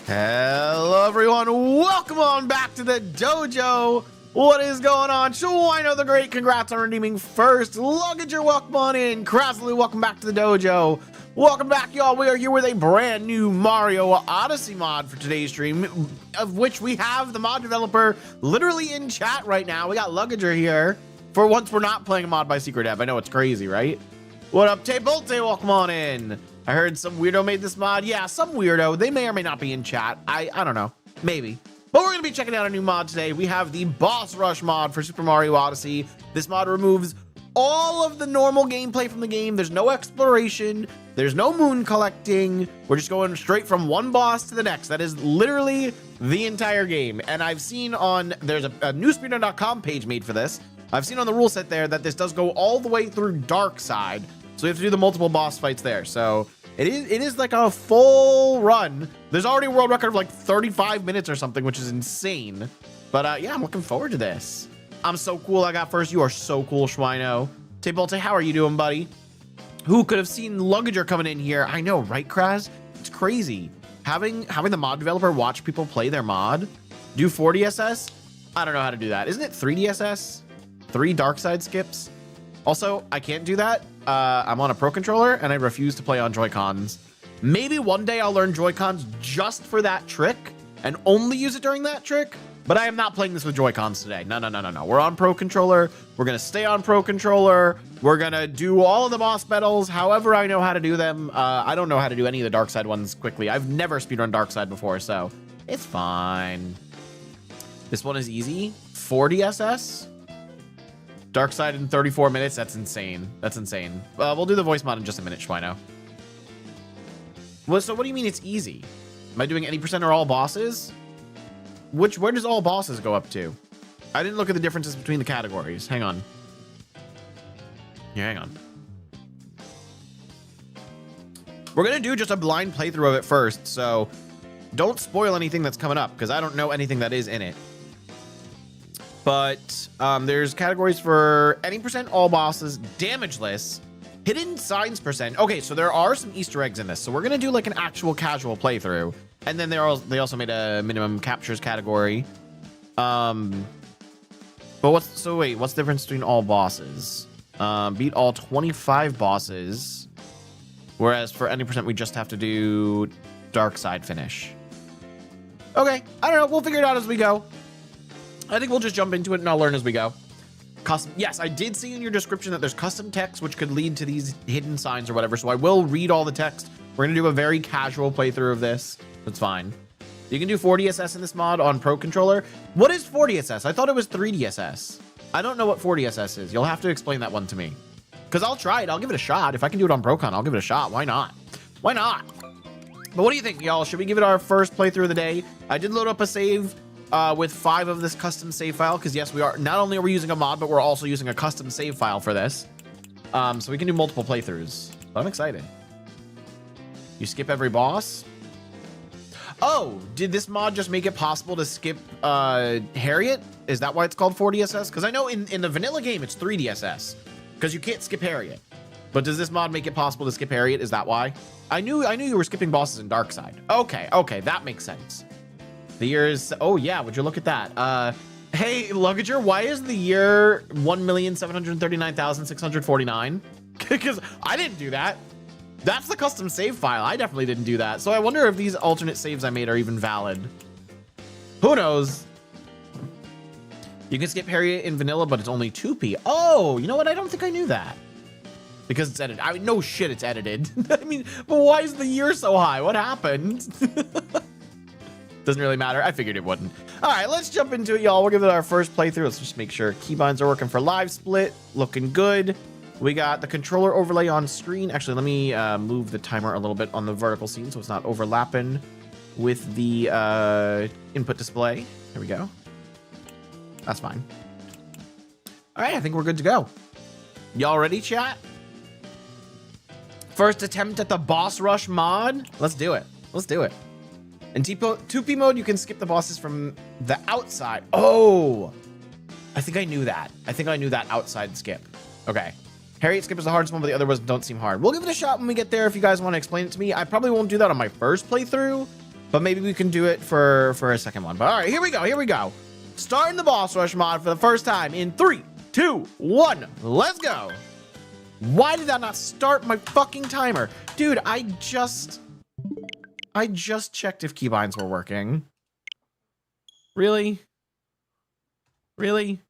Hello everyone, welcome on back to the dojo. What is going on? Shwino the Great, congrats on redeeming first. Luggager, welcome on in. Krasley, welcome back to the dojo. Welcome back, y'all. We are here with a brand new Mario Odyssey mod for today's stream, of which we have the mod developer literally in chat right now. We got Luggager here. For once, we're not playing a mod by Secret Dev. I know it's crazy, right? What up, Bolte? Welcome on in. I heard some weirdo made this mod. Yeah, some weirdo. They may or may not be in chat. I don't know. Maybe. But we're going to be checking out a new mod today. We have the Boss Rush mod for Super Mario Odyssey. This mod removes all of the normal gameplay from the game. There's no exploration. There's no moon collecting. We're just going straight from one boss to the next. That is literally the entire game. And I've seen on, there's a new Speedrun.com page made for this. I've seen on the rule set there that this does go all the way through Dark Side. So we have to do the multiple boss fights there. So it is like a full run. There's already a world record of like 35 minutes or something, which is insane. But yeah, I'm looking forward to this. I'm so cool. I got first. You are so cool, Shwino. Bolte, how are you doing, buddy? Who could have seen Luggager coming in here? I know, right, Kraz? It's crazy. Having the mod developer watch people play their mod, do 4DSS? I don't know how to do that. Isn't it 3DSS? 3 dark side skips? Also, I can't do that. I'm on a Pro Controller, and I refuse to play on Joy-Cons. Maybe one day I'll learn Joy-Cons just for that trick, and only use it during that trick, but I am not playing this with Joy-Cons today. No. We're on Pro Controller. We're going to stay on Pro Controller. We're going to do all of the boss battles however I know how to do them. I don't know how to do any of the dark side ones quickly. I've never speedrun dark side before, so it's fine. This one is easy. 4DSS? Dark side in 34 minutes. That's insane. That's insane. We'll do the voice mod in just a minute, Shwino. Well, so what do you mean it's easy? Am I doing any percent or all bosses? Where does all bosses go up to? I didn't look at the differences between the categories. Hang on. Here, hang on. We're gonna do just a blind playthrough of it first, so don't spoil anything that's coming up because I don't know anything that is in it. But there's categories for any percent, all bosses, damageless, hidden signs percent. Okay, so there are some Easter eggs in this. So we're going to do like an actual casual playthrough. And then they also made a minimum captures category. But what's the difference between all bosses? Beat all 25 bosses. Whereas for any percent, we just have to do dark side finish. Okay, I don't know. We'll figure it out as we go. I think we'll just jump into it and I'll learn as we go. Custom, yes, I did see in your description that there's custom text which could lead to these hidden signs or whatever, so I will read all the text. We're going to do a very casual playthrough of this. That's fine. You can do 4DSS in this mod on Pro Controller. What is 4DSS? I thought it was 3DSS. I don't know what 4DSS is. You'll have to explain that one to me. Because I'll try it. I'll give it a shot. If I can do it on ProCon, I'll give it a shot. Why not? Why not? But what do you think, y'all? Should we give it our first playthrough of the day? I did load up a save with 5 of this custom save file, because yes, we are not only are we using a mod, but we're also using a custom save file for this. So we can do multiple playthroughs. But I'm excited. You skip every boss? Oh, did this mod just make it possible to skip Harriet? Is that why it's called 4DSS? Because I know in the vanilla game it's 3DSS, because you can't skip Harriet. But does this mod make it possible to skip Harriet? Is that why? I knew you were skipping bosses in Dark Side. Okay, that makes sense. The year is, oh yeah, would you look at that? Hey, Luggager, why is the year 1,739,649? Because I didn't do that. That's the custom save file. I definitely didn't do that. So I wonder if these alternate saves I made are even valid. Who knows? You can skip Harriet in vanilla, but it's only 2p. Oh, you know what? I don't think I knew that. Because it's edited. I mean, no shit, it's edited. I mean, but why is the year so high? What happened? Doesn't really matter. I figured it wouldn't. All right, let's jump into it, y'all. We'll give it our first playthrough. Let's just make sure keybinds are working for live split. Looking good. We got the controller overlay on screen. Actually, let me move the timer a little bit on the vertical scene so it's not overlapping with the input display. There we go. That's fine. All right, I think we're good to go. Y'all ready, chat? First attempt at the Boss Rush mod. Let's do it. Let's do it. In 2P mode, you can skip the bosses from the outside. Oh, I think I knew that. I think I knew that outside skip. Okay. Harriet skip is the hardest one, but the other ones don't seem hard. We'll give it a shot when we get there if you guys want to explain it to me. I probably won't do that on my first playthrough, but maybe we can do it for a second one. But all right, here we go. Here we go. Starting the boss rush mod for the first time in 3, 2, 1. Let's go. Why did that not start my fucking timer? Dude, I just checked if keybinds were working. Really? Really?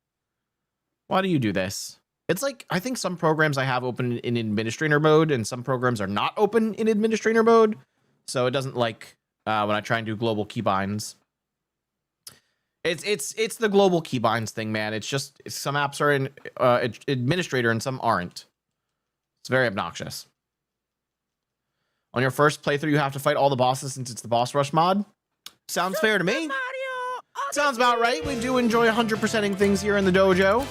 Why do you do this? It's like, I think some programs I have open in administrator mode and some programs are not open in administrator mode. So it doesn't like when I try and do global keybinds. It's the global keybinds thing, man. It's just some apps are in administrator and some aren't. It's very obnoxious. On your first playthrough, you have to fight all the bosses since it's the boss rush mod. Sounds fair to me. Mario Odyssey. Sounds about right. We do enjoy 100%ing things here in the dojo.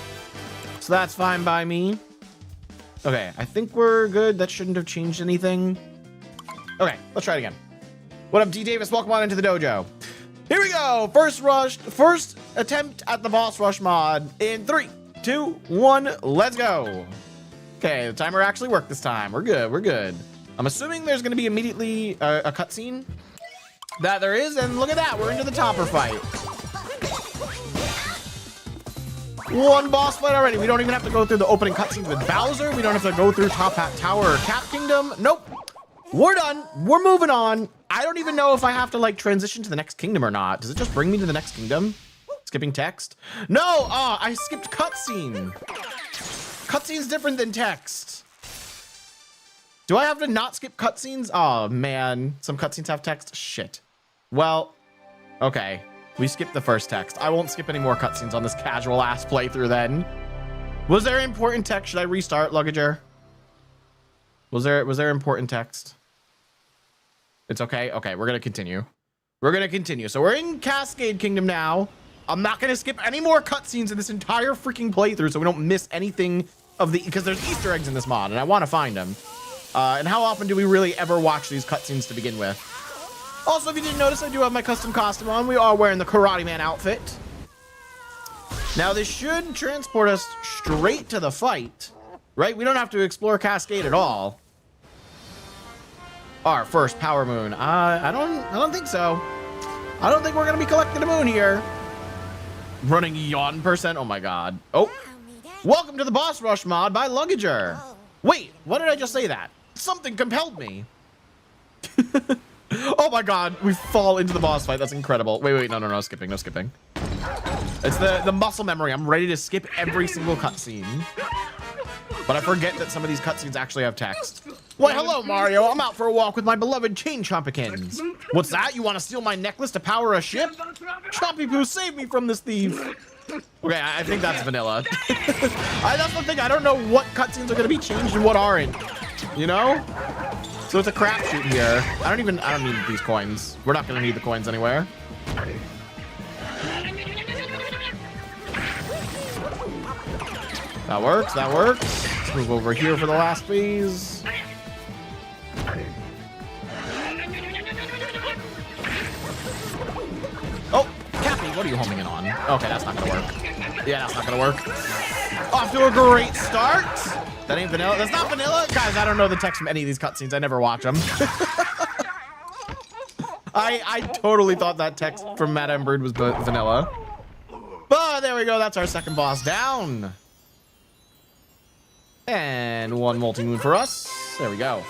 So that's fine by me. Okay, I think we're good. That shouldn't have changed anything. Okay, let's try it again. What up, D Davis? Welcome on into the dojo. Here we go. First attempt at the boss rush mod in 3, 2, 1. Let's go. Okay, the timer actually worked this time. We're good. We're good. I'm assuming there's going to be immediately a cutscene. That there is, and look at that. We're into the topper fight. One boss fight already. We don't even have to go through the opening cutscenes with Bowser. We don't have to go through Top Hat Tower or Cap Kingdom. Nope. We're done. We're moving on. I don't even know if I have to like transition to the next kingdom or not. Does it just bring me to the next kingdom? Skipping text? No. I skipped cutscene. Cutscene's different than text. Do I have to not skip cutscenes? Oh man, some cutscenes have text. Shit. Well, okay. We skipped the first text. I won't skip any more cutscenes on this casual ass playthrough then. Was there important text? Should I restart, Luggager? Was there important text? It's okay. Okay, we're gonna continue. We're gonna continue. So we're in Cascade Kingdom now. I'm not gonna skip any more cutscenes in this entire freaking playthrough so we don't miss anything of the, because there's Easter eggs in this mod and I want to find them. And how often do we really ever watch these cutscenes to begin with? Also, if you didn't notice, I do have my custom costume on. We are wearing the Karateman outfit. Now, this should transport us straight to the fight, right? We don't have to explore Cascade at all. Our first power moon. I don't think so. I don't think we're gonna be collecting a moon here. Running yawn %. Oh my god. Oh, welcome to the boss rush mod by Luggager. Wait, what did I just say that? Something compelled me. Oh my god, we fall into the boss fight. That's incredible. Wait, no skipping, no skipping. It's the muscle memory. I'm ready to skip every single cutscene. But I forget that some of these cutscenes actually have text. Why, hello, Mario. I'm out for a walk with my beloved chain chompikins. What's that? You want to steal my necklace to power a ship? Chompy Poo, save me from this thief. Okay, I think that's vanilla. That's the thing. I don't know what cutscenes are going to be changed and what aren't. You know? So it's a crapshoot here. I don't need these coins. We're not going to need the coins anywhere. That works. That works. Let's move over here for the last phase. Oh, Cappy, what are you homing in on? Okay, that's not gonna work. Yeah, that's not gonna work. Off to a great start. That ain't vanilla. That's not vanilla. Guys, I don't know the text from any of these cutscenes. I never watch them. I totally thought that text from Matt Emberd was vanilla. But there we go. That's our second boss down. And one multi-moon for us. There we go.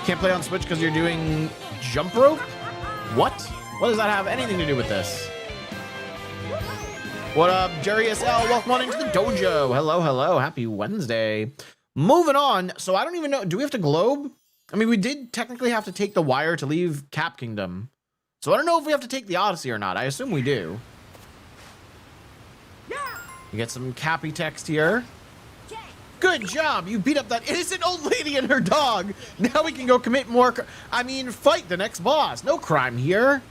Can't play on Switch because you're doing jump rope? What? What does that have anything to do with this? What up, Jerry SL? Welcome on into the dojo. Hello, hello. Happy Wednesday. Moving on. So I don't even know. Do we have to globe? I mean, we did technically have to take the wire to leave Cap Kingdom. So I don't know if we have to take the Odyssey or not. I assume we do. You get some Cappy text here. Good job. You beat up that innocent old lady and her dog. Now we can go commit more. Fight the next boss. No crime here.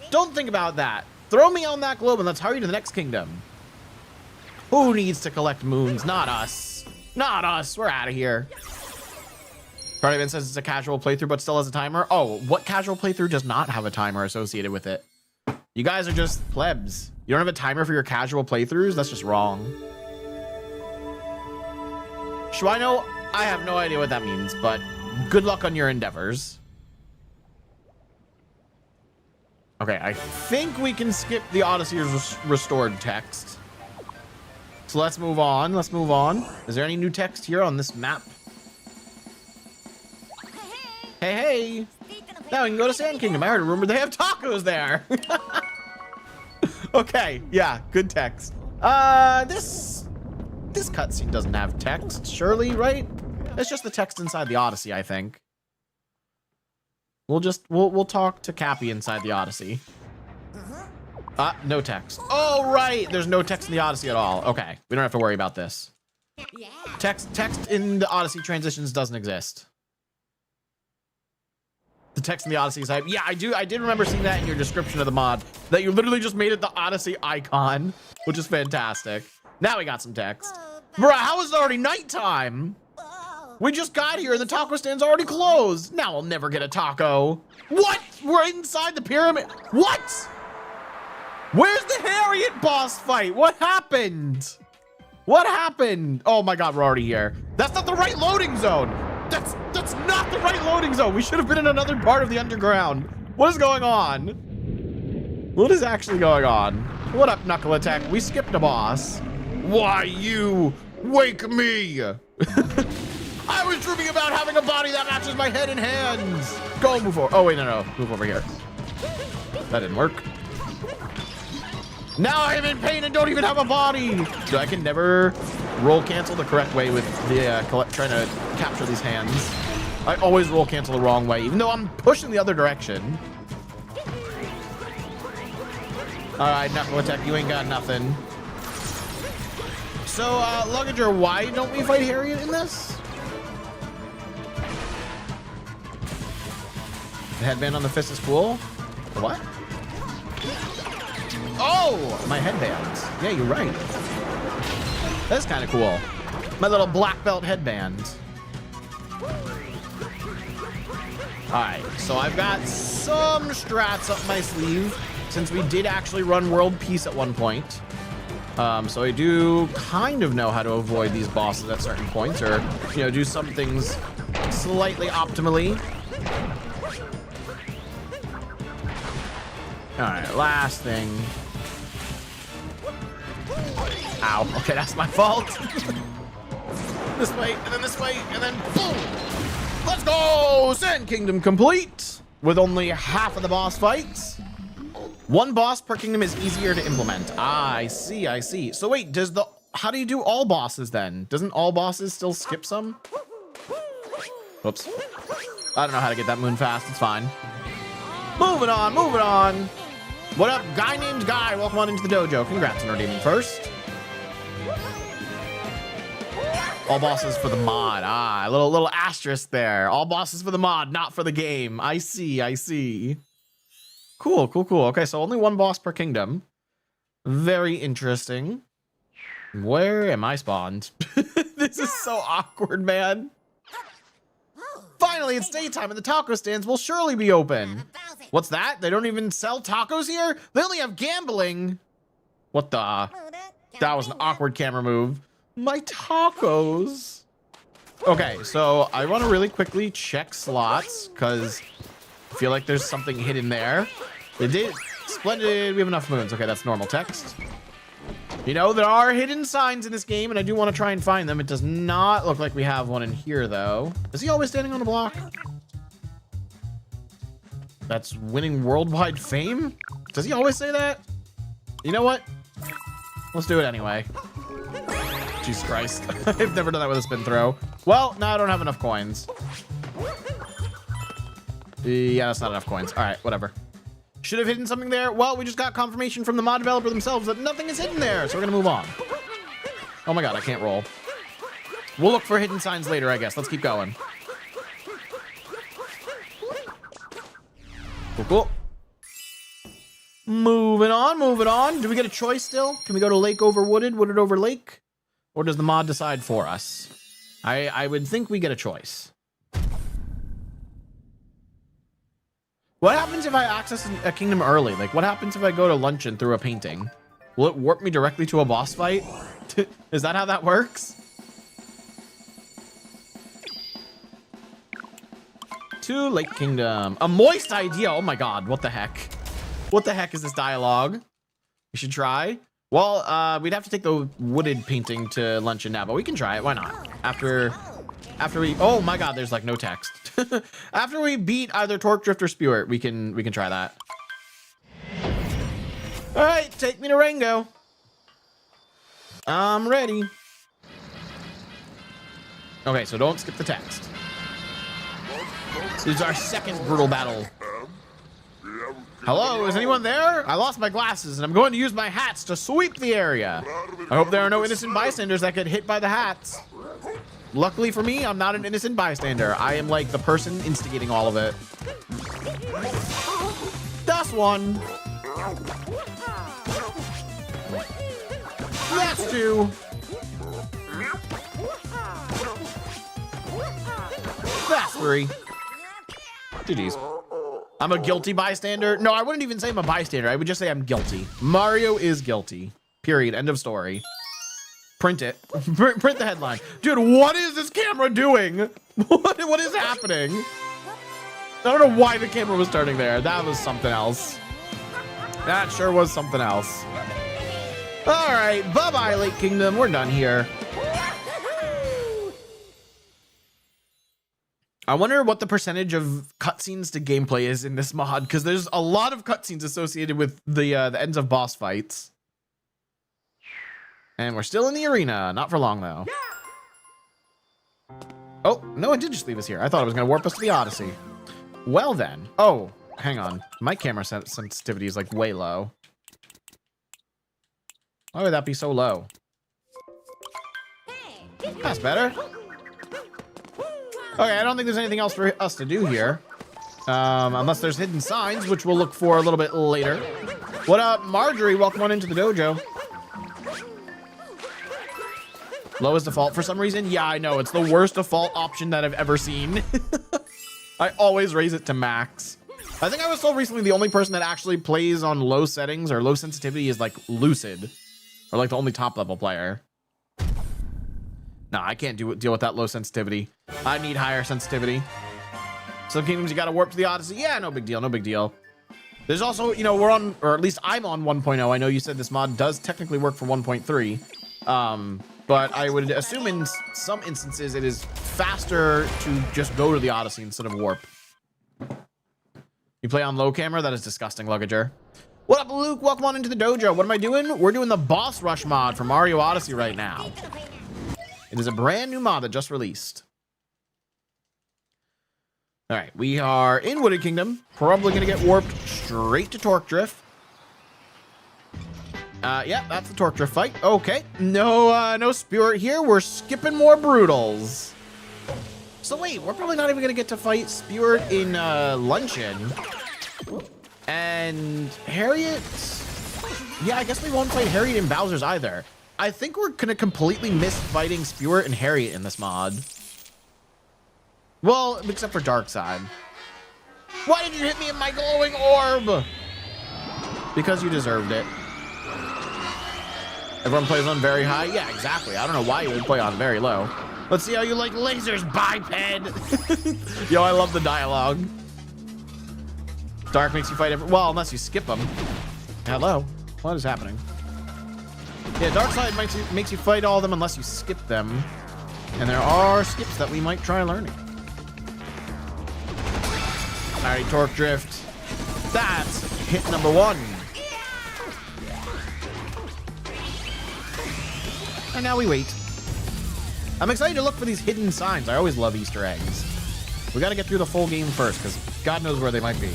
Don't think about that. Throw me on that globe and let's hurry to the next kingdom. Who needs to collect moons? Not us. Not us. We're out of here. Karateman says it's a casual playthrough, but still has a timer. Oh, what casual playthrough does not have a timer associated with it? You guys are just plebs. You don't have a timer for your casual playthroughs? That's just wrong. Schweino, I have no idea what that means, but good luck on your endeavors. Okay, I think we can skip the Odyssey's restored text. So let's move on. Let's move on. Is there any new text here on this map? Hey, hey. Now we can go to Sand Kingdom. I heard a rumor they have tacos there. Okay, yeah, good text. This cutscene doesn't have text, surely, right? It's just the text inside the Odyssey, I think. We'll talk to Cappy inside the Odyssey. No text. Oh, right. There's no text in the Odyssey at all. Okay, we don't have to worry about this. Text in the Odyssey transitions doesn't exist. The text in the Odyssey side. Yeah, I did remember seeing that in your description of the mod, that you literally just made it the Odyssey icon, which is fantastic. Now we got some text. Bruh, how is it already nighttime? We just got here and the taco stand's already closed. Now I'll never get a taco. What? We're inside the pyramid. What? Where's the Harriet boss fight? What happened? What happened? Oh my God, we're already here. That's not the right loading zone. That's not the right loading zone. We should have been in another part of the underground. What is going on? What is actually going on? What up, Knuckle Attack? We skipped a boss. Why you? Wake me! I was dreaming about having a body that matches my head and hands. Go move over. Oh wait, no. Move over here. That didn't work. Now I am in pain and don't even have a body. So I can never roll cancel the correct way with the trying to capture these hands. I always roll cancel the wrong way, even though I'm pushing the other direction. All right, Knuckle Attack, you ain't got nothing. So, Luggager, why don't we fight Harriet in this? The headband on the fist is cool. What? Oh, my headband. Yeah, you're right. That's kind of cool. My little black belt headband. All right, so I've got some strats up my sleeve since we did actually run World Peace at one point. So I do kind of know how to avoid these bosses at certain points, or, you know, do some things slightly optimally. All right, last thing. Ow, okay, that's my fault. This way, and then this way, and then boom! Let's go! Sand Kingdom complete with only half of the boss fights. One boss per kingdom is easier to implement. Ah, I see. So wait, how do you do all bosses then? Doesn't all bosses still skip some? Whoops. I don't know how to get that moon fast, it's fine. Moving on. What up, guy named Guy? Welcome on into the dojo. Congrats on redeeming first. All bosses for the mod. Ah, a little asterisk there. All bosses for the mod, not for the game. I see. Cool. Okay, so only one boss per kingdom. Very interesting. Where am I spawned? This is so awkward, man. Finally, it's daytime and the taco stands will surely be open. What's that? They don't even sell tacos here? They only have gambling. What the? That was an awkward camera move. My tacos. Okay, so I want to really quickly check slots because I feel like there's something hidden there. They did. Splendid. We have enough moons. Okay, that's normal text. You know, there are hidden signs in this game, and I do want to try and find them. It does not look like we have one in here, though. Is he always standing on the block? That's winning worldwide fame? Does he always say that? You know what? Let's do it anyway. Jesus Christ. I've never done that with a spin throw. Well, no, I don't have enough coins. Yeah, that's not enough coins. All right, whatever. Should have hidden something there. Well, we just got confirmation from the mod developer themselves that nothing is hidden there. So we're going to move on. Oh my God, I can't roll. We'll look for hidden signs later, I guess. Let's keep going. Cool. Moving on. Do we get a choice still? Can we go to Lake over Wooded, Wooded over Lake? Or does the mod decide for us? I would think we get a choice. What happens if I access a kingdom early? Like, what happens if I go to luncheon through a painting? Will it warp me directly to a boss fight? Is that how that works? To Lake Kingdom. A moist idea. Oh my God, what the heck? What the heck is this dialogue? We should try. Well, we'd have to take the wooded painting to luncheon now, but we can try it. Why not? After we, oh my God, there's like no text. After we beat either Torque Drift or Spewart, we can try that. All right, take me to Rango. I'm ready. Okay, so don't skip the text. This is our second brutal battle. Hello, is anyone there? I lost my glasses and I'm going to use my hats to sweep the area. I hope there are no innocent bystanders that get hit by the hats. Luckily for me, I'm not an innocent bystander. I am like the person instigating all of it. That's one. That's two. That's three. GG's. I'm a guilty bystander. No, I wouldn't even say I'm a bystander. I would just say I'm guilty. Mario is guilty. Period. End of story. Print it. Print the headline. Dude, what is this camera doing? What is happening? I don't know why the camera was turning there. That was something else. That sure was something else. All right. Bye-bye, Lake Kingdom. We're done here. I wonder what the percentage of cutscenes to gameplay is in this mod, because there's a lot of cutscenes associated with the ends of boss fights. And we're still in the arena. Not for long, though. Oh, no, it did just leave us here. I thought it was going to warp us to the Odyssey. Well, then. Oh, hang on. My camera sensitivity is, like, way low. Why would that be so low? That's better. Okay, I don't think there's anything else for us to do here. Unless there's hidden signs, which we'll look for a little bit later. What up, Marjorie? Welcome on into the dojo. Low is default for some reason. Yeah, I know. It's the worst default option that I've ever seen. I always raise it to max. I think I was told recently the only person that actually plays on low settings or low sensitivity is like Lucid. Or like the only top level player. No, I can't deal with that low sensitivity. I need higher sensitivity. Some kingdoms you gotta warp to the Odyssey. Yeah, no big deal, no big deal. There's also, you know, we're on, or at least I'm on 1.0. I know you said this mod does technically work for 1.3. But I would assume in some instances it is faster to just go to the Odyssey instead of warp. You play on low camera? That is disgusting, Luggager. What up, Luke? Welcome on into the dojo. What am I doing? We're doing the boss rush mod for Mario Odyssey right now. It is a brand new mod that just released. All right, we are in Wooded Kingdom. Probably going to get warped straight to Torque Drift. Yeah, that's the Torque Drift fight. Okay, no Spirit here. We're skipping more Brutals. So wait, we're probably not even going to get to fight Spirit in Luncheon. And Harriet? Yeah, I guess we won't fight Harriet and Bowser's either. I think we're going to completely miss fighting Spewart and Harriet in this mod. Well, except for Darkside. Why did you hit me in my glowing orb? Because you deserved it. Everyone plays on very high? Yeah, exactly. I don't know why you would play on very low. Let's see how you like lasers, biped. Yo, I love the dialogue. Dark makes you fight well, unless you skip them. Hello. What is happening? Yeah, Darkside makes you fight all of them unless you skip them. And there are skips that we might try learning. Alright, Torque Drift. That's hit number one. And now we wait. I'm excited to look for these hidden signs. I always love Easter eggs. We got to get through the full game first, because God knows where they might be.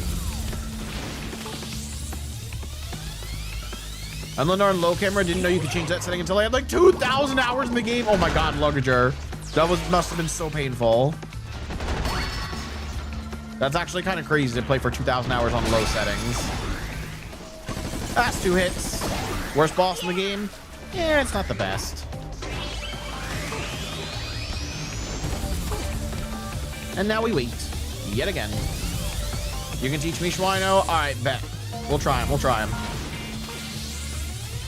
I'm on low camera. Didn't know you could change that setting until I had like 2,000 hours in the game. Oh my God, Luggager. That must have been so painful. That's actually kind of crazy to play for 2,000 hours on low settings. That's 2 hits. Worst boss in the game? Yeah, it's not the best. And now we wait. Yet again. You can teach me Schweino? Alright, bet. We'll try him. We'll try him.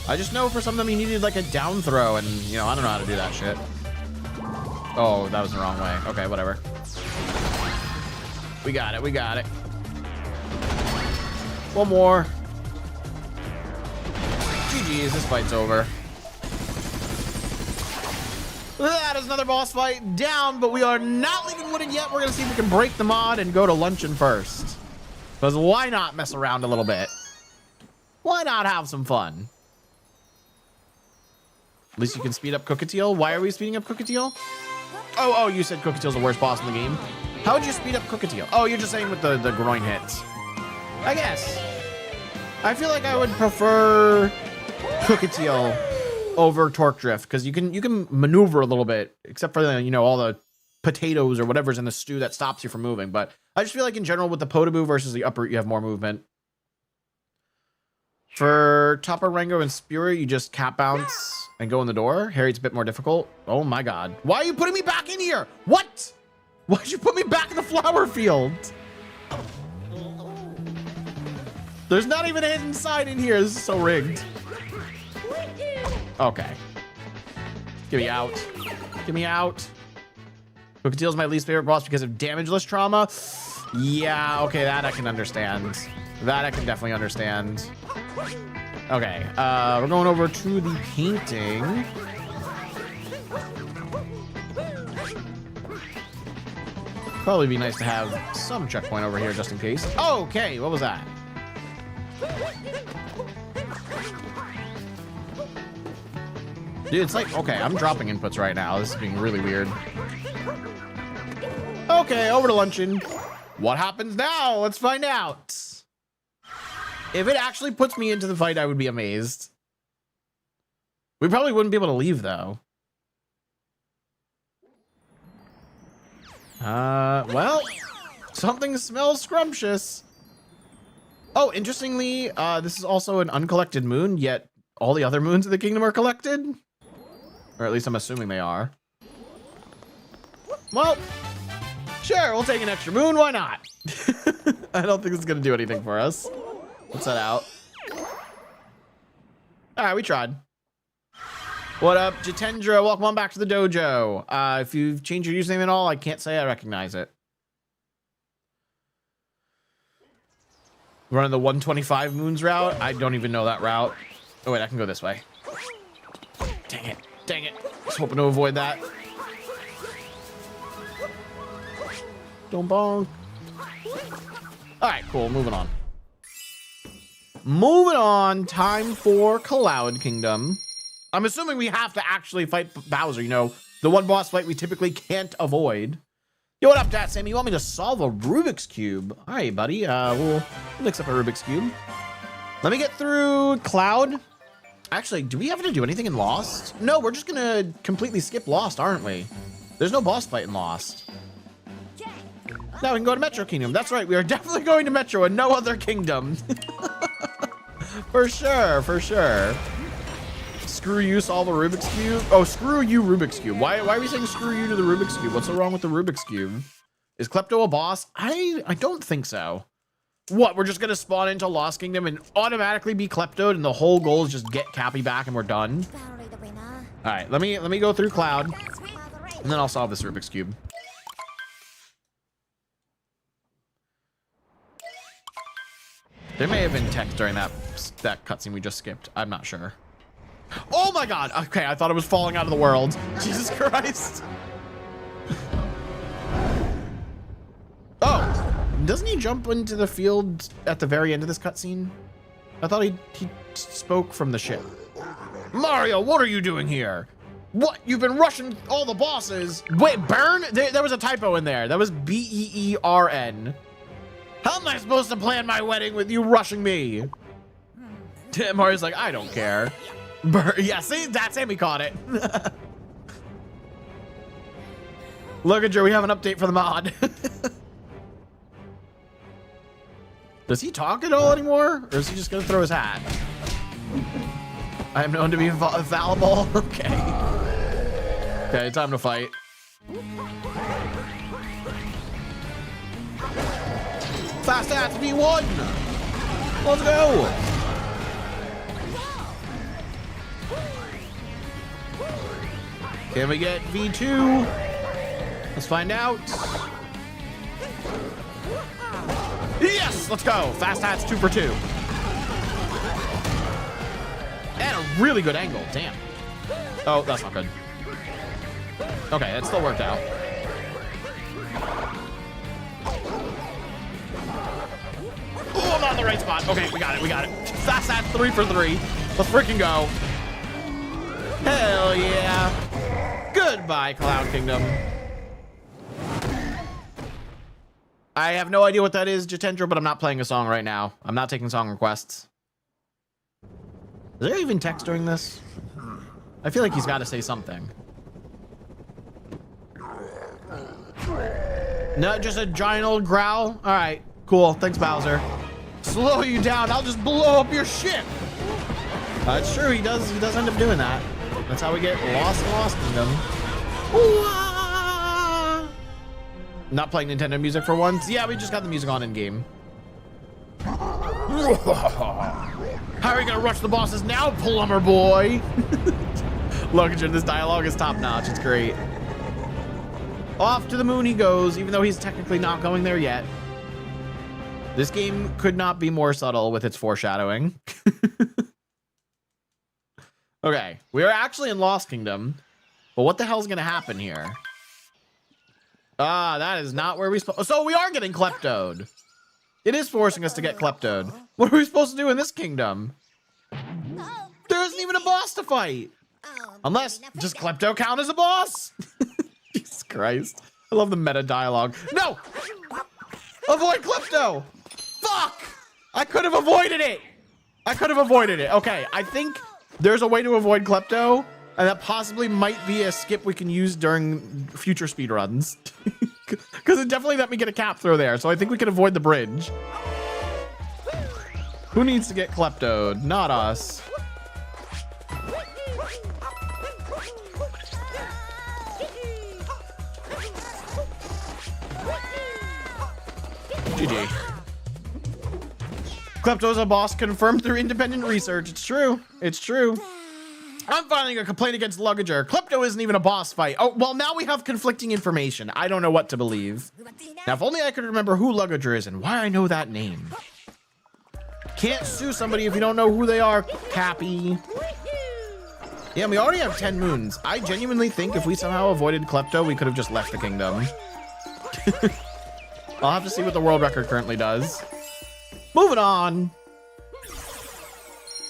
I just know for some of them you needed like a down throw, and you know, I don't know how to do that shit. Oh, that was the wrong way. Okay, whatever. We got it. We got it. One more. geez, this fight's over. That is another boss fight down, but we are not leaving Wooded yet. We're gonna see if we can break the mod and go to luncheon first. Because why not mess around a little bit? Why not have some fun? At least you can speed up Cookatiel. Why are we speeding up Cookatiel? Oh, you said Cookatiel's the worst boss in the game. How would you speed up Cookatiel? Oh, you're just saying with the groin hits. I guess. I feel like I would prefer Cookatiel over Torque Drift because you can maneuver a little bit, except for the, you know, all the potatoes or whatever's in the stew that stops you from moving. But I just feel like in general with the Podoboo versus the Uproot, you have more movement. For Topper, Rango, and Spirit, you just cap bounce and go in the door. Harry's a bit more difficult. Oh my god. Why are you putting me back in here? What? Why'd you put me back in the flower field? There's not even a hidden sign in here. This is so rigged. Okay. Get me out. Get me out. Cookatiel's my least favorite boss because of damageless trauma. Yeah, okay, that I can understand. That I can definitely understand. Okay, we're going over to the painting. Probably be nice to have some checkpoint over here just in case. Okay, what was that? Dude, it's like, okay, I'm dropping inputs right now. This is being really weird. Okay, over to luncheon. What happens now? Let's find out. If it actually puts me into the fight, I would be amazed. We probably wouldn't be able to leave, though. Well, something smells scrumptious. Oh, interestingly, this is also an uncollected moon, yet all the other moons of the kingdom are collected. Or at least I'm assuming they are. Well, sure, we'll take an extra moon. Why not? I don't think it's going to do anything for us. Let's head out. All right, we tried. What up, Jitendra? Welcome on back to the dojo. If you've changed your username at all, I can't say I recognize it. Running the 125 moons route? I don't even know that route. Oh, wait, I can go this way. Dang it. Dang it. Just hoping to avoid that. Don't bonk. All right, cool. Moving on. Moving on. Time for Cloud Kingdom. I'm assuming we have to actually fight Bowser, you know, the one boss fight we typically can't avoid. Yo, what up, Dat Sammy? You want me to solve a Rubik's Cube? All right, buddy. We'll mix up a Rubik's Cube. Let me get through Cloud. Actually, do we have to do anything in Lost? No, we're just gonna completely skip Lost, aren't we? There's no boss fight in Lost. Now we can go to Metro Kingdom. That's right, we are definitely going to Metro and no other kingdom. For sure, for sure. Screw you, solve a Rubik's Cube. Oh, screw you, Rubik's Cube. Why are we saying screw you to the Rubik's Cube? What's so wrong with the Rubik's Cube? Is Klepto a boss? I don't think so. What, we're just gonna spawn into Lost Kingdom and automatically be Kleptoed and the whole goal is just get Cappy back and we're done? All right, let me go through Cloud and then I'll solve this Rubik's Cube. There may have been text during that cutscene we just skipped. I'm not sure. Oh my god! Okay, I thought it was falling out of the world. Jesus Christ. Oh, doesn't he jump into the field at the very end of this cutscene? I thought he spoke from the ship. Mario, what are you doing here? What? You've been rushing all the bosses. Wait, Burn? There was a typo in there. That was B-E-E-R-N. How am I supposed to plan my wedding with you rushing me? Mario's like, I don't care. Yeah, see, that's him. He caught it. Luggager, we have an update for the mod. Does he talk at all anymore? Or is he just going to throw his hat? I am known to be fallible. Okay. Okay, time to fight. Fast hats V1. Let's go. Can we get V2? Let's find out. Yes, let's go. Fast hats 2 for 2. And a really good angle, damn. Oh, that's not good. Okay, that still worked out. Oh, not in the right spot. Okay, we got it, we got it. That's that 3 for 3. Let's freaking go. Hell yeah. Goodbye, Cloud Kingdom. I have no idea what that is, Jitendra, but I'm not playing a song right now. I'm not taking song requests. Is there even text during this? I feel like he's got to say something. No, just a giant old growl? All right, cool. Thanks, Bowser. Slow you down. I'll just blow up your ship. It's true. He does end up doing that. That's how we get lost in Lost Kingdom. Not playing Nintendo music for once. Yeah, we just got the music on in game. How are we gonna rush the bosses now, plumber boy? Luggager, this dialogue is top notch. It's great. Off to the moon he goes, even though he's technically not going there yet. This game could not be more subtle with its foreshadowing. Okay, we are actually in Lost Kingdom, but what the hell's gonna happen here? Ah, that is not where we supposed. So we are getting kleptoed. It is forcing us to get kleptoed. What are we supposed to do in this kingdom? There isn't even a boss to fight. Unless, does klepto count as a boss? Jesus Christ. I love the meta dialogue. No! Avoid klepto! Fuck! I could have avoided it. I could have avoided it. Okay, I think there's a way to avoid klepto, and that possibly might be a skip we can use during future speedruns. Because it definitely let me get a cap throw there, so I think we can avoid the bridge. Who needs to get kleptoed? Not us. GG. Klepto's a boss confirmed through independent research. It's true. It's true. I'm filing a complaint against Luggager. Klepto isn't even a boss fight. Oh, well, now we have conflicting information. I don't know what to believe. Now, if only I could remember who Luggager is and why I know that name. Can't sue somebody if you don't know who they are, Cappy. Yeah, we already have 10 moons. I genuinely think if we somehow avoided Klepto, we could have just left the kingdom. I'll have to see what the world record currently does. Moving on.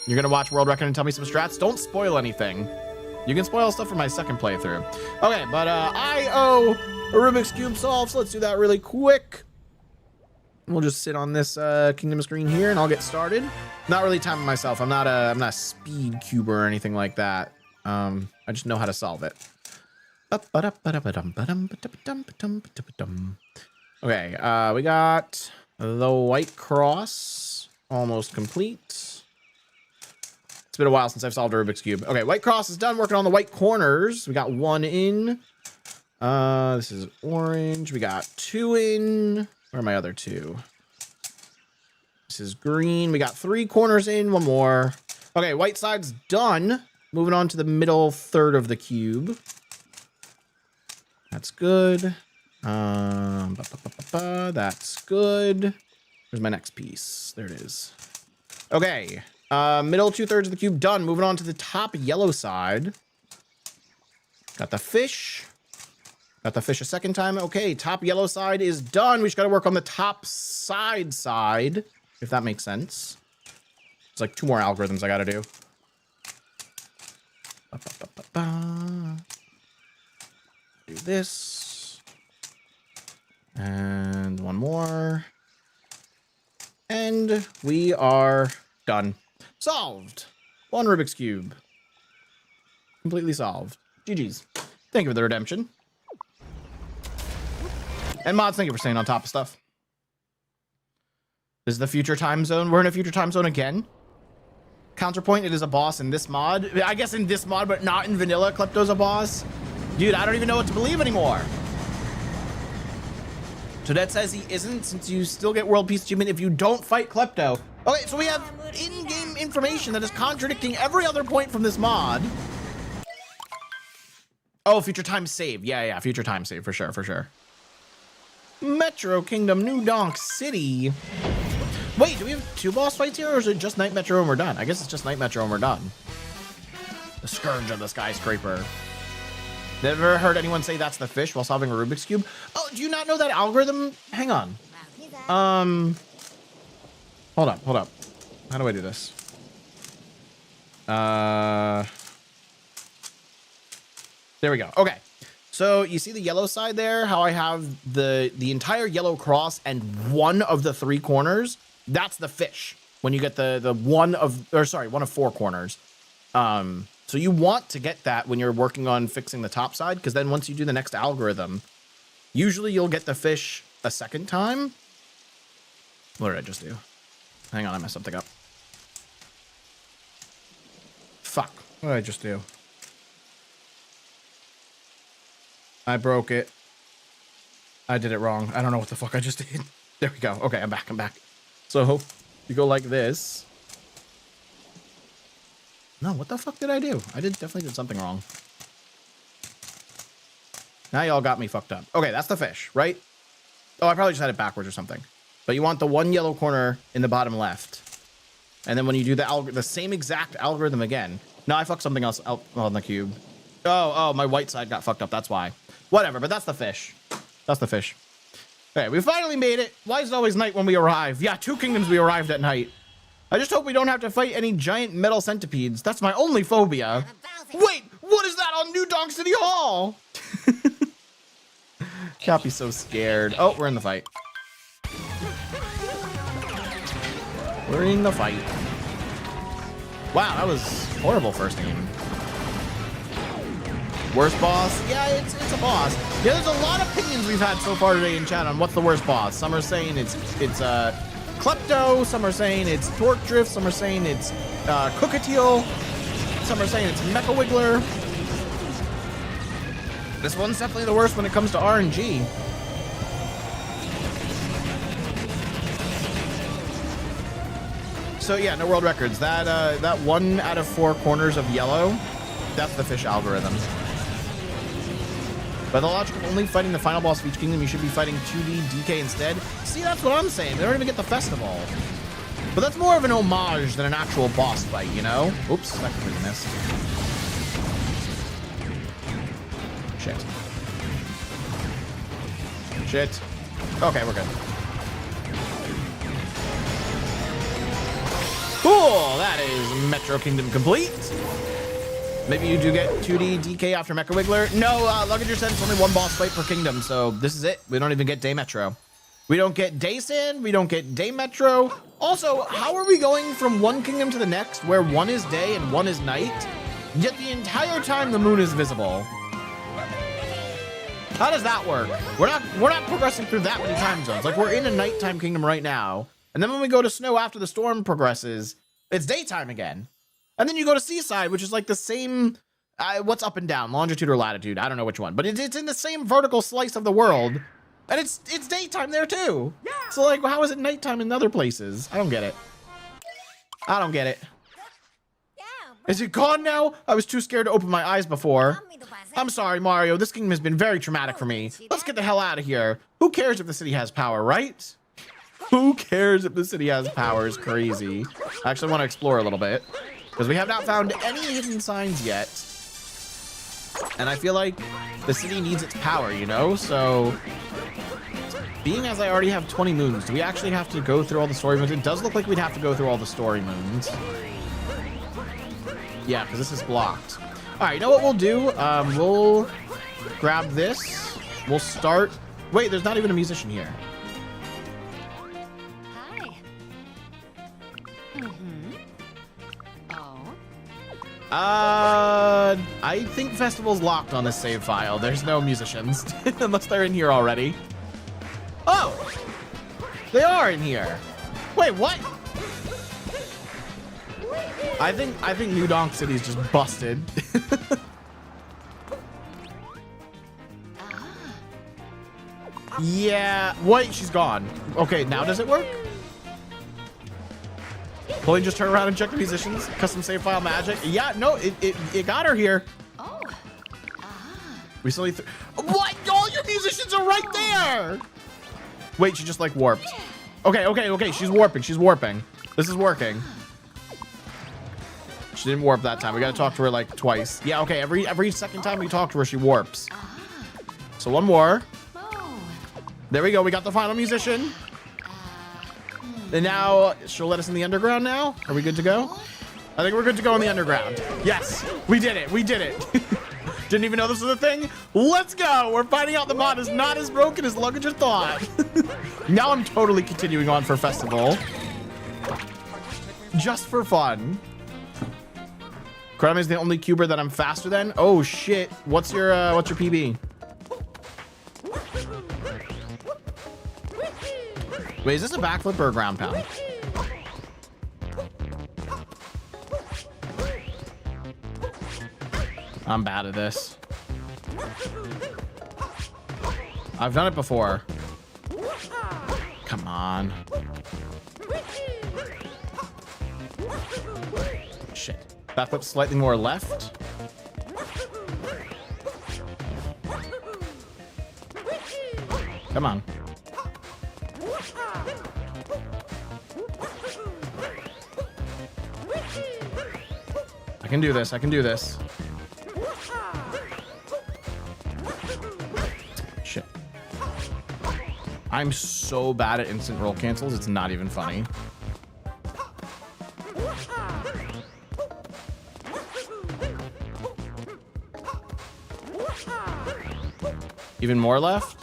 You're gonna watch world record and tell me some strats? Don't spoil anything. You can spoil stuff for my second playthrough. Okay, but I owe a Rubik's Cube solve, so let's do that really quick. We'll just sit on this kingdom screen here and I'll get started. Not really timing myself. I'm not a speed cuber or anything like that. I just know how to solve it. Okay, we got the white cross almost complete. It's been a while since I've solved a Rubik's Cube. Okay, white cross is done. Working on the white corners. We got 1 in. This is orange. We got 2 in. Where are my other 2? This is green. We got 3 corners in. 1 more. Okay, white side's done. Moving on to the middle third of the cube. That's good. That's good. Where's my next piece? There it is. Okay. Middle 2/3 of the cube done. Moving on to the top yellow side. Got the fish. Got the fish a second time. Okay, top yellow side is done. We just got to work on the top side, if that makes sense. It's like 2 more algorithms I got to do. Do this. And 1 more. And we are done. Solved. 1 Rubik's Cube. Completely solved. GG's. Thank you for the redemption. And mods, thank you for staying on top of stuff. This is the future time zone. We're in a future time zone again. Counterpoint, it is a boss in this mod. I guess in this mod, but not in vanilla. Klepto's a boss. Dude, I don't even know what to believe anymore. Toadette says he isn't, since you still get world peace achievement if you don't fight Klepto. Okay, so we have in-game information that is contradicting every other point from this mod. Oh, future time save. Yeah, future time save, for sure. Metro Kingdom, New Donk City. Wait, do we have 2 boss fights here, or is it just Night Metro and we're done? I guess it's just Night Metro and we're done. The scourge of the skyscraper. Never heard anyone say that's the fish while solving a Rubik's Cube. Oh, do you not know that algorithm? Hang on. Hold up. How do I do this? There we go. Okay. So you see the yellow side there? How I have the entire yellow cross and one of the 3 corners? That's the fish. When you get the one of 4 corners. So you want to get that when you're working on fixing the top side, because then once you do the next algorithm, usually you'll get the fish a second time. What did I just do? Hang on, I messed something up. Fuck. What did I just do? I broke it. I did it wrong. I don't know what the fuck I just did. There we go. Okay, I'm back. So you go like this. No, what the fuck did I do? I definitely did something wrong. Now y'all got me fucked up. Okay, that's the fish, right? Oh, I probably just had it backwards or something. But you want the one yellow corner in the bottom left. And then when you do the same exact algorithm again. No, I fucked something else out on the cube. Oh, my white side got fucked up. That's why. Whatever, but that's the fish. That's the fish. Okay, we finally made it. Why is it always night when we arrive? Yeah, 2 kingdoms we arrived at night. I just hope we don't have to fight any giant metal centipedes. That's my only phobia. Wait, what is that on New Donk City Hall? Can't be so scared. Oh, we're in the fight. We're in the fight. Wow, that was horrible first game. Worst boss? Yeah, it's a boss. Yeah, there's a lot of opinions we've had so far today in chat on what's the worst boss. Some are saying it's Klepto. Some are saying it's Torque Drift. Some are saying it's Cookatiel. Some are saying it's Mecha Wiggler. This one's definitely the worst when it comes to RNG. So yeah, no world records. That 1 out of 4 corners of yellow, that's the fish algorithm. By the logic of only fighting the final boss of each kingdom, you should be fighting 2D DK instead. See, that's what I'm saying. They don't even get the festival. But that's more of an homage than an actual boss fight, you know? Oops, that completely missed. Shit. Shit. Okay, we're good. Cool, that is Metro Kingdom complete. Maybe you do get 2D DK after Mecha Wiggler. No, Luggager said it's only 1 boss fight per kingdom, so this is it. We don't even get Day Metro. We don't get Day Sand, we don't get Day Metro. Also, how are we going from one kingdom to the next where one is day and one is night, yet the entire time the moon is visible? How does that work? We're not progressing through that many time zones. Like, we're in a nighttime kingdom right now, and then when we go to snow after the storm progresses, it's daytime again. And then you go to Seaside, which is like the same, what's up and down, longitude or latitude, I don't know which one, but it's in the same vertical slice of the world, and it's daytime there too. Yeah. So like, how is it nighttime in other places? I don't get it. I don't get it. Is it gone now? I was too scared to open my eyes before. I'm sorry, Mario. This kingdom has been very traumatic for me. Let's get the hell out of here. Who cares if the city has power, right? Who cares if the city has power is crazy. I actually want to explore a little bit, because we have not found any hidden signs yet. And I feel like the city needs its power, you know? So, being as I already have 20 moons, do we actually have to go through all the story moons? It does look like we'd have to go through all the story moons. Yeah, because this is blocked. All right, you know what we'll do? We'll grab this. We'll start. Wait, there's not even a musician here. I think festival's locked on this save file. There's no musicians, unless they're in here already. Oh, they are in here. Wait, what? I think New Donk City is just busted. Yeah, wait, she's gone. Okay, now does it work? Will you just turn around and check the musicians? Custom save file magic? Yeah, no, it got her here. Oh. We still need what? All your musicians are right there. Wait, she just like warped. Okay. She's warping. This is working. She didn't warp that time. We got to talk to her like twice. Yeah, okay. Every second time we talk to her, she warps. So one more. There we go. We got the final musician. And now she'll let us in the underground now. Are we good to go? I think we're good to go in the underground. Yes, we did it. We did it. Didn't even know this was a thing. Let's go. We're finding out the mod is not as broken as Luggager thought. Now I'm totally continuing on for festival. Just for fun. Karateman is the only cuber that I'm faster than. Oh shit. What's your PB? Wait, is this a backflip or a ground pound? I'm bad at this. I've done it before. Come on. Shit. Backflip slightly more left. Come on. I can do this. I can do this. Shit. I'm so bad at instant roll cancels. It's not even funny. Even more left.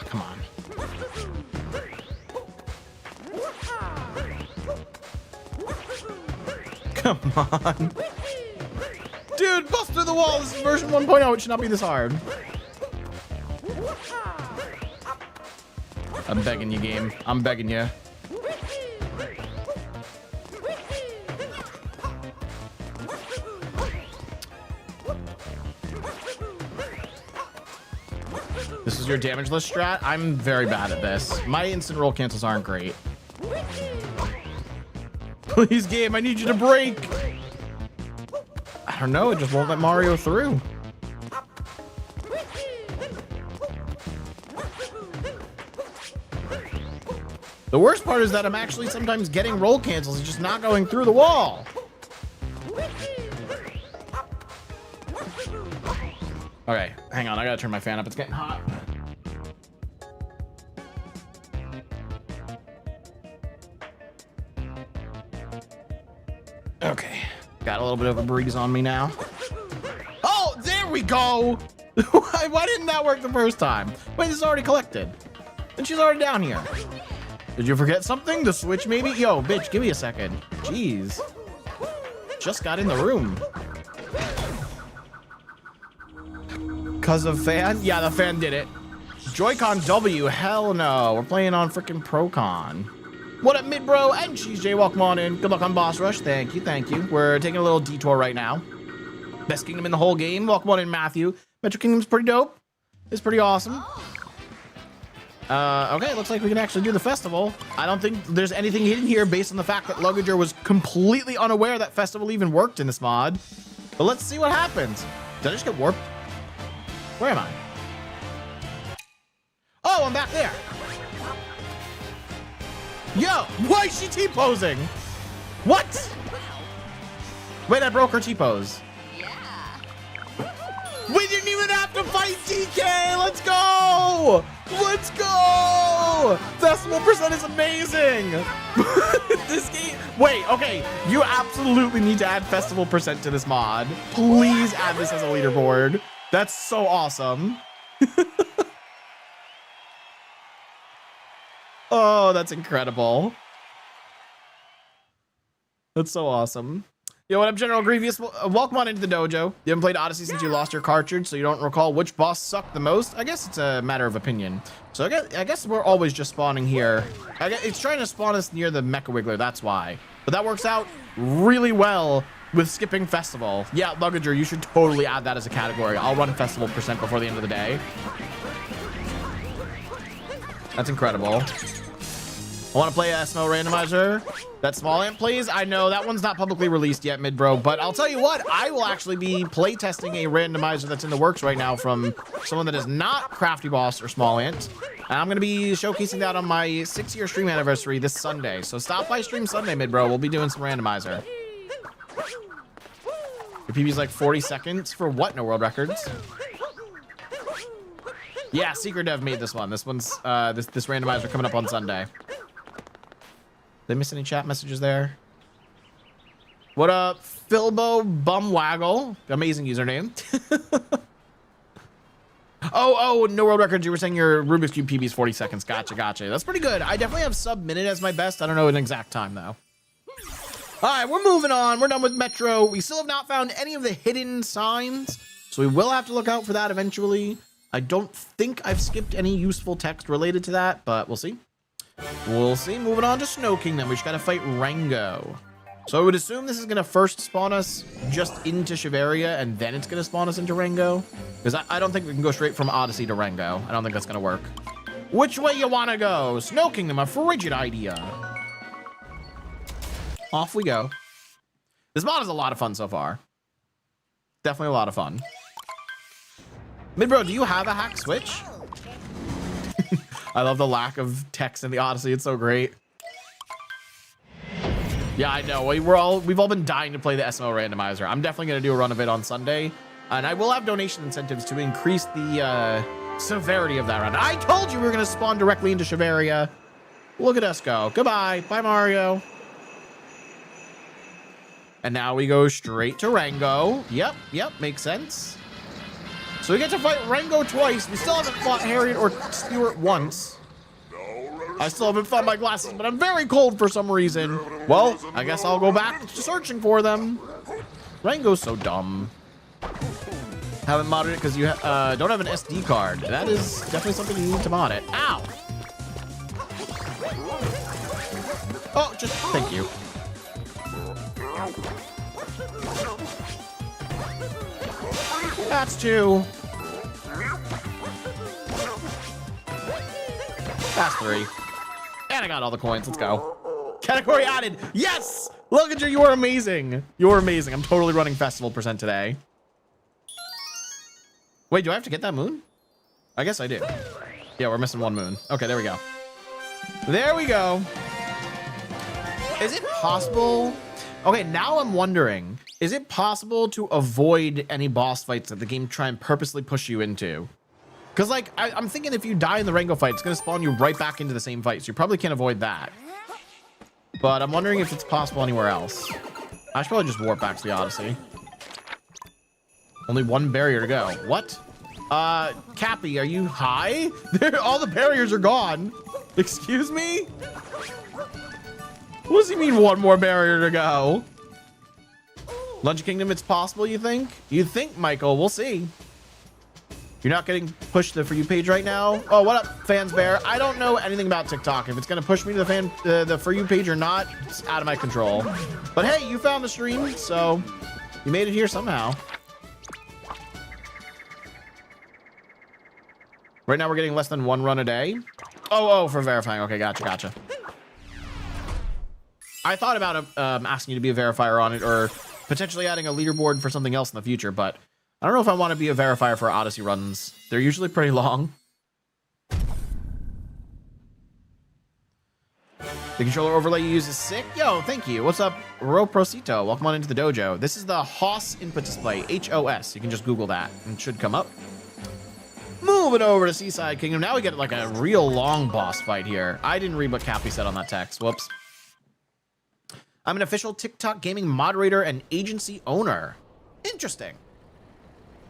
Come on. Come on. Dude, bust through the wall. This is version 1.0. It should not be this hard. I'm begging you, game. I'm begging you. This is your damageless strat? I'm very bad at this. My instant roll cancels aren't great. Please, game, I need you to break. I don't know, it just won't let Mario through. The worst part is that I'm actually sometimes getting roll cancels and just not going through the wall. Okay, hang on, I gotta turn my fan up. It's getting hot. Okay, got a little bit of a breeze on me now. Oh, there we go. Why didn't that work the first time? Wait, this is already collected. And she's already down here. Did you forget something? The switch maybe? Yo, bitch, give me a second. Jeez. Just got in the room. Cause of fan? Yeah, the fan did it. Joy-Con W, hell no. We're playing on freaking Pro-Con. What up, mid-bro? And Cheese J, welcome on in. Good luck on Boss Rush. Thank you, thank you. We're taking a little detour right now. Best kingdom in the whole game. Welcome on in, Matthew. Metro Kingdom's pretty dope. It's pretty awesome. Okay, looks like we can actually do the festival. I don't think there's anything hidden here based on the fact that Luggager was completely unaware that festival even worked in this mod. But let's see what happens. Did I just get warped? Where am I? Oh, I'm back there. Yo, why is she T-posing? What? Wait, I broke her T-pose. We didn't even have to fight DK. Let's go. Let's go. Decimal percent is amazing. This game. Wait, okay. You absolutely need to add festival percent to this mod. Please add this as a leaderboard. That's so awesome. Oh, that's incredible. That's so awesome. Yo, what up, General Grievous? Welcome on into the dojo. You haven't played Odyssey since you lost your cartridge, so you don't recall which boss sucked the most? I guess it's a matter of opinion. So I guess we're always just spawning here. It's trying to spawn us near the Mecha Wiggler, that's why. But that works out really well with skipping festival. Yeah, Luggager, you should totally add that as a category. I'll run festival percent before the end of the day. That's incredible. I want to play SMO randomizer that Small Ant plays. I know that one's not publicly released yet, mid-bro, but I'll tell you what, I will actually be play testing a randomizer that's in the works right now from someone that is not Crafty Boss or Small Ant. And I'm going to be showcasing that on my 6-year stream anniversary this Sunday. So stop by stream Sunday, mid-bro. We'll be doing some randomizer. Your PB's like 40 seconds for what? No world records. Yeah, Secret Dev made this one. This one's this randomizer coming up on Sunday. Did I miss any chat messages there? What up, Philbo Bumwaggle? Amazing username. oh, no world records. You were saying your Rubik's Cube PB is 40 seconds. Gotcha. That's pretty good. I definitely have sub-minute as my best. I don't know an exact time, though. All right, we're moving on. We're done with Metro. We still have not found any of the hidden signs, so we will have to look out for that eventually. I don't think I've skipped any useful text related to that, but we'll see. We'll see. Moving on to Snow Kingdom. We just got to fight Rango. So I would assume this is going to first spawn us just into Shiveria, and then it's going to spawn us into Rango. Because I don't think we can go straight from Odyssey to Rango. I don't think that's going to work. Which way you want to go? Snow Kingdom, a frigid idea. Off we go. This mod is a lot of fun so far. Definitely a lot of fun. Midbro, do you have a hack switch? I love the lack of text in the Odyssey. It's so great. Yeah, I know. We've all been dying to play the SMO randomizer. I'm definitely going to do a run of it on Sunday. And I will have donation incentives to increase the severity of that run. I told you we were going to spawn directly into Shiveria. Look at us go. Goodbye. Bye, Mario. And now we go straight to Rango. Yep, makes sense. So we get to fight Rango twice. We still haven't fought Harriet or Stuart once. I still haven't found my glasses, but I'm very cold for some reason. Well, I guess I'll go back to searching for them. Rango's so dumb. Haven't modded it because you don't have an SD card. That is definitely something you need to mod it. Ow! Oh, just thank you. That's 2. That's 3. And I got all the coins. Let's go. Category added. Yes! Luggager, you are amazing. You're amazing. I'm totally running festival % today. Wait, do I have to get that moon? I guess I do. Yeah, we're missing 1 moon. Okay, there we go. There we go. Is it possible? Okay, now I'm wondering, is it possible to avoid any boss fights that the game try and purposely push you into? Because, like, I'm thinking if you die in the Rango fight, it's going to spawn you right back into the same fight, so you probably can't avoid that. But I'm wondering if it's possible anywhere else. I should probably just warp back to the Odyssey. Only 1 barrier to go. What? Cappy, are you high? All the barriers are gone. Excuse me? What does he mean 1 more barrier to go? Lunch Kingdom, it's possible, you think? You think, Michael? We'll see. You're not getting pushed to the For You page right now? Oh, what up, Fans Bear? I don't know anything about TikTok. If it's going to push me to the For You page or not, it's out of my control. But hey, you found the stream, so you made it here somehow. Right now, we're getting less than 1 run a day. Oh, for verifying. Okay, gotcha. I thought about asking you to be a verifier on it or potentially adding a leaderboard for something else in the future, but I don't know if I want to be a verifier for Odyssey runs. They're usually pretty long. The controller overlay you use is sick. Yo, thank you. What's up, Roprosito? Welcome on into the dojo. This is the HOS input display, HOS. You can just Google that and it should come up. Moving over to Seaside Kingdom. Now we get like a real long boss fight here. I didn't read what Cappy said on that text. Whoops. I'm an official TikTok gaming moderator and agency owner. Interesting.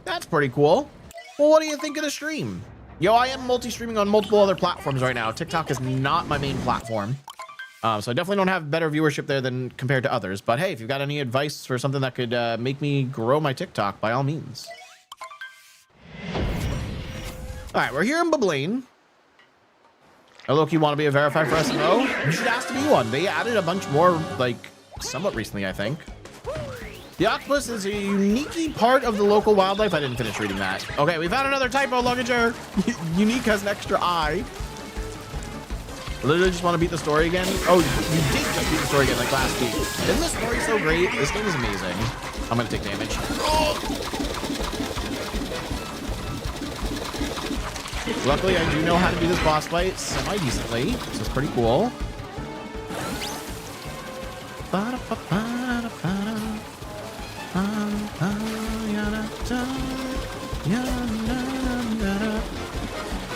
That's pretty cool. Well, what do you think of the stream? Yo, I am multi-streaming on multiple other platforms right now. TikTok is not my main platform. So I definitely don't have better viewership there than compared to others. But hey, if you've got any advice for something that could make me grow my TikTok, by all means. All right, we're here in Bablaine. Oh, look, you want to be a verifier for SMO? You should ask to be one. They added a bunch more, like, somewhat recently, I think. The octopus is a unique part of the local wildlife. I didn't finish reading that. Okay, we found another typo, Luggager. Unique has an extra I. Literally just want to beat the story again. Oh, you did just beat the story again like last week. Isn't the story so great? This game is amazing. I'm gonna take damage. Oh! Luckily, I do know how to do this boss fight semi-decently, so it's pretty cool.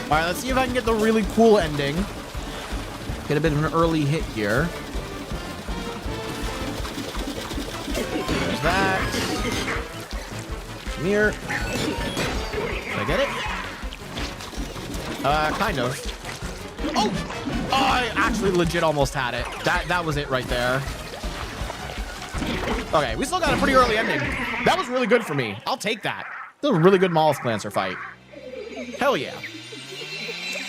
Alright, let's see if I can get the really cool ending. Get a bit of an early hit here. There's that. Come here. Did I get it? Kind of. Oh! I actually legit almost had it. That was it right there. Okay, we still got a pretty early ending. That was really good for me. I'll take that. That was a really good Mollusk Lancer fight. Hell yeah.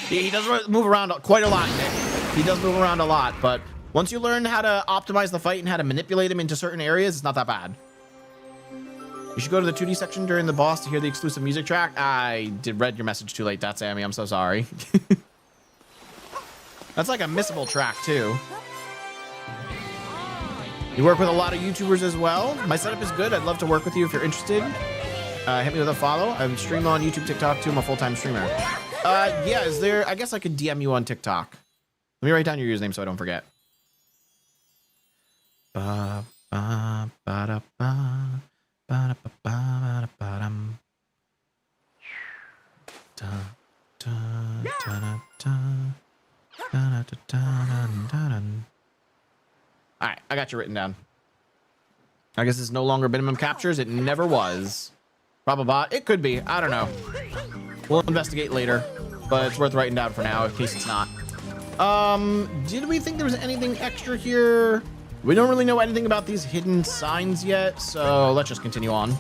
He does move around quite a lot, Nick. He does move around a lot, but once you learn how to optimize the fight and how to manipulate him into certain areas, it's not that bad. You should go to the 2D section during the boss to hear the exclusive music track. I read your message too late, that's Sammy. I'm so sorry. That's like a missable track too. You work with a lot of YouTubers as well. My setup is good. I'd love to work with you if you're interested. Hit me with a follow. I stream on YouTube, TikTok too. I'm a full-time streamer. Yeah, is there... I guess I could DM you on TikTok. Let me write down your username so I don't forget. Alright, I got you written down. I guess it's no longer minimum captures. It never was. Probabot. It could be. I don't know. We'll investigate later, but it's worth writing down for now in case it's not. Did we think there was anything extra here? We don't really know anything about these hidden signs yet, so let's just continue on.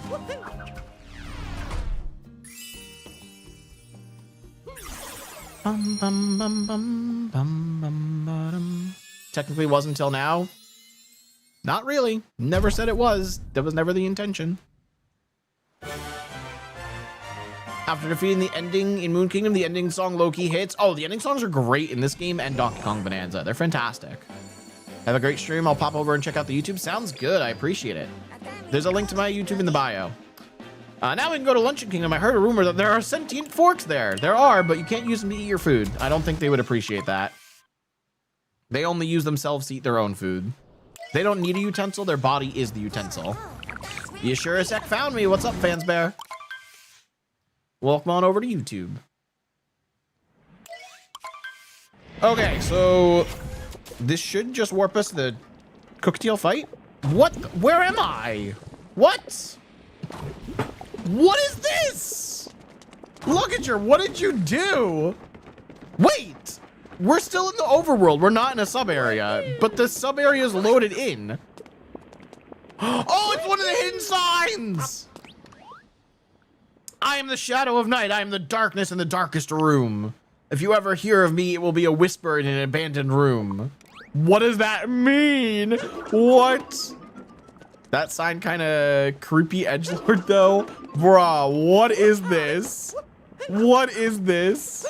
Technically was until now. Not really. Never said it was. That was never the intention. After defeating the ending in Moon Kingdom, the ending song low-key hits. Oh, the ending songs are great in this game and Donkey Kong Bonanza. They're fantastic. Have a great stream. I'll pop over and check out the YouTube. Sounds good. I appreciate it. There's a link to my YouTube in the bio. Now we can go to Luncheon Kingdom. I heard a rumor that there are sentient forks there. There are, but you can't use them to eat your food. I don't think they would appreciate that. They only use themselves to eat their own food. They don't need a utensil. Their body is the utensil. You sure as heck found me. What's up, Fansbear? Welcome on over to YouTube. Okay, so this should just warp us to the Cooktail fight. What? Where am I? What? What is this? Luggager, what did you do? Wait, we're still in the overworld. We're not in a sub area, but the sub area is loaded in. Oh, it's one of the hidden signs. I am the shadow of night. I am the darkness in the darkest room. If you ever hear of me, it will be a whisper in an abandoned room. What does that mean? What? That sign kind of creepy edgelord though. Bruh, what is this? What is this?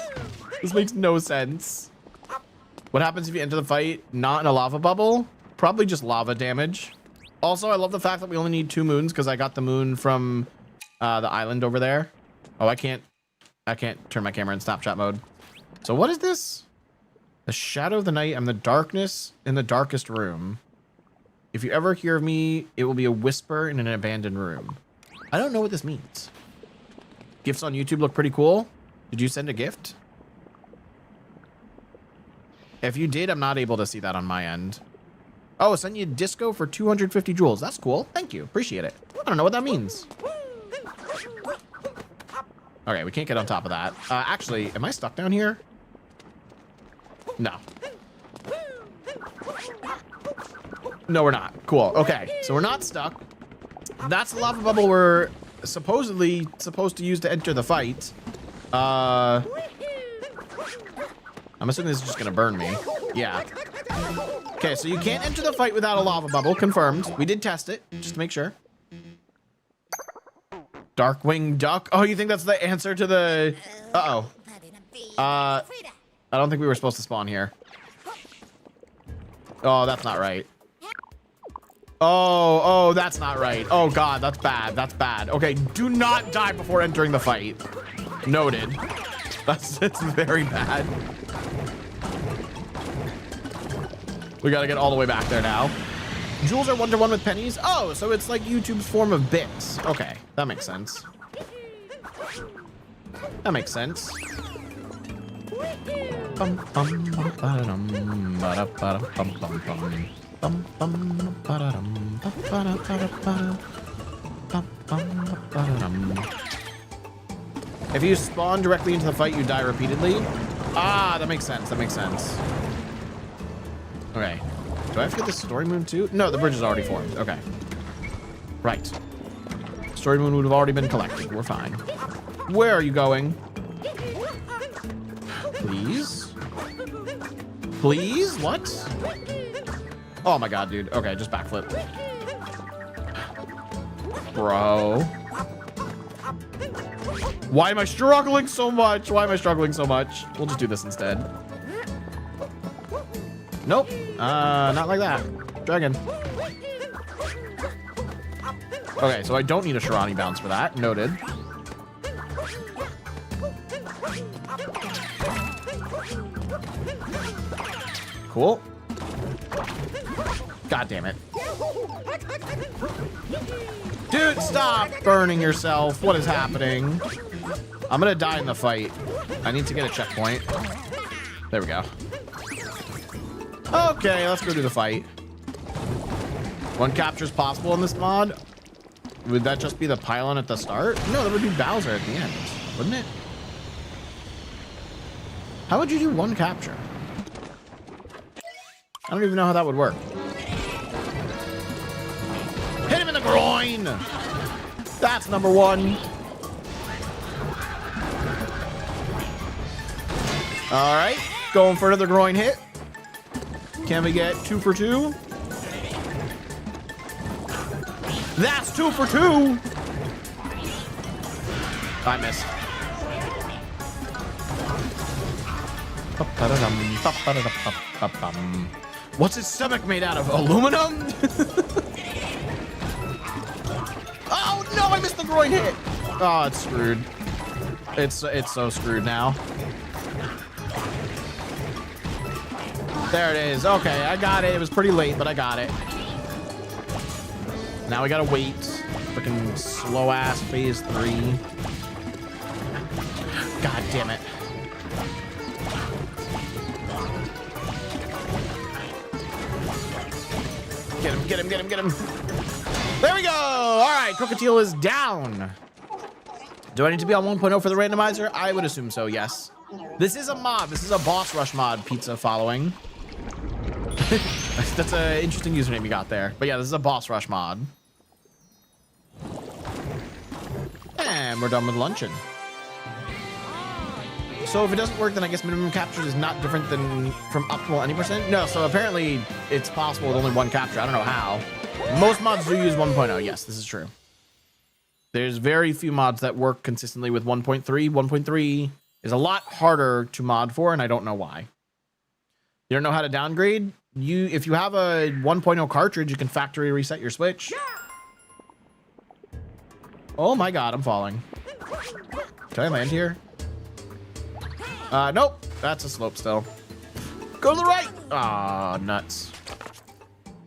This makes no sense. What happens if you enter the fight not in a lava bubble? Probably just lava damage. Also, I love the fact that we only need 2 moons because I got the moon from the island over there. Oh, I can't turn my camera in Snapchat mode. So what is this? The shadow of the night. I'm the darkness in the darkest room. If you ever hear of me, it will be a whisper in an abandoned room. I don't know what this means. Gifts on YouTube look pretty cool. Did you send a gift? If you did, I'm not able to see that on my end. Oh, I sent you a disco for 250 jewels. That's cool. Thank you. Appreciate it. I don't know what that means. Okay, we can't get on top of that. Actually, am I stuck down here? No. No, we're not. Cool. Okay, so we're not stuck. That's the lava bubble we're supposedly supposed to use to enter the fight. I'm assuming this is just gonna burn me. Yeah. Okay, so you can't enter the fight without a lava bubble. Confirmed. We did test it, just to make sure. Darkwing Duck. Oh, you think that's the answer to the... Uh-oh. I don't think we were supposed to spawn here. Oh, that's not right. Oh, that's not right. Oh God, that's bad. That's bad. Okay, do not die before entering the fight. Noted. It's very bad. We gotta get all the way back there now. Jewels are 1-to-1 with pennies. Oh, so it's like YouTube's form of bits. Okay, that makes sense. That makes sense. If you spawn directly into the fight, you die repeatedly. Ah, that makes sense. That makes sense. Okay. Do I have to get the story moon too? No, the bridge is already formed. Okay. Right. Story moon would have already been collected. We're fine. Where are you going? Please? Please? What? Oh my God, dude. Okay, just backflip. Bro. Why am I struggling so much? Why am I struggling so much? We'll just do this instead. Nope. Not like that. Dragon. Okay, so I don't need a Shirani bounce for that. Noted. Cool. God damn it. Dude, stop burning yourself. What is happening? I'm gonna die in the fight. I need to get a checkpoint. There we go. Okay, let's go do the fight. One capture is possible in this mod. Would that just be the pylon at the start? No, that would be Bowser at the end, wouldn't it? How would you do one capture? I don't even know how that would work. Hit him in the groin! That's number one. All right, going for another groin hit. Can we get 2 for 2? That's 2 for 2. I missed. What's his stomach made out of? Aluminum? Oh no, I missed the groin hit. Oh, it's screwed. It's so screwed now. There it is. Okay, I got it. It was pretty late, but I got it. Now we gotta wait. Freaking slow ass phase 3. God damn it. Get him, get him, get him, get him. There we go. All right, Crocodile is down. Do I need to be on 1.0 for the randomizer? I would assume so, yes. This is a mod. This is a boss rush mod, pizza following. That's an interesting username you got there. But yeah, this is a boss rush mod. And we're done with luncheon. So if it doesn't work, then I guess minimum captures is not different than from optimal any percent? No, so apparently it's possible with only one capture. I don't know how. Most mods do use 1.0. Yes, this is true. There's very few mods that work consistently with 1.3. 1.3 is a lot harder to mod for, and I don't know why. You don't know how to downgrade? If you have a 1.0 cartridge, you can factory reset your Switch. Oh my God, I'm falling. Can I land here? Nope. That's a slope still. Go to the right. Ah, nuts.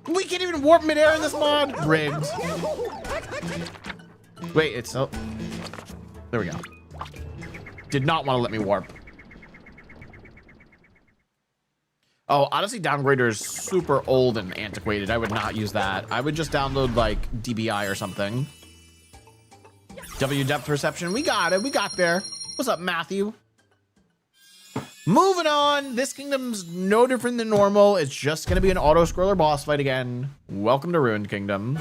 We can't even warp midair in this mod. Rigged. Wait, it's... Oh. There we go. Did not want to let me warp. Oh, Odyssey Downgrader is super old and antiquated. I would not use that. I would just download, like, DBI or something. W depth perception. We got it. We got there. What's up, Matthew? Moving on. This kingdom's no different than normal. It's just going to be an auto-scroller boss fight again. Welcome to Ruined Kingdom.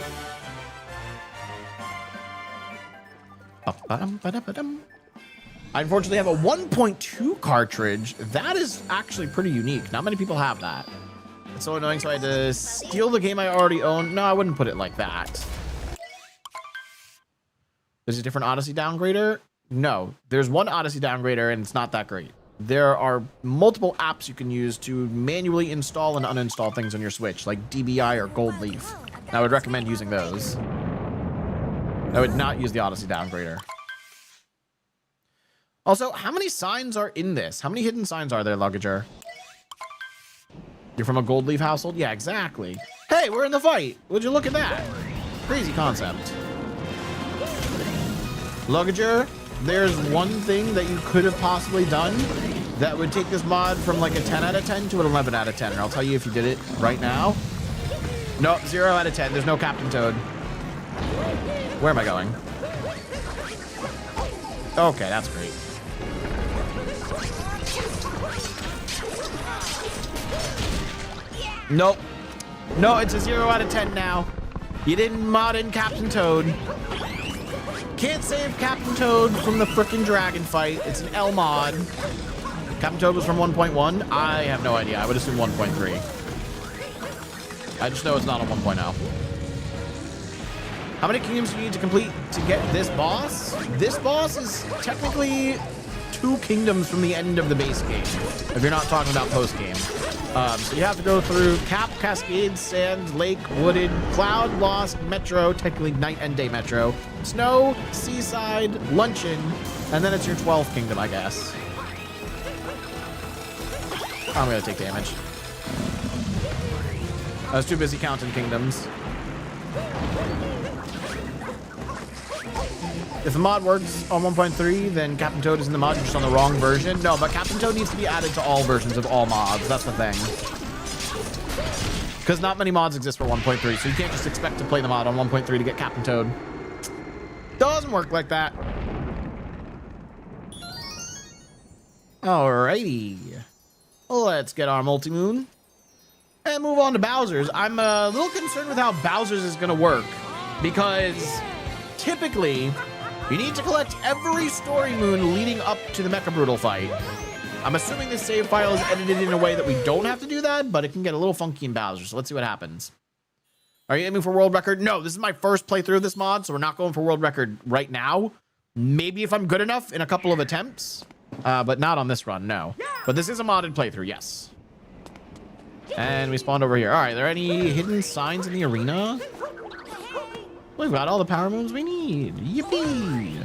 I unfortunately have a 1.2 cartridge. That is actually pretty unique. Not many people have that. It's so annoying, so I had to steal the game I already own. No, I wouldn't put it like that. There's a different Odyssey Downgrader? No, there's one Odyssey Downgrader, and it's not that great. there are multiple apps you can use to manually install and uninstall things on your Switch, like DBI or Gold Leaf. I would recommend using those. I would not use the Odyssey downgrader. Also, how many signs are in this? How many hidden signs are there, Luggager? You're from a Gold Leaf household? Yeah, exactly. Hey, we're in the fight. Would you look at that? Crazy concept. Luggager, there's one thing that you could have possibly done that would take this mod from like a 10 out of 10 to an 11 out of 10. And I'll tell you if you did it right now. No, 0 out of 10. There's no Captain Toad. Where am I going? Okay, that's great. Nope. No, it's a 0 out of 10 now. You didn't mod in Captain Toad. Can't save Captain Toad from the frickin' dragon fight. It's an L mod. Captain Toad was from 1.1. I have no idea. I would assume 1.3. I just know it's not on 1.0. How many kingdoms do you need to complete to get this boss? This boss is technically 2 kingdoms from the end of the base game, if you're not talking about post-game. So you have to go through Cap, Cascade, Sand, Lake, Wooded, Cloud, Lost, Metro, technically Night and Day Metro, Snow, Seaside, Luncheon, and then it's your 12th kingdom, I guess. I'm gonna take damage. I was too busy counting kingdoms. If the mod works on 1.3, then Captain Toad is in the mod, you're just on the wrong version. No, but Captain Toad needs to be added to all versions of all mods. That's the thing. Because not many mods exist for 1.3, so you can't just expect to play the mod on 1.3 to get Captain Toad. Doesn't work like that. Alrighty. Let's get our multi-moon. And move on to Bowser's. I'm a little concerned with how Bowser's is going to work. Because typically, you need to collect every story moon leading up to the Mecha Brutal fight. I'm assuming this save file is edited in a way that we don't have to do that, but it can get a little funky in Bowser, so let's see what happens. Are you aiming for world record? No, this is my first playthrough of this mod, so we're not going for world record right now. Maybe if I'm good enough in a couple of attempts, but not on this run, no. But this is a modded playthrough, yes. And we spawned over here. All right, are there any hidden signs in the arena? We've got all the power moons we need. Yippee!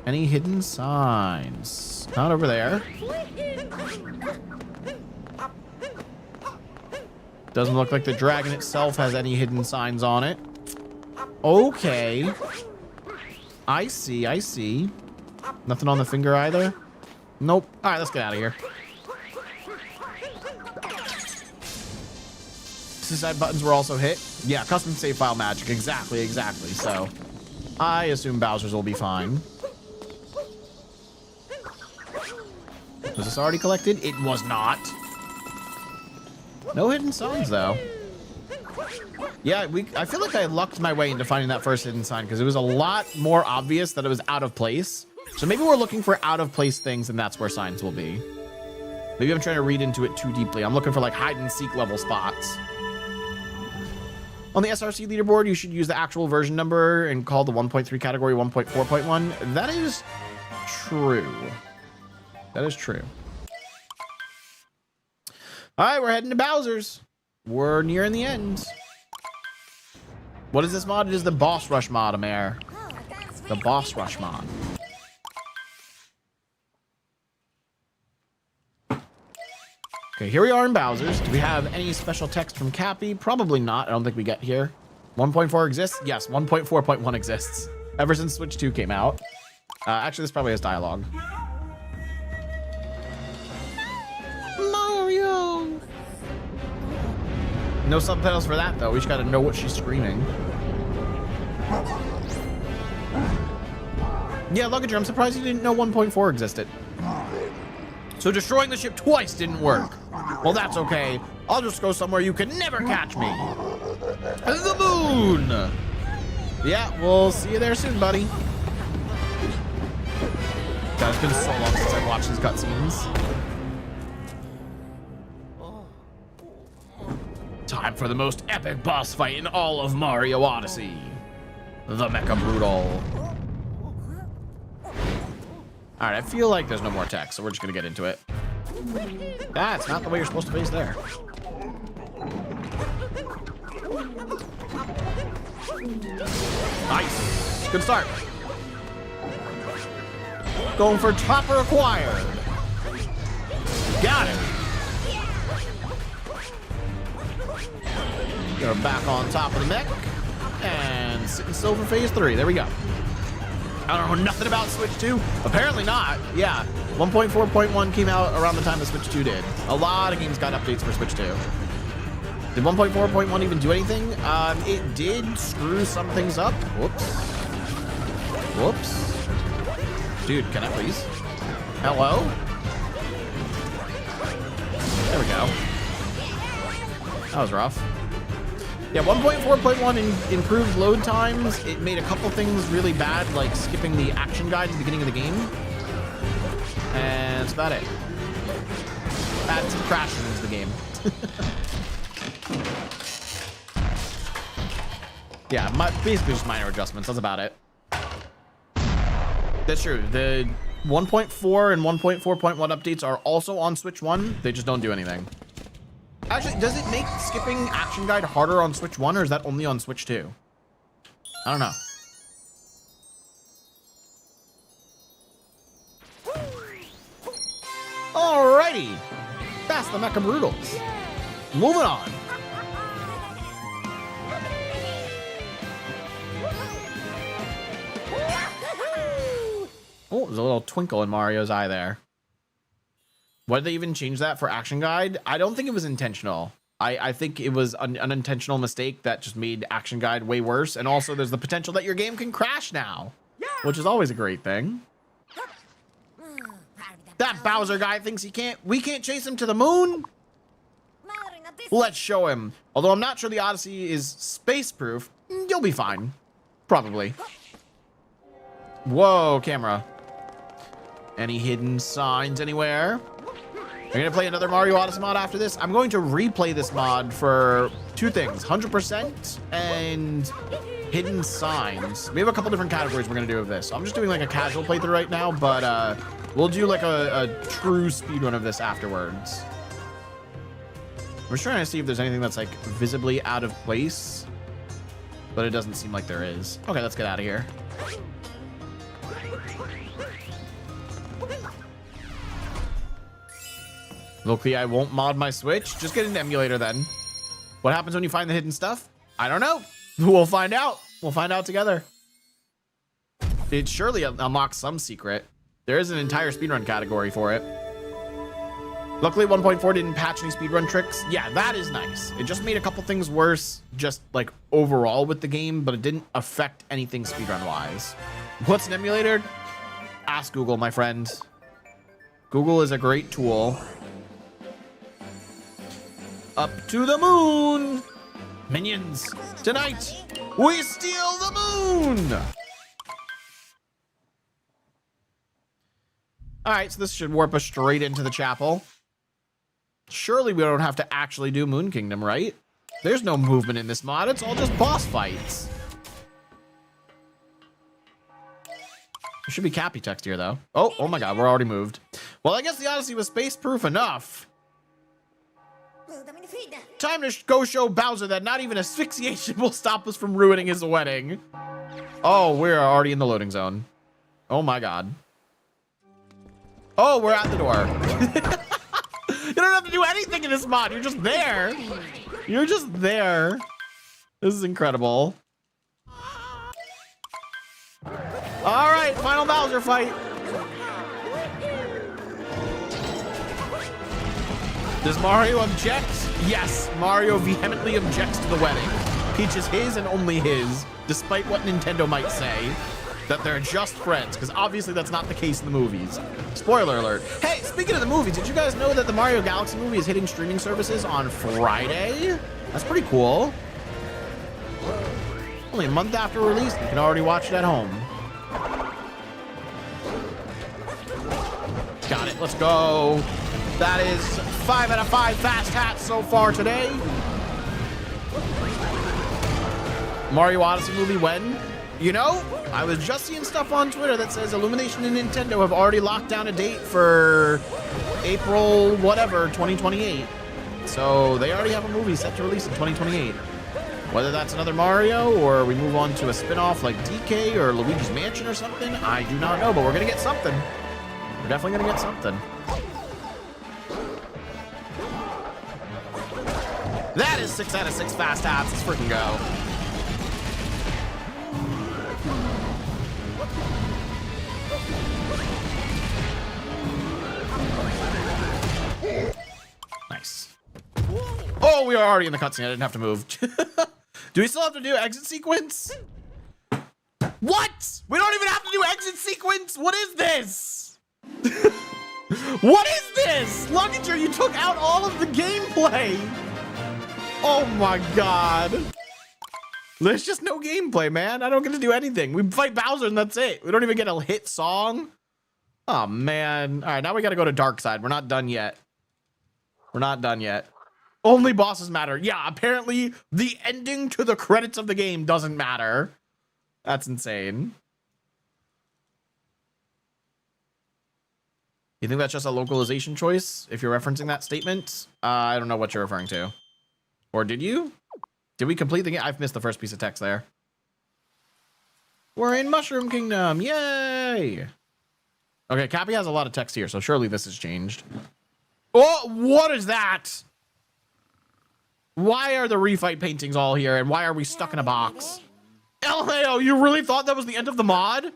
Any hidden signs? Not over there. Doesn't look like the dragon itself has any hidden signs on it. Okay. I see, I see. Nothing on the finger either? Nope. All right, let's get out of here. Suicide buttons were also hit. Yeah, custom save file magic. Exactly, exactly. So I assume Bowser's will be fine. Was this already collected? It was not. No hidden signs, though. Yeah, I feel like I lucked my way into finding that first hidden sign because it was a lot more obvious that it was out of place. So maybe we're looking for out of place things and that's where signs will be. Maybe I'm trying to read into it too deeply. I'm looking for like hide and seek level spots. On the SRC leaderboard, you should use the actual version number and call the 1.3 category 1.4.1. That is true. That is true. All right, we're heading to Bowser's. We're nearing the end. What is this mod? It is the Boss Rush mod, Amare. The Boss Rush mod. Okay, here we are in Bowser's. Do we have any special text from Cappy? Probably not. I don't think we get here. 1.4 exists? Yes, 1.4.1 exists. Ever since Switch 2 came out. Actually, this probably has dialogue. Mario! No subtitles for that, though. We just gotta know what she's screaming. Yeah, Luggager, I'm surprised you didn't know 1.4 existed. So destroying the ship twice didn't work. Well, that's okay. I'll just go somewhere you can never catch me. The moon! Yeah, we'll see you there soon, buddy. God, it's been so long since I've watched these cutscenes. Time for the most epic boss fight in all of Mario Odyssey. The Mecha Brutal. All right, I feel like there's no more text, so we're just gonna get into it. That's not the way you're supposed to face there. Nice. Good start. Going for topper acquired. Got it. You're back on top of the mech. And sitting still for phase 3. There we go. I don't know nothing about Switch 2. Apparently not. Yeah. 1.4.1 came out around the time the Switch 2 did. A lot of games got updates for Switch 2. Did 1.4.1 even do anything? It did screw some things up. Whoops. Whoops. Dude, can I please? Hello? There we go. That was rough. Yeah, 1.4.1 improved load times. It made a couple things really bad, like skipping the action guide at the beginning of the game. And that's about it. Added some crashes into the game. Yeah, basically just minor adjustments. That's about it. That's true. The 1.4 and 1.4.1 updates are also on Switch 1. They just don't do anything. Actually, does it make skipping action guide harder on Switch 1, or is that only on Switch 2? I don't know. Alrighty. That's the Mecha Brutals. Moving on. Oh, there's a little twinkle in Mario's eye there. Why did they even change that for action guide? I don't think it was intentional. I think it was an unintentional mistake that just made action guide way worse. And also there's the potential that your game can crash now, which is always a great thing. That Bowser guy thinks we can't chase him to the moon. Let's show him. Although I'm not sure the Odyssey is space proof. You'll be fine. Probably. Whoa, camera. Any hidden signs anywhere? Are you gonna play another Mario Odyssey mod after this? I'm going to replay this mod for 2 things, 100% and hidden signs. We have a couple different categories we're gonna do of this. So I'm just doing like a casual playthrough right now, but we'll do like a true speedrun of this afterwards. I'm just trying to see if there's anything that's like visibly out of place, but it doesn't seem like there is. Okay, let's get out of here. Luckily, I won't mod my Switch. Just get an emulator then. What happens when you find the hidden stuff? I don't know. We'll find out. We'll find out together. It surely unlocks some secret. There is an entire speedrun category for it. Luckily, 1.4 didn't patch any speedrun tricks. Yeah, that is nice. It just made a couple things worse, just like overall with the game, but it didn't affect anything speedrun-wise. What's an emulator? Ask Google, my friend. Google is a great tool. Up to the moon! Minions, tonight, we steal the moon! All right, so this should warp us straight into the chapel. Surely we don't have to actually do Moon Kingdom, right? There's no movement in this mod, it's all just boss fights. There should be Cappy text here, though. Oh my god, we're already moved. Well, I guess the Odyssey was space-proof enough. Time to go show Bowser that not even asphyxiation will stop us from ruining his wedding. Oh, we're already in the loading zone. Oh my god. Oh, we're at the door. You don't have to do anything in this mod. You're just there. You're just there. This is incredible. All right, final Bowser fight. Does Mario object? Yes, Mario vehemently objects to the wedding. Peach is his and only his, despite what Nintendo might say, that they're just friends, because obviously that's not the case in the movies. Spoiler alert. Hey, speaking of the movies, did you guys know that the Mario Galaxy movie is hitting streaming services on Friday? That's pretty cool. Only a month after release, you can already watch it at home. Got it, let's go. That is 5 out of 5 fast hats so far today. Mario Odyssey movie when? You know, I was just seeing stuff on Twitter that says Illumination and Nintendo have already locked down a date for April whatever 2028. So they already have a movie set to release in 2028. Whether that's another Mario or we move on to a spin-off like DK or Luigi's Mansion or something, I do not know, but we're gonna get something. We're definitely gonna get something. That is 6 out of 6 fast taps. Let's freaking go. Nice. Oh, we are already in the cutscene. I didn't have to move. Do we still have to do exit sequence? What? We don't even have to do exit sequence? What is this? What is this? Luggager, you took out all of the gameplay. Oh my God. There's just no gameplay, man. I don't get to do anything. We fight Bowser and that's it. We don't even get a hit song. Oh man. All right, now we got to go to Dark Side. We're not done yet. We're not done yet. Only bosses matter. Yeah, apparently the ending to the credits of the game doesn't matter. That's insane. You think that's just a localization choice if you're referencing that statement? I don't know what you're referring to. Or did you? Did we complete the game? I've missed the first piece of text there. We're in Mushroom Kingdom. Yay! Okay, Cappy has a lot of text here, so surely this has changed. Oh, what is that? Why are the refight paintings all here, and why are we stuck in a box? LMAO, you really thought that was the end of the mod?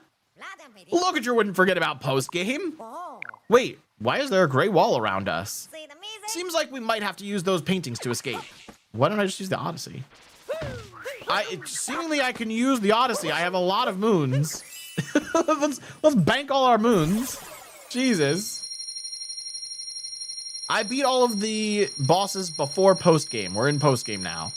Luggager wouldn't forget about post-game. Wait, why is there a gray wall around us? Seems like we might have to use those paintings to escape. Why don't I just use the Odyssey? Seemingly I can use the Odyssey. I have a lot of moons. let's bank all our moons. Jesus. I beat all of the bosses before post-game. We're in post-game now.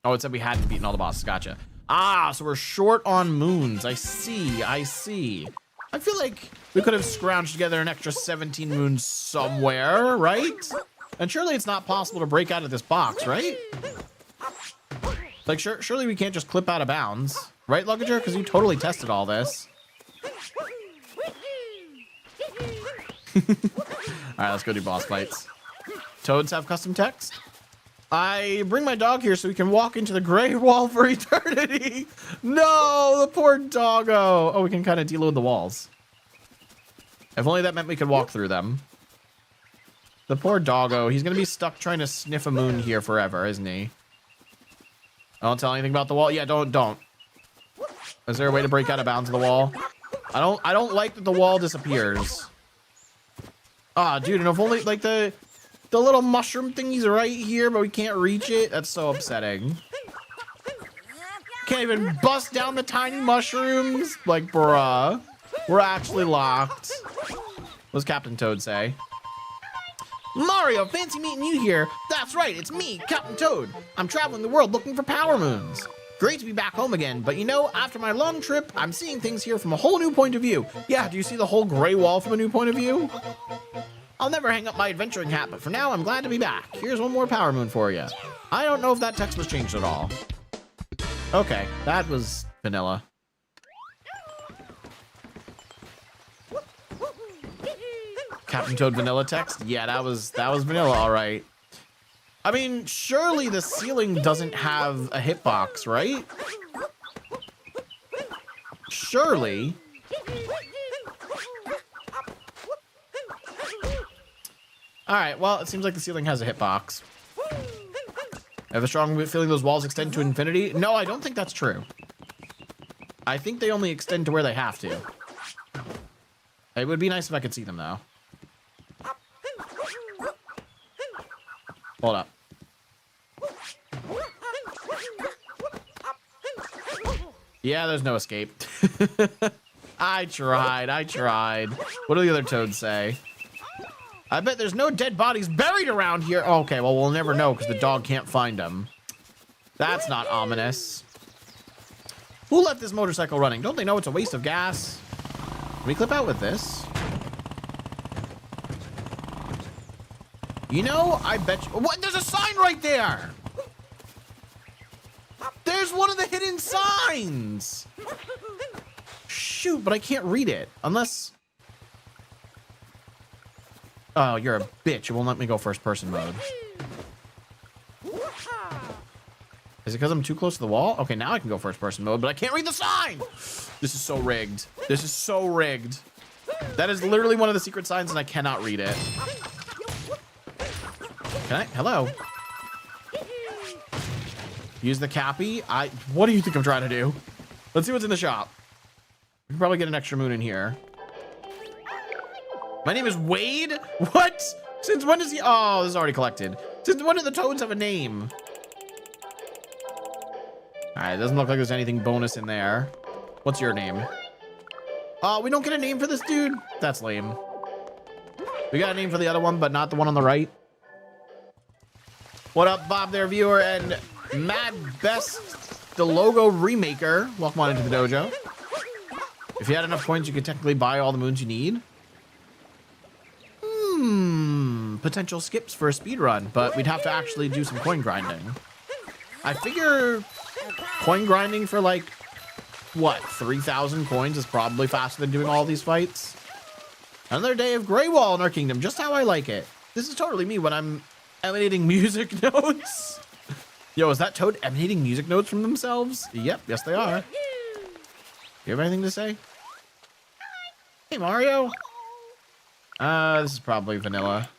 Oh, it said we hadn't beaten all the bosses. Gotcha. Ah, so we're short on moons. I see. I see. I feel like we could have scrounged together an extra 17 moons somewhere, right? And surely it's not possible to break out of this box, right? Like, surely we can't just clip out of bounds. Right, Luggager? Because you totally tested all this. All right, let's go do boss fights. Toads have custom text. I bring my dog here so we can walk into the gray wall for eternity. No, the poor doggo. Oh, we can kind of deload the walls. If only that meant we could walk through them. The poor doggo. He's going to be stuck trying to sniff a moon here forever, isn't he? Don't tell anything about the wall. Yeah, don't. Is there a way to break out of bounds of the wall? I don't like that the wall disappears. Ah, dude, and if only, like, the little mushroom thingy's right here, but we can't reach it. That's so upsetting. Can't even bust down the tiny mushrooms. Like, bruh. We're actually locked. What does Captain Toad say? Mario, fancy meeting you here. That's right, it's me, Captain Toad. I'm traveling the world looking for power moons. Great to be back home again, but you know, after my long trip, I'm seeing things here from a whole new point of view. Yeah, do you see the whole gray wall from a new point of view? I'll never hang up my adventuring hat, but for now, I'm glad to be back. Here's one more power moon for you. I don't know if that text was changed at all. Okay, that was vanilla. Captain Toad vanilla text? Yeah, that was vanilla, all right. I mean, surely the ceiling doesn't have a hitbox, right? Surely. All right, well, it seems like the ceiling has a hitbox. I have a strong feeling those walls extend to infinity. No, I don't think that's true. I think they only extend to where they have to. It would be nice if I could see them, though. Hold up. Yeah, there's no escape. I tried. What do the other toads say? I bet there's no dead bodies buried around here. Oh, okay, well, we'll never know because the dog can't find them. That's not ominous. Who left this motorcycle running? Don't they know it's a waste of gas? Can we clip out with this? You know, I bet you... What? There's a sign right there! There's one of the hidden signs. Shoot, but I can't read it unless... Oh, you're a bitch. It won't let me go first person mode. Is it because I'm too close to the wall? Okay, now I can go first person mode, but I can't read the sign. This is so rigged. This is so rigged. That is literally one of the secret signs and I cannot read it. Can I? Hello. Use the cappy. What do you think I'm trying to do? Let's see what's in the shop. We can probably get an extra moon in here. My name is Wade? What? Since when does he... Oh, this is already collected. Since when do the toads have a name? All right, it doesn't look like there's anything bonus in there. What's your name? We don't get a name for this dude? That's lame. We got a name for the other one, but not the one on the right. What up, Bob there, viewer, and Mad Best, the logo remaker. Welcome on into the dojo. If you had enough coins, you could technically buy all the moons you need. Potential skips for a speed run, but we'd have to actually do some coin grinding. I figure coin grinding for like, what, 3,000 coins is probably faster than doing all these fights. Another day of Grey Wall in our kingdom, just how I like it. This is totally me when I'm emanating music notes. Yo, is that toad emanating music notes from themselves? Yep, yes they are. You have anything to say? Hey, Mario. This is probably vanilla.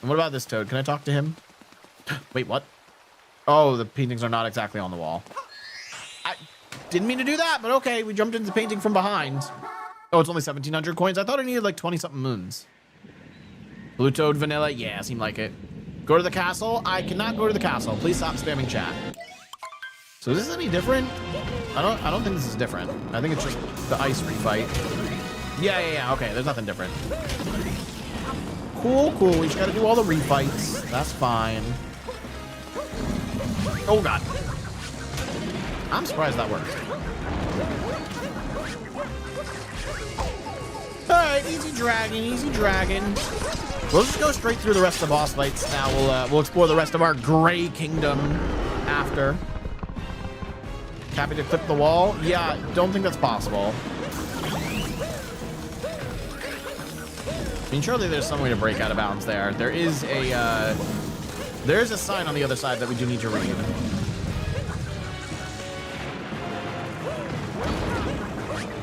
And what about this toad? Can I talk to him? Wait, what? Oh, the paintings are not exactly on the wall. I didn't mean to do that, but okay. We jumped into the painting from behind. Oh, it's only 1,700 coins. I thought I needed like 20-something moons. Blue toad, vanilla. Yeah, seemed like it. Go to the castle. I cannot go to the castle. Please stop spamming chat. So is this any different? I don't think this is different. I think it's just the ice refight. Yeah. Okay, there's nothing different. Cool. We just gotta do all the refights. That's fine. Oh, God. I'm surprised that worked. All right, easy dragon. We'll just go straight through the rest of the boss fights now. We'll explore the rest of our Grey Kingdom after. Happy to clip the wall? Yeah, don't think that's possible. I mean, surely there's some way to break out of bounds there. There is a sign on the other side that we do need to read.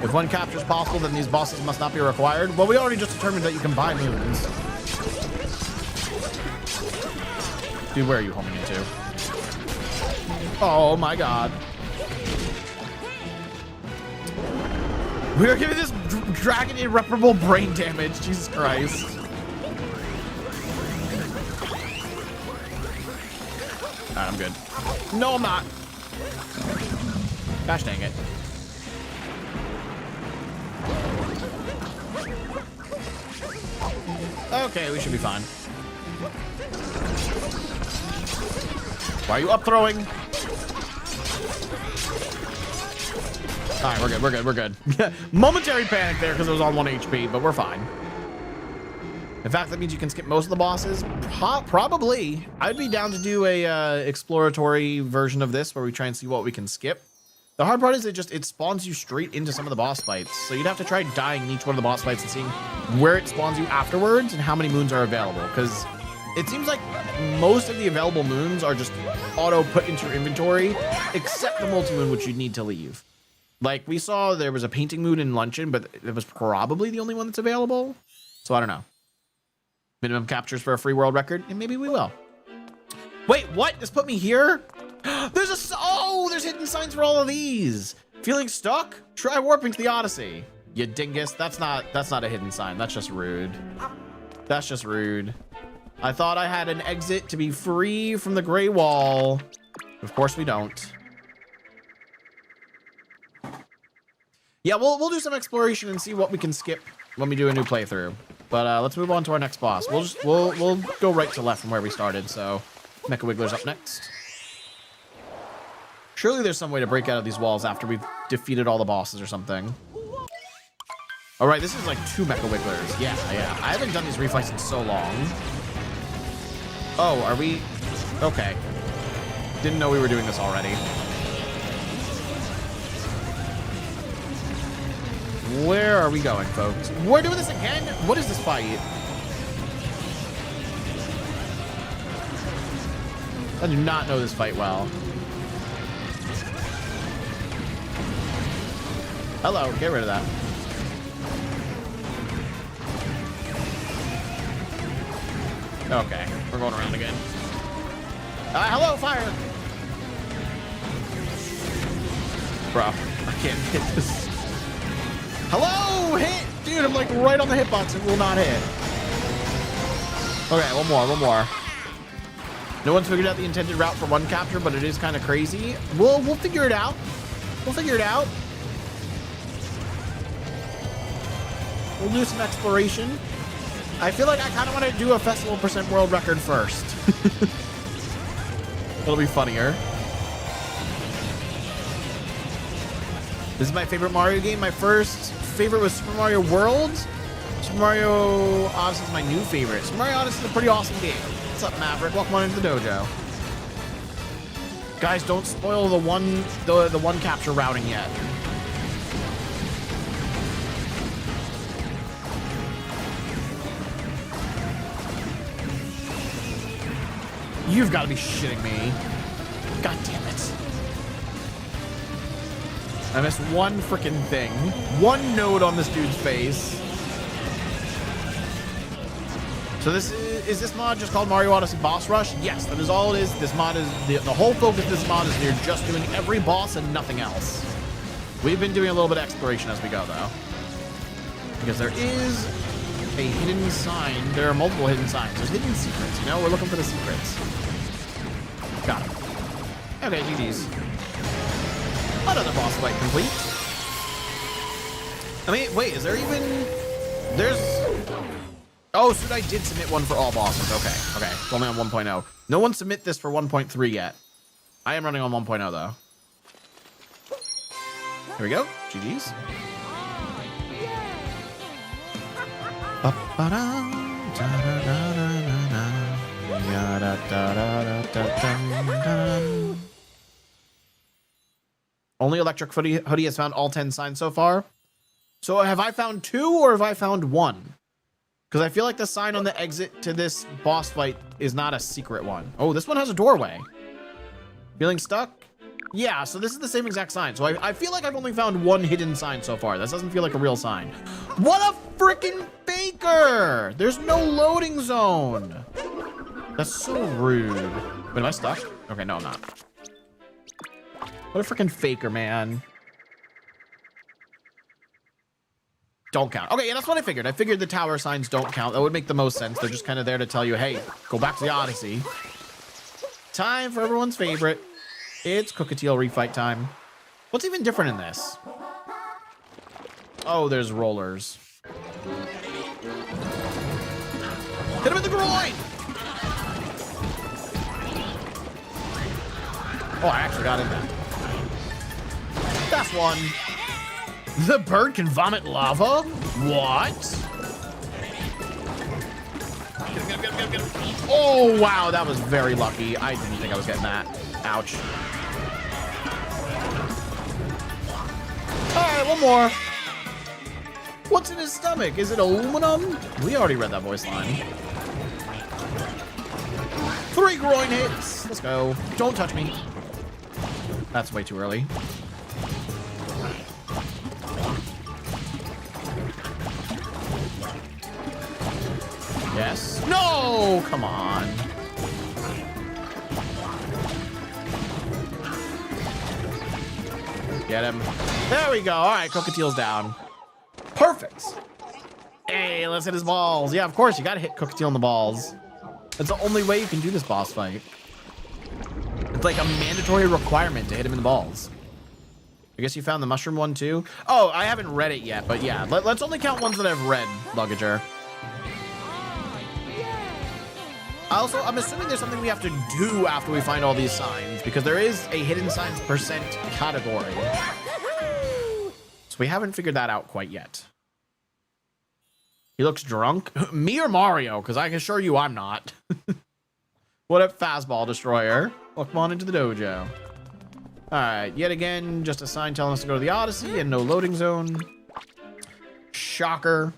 If one captures possible, then these bosses must not be required. Well, we already just determined that you can buy moons. Dude, where are you homing into? Oh my God. We are giving this dragon irreparable brain damage. Jesus Christ. Alright, I'm good. No, I'm not. Gosh dang it. Okay, we should be fine. Why are you up throwing? All right, we're good. Momentary panic there because it was on 1 HP, but we're fine. In fact, that means you can skip most of the bosses. Probably. I'd be down to do a exploratory version of this where we try and see what we can skip. The hard part is it spawns you straight into some of the boss fights. So you'd have to try dying in each one of the boss fights and seeing where it spawns you afterwards and how many moons are available. Because it seems like most of the available moons are just auto put into your inventory, except the multi-moon, which you need to leave. Like, we saw there was a painting moon in Luncheon, but it was probably the only one that's available. So I don't know. Minimum captures for a free world record, and maybe we will. Wait, what? This put me here? There's hidden signs for all of these. Feeling stuck? Try warping to the Odyssey. You dingus. That's not a hidden sign. That's just rude. That's just rude. I thought I had an exit to be free from the Grey Wall. Of course we don't. Yeah, we'll do some exploration and see what we can skip when we do a new playthrough. But let's move on to our next boss. We'll go right to left from where we started. So Mecha Wiggler's up next. Surely there's some way to break out of these walls after we've defeated all the bosses or something. All right, this is like 2 Mecha Wigglers. Yeah. I haven't done these refights in so long. Oh, are we? Okay. Didn't know we were doing this already. Where are we going, folks? We're doing this again? What is this fight? I do not know this fight well. Hello, get rid of that. Okay, we're going around again. Hello, fire! Bro, I can't hit this. Hello, hit! Dude, I'm like right on the hitbox. It will not hit. Okay, one more. No one's figured out the intended route for one capture, but it is kind of crazy. We'll figure it out. We'll figure it out. We'll do some exploration. I feel like I kind of want to do a festival % world record first. It'll be funnier. This is my favorite Mario game. My first favorite was Super Mario World. Super Mario Odyssey is my new favorite. Super Mario Odyssey is a pretty awesome game. What's up, Maverick? Welcome on into the dojo. Guys, don't spoil the one capture routing yet. You've got to be shitting me. God damn it. I missed one freaking thing. One node on this dude's face. So is this mod just called Mario Odyssey Boss Rush? Yes, that is all it is. This mod is, the whole focus of this mod is you're just doing every boss and nothing else. We've been doing a little bit of exploration as we go, though. Because there is a hidden sign. There are multiple hidden signs. There's hidden secrets, you know? We're looking for the secrets. Got it. Okay, GG's. Another boss fight complete. I mean, wait, is there even... There's... Oh, so I did submit one for all bosses. Okay. It's only on 1.0. No one submit this for 1.3 yet. I am running on 1.0, though. Here we go. GG's. Only Electric Hoodie has found all 10 signs so far. So have I found 2 or have I found 1? Because I feel like the sign on the exit to this boss fight is not a secret one. Oh, this one has a doorway. Feeling stuck? Yeah, so this is the same exact sign. So I feel like I've only found 1 hidden sign so far. This doesn't feel like a real sign. What a freaking faker! There's no loading zone. That's so rude. Wait, am I stuck? Okay, no, I'm not. What a freaking faker, man. Don't count. Okay, yeah, that's what I figured. I figured the tower signs don't count. That would make the most sense. They're just kind of there to tell you, hey, go back to the Odyssey. Time for everyone's favorite. It's Cookatiel refight time. What's even different in this? Oh, there's rollers. Hit him in the groin! Oh, I actually got in there. That's one. The bird can vomit lava? What? Get him. Oh, wow, that was very lucky. I didn't think I was getting that. Ouch. All right, one more. What's in his stomach? Is it aluminum? We already read that voice line. 3 groin hits. Let's go. Don't touch me. That's way too early. Yes. No! Come on. Get him. There we go. All right, Cookatiel's down. Perfect. Hey, let's hit his balls. Yeah, of course, you gotta hit Cookatiel in the balls. That's the only way you can do this boss fight. It's like a mandatory requirement to hit him in the balls. I guess you found the mushroom one too? Oh, I haven't read it yet, but yeah, let's only count ones that I've read, Luggager. Also, I'm assuming there's something we have to do after we find all these signs, because there is a hidden signs % category. So we haven't figured that out quite yet. He looks drunk. Me or Mario? Because I can assure you I'm not. What up, Fastball Destroyer? Welcome on into the dojo. Alright, yet again, just a sign telling us to go to the Odyssey and no loading zone. Shocker.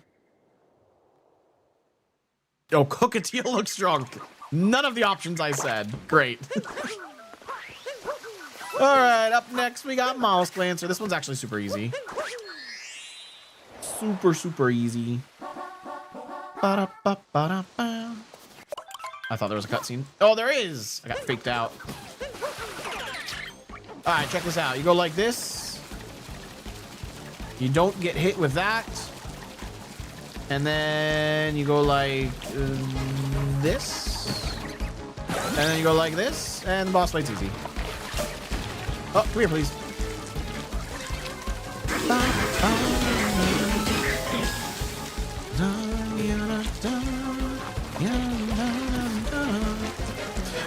Oh, Cookateel looks strong. None of the options I said. Great. Alright, up next we got Mollusk Lancer. This one's actually super easy. Super easy. Ba-da-ba-ba-da-ba. I thought there was a cutscene. Oh, there is! I got faked out. Alright, check this out. You go like this. You don't get hit with that. And then you go like this. And then you go like this. And the boss fight's easy. Oh, come here, please.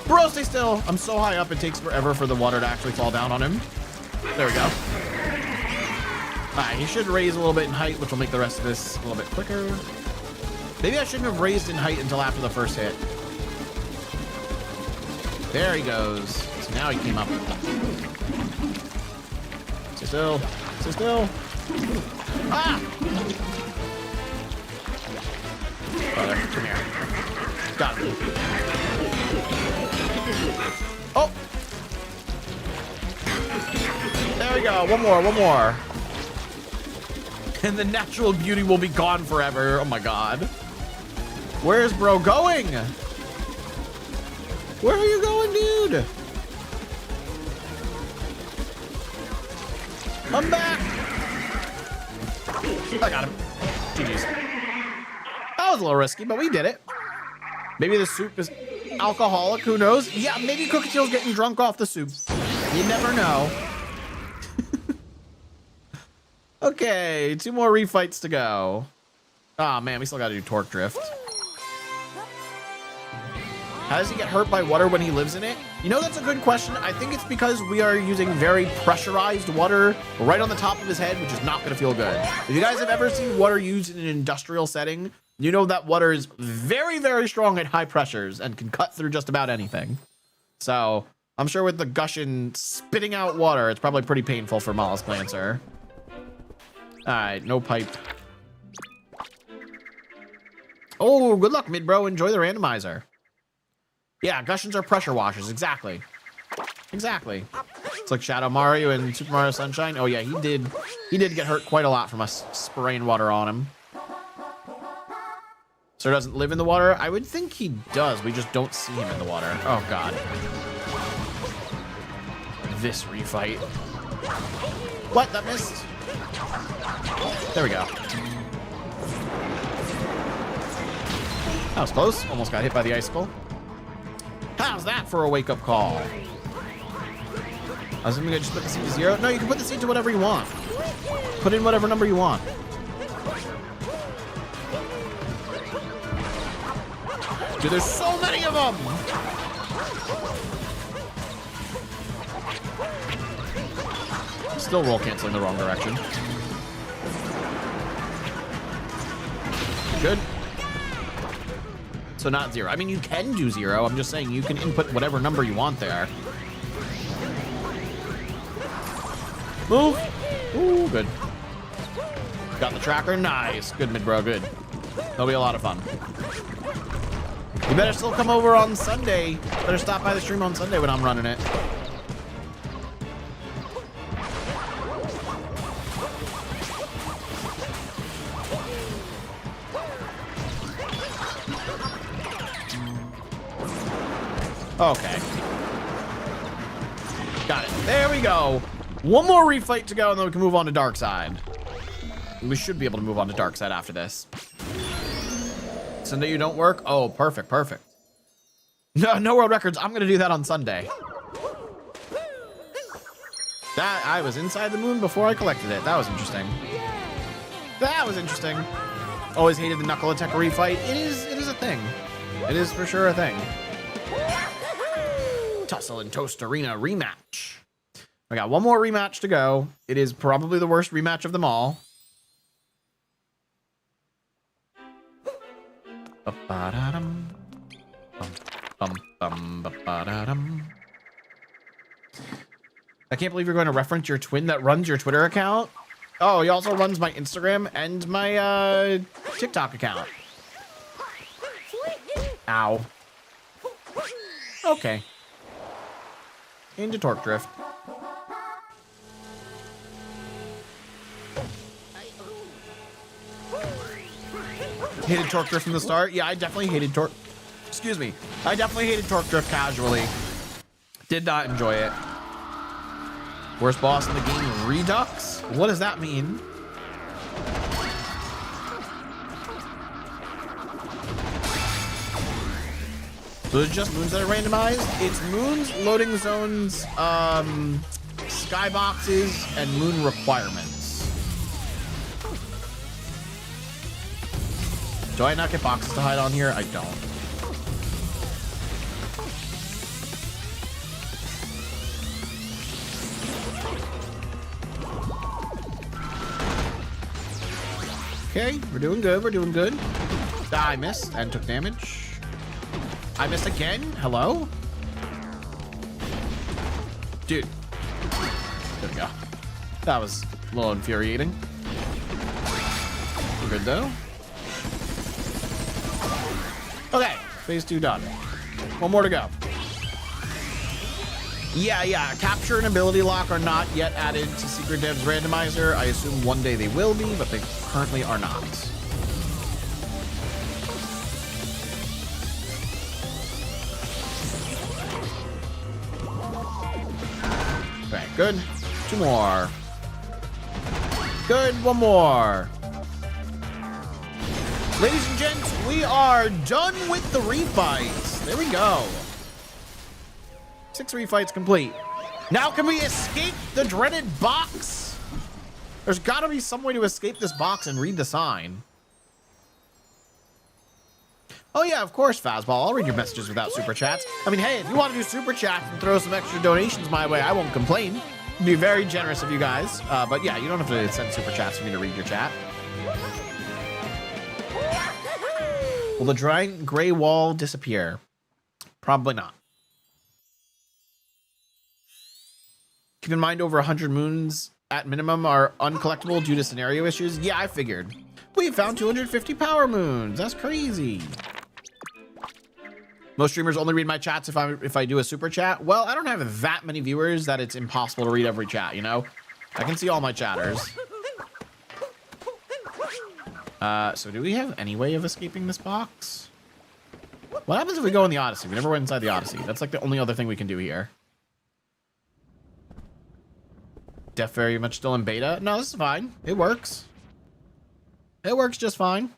Bro, stay still. I'm so high up, it takes forever for the water to actually fall down on him. There we go. All right, he should raise a little bit in height, which will make the rest of this a little bit quicker. Maybe I shouldn't have raised in height until after the first hit. There he goes. So now he came up. Stay still. Stay still. Ah! Brother, come here. Got me. Oh! There we go. One more. And the natural beauty will be gone forever. Oh my god. Where's bro going? Where are you going, dude? I'm back. I got him. GG's. That was a little risky, but we did it. Maybe the soup is alcoholic. Who knows? Yeah, maybe Cookatel's getting drunk off the soup. You never know. Okay, 2 more refights to go. Oh man, we still gotta do Torque Drift. How does he get hurt by water when he lives in it? You know, that's a good question. I think it's because we are using very pressurized water right on the top of his head, which is not gonna feel good. If you guys have ever seen water used in an industrial setting, you know that water is very strong at high pressures and can cut through just about anything. So I'm sure with the gushing, spitting out water, it's probably pretty painful for Mollusk Lancer. All right, no pipe. Oh, good luck, mid-bro. Enjoy the randomizer. Yeah, gushings are pressure washers. Exactly. It's like Shadow Mario and Super Mario Sunshine. Oh yeah, he did get hurt quite a lot from us spraying water on him. So he doesn't live in the water? I would think he does. We just don't see him in the water. Oh god. This refight. What? That missed? There we go. That was close. Almost got hit by the icicle. How's that for a wake-up call? I was gonna just put the seed to 0. No, you can put the seed to whatever you want. Put in whatever number you want. Dude, there's so many of them! Still roll canceling the wrong direction. Good. So not 0. I mean, you can do 0. I'm just saying you can input whatever number you want there. Move. Ooh, good. Got the tracker. Nice. Good, mid-bro. Good. That'll be a lot of fun. You better still come over on Sunday. Better stop by the stream on Sunday when I'm running it. Okay. Got it. There we go. One more refight to go, and then we can move on to Dark Side. We should be able to move on to Dark Side after this. Sunday you don't work? Oh, perfect. No world records. I'm going to do that on Sunday. That I was inside the moon before I collected it. That was interesting. Always hated the Knuckle Attack refight. It is a thing. It is for sure a thing. Tussle and Toast Arena rematch. I got one more rematch to go. It is probably the worst rematch of them all. Ba-ba-da-dum. I can't believe you're going to reference your twin that runs your Twitter account. Oh, he also runs my Instagram and my TikTok account. Ow. Okay. Into Torque Drift. Hated Torque Drift from the start? Yeah, I definitely hated Torque... Excuse me. I definitely hated Torque Drift casually. Did not enjoy it. Worst boss in the game, Redux? What does that mean? So it's just moons that are randomized? It's moons, loading zones, skyboxes, and moon requirements. Do I not get boxes to hide on here? I don't. Okay, we're doing good, we're doing good. I missed and took damage. I missed again? Hello? Dude. There we go. That was a little infuriating. We're good though. Okay, phase 2 done. One more to go. Yeah, capture and ability lock are not yet added to Secret Dev's randomizer. I assume one day they will be, but they currently are not. Okay, good. 2 more. Good, 1 more. Ladies and gents, we are done with the refights. There we go. 6 refights complete. Now can we escape the dreaded box? There's got to be some way to escape this box and read the sign. Oh yeah, of course, Fazball. I'll read your messages without super chats. I mean, hey, if you want to do super chats and throw some extra donations my way, I won't complain. It'd be very generous of you guys. But yeah, you don't have to send super chats for me to read your chat. Will the giant gray wall disappear? Probably not. Keep in mind, over 100 moons at minimum are uncollectible due to scenario issues. Yeah, I figured. We found 250 power moons. That's crazy. Most streamers only read my chats if I do a super chat. Well, I don't have that many viewers that it's impossible to read every chat, you know? I can see all my chatters. So do we have any way of escaping this box? What happens if we go in the Odyssey? We never went inside the Odyssey. That's like the only other thing we can do here. Def very much still in beta. No, this is fine. It works. It works just fine.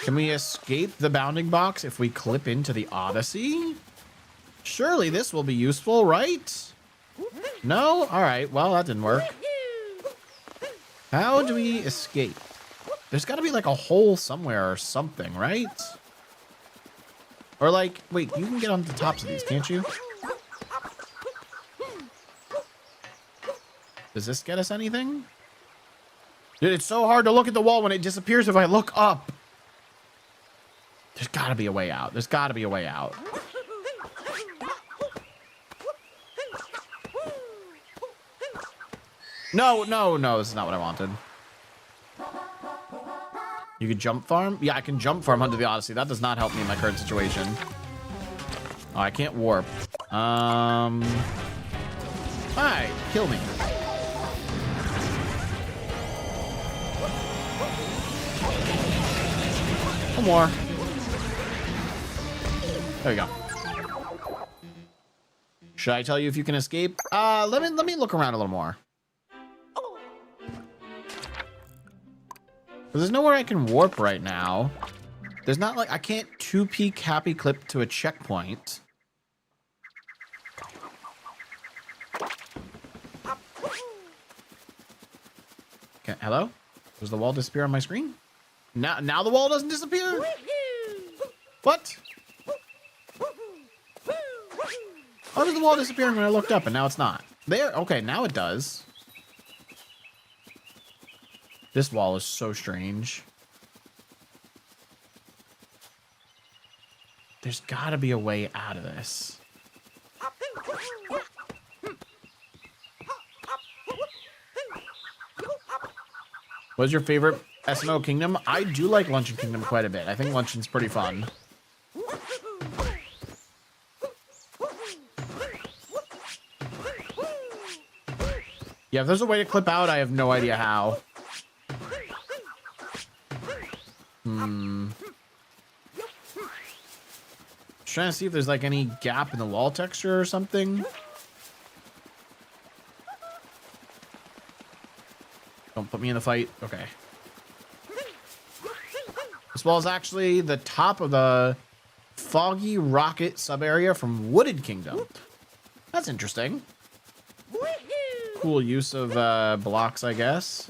Can we escape the bounding box if we clip into the Odyssey? Surely this will be useful, right? No? All right. Well, that didn't work. How do we escape? There's got to be like a hole somewhere or something, right? Or like, wait, you can get on the tops of these, can't you? Does this get us anything? Dude, it's so hard to look at the wall when it disappears if I look up. There's got to be a way out. There's got to be a way out. No, no, no, this is not what I wanted. You could jump farm? Yeah, I can jump farm under the Odyssey. That does not help me in my current situation. Oh, I can't warp. Hi, kill me. One more. There we go. Should I tell you if you can escape? Let me look around a little more. There's nowhere I can warp right now. There's not like I can't 2P happy clip to a checkpoint. Okay, hello? Does the wall disappear on my screen? Now the wall doesn't disappear? What? How did the wall disappear when I looked up and now it's not? There, okay, now it does. This wall is so strange. There's got to be a way out of this. What's your favorite SMO Kingdom? I do like Luncheon Kingdom quite a bit. I think Luncheon's pretty fun. Yeah, if there's a way to clip out, I have no idea how. Just trying to see if there's like any gap in the wall texture or something. Don't put me in the fight. Okay. This wall is actually the top of the Foggy Rocket sub-area from Wooded Kingdom. That's interesting. Cool use of blocks, I guess.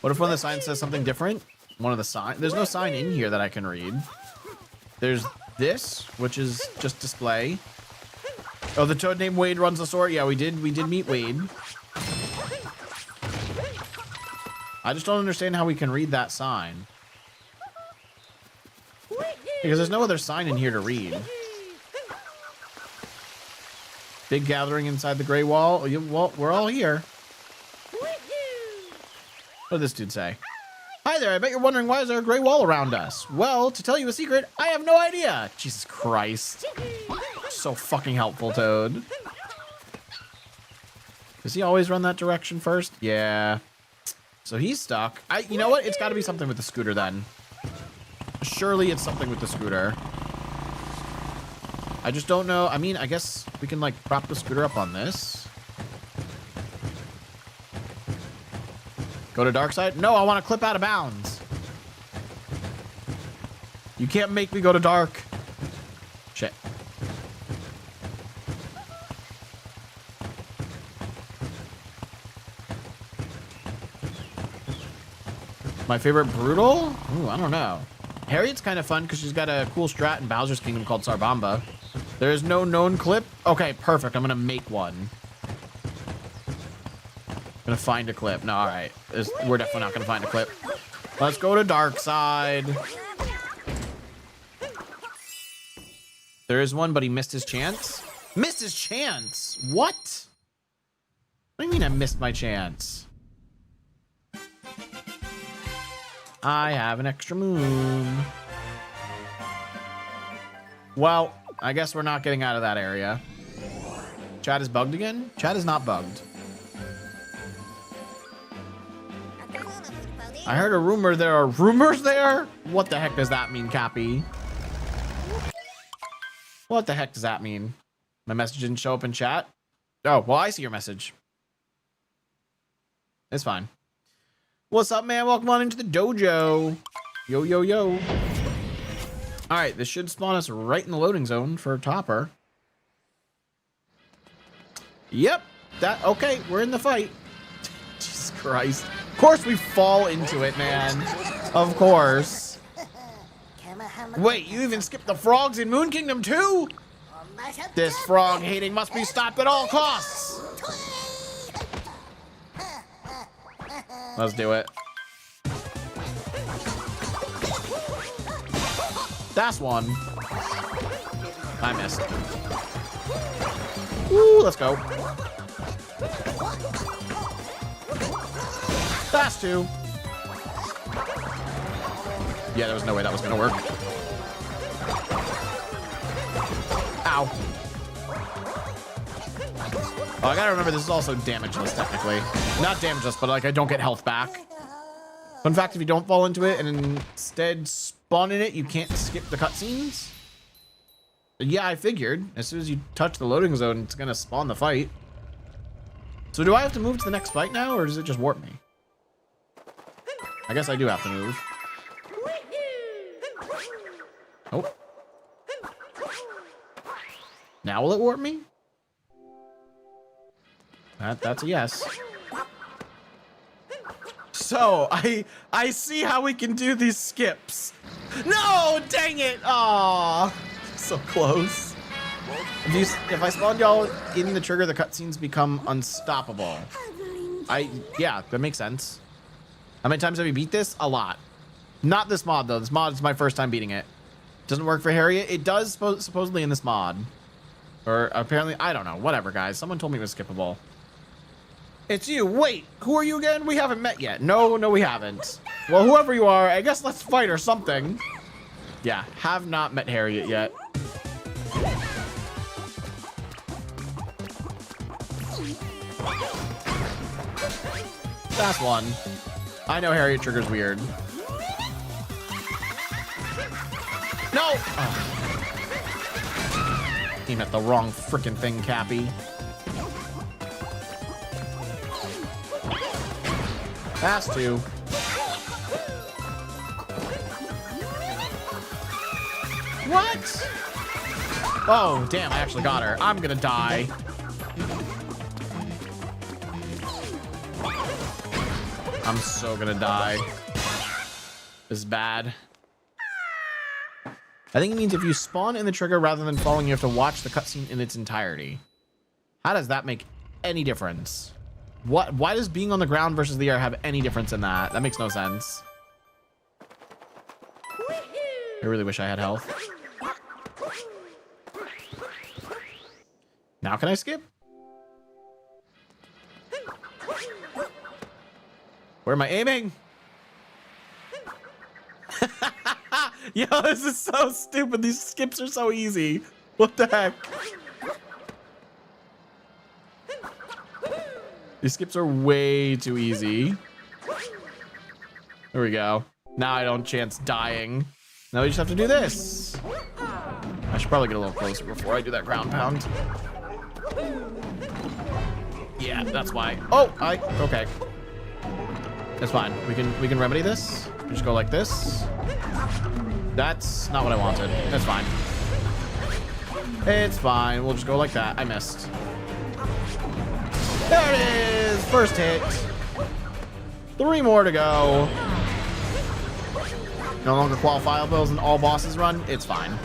What if one of the signs says something different? One of the signs. There's no sign in here that I can read. There's this, which is just display. Oh, the toad named Wade runs the store. Yeah, we did meet Wade. I just don't understand how we can read that sign. Because there's no other sign in here to read. Big gathering inside the gray wall. Well, we're all here. What did this dude say? Hi there, I bet you're wondering why is there a gray wall around us? Well, to tell you a secret, I have no idea. Jesus Christ. So fucking helpful, Toad. Does he always run that direction first? Yeah. So he's stuck. You know what? It's got to be something with the scooter then. Surely it's something with the scooter. I just don't know. I mean, I guess we can like prop the scooter up on this. Go to dark side? No, I want to clip out of bounds. You can't make me go to dark. Shit. My favorite brutal? Ooh, I don't know. Harriet's kind of fun because she's got a cool strat in Bowser's Kingdom called Sarbamba. There is no known clip. Okay, perfect. I'm gonna make one. Gonna find a clip. No, all right. We're definitely not gonna find a clip. Let's go to dark side. There is one, but he missed his chance. Missed his chance? What? What do you mean I missed my chance? I have an extra moon. Well, I guess we're not getting out of that area. Chat is bugged again? Chat is not bugged. I heard a rumor there are rumors there? What the heck does that mean, Cappy? What the heck does that mean? My message didn't show up in chat? Oh, well, I see your message. It's fine. What's up, man? Welcome on into the dojo. Yo, yo, yo. All right, this should spawn us right in the loading zone for Topper. Yep. Okay, we're in the fight. Jesus Christ. Of course we fall into it, man. Of course. Wait, you even skipped the frogs in Moon Kingdom too? This frog hating must be stopped at all costs. Let's do it. That's one. I missed. Woo, let's go. That's two. Yeah, there was no way that was gonna work. Ow. Oh, I gotta remember this is also damageless, technically. Not damageless, but like I don't get health back. Fun fact, if you don't fall into it and instead spawn in it, you can't skip the cutscenes. Yeah, I figured. As soon as you touch the loading zone, it's gonna spawn the fight. So do I have to move to the next fight now, or does it just warp me? I guess I do have to move. Oh. Now will it warp me? That's a yes. So, I see how we can do these skips. No, dang it. Aw, so close. If I spawned y'all in the trigger, the cutscenes become unstoppable. Yeah, that makes sense. How many times have you beat this? A lot. Not this mod, though. This mod is my first time beating it. Doesn't work for Harriet. It does supposedly in this mod. Or apparently, I don't know. Whatever, guys. Someone told me it was skippable. It's you. Wait, who are you again? We haven't met yet. No, we haven't. Well, whoever you are, I guess let's fight or something. Yeah, have not met Harriet yet. That's one. I know Harriet trigger's weird. No! Oh. Aim at the wrong freaking thing, Cappy. Has to. What? Oh, damn, I actually got her. I'm gonna die. I'm so gonna die. This is bad. I think it means if you spawn in the trigger rather than falling, you have to watch the cutscene in its entirety. How does that make any difference? What? Why does being on the ground versus the air have any difference in that? That makes no sense. I really wish I had health. Now can I skip? Where am I aiming? Yo, this is so stupid. These skips are so easy. What the heck? These skips are way too easy. There we go. Now I don't chance dying. Now we just have to do this. I should probably get a little closer before I do that ground pound. Yeah, that's why. Oh, okay. That's fine. We can remedy this. We just go like this. That's not what I wanted. That's fine. It's fine. We'll just go like that. I missed. There it is. First hit. 3 more to go. No longer qualifiable as an all bosses run. It's fine.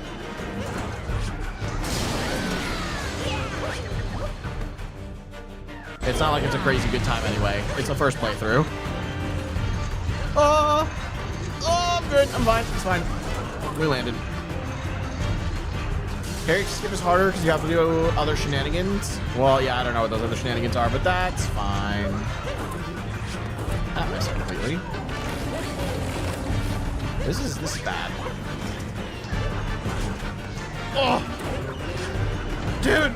It's not like it's a crazy good time anyway. It's the first playthrough. Oh, I'm good. I'm fine. It's fine. We landed. Harriet skip is harder because you have to do other shenanigans. Well, yeah, I don't know what those other shenanigans are, but that's fine. I missed completely. This is bad. Oh, dude.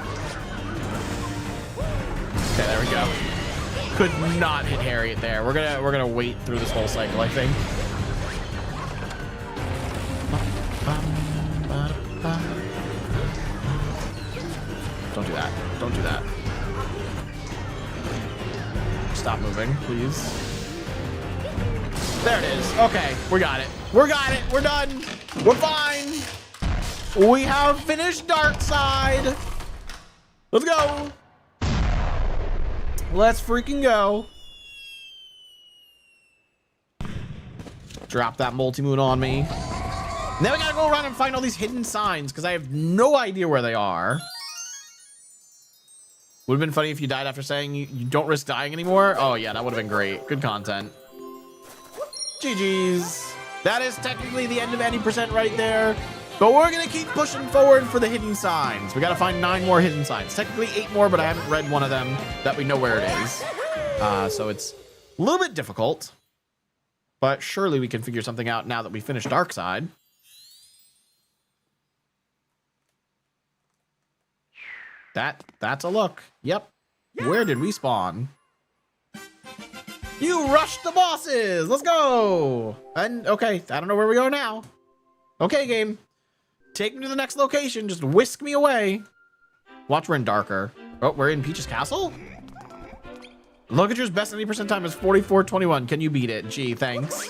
Okay, there we go. Could not hit Harriet there. We're gonna wait through this whole cycle, I think. Don't do that. Don't do that. Stop moving, please. There it is. Okay, we got it. We got it. We're done. We're fine. We have finished Dark Side. Let's go. Let's freaking go. Drop that multi-moon on me. Now we gotta go around and find all these hidden signs because I have no idea where they are. Would have been funny if you died after saying you don't risk dying anymore. Oh yeah, that would have been great. Good content. GG's. That is technically the end of any percent right there. But we're gonna keep pushing forward for the hidden signs. We gotta find 9 more hidden signs. Technically 8 more, but I haven't read one of them that we know where it is. So it's a little bit difficult. But surely we can figure something out now that we finished Dark Side. That's a look. Yep. Where did we spawn? You rushed the bosses. Let's go. And okay, I don't know where we go now. Okay, game. Take me to the next location. Just whisk me away. Watch, we're in darker. Oh, we're in Peach's castle? Luggager's best 90% time is 44:21. Can you beat it? Gee, thanks.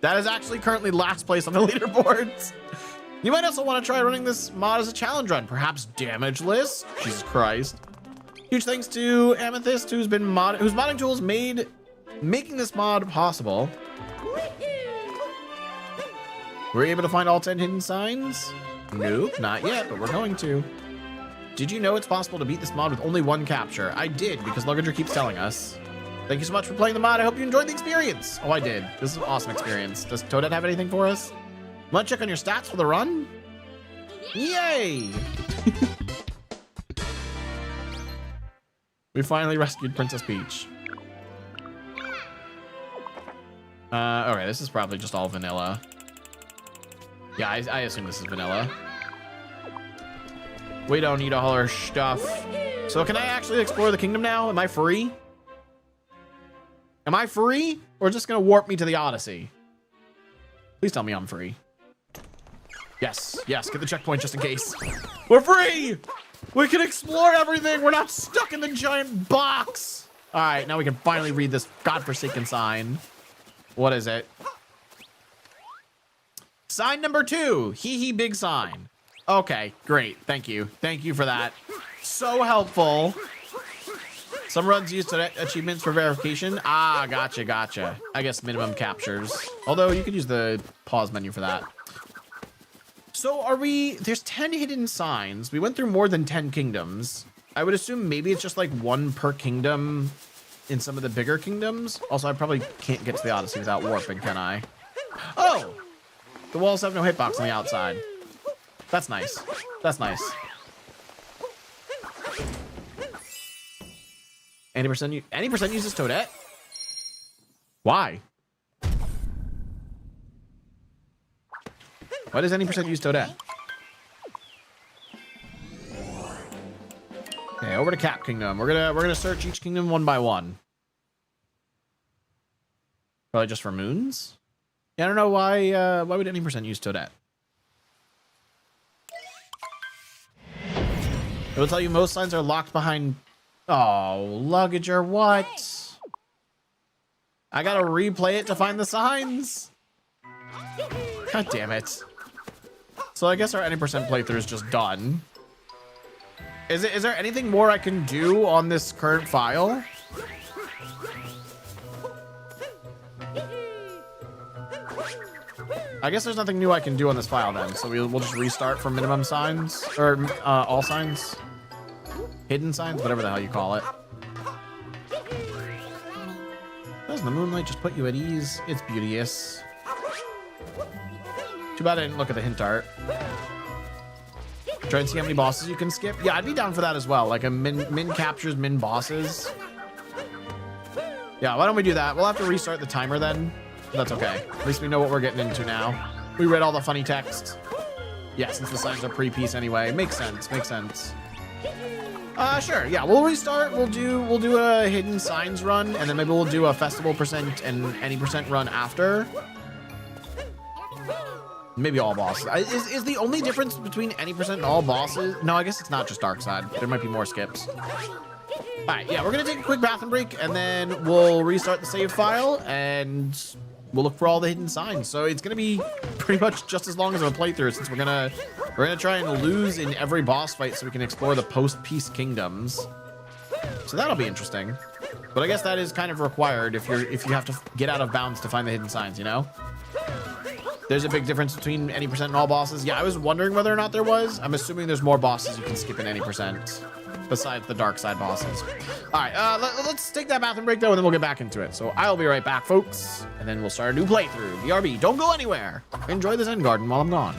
That is actually currently last place on the leaderboards. You might also want to try running this mod as a challenge run, perhaps damageless. Jesus Christ. Huge thanks to Amethyst, whose modding tools making this mod possible. Were you able to find all 10 hidden signs? Nope, not yet, but we're going to. Did you know it's possible to beat this mod with only 1 capture? I did, because Luggager keeps telling us. Thank you so much for playing the mod. I hope you enjoyed the experience. Oh, I did. This is an awesome experience. Does Toadette have anything for us? Want to check on your stats for the run? Yay! We finally rescued Princess Peach. Alright, this is probably just all vanilla. Yeah, I assume this is vanilla. We don't need all our stuff. So can I actually explore the kingdom now? Am I free? Am I free? Or is this gonna warp me to the Odyssey? Please tell me I'm free. Yes, yes, get the checkpoint just in case. We're free! We can explore everything! We're not stuck in the giant box! Alright, now we can finally read this godforsaken sign. What is it? Sign number 2. Hee hee big sign. Okay, great. Thank you. Thank you for that. So helpful. Some runs use achievements for verification. Ah, gotcha, gotcha. I guess minimum captures. Although you could use the pause menu for that. So are we... There's 10 hidden signs. We went through more than 10 kingdoms. I would assume maybe it's just like 1 per kingdom in some of the bigger kingdoms. Also, I probably can't get to the Odyssey without warping, can I? Oh! The walls have no hitbox on the outside. That's nice. That's nice. 80% uses Toadette? Why? Why does any percent use Toadette? Okay, over to Cap Kingdom. We're gonna search each kingdom one by one. Probably just for moons? Yeah, I don't know why would any percent use Toadette? It will tell you most signs are locked behind. Oh, Luggager, what? I gotta replay it to find the signs. God damn it. So I guess our any percent playthrough is just done. Is there anything more I can do on this current file? I guess there's nothing new I can do on this file then, so we'll just restart from minimum signs, or all signs, hidden signs, whatever the hell you call it. Doesn't the moonlight just put you at ease? It's beauteous. Too bad I didn't look at the hint art. Try and see how many bosses you can skip. Yeah, I'd be down for that as well. Like a min captures, min bosses. Yeah, why don't we do that? We'll have to restart the timer then. That's okay. At least we know what we're getting into now. We read all the funny text. Yeah, since the signs are pre-piece anyway. Makes sense. Makes sense. Sure. Yeah, we'll restart. We'll do a hidden signs run, and then maybe we'll do a festival percent and any percent run after. Maybe all bosses. Is the only difference between any percent and all bosses? No, I guess it's not just Dark Side. There might be more skips. All right, yeah, we're gonna take a quick bathroom break, and then we'll restart the save file, and we'll look for all the hidden signs. So it's gonna be pretty much just as long as a playthrough, since we're gonna try and lose in every boss fight so we can explore the post-peace kingdoms. So that'll be interesting. But I guess that is kind of required if you have to get out of bounds to find the hidden signs, you know? There's a big difference between any percent and all bosses. Yeah, I was wondering whether or not there was. I'm assuming there's more bosses you can skip in any percent besides the dark side bosses. All right, let's take that bathroom break though, and then we'll get back into it. So I'll be right back, folks, and then we'll start a new playthrough. BRB, don't go anywhere. Enjoy the Zen Garden while I'm gone.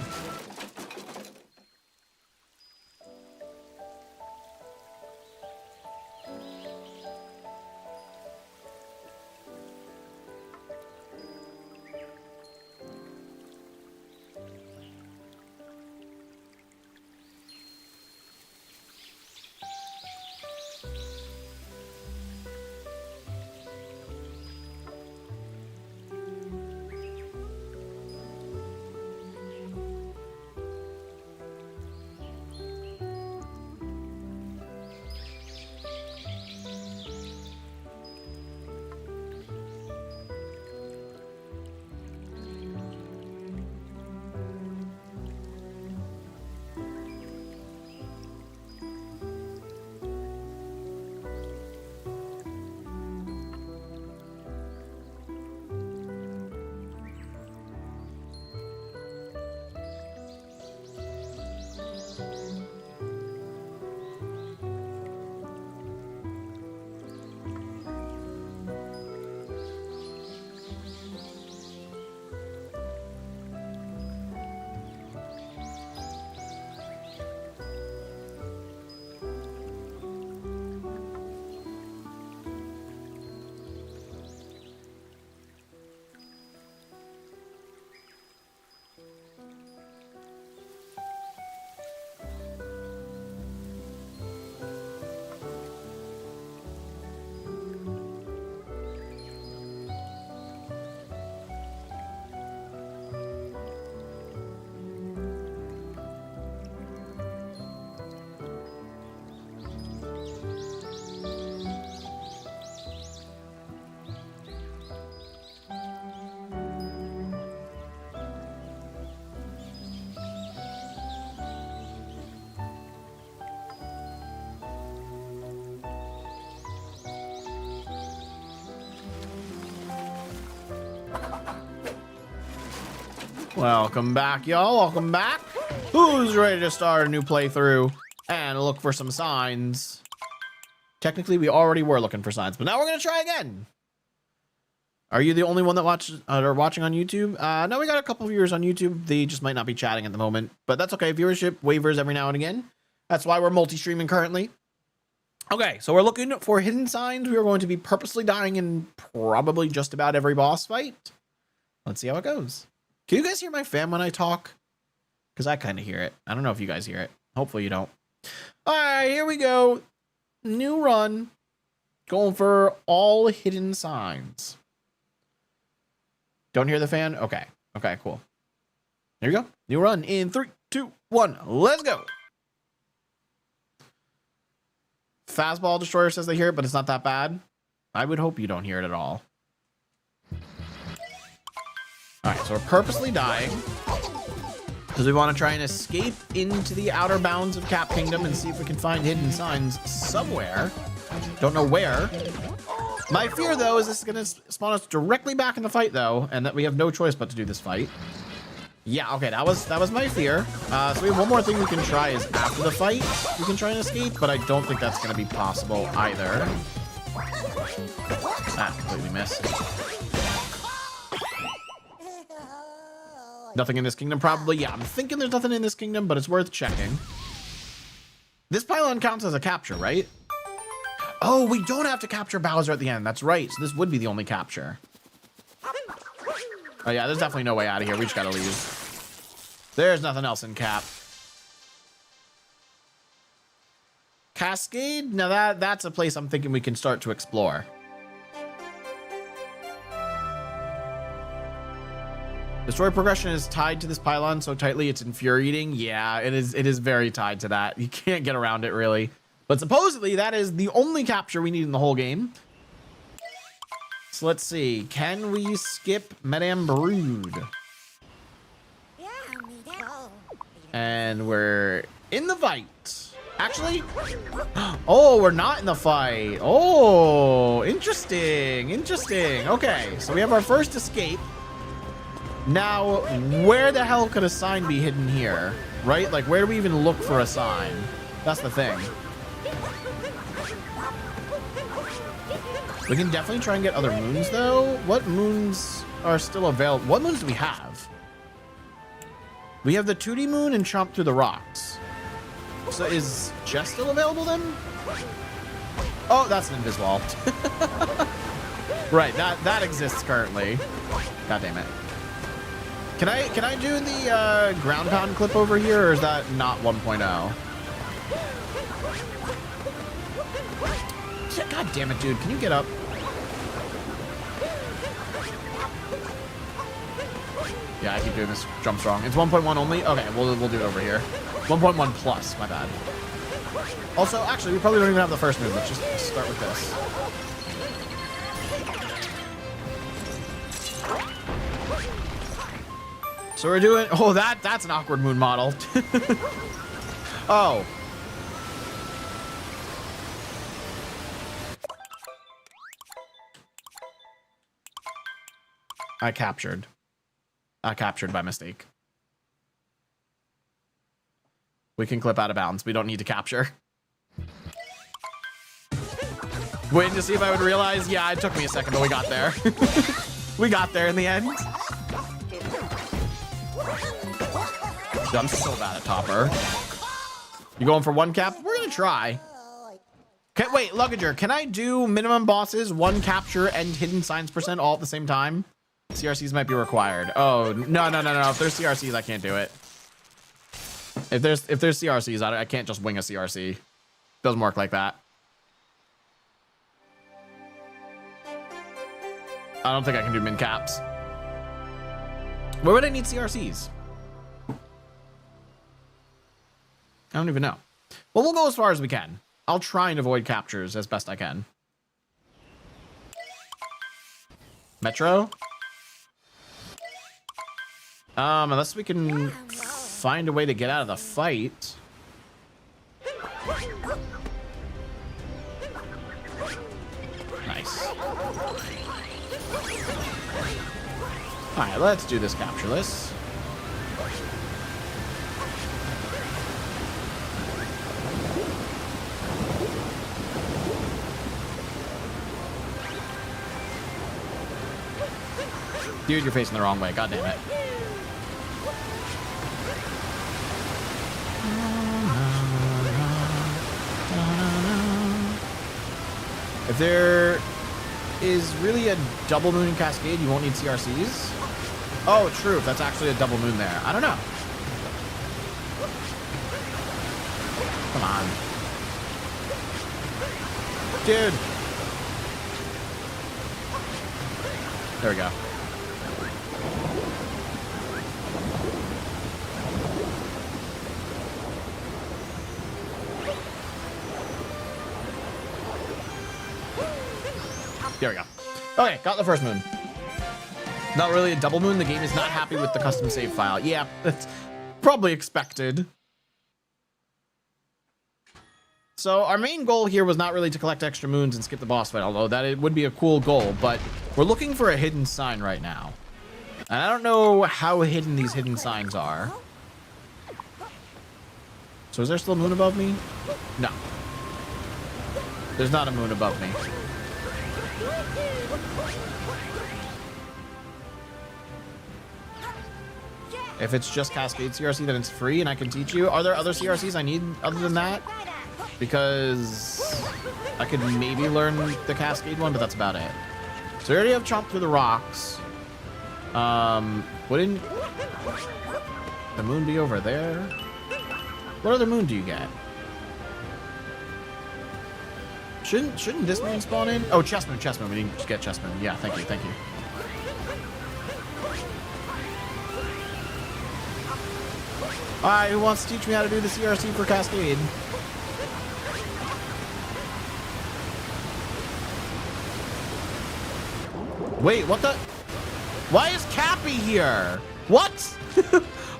Welcome back, y'all. Welcome back. Who's ready to start a new playthrough and look for some signs? Technically, we already were looking for signs, but now we're going to try again. Are you the only one that watches or watching on YouTube? No, we got a couple viewers on YouTube. They just might not be chatting at the moment, but that's okay. Viewership wavers every now and again. That's why we're multi-streaming currently. Okay, so we're looking for hidden signs. We are going to be purposely dying in probably just about every boss fight. Let's see how it goes. Can you guys hear my fan when I talk? Because I kind of hear it. I don't know if you guys hear it. Hopefully you don't. All right, here we go. New run. Going for all hidden signs. Don't hear the fan? Okay. Okay, cool. There you go. New run in 3, 2, 1. Let's go. Fastball Destroyer says they hear it, but it's not that bad. I would hope you don't hear it at all. All right, so we're purposely dying because we want to try and escape into the outer bounds of Cap Kingdom and see if we can find hidden signs somewhere. Don't know where. My fear, though, is this is going to spawn us directly back in the fight, though, and that we have no choice but to do this fight. Yeah, okay, that was my fear. So we have one more thing we can try is after the fight, we can try and escape, but I don't think that's going to be possible either. Ah, completely missed. Nothing in this kingdom, probably. Yeah, I'm thinking there's nothing in this kingdom, but it's worth checking. This pylon counts as a capture, right? Oh, we don't have to capture Bowser at the end. That's right. So this would be the only capture. Oh, yeah, there's definitely no way out of here. We just gotta leave. There's nothing else in Cap. Cascade? Now that's a place I'm thinking we can start to explore. The story progression is tied to this pylon so tightly it's infuriating. Yeah, it is very tied to that. You can't get around it, really. But supposedly, that is the only capture we need in the whole game. So let's see. Can we skip Madame Brood? And we're in the fight. Actually, oh, we're not in the fight. Oh, interesting. Interesting. Okay, so we have our first escape. Now, where the hell could a sign be hidden here? Right? Like, where do we even look for a sign? That's the thing. We can definitely try and get other moons, though. What moons are still available? What moons do we have? We have the 2D moon and Chomp Through the Rocks. So is Jess still available then? Oh, that's an Inviswall. Right, that exists currently. God damn it. Can I do the ground pound clip over here, or is that not 1.0? God damn it, dude. Can you get up? Yeah, I keep doing this jumps wrong. It's 1.1 only? Okay, we'll do it over here. 1.1 plus, my bad. Also, actually, we probably don't even have the first move. Let's just start with this. So we're doing... Oh, that's an awkward moon model. Oh. I captured by mistake. We can clip out of bounds. We don't need to capture. Waiting to see if I would realize. Yeah, it took me a second, but we got there. We got there in the end. Dude, I'm so bad at Topper. You going for one cap? We're gonna try. Wait, Luggager, can I do minimum bosses, 1 capture, and hidden signs % all at the same time? CRCs might be required. Oh, no. If there's CRCs, I can't do it. If there's CRCs, I can't just wing a CRC. Doesn't work like that. I don't think I can do min caps. Where would I need CRCs? I don't even know. Well, we'll go as far as we can. I'll try and avoid captures as best I can. Metro? Unless we can find a way to get out of the fight. Nice. All right, let's do this captureless. Dude, you're facing the wrong way. God damn it. If there is really a double moon in Cascade, you won't need CRCs? Oh, true. If that's actually a double moon there. I don't know. Come on. Dude. There we go. There we go. Okay, got the first moon. Not really a double moon. The game is not happy with the custom save file. Yeah, that's probably expected. So our main goal here was not really to collect extra moons and skip the boss fight, although that it would be a cool goal, but we're looking for a hidden sign right now. And I don't know how hidden these hidden signs are. So is there still a moon above me? No. There's not a moon above me. If it's just Cascade CRC, then it's free and I can teach you. Are there other CRCs I need other than that? Because I could maybe learn the Cascade one, but that's about it. So we already have Chomp Through the Rocks. Wouldn't the moon be over there? What other moon do you get? Shouldn't this moon spawn in? Oh, chest moon. We didn't just get chest moon. Yeah, thank you. Alright, who wants to teach me how to do the CRC for Cascade? Wait, what the? Why is Cappy here? What?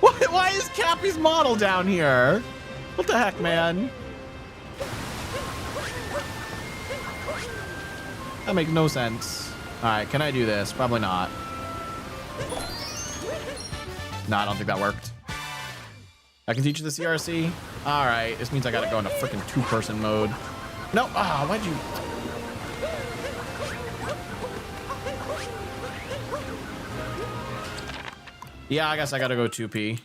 Why is Cappy's model down here? What the heck, man? That makes no sense. Alright, can I do this? Probably not. No, I don't think that worked. I can teach you the CRC? Alright, this means I gotta go into freaking two-person mode. No, why'd you... Yeah, I guess I gotta go 2P.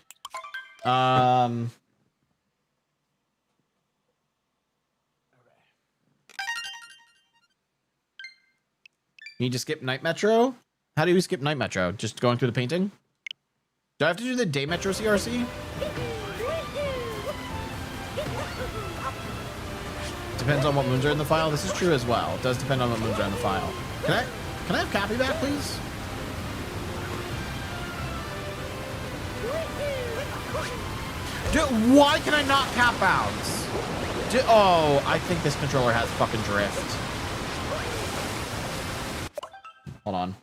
Can you just skip Night Metro? How do you skip Night Metro? Just going through the painting? Do I have to do the Day Metro CRC? Depends on what moons are in the file. This is true as well. It does depend on what moons are in the file. Can I have Cappy back, please? Dude, why can I not cap bounce? Oh, I think this controller has fucking drift. Hold on.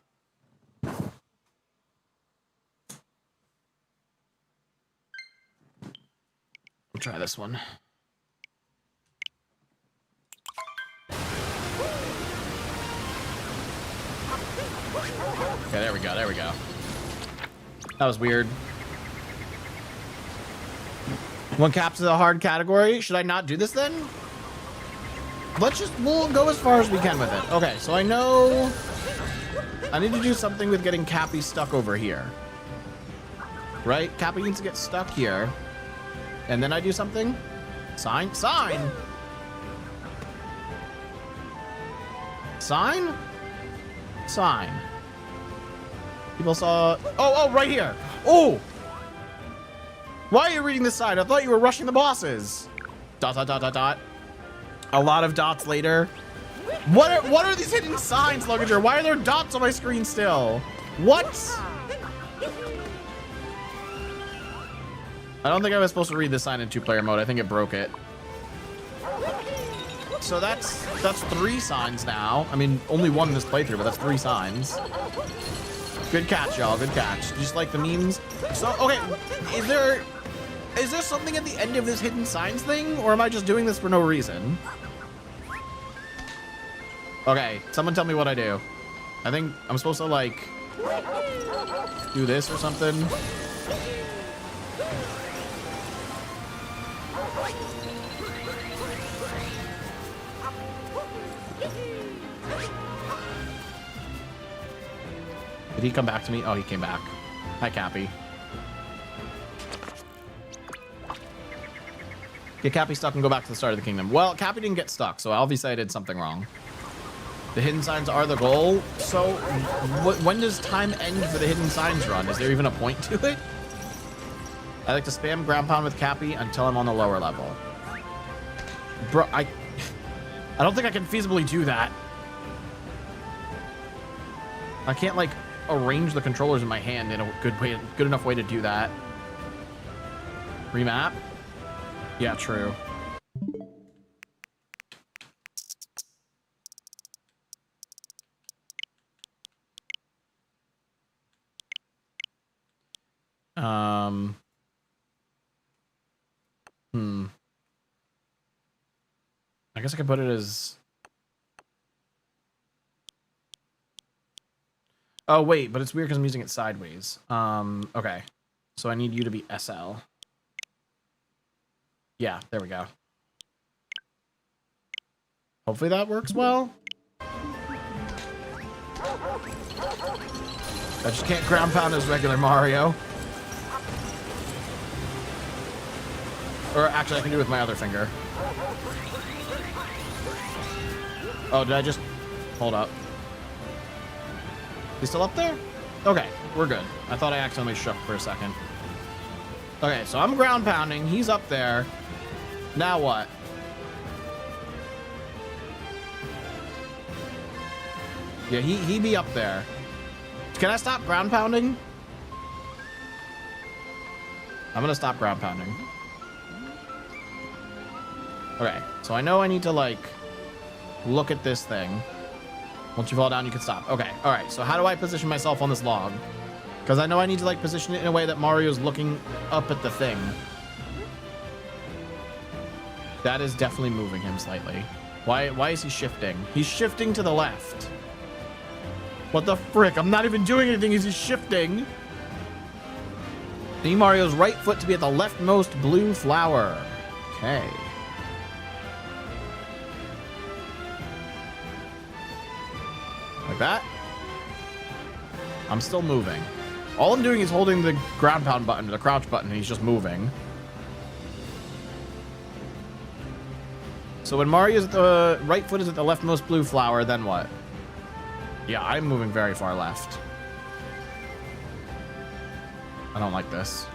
We'll try this one. Okay, there we go. That was weird. One caps is a hard category. Should I not do this then? We'll go as far as we can with it. Okay, so I know I need to do something with getting Cappy stuck over here. Right? Cappy needs to get stuck here. And then I do something? Sign? Sign? Sign? Sign. People saw... Oh, right here. Oh! Why are you reading this side? I thought you were rushing the bosses. ... A lot of dots later. What are these hidden signs, Luggager? Why are there dots on my screen still? What? I don't think I was supposed to read this sign in two-player mode. I think it broke it. So that's 3 signs now. I mean, only one in this playthrough, but that's 3 signs. Good catch, y'all. Good catch. Just like the memes. So, okay, is there something at the end of this hidden signs thing, or am I just doing this for no reason? Okay, someone tell me what I do. I think I'm supposed to, like, do this or something. Did he come back to me? Oh, he came back. Hi, Cappy. Get Cappy stuck and go back to the start of the kingdom. Well, Cappy didn't get stuck, so obviously I did something wrong. The hidden signs are the goal. So when does time end for the hidden signs run? Is there even a point to it? I like to spam ground pound with Cappy until I'm on the lower level. Bro, I don't think I can feasibly do that. I can't like arrange the controllers in my hand in a good enough way to do that. Remap? Yeah, true. I guess I could put it as... Oh, wait, but it's weird because I'm using it sideways. Okay. So I need you to be SL. Yeah, there we go. Hopefully that works well. I just can't ground pound as regular Mario. Or actually, I can do it with my other finger. Oh, did I just... Hold up. He's still up there? Okay, we're good. I thought I accidentally shook for a second. Okay, so I'm ground pounding. He's up there. Now what? Yeah, he be up there. Can I stop ground pounding? I'm gonna stop ground pounding. Okay, so I know I need to, like, look at this thing. Once you fall down, you can stop. Okay, all right, so how do I position myself on this log? Because I know I need to, like, position it in a way that Mario's looking up at the thing. That is definitely moving him slightly. Why is he shifting? He's shifting to the left. What the frick? I'm not even doing anything. Is he shifting? Need Mario's right foot to be at the leftmost blue flower. Okay. Like that. I'm still moving. All I'm doing is holding the ground pound button, the crouch button, and he's just moving. So when Mario's at the right foot is at the leftmost blue flower, then what? Yeah, I'm moving very far left. I don't like this.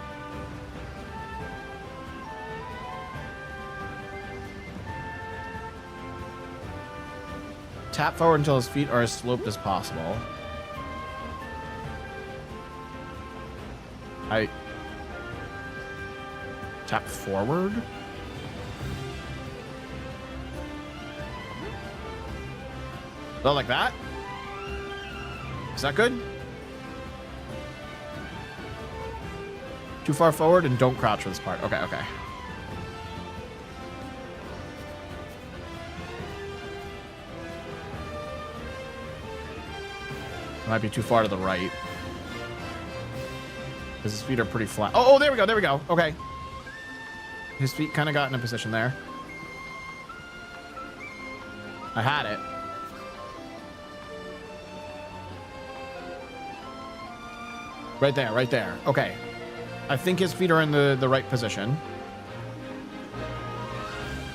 Tap forward until his feet are as sloped as possible. I tap forward. Oh, like that? Is that good? Too far forward and don't crouch for this part. Okay, okay. Might be too far to the right. Because his feet are pretty flat. Oh, there we go, there we go. Okay. His feet kind of got in a position there. I had it. Right there, right there. Okay. I think his feet are in the right position.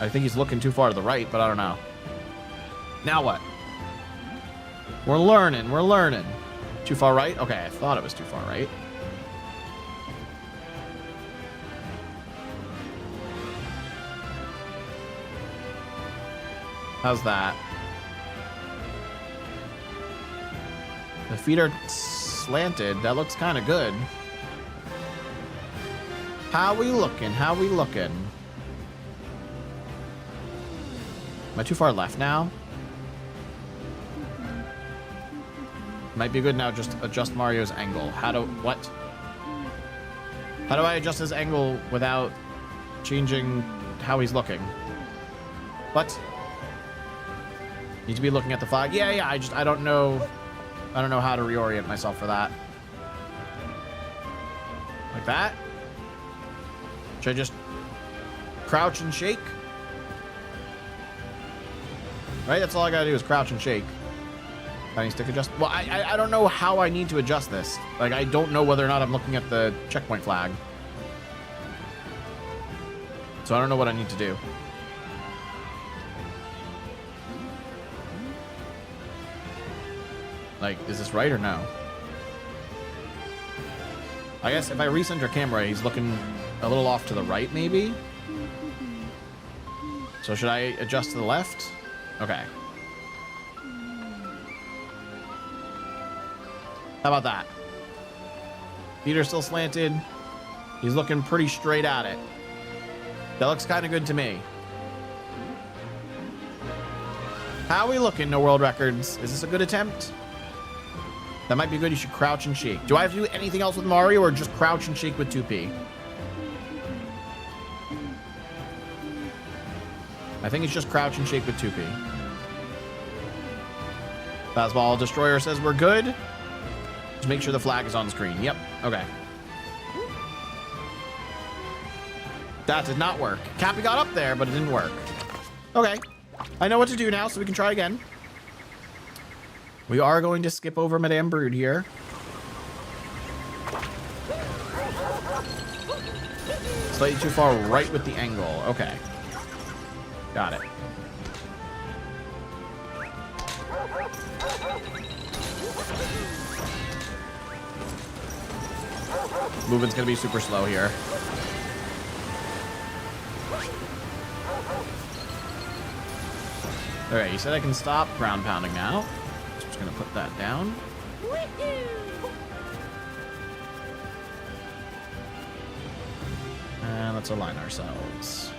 I think he's looking too far to the right, but I don't know. Now what? We're learning, we're learning. Too far right? Okay, I thought it was too far right. How's that? The feet are slanted. That looks kind of good. How we looking? How we looking? Am I too far left now? Might be good now. Just adjust Mario's angle. How do... What? How do I adjust his angle without changing how he's looking? What? Need to be looking at the flag? Yeah, I don't know... I don't know how to reorient myself for that. Like that? Should I just crouch and shake? Right? That's all I gotta do is crouch and shake. Tiny stick adjust. Well, I don't know how I need to adjust this. Like, I don't know whether or not I'm looking at the checkpoint flag. So I don't know what I need to do. Like, is this right or no? I guess if I recenter camera, he's looking a little off to the right, maybe? So should I adjust to the left? Okay. How about that? Feet are still slanted. He's looking pretty straight at it. That looks kind of good to me. How are we looking, no world records? Is this a good attempt? That might be good. You should crouch and shake. Do I have to do anything else with Mario or just crouch and shake with 2P? I think it's just crouch and shake with 2P. Fastball Destroyer says we're good. Just make sure the flag is on screen. Yep. Okay. That did not work. Cappy got up there, but it didn't work. Okay. I know what to do now, so we can try again. We are going to skip over Madame Brood here. Slightly too far right with the angle. Okay. Got it. Movement's gonna be super slow here. Alright, you said I can stop ground pounding now. So I'm just gonna put that down. And let's align ourselves.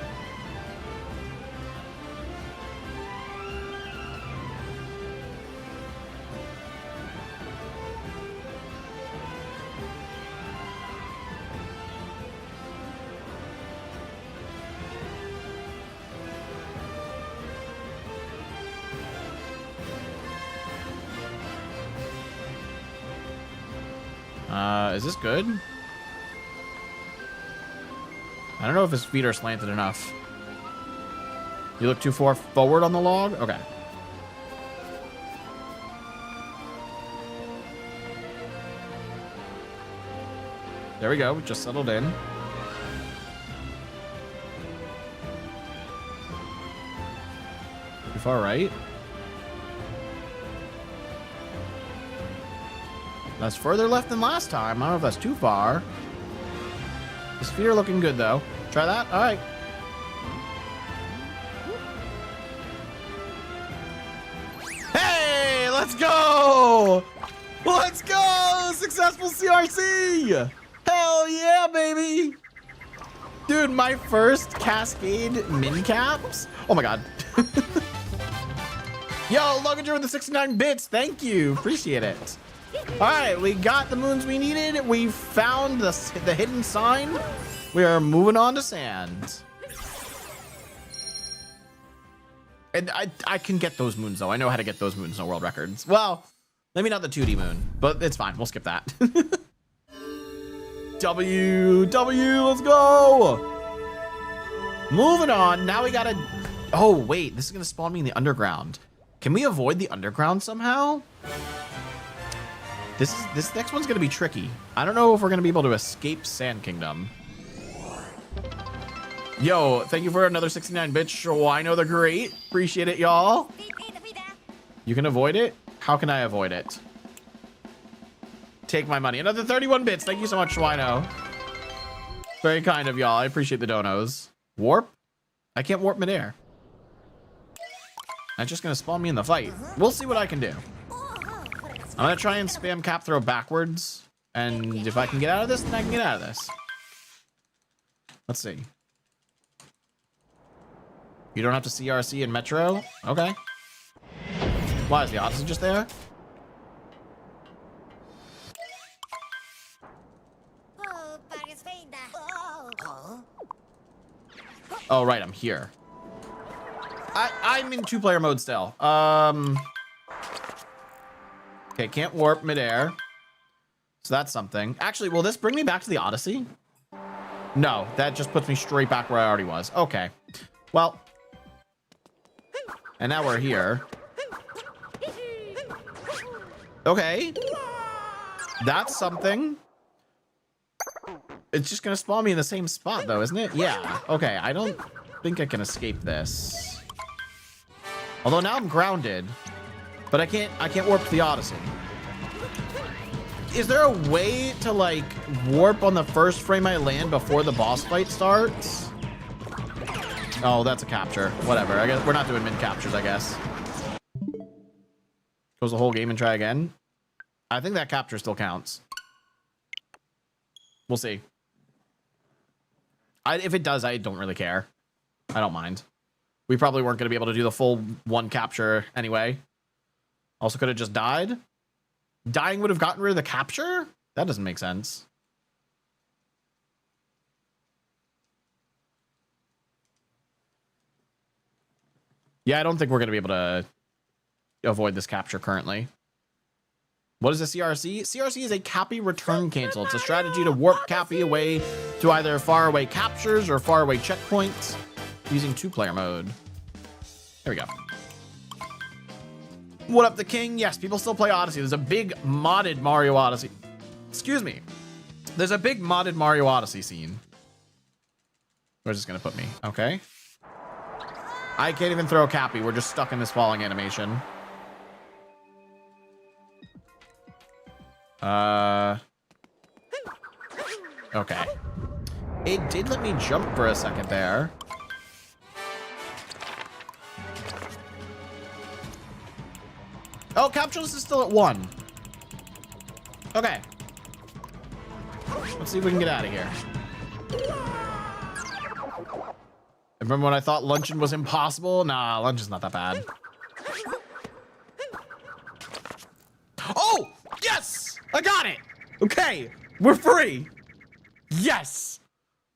Is this good? I don't know if his feet are slanted enough. You look too far forward on the log? Okay. There we go. We just settled in. Too far right. That's further left than last time. I don't know if that's too far. His feet are looking good, though. Try that? All right. Hey, let's go! Let's go! Successful CRC! Hell yeah, baby! Dude, my first Cascade min caps? Oh my god. Yo, Luggager with the 69 bits. Thank you. Appreciate it. All right, we got the moons we needed. We found the hidden sign. We are moving on to sand. And I can get those moons, though. I know how to get those moons, no world records. Well, maybe not the 2D moon, but it's fine. We'll skip that. W, let's go. Moving on. Now we gotta... Oh, wait. This is going to spawn me in the underground. Can we avoid the underground somehow? This next one's gonna be tricky. I don't know if we're gonna be able to escape Sand Kingdom. Yo, thank you for another 69 bits. I know they're great. Appreciate it, y'all. You can avoid it? How can I avoid it? Take my money. Another 31 bits. Thank you so much, Schwino. Very kind of y'all. I appreciate the donos. Warp? I can't warp midair. That's just gonna spawn me in the fight. We'll see what I can do. I'm gonna try and spam cap throw backwards, and if I can get out of this, then I can get out of this. Let's see. You don't have to CRC in Metro? Okay. Why, is the Odyssey just there? Oh, right, I'm here. I'm in two-player mode still. Okay, can't warp midair. So that's something. Actually, will this bring me back to the Odyssey? No, that just puts me straight back where I already was. Okay. Well. And now we're here. Okay. That's something. It's just gonna spawn me in the same spot though, isn't it? Yeah. Okay, I don't think I can escape this. Although now I'm grounded. But I can't warp to the Odyssey. Is there a way to like warp on the first frame I land before the boss fight starts? Oh, that's a capture. Whatever. I guess we're not doing mid captures, I guess. Close the whole game and try again. I think that capture still counts. We'll see. If it does, I don't really care. I don't mind. We probably weren't going to be able to do the full one capture anyway. Also could have just died. Dying would have gotten rid of the capture? That doesn't make sense. Yeah, I don't think we're going to be able to avoid this capture currently. What is a CRC? CRC is a Cappy return cancel. It's a strategy to warp Cappy away to either faraway captures or faraway checkpoints using 2-player mode. There we go. What up, the king? Yes, people still play Odyssey. There's a big modded Mario Odyssey. Excuse me. There's a big modded Mario Odyssey scene. Where's this gonna put me? Okay. I can't even throw Cappy. We're just stuck in this falling animation. Okay. It did let me jump for a second there. Oh, capture list is still at 1. Okay. Let's see if we can get out of here. Remember when I thought luncheon was impossible? Nah, luncheon's not that bad. Oh, yes! I got it! Okay, we're free. Yes.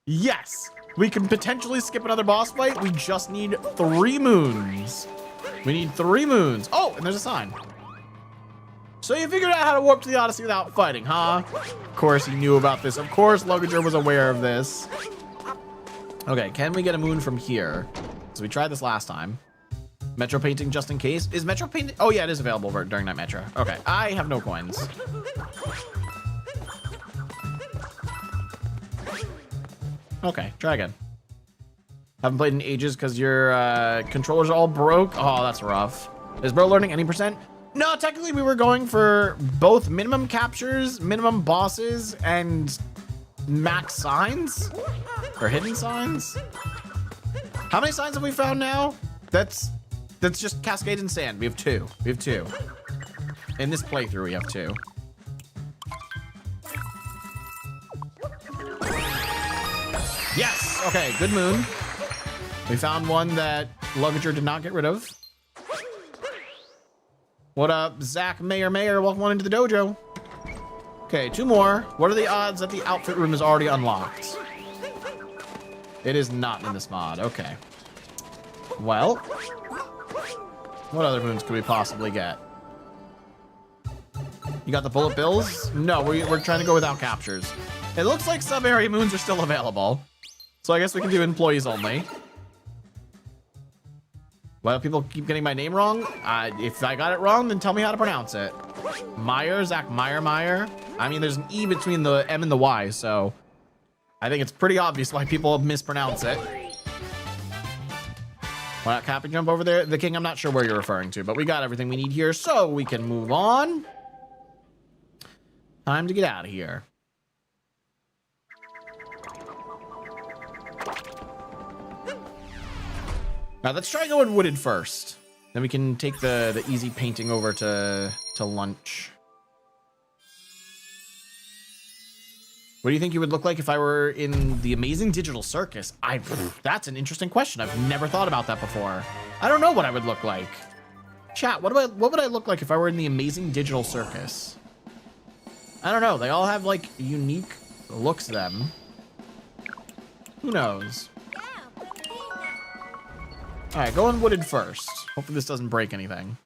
Yes. We can potentially skip another boss fight. We just need 3 moons. We need 3 moons. Oh, and there's a sign. So you figured out how to warp to the Odyssey without fighting, huh? Of course you knew about this. Of course Luggager was aware of this. Okay, can we get a moon from here? So we tried this last time. Metro painting just in case. Is Metro painting? Oh yeah, it is available during Night Metro. Okay, I have no coins. Okay, try again. Haven't played in ages because your controllers are all broke. Oh, that's rough. Is bro learning any percent? No, technically we were going for both minimum captures, minimum bosses, and max signs or hidden signs. How many signs have we found now? That's just Cascade and Sand. We have 2. We have 2. In this playthrough, we have 2. Yes. Okay. Good moon. We found one that Luggager did not get rid of. What up, Zach Mayer? Welcome on into the dojo. Okay, 2 more. What are the odds that the outfit room is already unlocked? It is not in this mod. Okay. Well, what other moons could we possibly get? You got the bullet bills? No, we're trying to go without captures. It looks like sub-area moons are still available. So I guess we can do employees only. Well, people keep getting my name wrong. If I got it wrong, then tell me how to pronounce it. Meyer, Zach Meyer. I mean, there's an E between the M and the Y, so I think it's pretty obvious why people mispronounce it. Why not Cappy jump over there? The king, I'm not sure where you're referring to, but we got everything we need here, so we can move on. Time to get out of here. Now let's try going wooded first. Then we can take the easy painting over to lunch. What do you think you would look like if I were in the Amazing Digital Circus? That's an interesting question. I've never thought about that before. I don't know what I would look like. Chat, what would I look like if I were in the Amazing Digital Circus? I don't know. They all have like unique looks to them. Who knows? All right, going wooded first. Hopefully this doesn't break anything.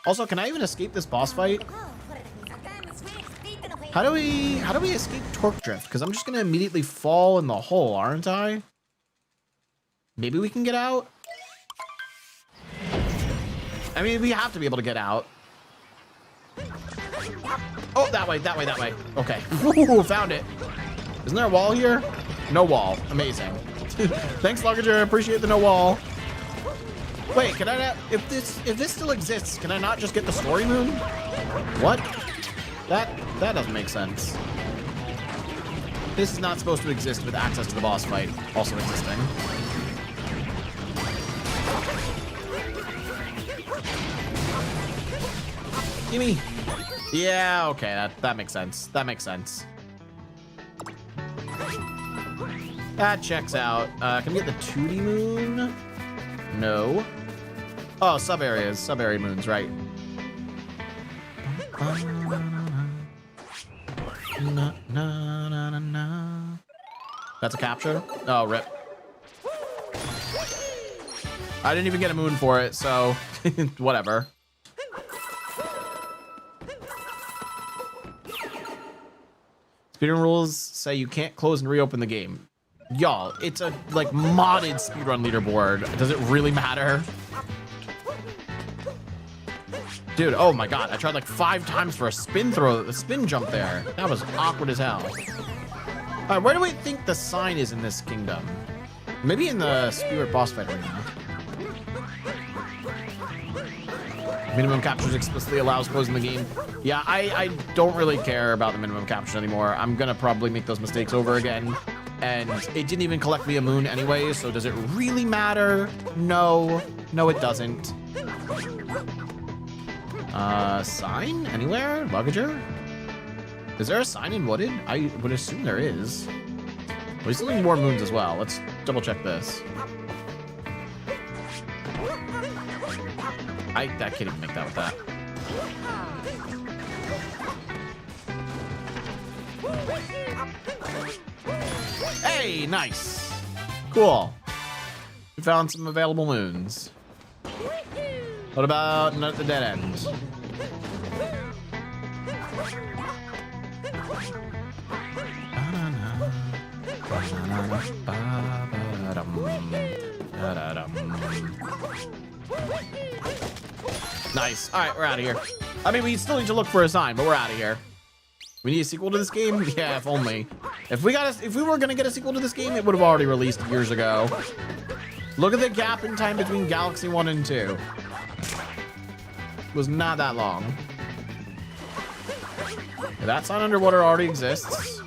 Also, can I even escape this boss fight? How do we escape torque drift? Because I'm just gonna immediately fall in the hole, aren't I? Maybe we can get out. I mean, we have to be able to get out. Oh, that way, that way, that way. Okay. Ooh, found it. Isn't there a wall here? No wall. Amazing. Thanks, Luggager. Appreciate the no wall. Wait, can I not, if this still exists, can I not just get the story moon? What? That doesn't make sense. This is not supposed to exist with access to the boss fight also existing. Gimme. Yeah, okay, that makes sense. That makes sense. That checks out. Can we get the 2D moon? No. Oh, sub-areas. Sub-area moons, right. Na, na, na, na, na. That's a capture? Oh, rip. I didn't even get a moon for it, so whatever. Speedrun rules say you can't close and reopen the game. Y'all, it's a like modded speedrun leaderboard. Does it really matter? Dude, oh my god, I tried like 5 times for a spin jump there. That was awkward as hell. Alright, where do we think the sign is in this kingdom? Maybe in the spirit boss fight arena. Minimum captures explicitly allows closing the game. Yeah, I don't really care about the minimum captures anymore. I'm gonna probably make those mistakes over again. And it didn't even collect me a moon anyway, so does it really matter? No. No, it doesn't. Sign? Anywhere? Luggager? Is there a sign in Wooded? I would assume there is. We still need more moons as well. Let's double check this. I can't even make that with that. Hey, nice. Cool. We found some available moons. What about none at the dead end? Nice. All right, we're out of here. I mean, we still need to look for a sign, but we're out of here. We need a sequel to this game? Yeah, if only. If we were gonna get a sequel to this game, it would have already released years ago. Look at the gap in time between Galaxy 1 and 2. It was not that long. That sign underwater already exists.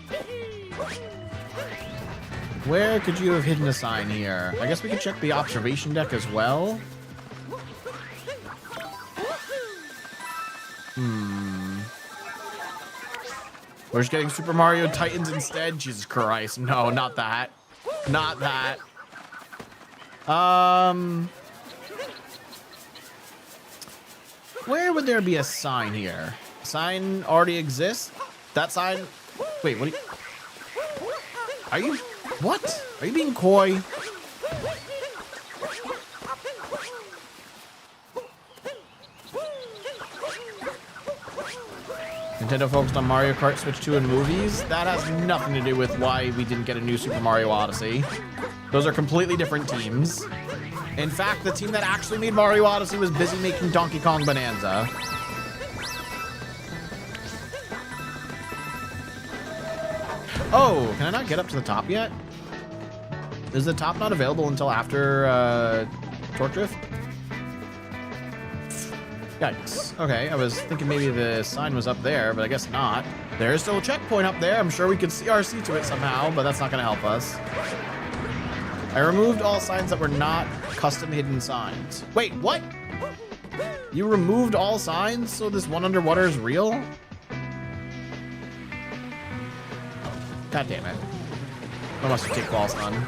Where could you have hidden a sign here? I guess we could check the observation deck as well. We're just getting Super Mario Titans instead? Jesus Christ. No, not that. Not that. Where would there be a sign here? Sign already exists? That sign? Wait, what are you? What? Are you being coy? Nintendo focused on Mario Kart, Switch 2, and movies. That has nothing to do with why we didn't get a new Super Mario Odyssey. Those are completely different teams. In fact, the team that actually made Mario Odyssey was busy making Donkey Kong Bonanza. Oh, can I not get up to the top yet? Is the top not available until after Torque Drift? Yikes. Okay, I was thinking maybe the sign was up there, but I guess not. There's still a checkpoint up there. I'm sure we could CRC to it somehow, but that's not going to help us. I removed all signs that were not custom hidden signs. Wait, what? You removed all signs so this one underwater is real? God damn it. I must have taken false none.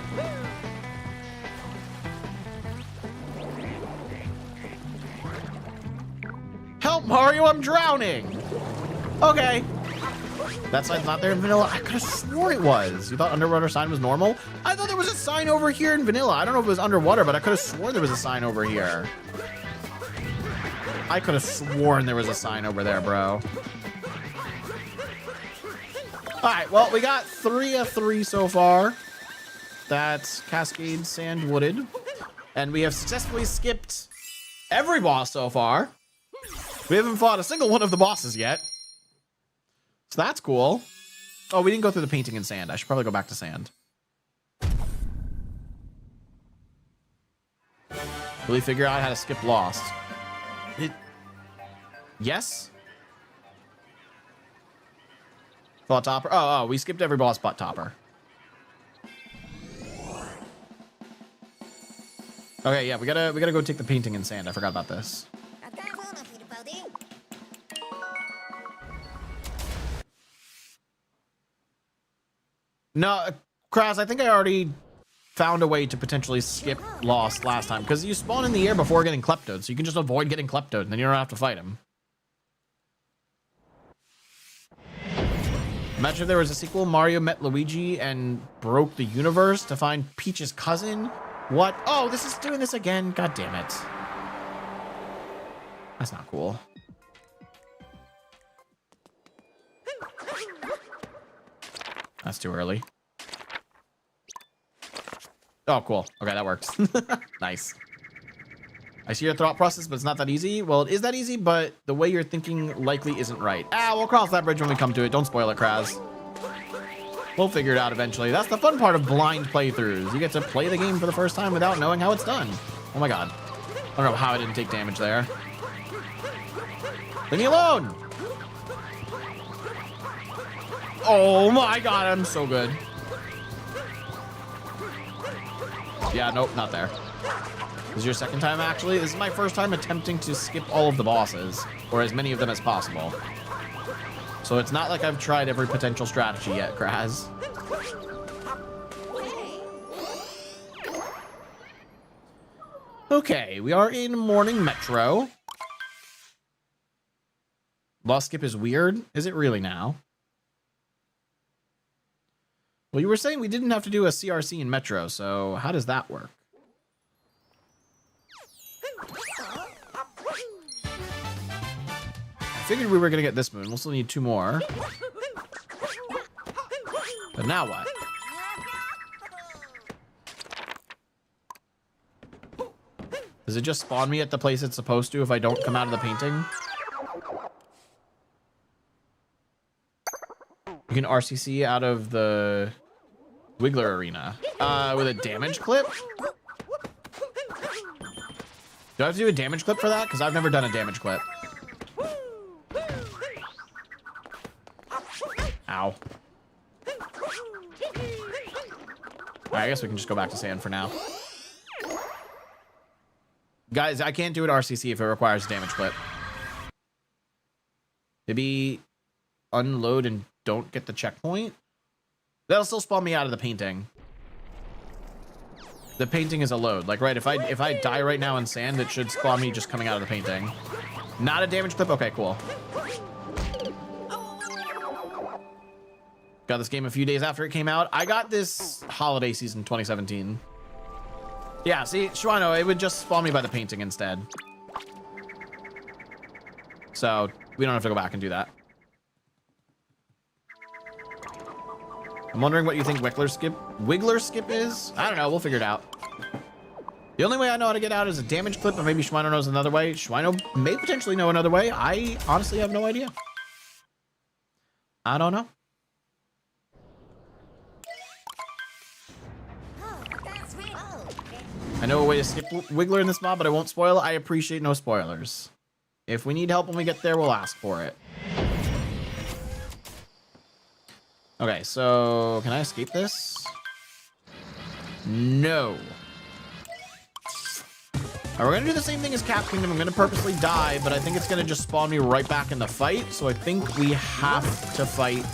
Help, Mario, I'm drowning! Okay. That sign's not there in vanilla. I could have sworn it was. You thought underwater sign was normal? I thought there was a sign over here in vanilla. I don't know if it was underwater, but I could have sworn there was a sign over here. I could have sworn there was a sign over there, bro. All right, well, we got 3 of 3 so far. That's Cascade, Sand, Wooded. And we have successfully skipped every boss so far. We haven't fought a single one of the bosses yet. So that's cool. Oh, we didn't go through the painting in sand. I should probably go back to sand. Really figure out how to skip lost. Yes? Butt topper. Oh, we skipped every boss butt topper. Okay, yeah, we gotta go take the painting in sand. I forgot about this. No, Kraz, I think I already found a way to potentially skip lost last time, because you spawn in the air before getting kleptoed, so you can just avoid getting kleptoed, and then you don't have to fight him. Imagine if there was a sequel, Mario met Luigi and broke the universe to find Peach's cousin. What? Oh, this is doing this again. God damn it. That's not cool. That's too early. Oh, cool. Okay, that works. Nice. I see your thought process, but it's not that easy. Well, it is that easy, but the way you're thinking likely isn't right. Ah, we'll cross that bridge when we come to it. Don't spoil it, Kraz. We'll figure it out eventually. That's the fun part of blind playthroughs. You get to play the game for the first time without knowing how it's done. Oh my god. I don't know how I didn't take damage there. Leave me alone! Oh my god, I'm so good. Yeah, nope, not there. This is your second time, actually? This is my first time attempting to skip all of the bosses, or as many of them as possible. So it's not like I've tried every potential strategy yet, Kraz. Okay, we are in Morning Metro. Lost skip is weird. Is it really now? Well, you were saying we didn't have to do a CRC in Metro, so how does that work? I figured we were gonna get this moon. We'll still need 2 more. But now what? Does it just spawn me at the place it's supposed to if I don't come out of the painting? You can RCC out of the Wiggler arena with a damage clip. Do I have to do a damage clip for that? Because I've never done a damage clip. Ow. Alright, I guess we can just go back to sand for now. Guys, I can't do an RCC if it requires a damage clip. Maybe unload and don't get the checkpoint? That'll still spawn me out of the painting. The painting is a load. Like, right, if I die right now in sand, it should spawn me just coming out of the painting. Not a damage clip? Okay, cool. Got this game a few days after it came out. I got this holiday season 2017. Yeah, see, Shwano, it would just spawn me by the painting instead. So, we don't have to go back and do that. I'm wondering what you think Wiggler skip is? I don't know, we'll figure it out. The only way I know how to get out is a damage clip, but maybe Shwino knows another way. Shwino may potentially know another way. I honestly have no idea. I don't know. I know a way to skip Wiggler in this mob, but I won't spoil it. I appreciate no spoilers. If we need help when we get there, we'll ask for it. Okay, so can I escape this? No. Alright, we're gonna do the same thing as Cap Kingdom. I'm gonna purposely die, but I think it's gonna just spawn me right back in the fight. So I think we have to fight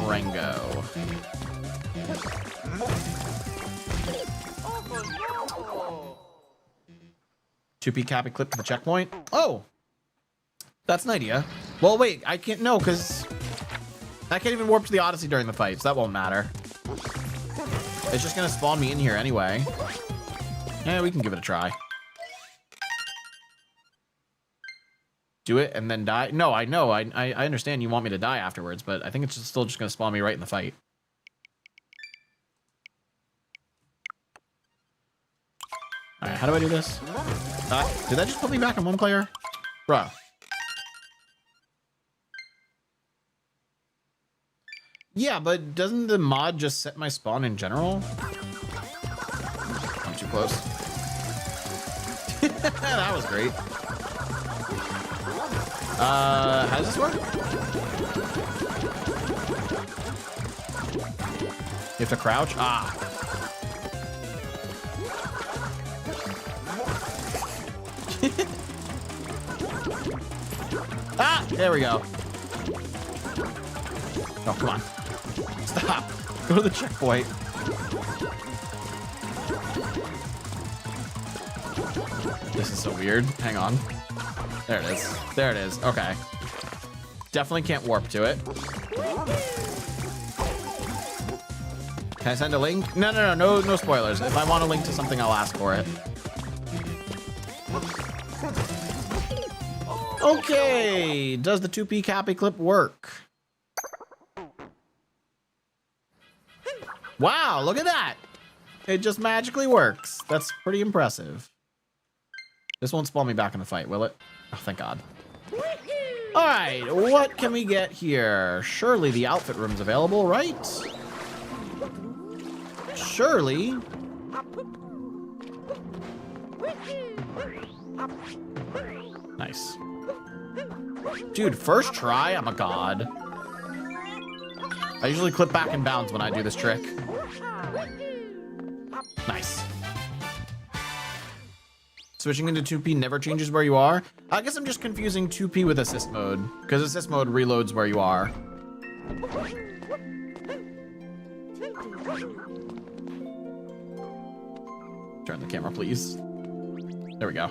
Rango. 2P Cappy clip to the checkpoint. Oh, that's an idea. Well, wait, I can't, no, because I can't even warp to the Odyssey during the fight, so that won't matter. It's just gonna spawn me in here anyway. Yeah, we can give it a try. Do it and then die? No, I know, I understand you want me to die afterwards, but I think it's still just gonna spawn me right in the fight. All right, how do I do this? Did that just put me back in one player? Bruh. Yeah, but doesn't the mod just set my spawn in general? I'm too close. That was great. How does this work? You have to crouch? Ah. Ah, there we go. Oh, come on. Stop. Go to the checkpoint. This is so weird. Hang on. There it is. There it is. Okay. Definitely can't warp to it. Can I send a link? No spoilers. If I want a link to something, I'll ask for it. Okay, does the 2P Cappy clip work? Wow, look at that. It just magically works. That's pretty impressive. This won't spawn me back in the fight, will it? Oh, thank God. All right, what can we get here? Surely the outfit room's available, right? Surely. Nice. Dude, first try? I'm a god. I usually clip back and bounce when I do this trick. Nice. Switching into 2P never changes where you are. I guess I'm just confusing 2P with assist mode, because assist mode reloads where you are. Turn the camera, please. There we go.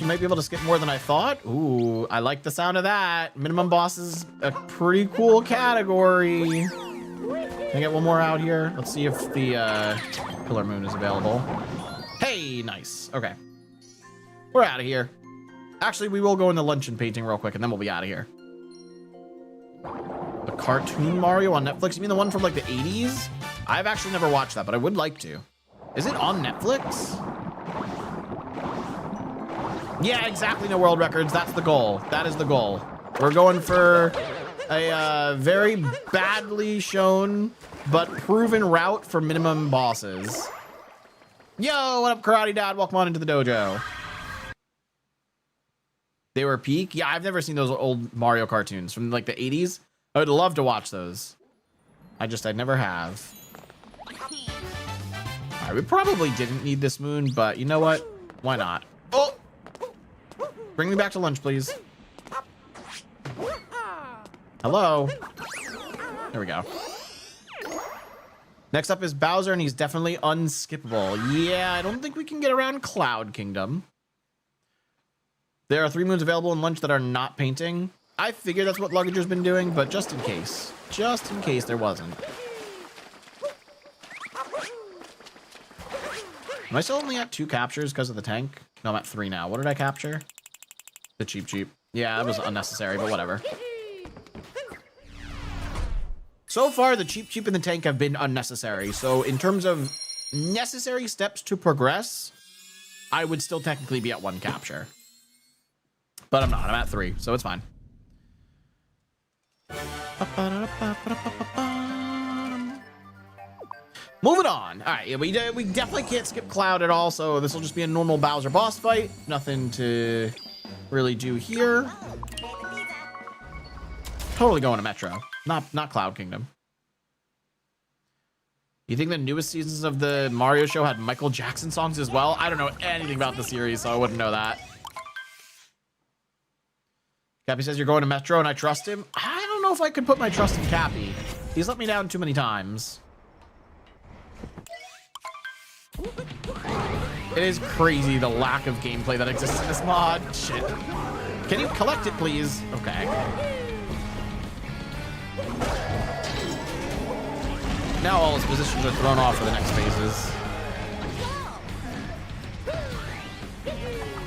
Might be able to skip more than I thought. Ooh, I like the sound of that. Minimum boss is a pretty cool category. Can I get one more out here? Let's see if the Pillar Moon is available. Hey, nice. Okay. We're out of here. Actually, we will go into luncheon painting real quick, and then we'll be out of here. The cartoon Mario on Netflix? You mean the one from like the 80s? I've actually never watched that, but I would like to. Is it on Netflix? Yeah, exactly. No world records. That's the goal. That is the goal. We're going for a very badly shown but proven route for minimum bosses. Yo, what up, Karate Dad? Welcome on into the dojo. They were peak? Yeah, I've never seen those old Mario cartoons from like the 80s. I would love to watch those. I never have. All right, we probably didn't need this moon, but you know what? Why not? Oh! Bring me back to lunch, please. Hello. There we go. Next up is Bowser, and he's definitely unskippable. Yeah, I don't think we can get around Cloud Kingdom. There are 3 moons available in lunch that are not painting. I figured that's what Luggager's been doing, but just in case there wasn't. Am I still only at 2 captures because of the tank? No, I'm at 3 now. What did I capture? The cheap. Yeah, that was unnecessary, but whatever. So far, the cheap and the tank have been unnecessary. So in terms of necessary steps to progress, I would still technically be at 1 capture. But I'm not. I'm at 3, so it's fine. Moving on. All right, yeah, we definitely can't skip Cloud at all, so this will just be a normal Bowser boss fight. Nothing to really do here. Totally going to Metro, not Cloud Kingdom. You think the newest seasons of the Mario show had Michael Jackson songs as well? I don't know anything about the series, so I wouldn't know that. Cappy says you're going to Metro, and I trust him. I don't know if I could put my trust in Cappy. He's let me down too many times. It is crazy the lack of gameplay that exists in this mod. Shit. Can you collect it, please? Okay. Now all his positions are thrown off for the next phases.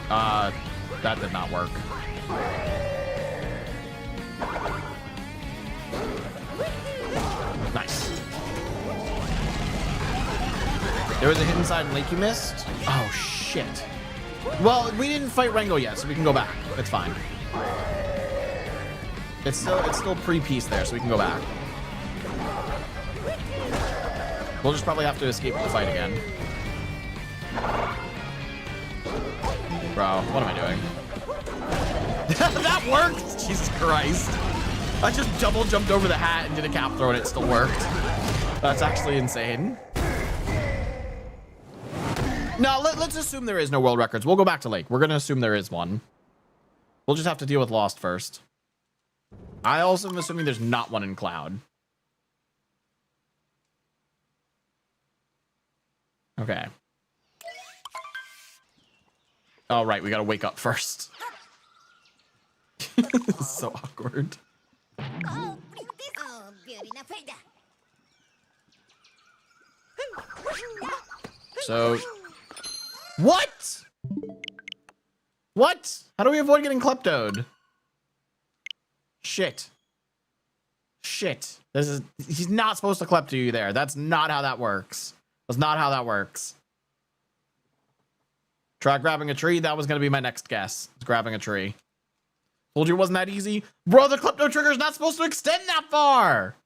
That did not work. Nice. There was a hidden side lake you missed? Oh, shit. Well, we didn't fight Rengo yet, so we can go back. It's fine. It's still pre-peace there, so we can go back. We'll just probably have to escape the fight again. Bro, what am I doing? That worked! Jesus Christ. I just double jumped over the hat and did a cap throw and it still worked. That's actually insane. No, let's assume there is no world records. We'll go back to Lake. We're going to assume there is one. We'll just have to deal with Lost first. I also am assuming there's not one in Cloud. Okay. Oh, right. We got to wake up first. This is so awkward. So... What? What? How do we avoid getting kleptoed? Shit. Shit. He's not supposed to klepto you there. That's not how that works. That's not how that works. Try grabbing a tree. That was going to be my next guess. It's grabbing a tree. Told you it wasn't that easy. Bro, the klepto trigger is not supposed to extend that far.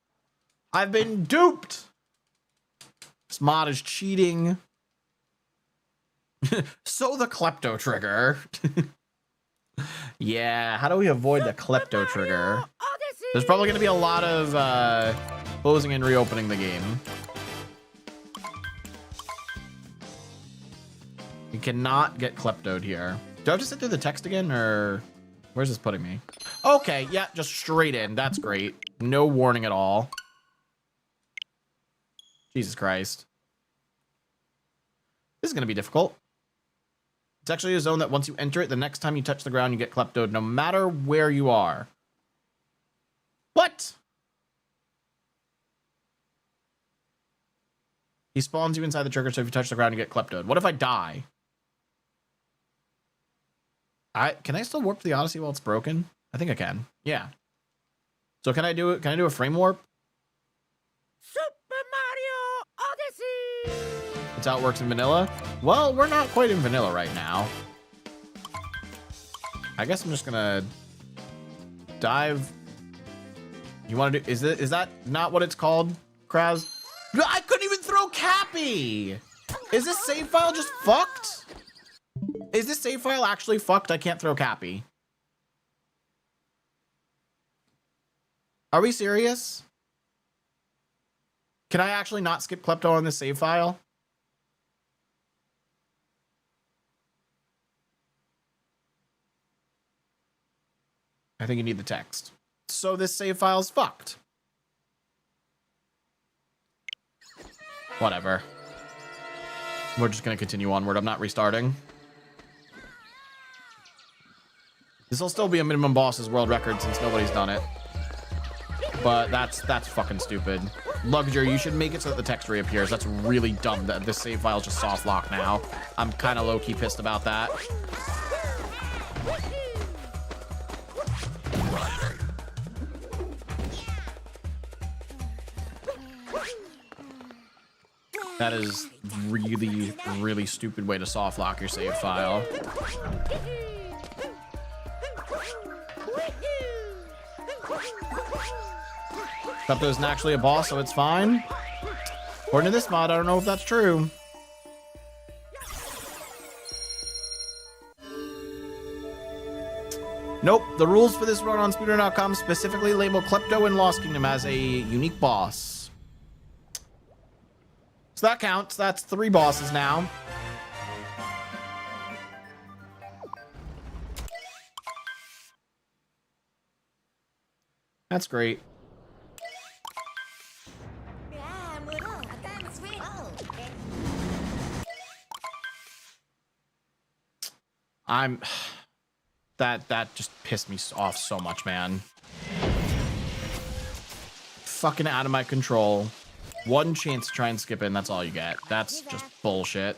I've been duped. This mod is cheating. So the klepto trigger. Yeah, how do we avoid the klepto trigger? There's probably going to be a lot of closing and reopening the game. You cannot get kleptoed here. Do I have to sit through the text again, or where's this putting me? Okay, yeah, just straight in. That's great. No warning at all. Jesus Christ. This is going to be difficult. It's actually a zone that once you enter it, the next time you touch the ground, you get kleptoed, no matter where you are. What? He spawns you inside the trigger, so if you touch the ground, you get kleptoed. What if I die? Can I still warp the Odyssey while it's broken? I think I can. Yeah. So can I do it? Can I do a frame warp? Super Mario Odyssey! That's how it works in vanilla? Well, we're not quite in vanilla right now. I guess I'm just gonna dive. You want to do? Is that not what it's called, Kraz? I couldn't even throw Cappy. Is this save file just fucked? Is this save file actually fucked? I can't throw Cappy. Are we serious? Can I actually not skip Klepto on this save file? I think you need the text. So this save file is fucked. Whatever. We're just going to continue onward. I'm not restarting. This will still be a minimum boss's world record since nobody's done it. But that's fucking stupid. Luggager, you should make it so that the text reappears. That's really dumb that this save file is just soft locked now. I'm kind of low-key pissed about that. That is really, really stupid way to soft lock your save file. Klepto isn't actually a boss, so it's fine. According to this mod, I don't know if that's true. Nope, the rules for this run on Speedrun.com specifically label Klepto in Lost Kingdom as a unique boss. So that counts. That's 3 bosses now. That's great. That just pissed me off so much, man. Fucking out of my control. One chance to try and skip in, that's all you get. That's just bullshit.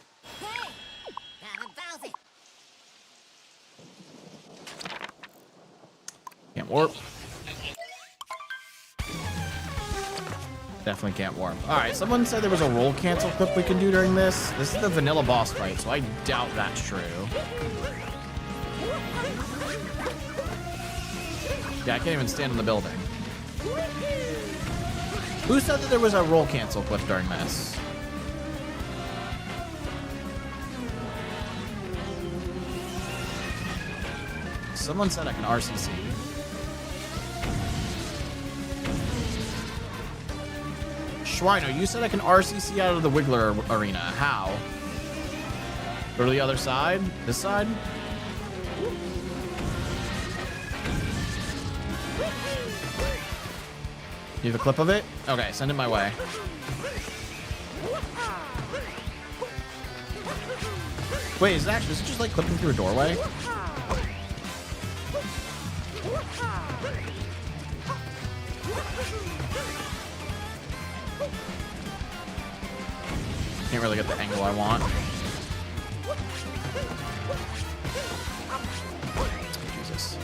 Can't warp. Definitely can't warp. All right, someone said there was a roll cancel clip we can do during this. This is the vanilla boss fight, so I doubt that's true. Yeah, I can't even stand in the building. Who said that there was a roll cancel clip during this? Someone said I can RCC. Schweino, you said I can RCC out of the Wiggler arena. How? Go to the other side? This side? You have a clip of it? Okay, send it my way. Wait, is it just like clipping through a doorway? Can't really get the angle I want. Jesus.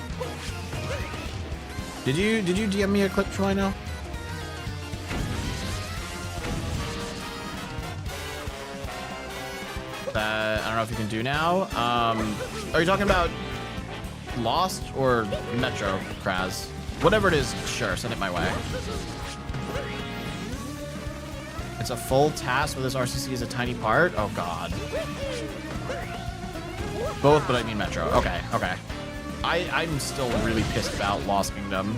Did you DM me a clip, Schweino? That I don't know if you can do now. Are you talking about Lost or Metro, Kraz? Whatever it is, sure, send it my way. It's a full task where this RCC is a tiny part? Oh, God. Both, but I mean Metro. Okay, okay. I'm still really pissed about Lost Kingdom.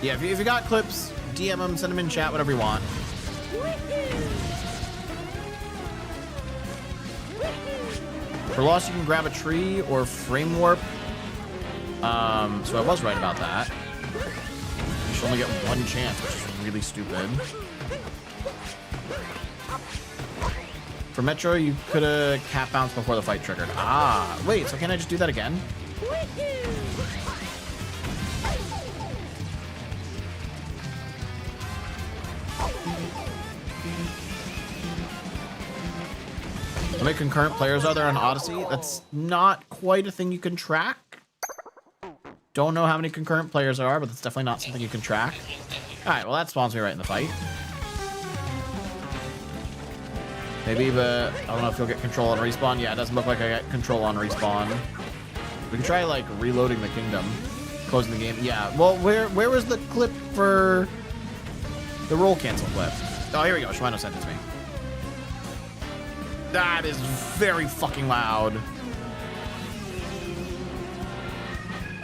Yeah, if you got clips, DM them, send them in chat, whatever you want. For Lost, you can grab a tree or frame warp. So I was right about that. You should only get one chance, which is really stupid. For Metro, you could have cap bounced before the fight triggered. Ah, wait, so can I just do that again? How many concurrent players are there on Odyssey? That's not quite a thing you can track. Don't know how many concurrent players there are, but that's definitely not something you can track. All right, well, that spawns me right in the fight. Maybe, but I don't know if you'll get control on respawn. Yeah, it doesn't look like I get control on respawn. We can try, like, reloading the kingdom. Closing the game. Yeah, well, where was the clip for the roll cancel clip? Oh, here we go. Schweino sent it to me. That is very fucking loud.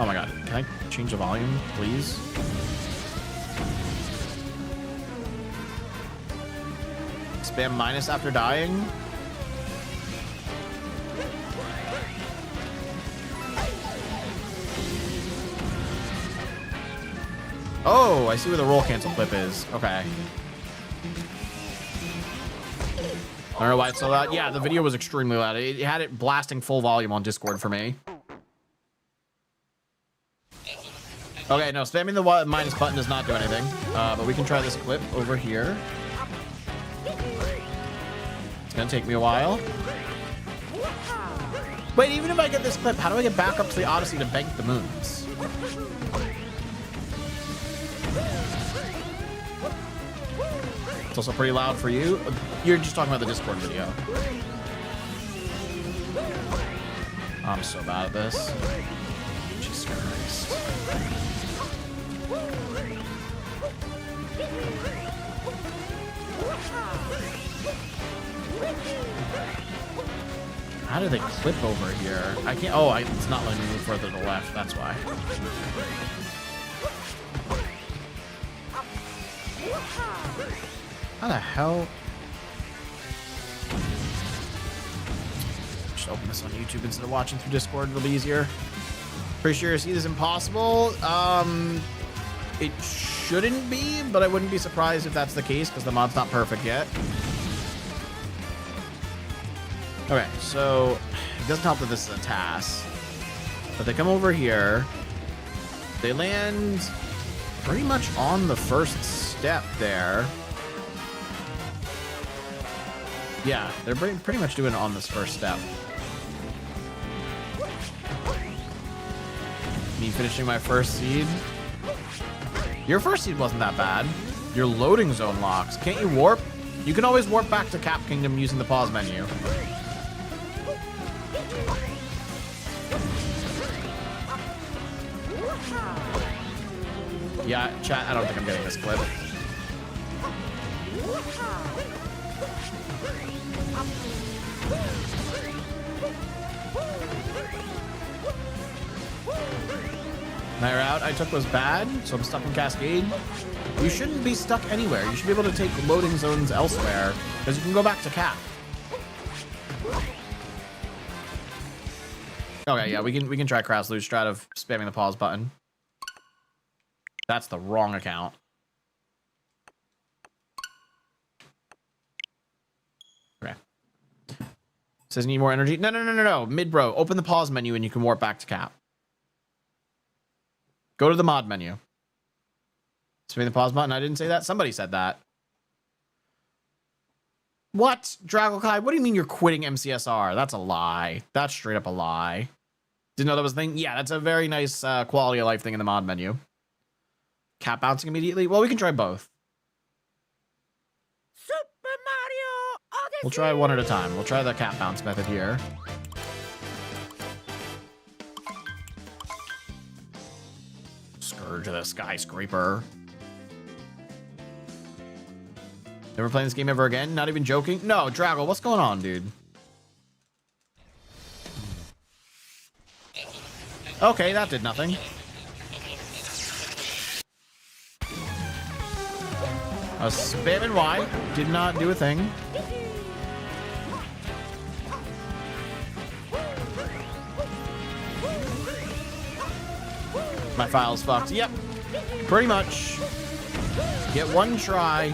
Oh my God, can I change the volume, please? Spam minus after dying? Oh, I see where the roll cancel clip is. Okay. I don't know why it's so loud. Yeah, the video was extremely loud. It had it blasting full volume on Discord for me. Okay, no, spamming the minus button does not do anything. But we can try this clip over here. It's gonna take me a while. Wait, even if I get this clip, how do I get back up to the Odyssey to bank the moons? It's also pretty loud for you. You're just talking about the Discord video. I'm so bad at this. Jesus Christ. How do they clip over here? I can't. Oh, it's not letting me move further to the left. That's why. How the hell? Just open this on YouTube instead of watching through Discord. It'll be easier. Pretty sure this is impossible. It shouldn't be, but I wouldn't be surprised if that's the case because the mod's not perfect yet. Okay, so it doesn't help that this is a task. But they come over here. They land pretty much on the first step there. Yeah, they're pretty much doing it on this first step. Me finishing my first seed. Your first seed wasn't that bad. Your loading zone locks. Can't you warp? You can always warp back to Cap Kingdom using the pause menu. Yeah, chat, I don't think I'm getting this clip. Night route I took was bad, so I'm stuck in Cascade. You shouldn't be stuck anywhere. You should be able to take loading zones elsewhere, because you can go back to Cap. Okay, yeah, we can try Kraslu's strat of spamming the pause button. That's the wrong account. Okay. Says need more energy. No. Mid bro, open the pause menu and you can warp back to Cap. Go to the mod menu. Spam the pause button. I didn't say that. Somebody said that. What? Dragokai, what do you mean you're quitting MCSR? That's a lie. That's straight up a lie. Didn't know that was a thing? Yeah, that's a very nice quality of life thing in the mod menu. Cap bouncing immediately? Well, we can try both. Super Mario Odyssey. We'll try one at a time. We'll try the cap bounce method here. Scourge of the skyscraper. Never playing this game ever again? Not even joking? No, Drago, what's going on, dude? Okay, that did nothing. I was spamming Y, did not do a thing. My file's fucked. Yep, pretty much. Get one try.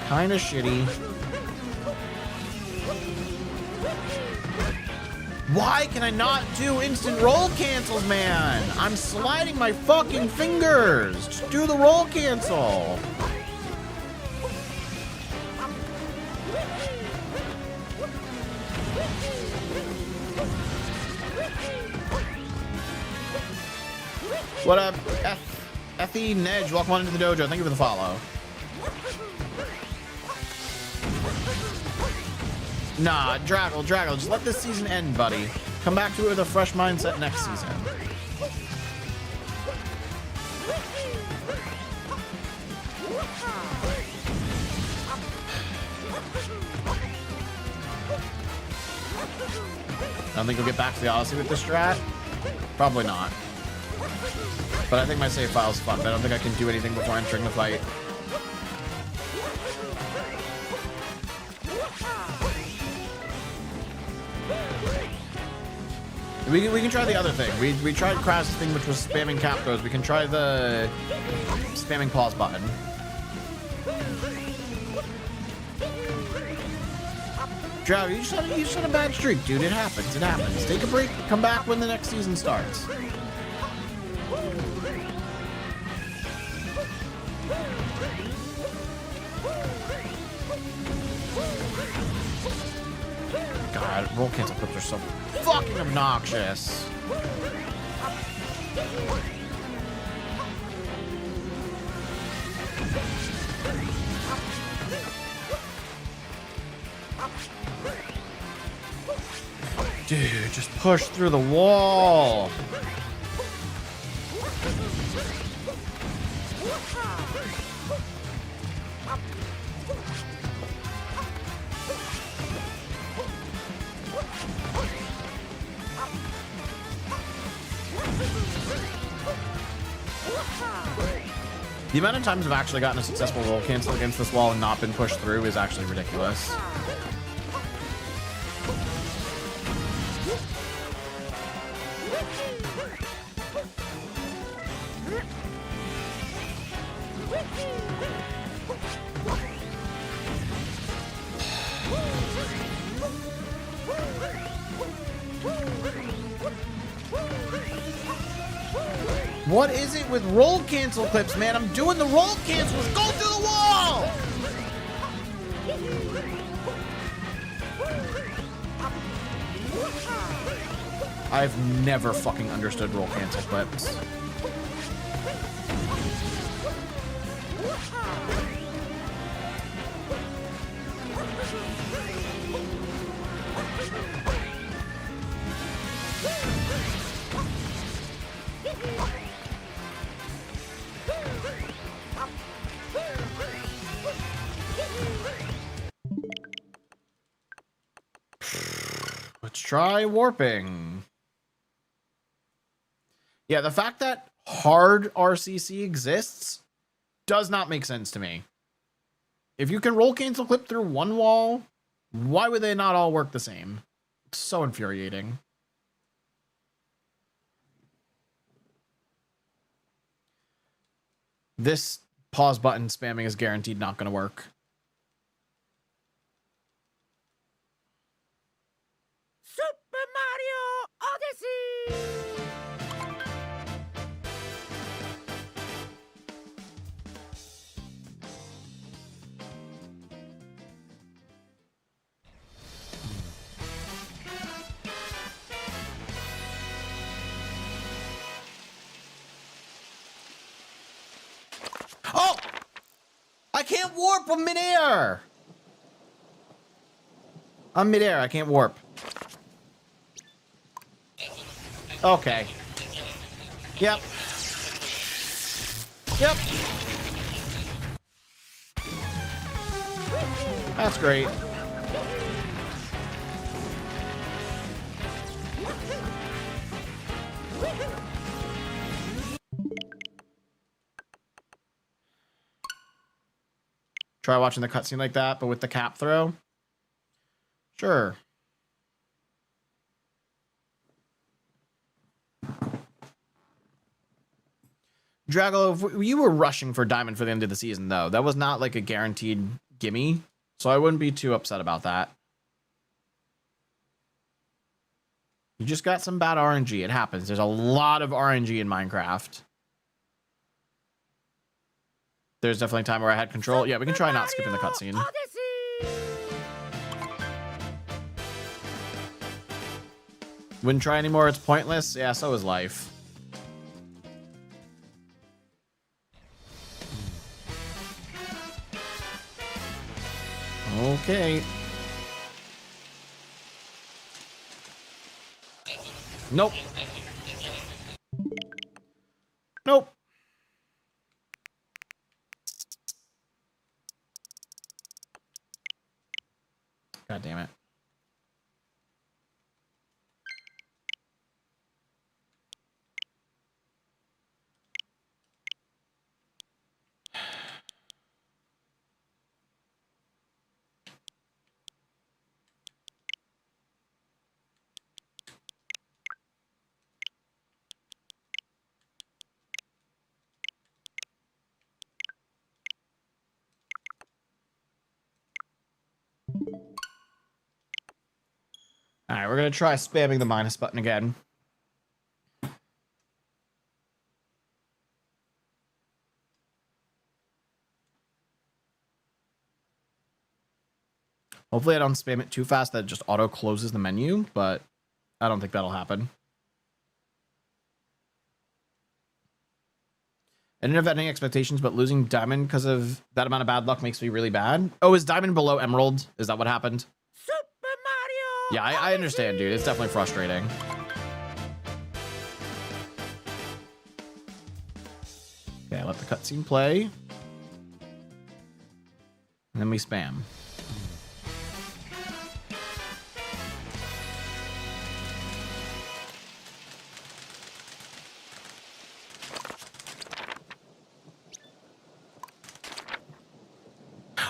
Kinda shitty. Why can I not do instant roll cancels, man? I'm sliding my fucking fingers. Just do the roll cancel. What up, Effie Nedge? Welcome on into the dojo. Thank you for the follow. Nah, Draggle, just let this season end, buddy. Come back to it with a fresh mindset next season. I don't think we'll get back to the Odyssey with this strat. Probably not. But I think my save file's fucked. I don't think I can do anything before entering the fight. We can try the other thing. We tried Kras's thing, which was spamming cap throws. We can try the spamming pause button. Drow, you just had a bad streak, dude. It happens. It happens. Take a break. Come back when the next season starts. God, roll cancel clips are so fucking obnoxious. Dude, just push through the wall. The amount of times I've actually gotten a successful roll cancel against this wall and not been pushed through is actually ridiculous. What is it with roll cancel clips, man? I'm doing the roll cancels. Go through the wall! I've never fucking understood roll cancel clips. Let's try warping. Yeah, the fact that hard RCC exists does not make sense to me. If you can roll cancel clip through one wall, why would they not all work the same? It's so infuriating. This pause button spamming is guaranteed not going to work. Super Mario Odyssey! Oh! I can't warp. I'm midair. I'm midair. I can't warp. Okay. Yep. Yep. That's great. Try watching the cutscene like that, but with the cap throw. Sure. Dragolo, you were rushing for Diamond for the end of the season, though. That was not like a guaranteed gimme, so I wouldn't be too upset about that. You just got some bad RNG. It happens. There's a lot of RNG in Minecraft. There's definitely a time where I had control. Yeah, we can try not skipping the cutscene. Wouldn't try anymore. It's pointless. Yeah, so is life. Okay. Nope. Nope. God damn it. All right, we're going to try spamming the minus button again. Hopefully I don't spam it too fast that it just auto closes the menu, but I don't think that'll happen. I didn't have any expectations, but losing Diamond because of that amount of bad luck makes me really bad. Oh, is Diamond below Emerald? Is that what happened? Super Mario! Yeah, I understand, dude. It's definitely frustrating. Okay, let the cutscene play. And then we spam.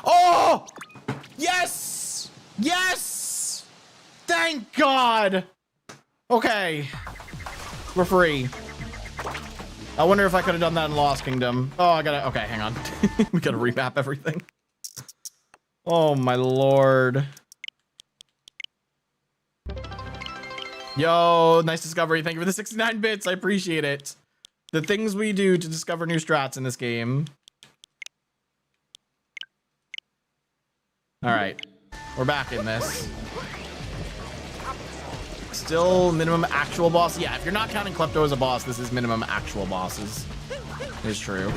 Oh! Yes! Yes! Thank God! Okay. We're free. I wonder if I could have done that in Lost Kingdom. Oh, I gotta... Okay, hang on. We gotta remap everything. Oh, my lord. Yo, nice discovery. Thank you for the 69 bits. I appreciate it. The things we do to discover new strats in this game. All right. We're back in this. Still minimum actual boss. Yeah, if you're not counting Klepto as a boss, this is minimum actual bosses. It is true.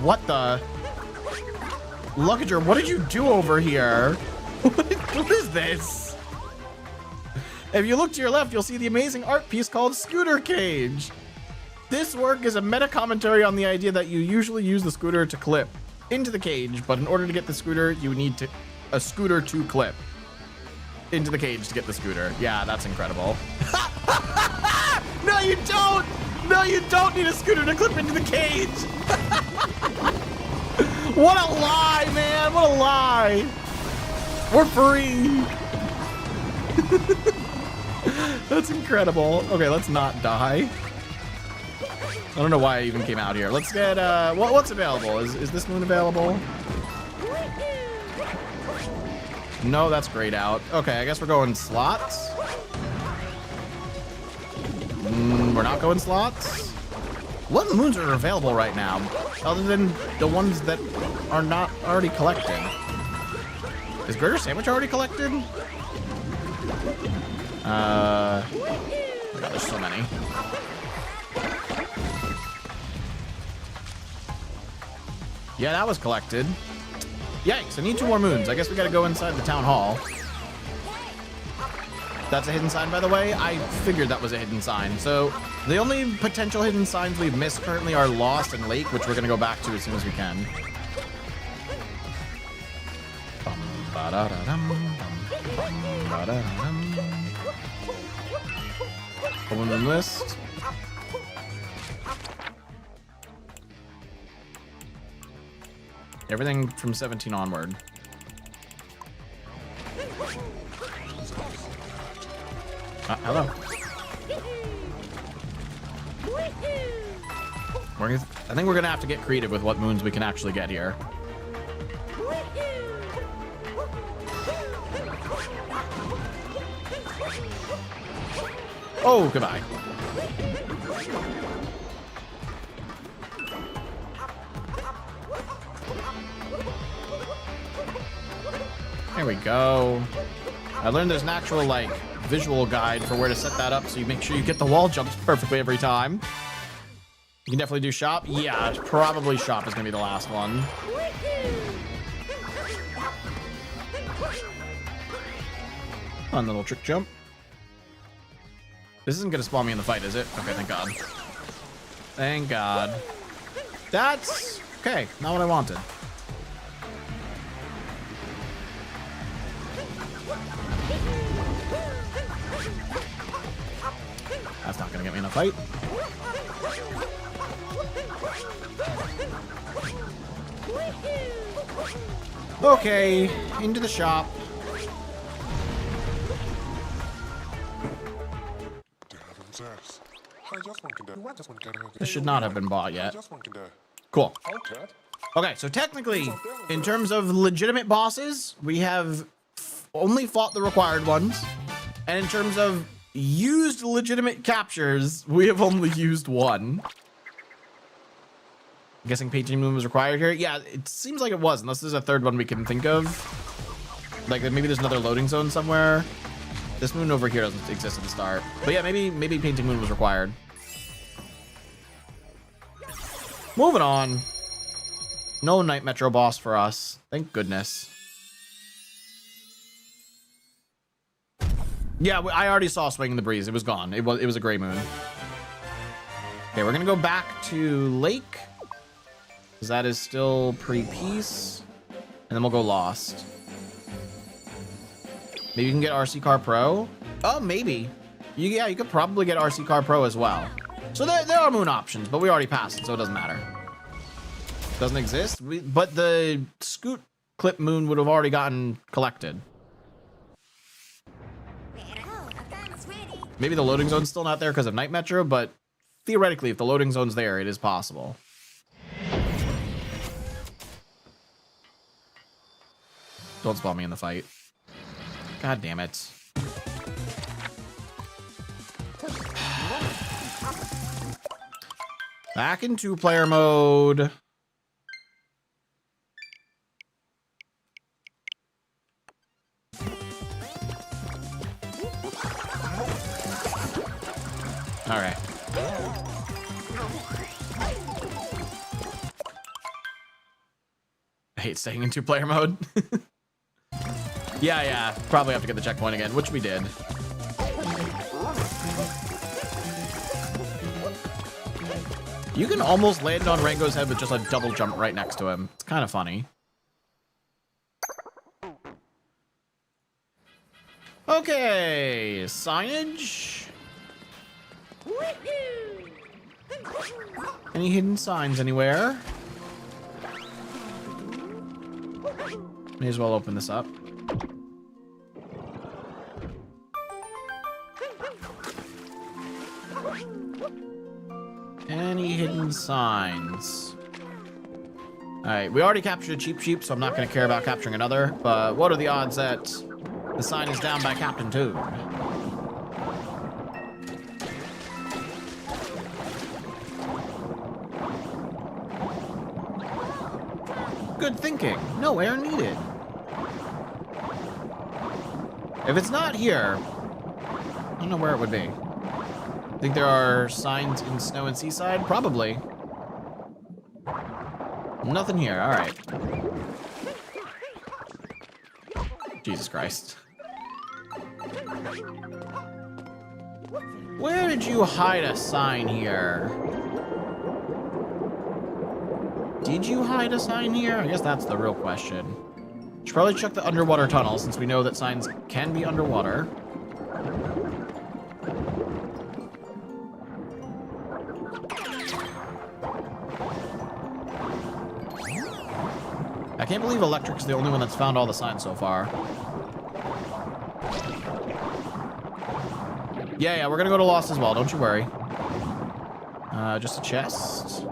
What the? Luggager, what did you do over here? What is this? If you look to your left, you'll see the amazing art piece called Scooter Cage. This work is a meta commentary on the idea that you usually use the scooter to clip into the cage, but in order to get the scooter, you need a scooter to clip into the cage to get the scooter. Yeah, that's incredible. No, you don't! No, you don't need a scooter to clip into the cage! What a lie, man! What a lie! We're free! That's incredible. Okay, let's not die. I don't know why I even came out here. Let's get, what's available? Is this moon available? No, that's grayed out. Okay, I guess we're going slots. We're not going slots. What moons are available right now, other than the ones that are not already collected? Is Greater Sandwich already collected? Oh my God, there's so many. Yeah, that was collected. Yikes, I need 2 more moons. I guess we gotta go inside the town hall. That's a hidden sign, by the way. I figured that was a hidden sign. So the only potential hidden signs we've missed currently are Lost and Lake, which we're gonna go back to as soon as we can. Open the list. Everything from 17 onward. Hello. I think we're gonna have to get creative with what moons we can actually get here. Oh, goodbye. There we go. I learned there's an actual, like, visual guide for where to set that up so you make sure you get the wall jumps perfectly every time. You can definitely do shop. Yeah, probably shop is gonna be the last one. Fun little trick jump. This isn't gonna spawn me in the fight, is it? Okay, thank God. Thank God. That's okay, not what I wanted. That's not gonna get me in a fight. Okay, into the shop. This should not have been bought yet. Cool. Okay, so technically, in terms of legitimate bosses, we have only fought the required ones. And in terms of used legitimate captures, we have only used 1. I'm guessing Painting Moon was required here. Yeah, it seems like it was, unless there's a third one we can think of. Like maybe there's another loading zone somewhere. This moon over here doesn't exist at the start. But yeah, maybe Painting Moon was required. Moving on. No Night Metro boss for us. Thank goodness. Yeah, I already saw Swinging the Breeze. It was gone. It was a gray moon. Okay, we're gonna go back to Lake, because that is still pre-peace. And then we'll go Lost. Maybe you can get RC Car Pro. Oh, maybe. Yeah, you could probably get RC Car Pro as well. So there are moon options, but we already passed it, so it doesn't matter. Doesn't exist, but the Scoot Clip moon would have already gotten collected. Maybe the loading zone's still not there because of Night Metro, but theoretically, if the loading zone's there, it is possible. Don't spawn me in the fight. God damn it. Back in 2-player mode. Okay. I hate staying in 2-player mode. Yeah. Probably have to get the checkpoint again, which we did. You can almost land on Rango's head with just a double jump right next to him. It's kind of funny. Okay, signage. Any hidden signs anywhere? May as well open this up. Any hidden signs? Alright, we already captured a cheap sheep, so I'm not going to care about capturing another. But what are the odds that the sign is down by Captain Toad? Good thinking. No air needed. If it's not here, I don't know where it would be. Think there are signs in Snow and Seaside? Probably. Nothing here. All right. Jesus Christ. Where did you hide a sign here? Did you hide a sign here? I guess that's the real question. Should probably check the underwater tunnel since we know that signs can be underwater. I can't believe Electric's the only one that's found all the signs so far. Yeah, we're gonna go to Lost as well, don't you worry. Just a chest.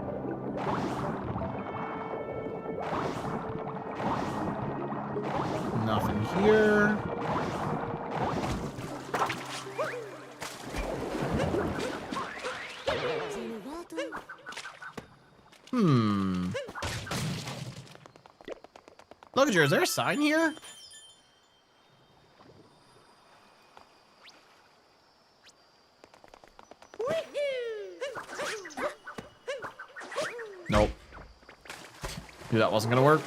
Nothing here. Luggager, is there a sign here? Nope. Knew that wasn't gonna work.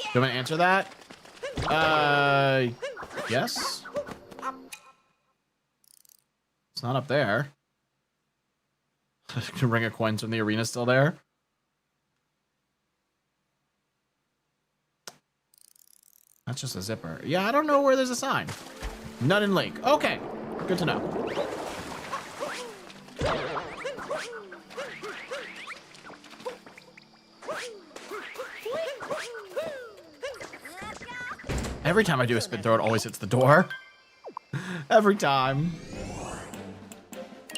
Do you want to answer that? Yes. It's not up there. Ring of coins from the arena still there. That's just a zipper. Yeah, I don't know where there's a sign. None in Lake. Okay, good to know. Every time I do a spin throw, it always hits the door. Every time.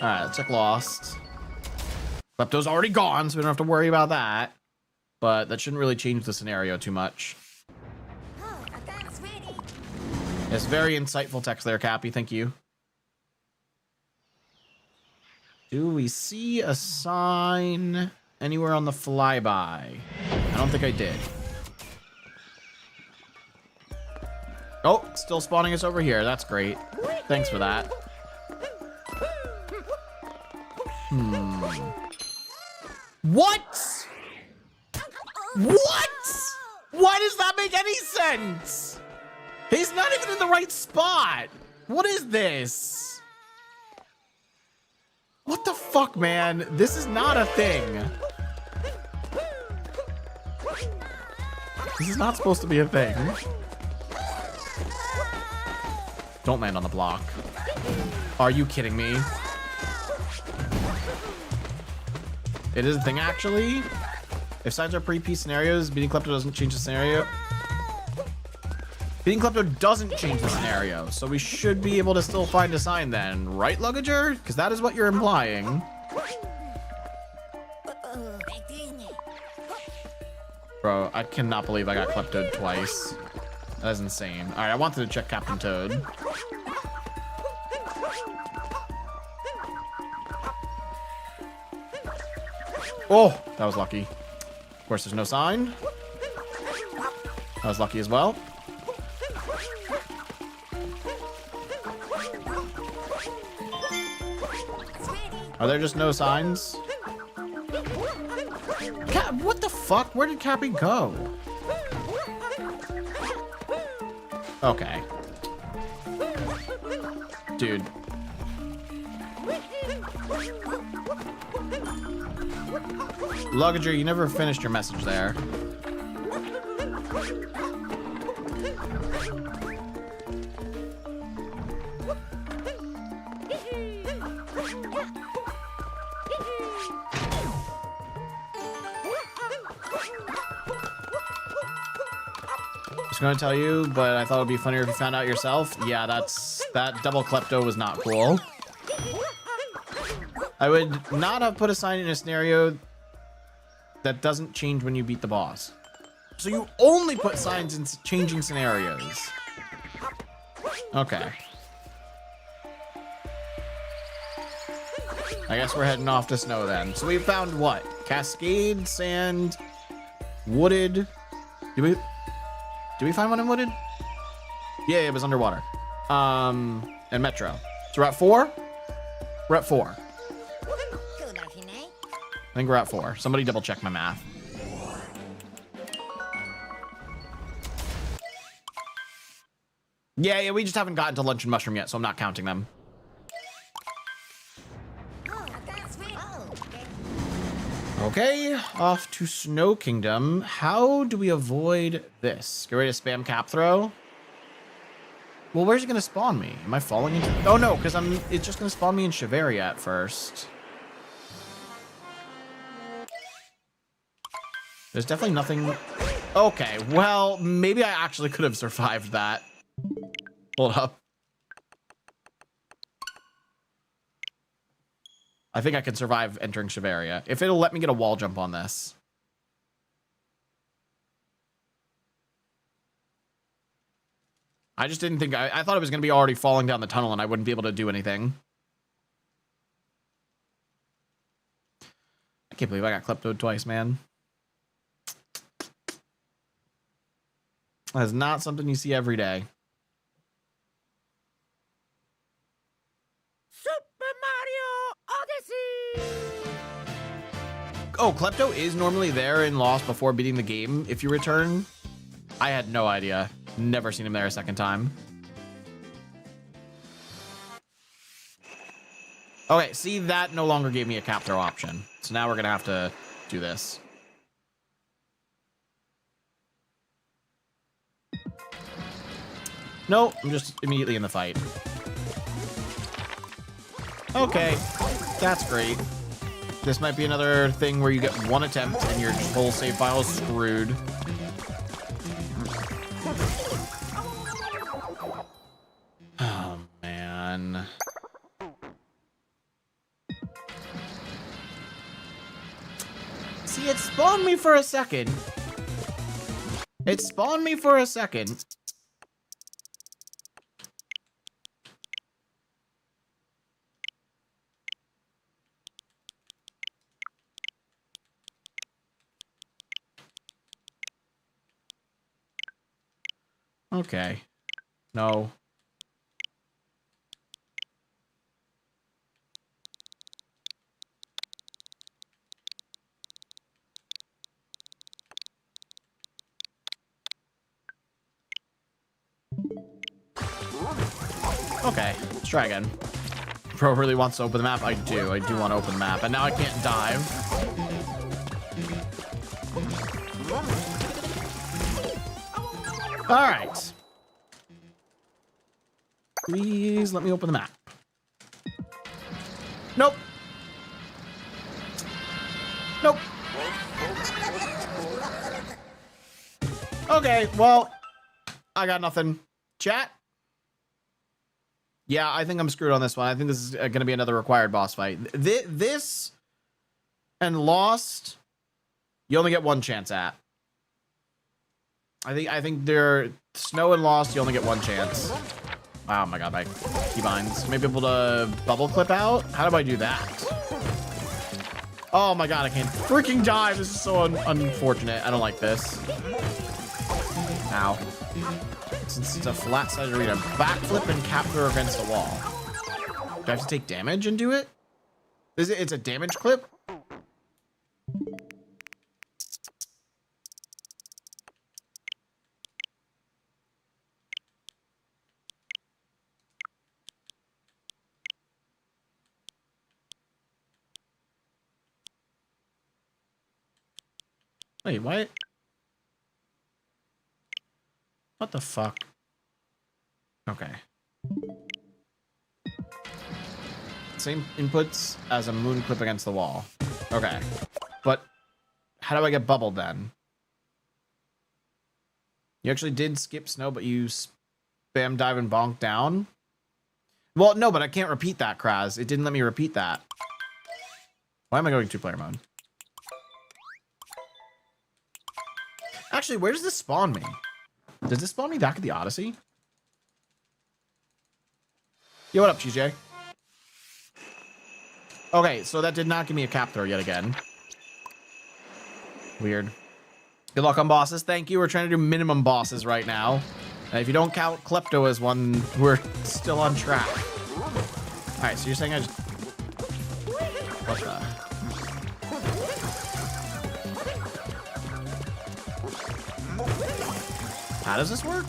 All right, let's check Lost. Klepto's already gone, so we don't have to worry about that. But that shouldn't really change the scenario too much. It's very insightful text there, Cappy. Thank you. Do we see a sign anywhere on the flyby? I don't think I did. Oh, still spawning us over here. That's great. Thanks for that. What? What? Why does that make any sense? He's not even in the right spot. What is this? What the fuck, man? This is not a thing. This is not supposed to be a thing. Don't land on the block. Are you kidding me? It is a thing, actually. If signs are pre-piece scenarios, beating Klepto doesn't change the scenario. Beating Klepto doesn't change the scenario, so we should be able to still find a sign then, right, Luggager? Because that is what you're implying. Bro, I cannot believe I got Kleptoed twice. That is insane. All right, I wanted to check Captain Toad. Oh, that was lucky. Of course, there's no sign. That was lucky as well. Are there just no signs? What the fuck? Where did Cappy go? Okay. Dude. Luggager, you never finished your message there. Just gonna tell you, but I thought it'd be funnier if you found out yourself. Yeah, that double klepto was not cool. I would not have put a sign in a scenario that doesn't change when you beat the boss. So you only put signs in changing scenarios. Okay. I guess we're heading off to snow then. So we found what? Cascade, sand, wooded. Did we find one in wooded? Yeah, it was underwater. And metro. So we're at 4? We're at 4. I think we're at 4. Somebody double check my math. Yeah, we just haven't gotten to lunch and mushroom yet, so I'm not counting them. Okay, off to Snow Kingdom. How do we avoid this? Get ready to spam cap throw. Well, where's it gonna spawn me? Am I falling into? Oh no, because it's just gonna spawn me in Shiveria at first. There's definitely nothing. Okay, well, maybe I actually could have survived that. Hold up. I think I can survive entering Shiveria. If it'll let me get a wall jump on this. I just didn't think... I thought it was going to be already falling down the tunnel and I wouldn't be able to do anything. I can't believe I got kleptoed twice, man. That is not something you see every day. Super Mario Odyssey! Oh, klepto is normally there in Lost before beating the game if you return. I had no idea. Never seen him there a second time. Okay, see, that no longer gave me a cap throw option. So now we're going to have to do this. Nope, I'm just immediately in the fight. Okay, that's great. This might be another thing where you get one attempt and your whole save file is screwed. Oh, man. See, it spawned me for a second. It spawned me for a second. Okay. No. Okay, let's try again. Pro really wants to open the map. I do want to open the map. And now I can't dive. All right. Please let me open the map. Nope. Nope. Okay, well, I got nothing. Chat? Yeah, I think I'm screwed on this one. I think this is going to be another required boss fight. This and Lost, you only get one chance at. I think they're Snow and Lost, you only get one chance. Oh my god, my keybinds. Maybe able to bubble clip out? How do I do that? Oh my god, I can't freaking dive. This is so unfortunate. I don't like this. Ow. Since it's a flat-sided arena, backflip and cap throw against the wall. Do I have to take damage and do it? Is it? It's a damage clip? Wait, what? What the fuck? Okay. Same inputs as a moon clip against the wall. Okay. But how do I get bubbled then? You actually did skip snow, but you spam dive and bonk down? Well, no, but I can't repeat that, Kraz. It didn't let me repeat that. Why am I going two-player mode? Actually, where does this spawn me? Does this spawn me back at the Odyssey? Yo, what up, GJ? Okay, so that did not give me a cap throw yet again. Weird. Good luck on bosses. Thank you. We're trying to do minimum bosses right now. And if you don't count Klepto as one, we're still on track. All right, so you're saying I just... What the... How does this work?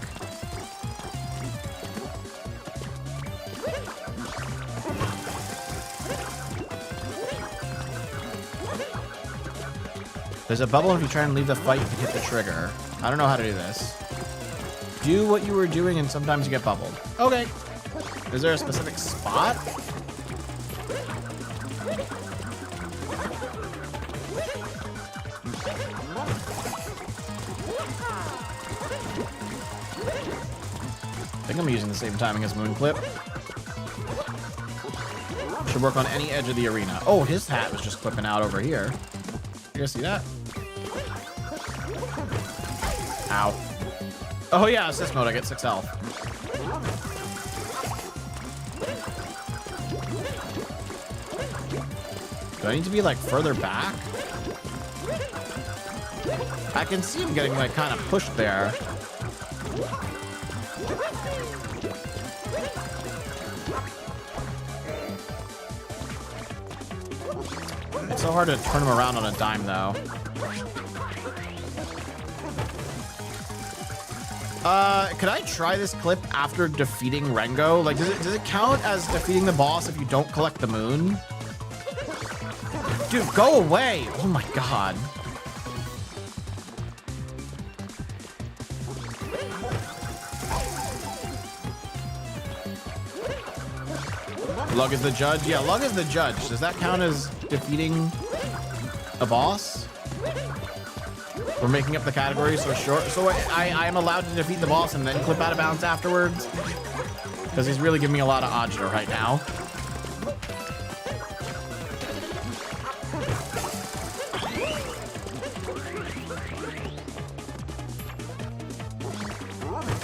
There's a bubble if you try and leave the fight, you can hit the trigger. I don't know how to do this. Do what you were doing and sometimes you get bubbled. Okay. Is there a specific spot? I think I'm using the same timing as Moon Clip. Should work on any edge of the arena. Oh, his hat was just clipping out over here. You guys see that? Ow. Oh yeah, assist mode, I get 6 health. Do I need to be like further back? I can see him getting like kind of pushed there. It's so hard to turn him around on a dime though. Could I try this clip after defeating Rengo? Like, does it count as defeating the boss if you don't collect the moon? Dude, go away! Oh my god. Lug is the judge? Yeah, Lug is the judge. Does that count as defeating a boss? We're making up the categories so short. So I am allowed to defeat the boss and then clip out of bounds afterwards? Because he's really giving me a lot of Ajna right now.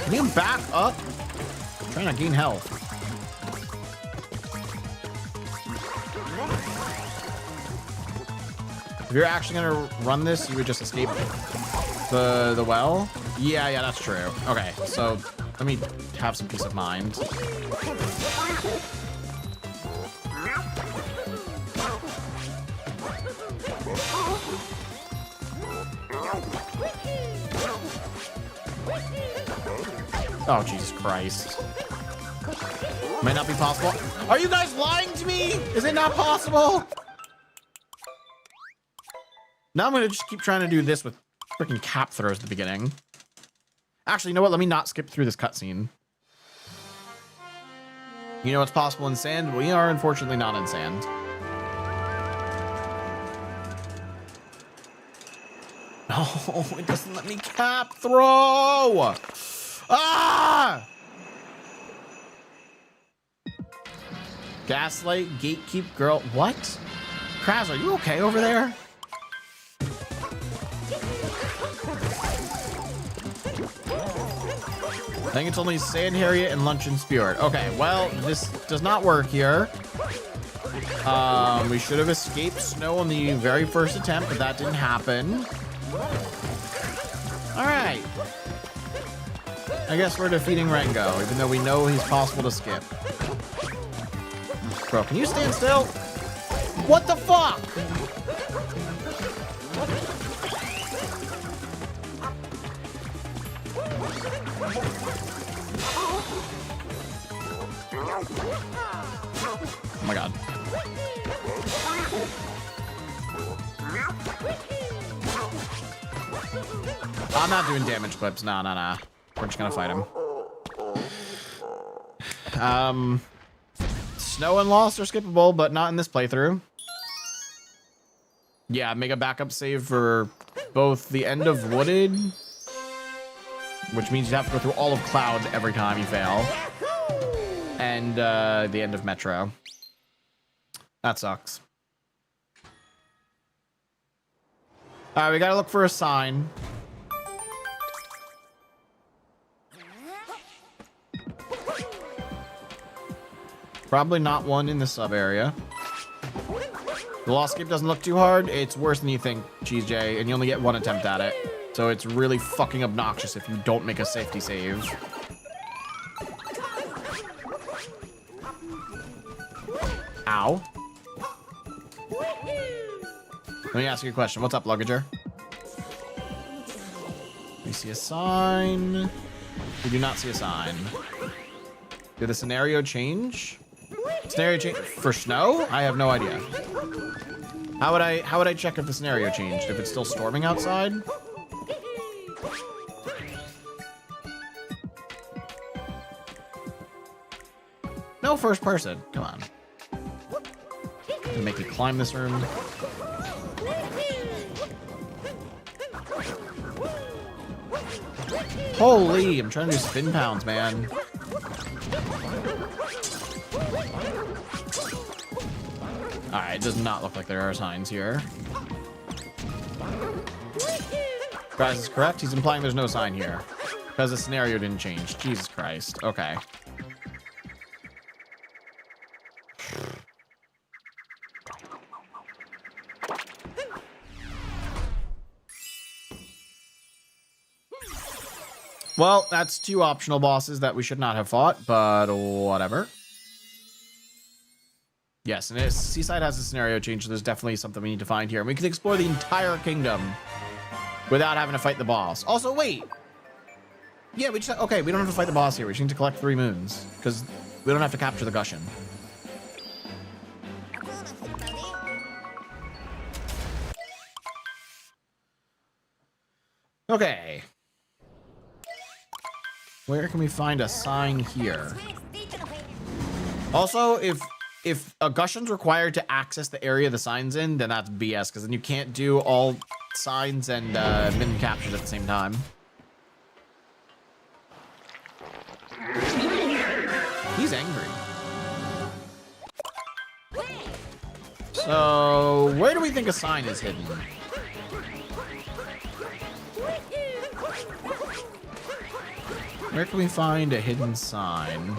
Can you back up? I'm trying to gain health. If you're actually gonna run this, you would just escape the well? Yeah, that's true. Okay, so let me have some peace of mind. Oh, Jesus Christ. Might not be possible. Are you guys lying to me? Is it not possible? Now I'm gonna just keep trying to do this with freaking cap throws at the beginning. Actually, you know what? Let me not skip through this cutscene. You know what's possible in sand? We are unfortunately not in sand. Oh, it doesn't let me cap throw. Ah! Gaslight, gatekeep, girl. What? Kraz, are you okay over there? I think it's only Sand Harriet and Luncheon Spirit. Okay, well, this does not work here. We should have escaped snow on the very first attempt, but that didn't happen. All right. I guess we're defeating Rengo, even though we know he's possible to skip. Bro, can you stand still? What the fuck? Oh my god. I'm not doing damage clips. Nah. We're just gonna fight him. Snow and Lost are skippable, but not in this playthrough. Yeah, make a backup save for both the end of Wooded, which means you have to go through all of Cloud every time you fail, and the end of Metro. That sucks. All right, we gotta look for a sign. Probably not one in the sub area. The Lost Cape doesn't look too hard. It's worse than you think, Cheese J, and you only get one attempt at it. So it's really fucking obnoxious if you don't make a safety save. Ow. Let me ask you a question. What's up, Luggager? We see a sign. We do not see a sign. Did the scenario change? Scenario change for snow? I have no idea. How would I check if the scenario changed? If it's still storming outside? No first person. Come on. Gonna make me climb this room. Holy, I'm trying to do spin pounds, man. Alright, it does not look like there are signs here. Graz is correct. He's implying there's no sign here. Because the scenario didn't change. Jesus Christ. Okay. Well, that's two optional bosses that we should not have fought, but whatever. Yes, and Seaside has a scenario change, so there's definitely something we need to find here. And we can explore the entire kingdom without having to fight the boss. Also, wait. Yeah, we just... Okay, we don't have to fight the boss here. We just need to collect 3 moons, because we don't have to capture the Gushin. Okay. Where can we find a sign here? Also, if a Gushin's required to access the area the sign's in, then that's BS, because then you can't do all signs and min captures at the same time. He's angry. So, where do we think a sign is hidden? Where can we find a hidden sign?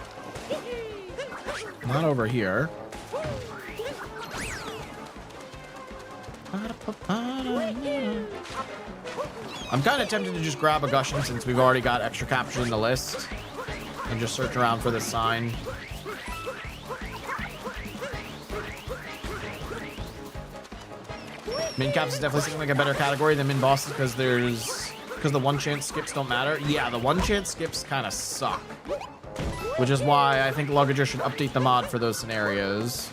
Not over here. I'm kind of tempted to just grab a Gushin since we've already got extra captures in the list and just search around for this sign. Min caps is definitely seeming like a better category than min bosses because the one chance skips don't matter. Yeah, the one chance skips kind of suck. Which is why I think Luggager should update the mod for those scenarios.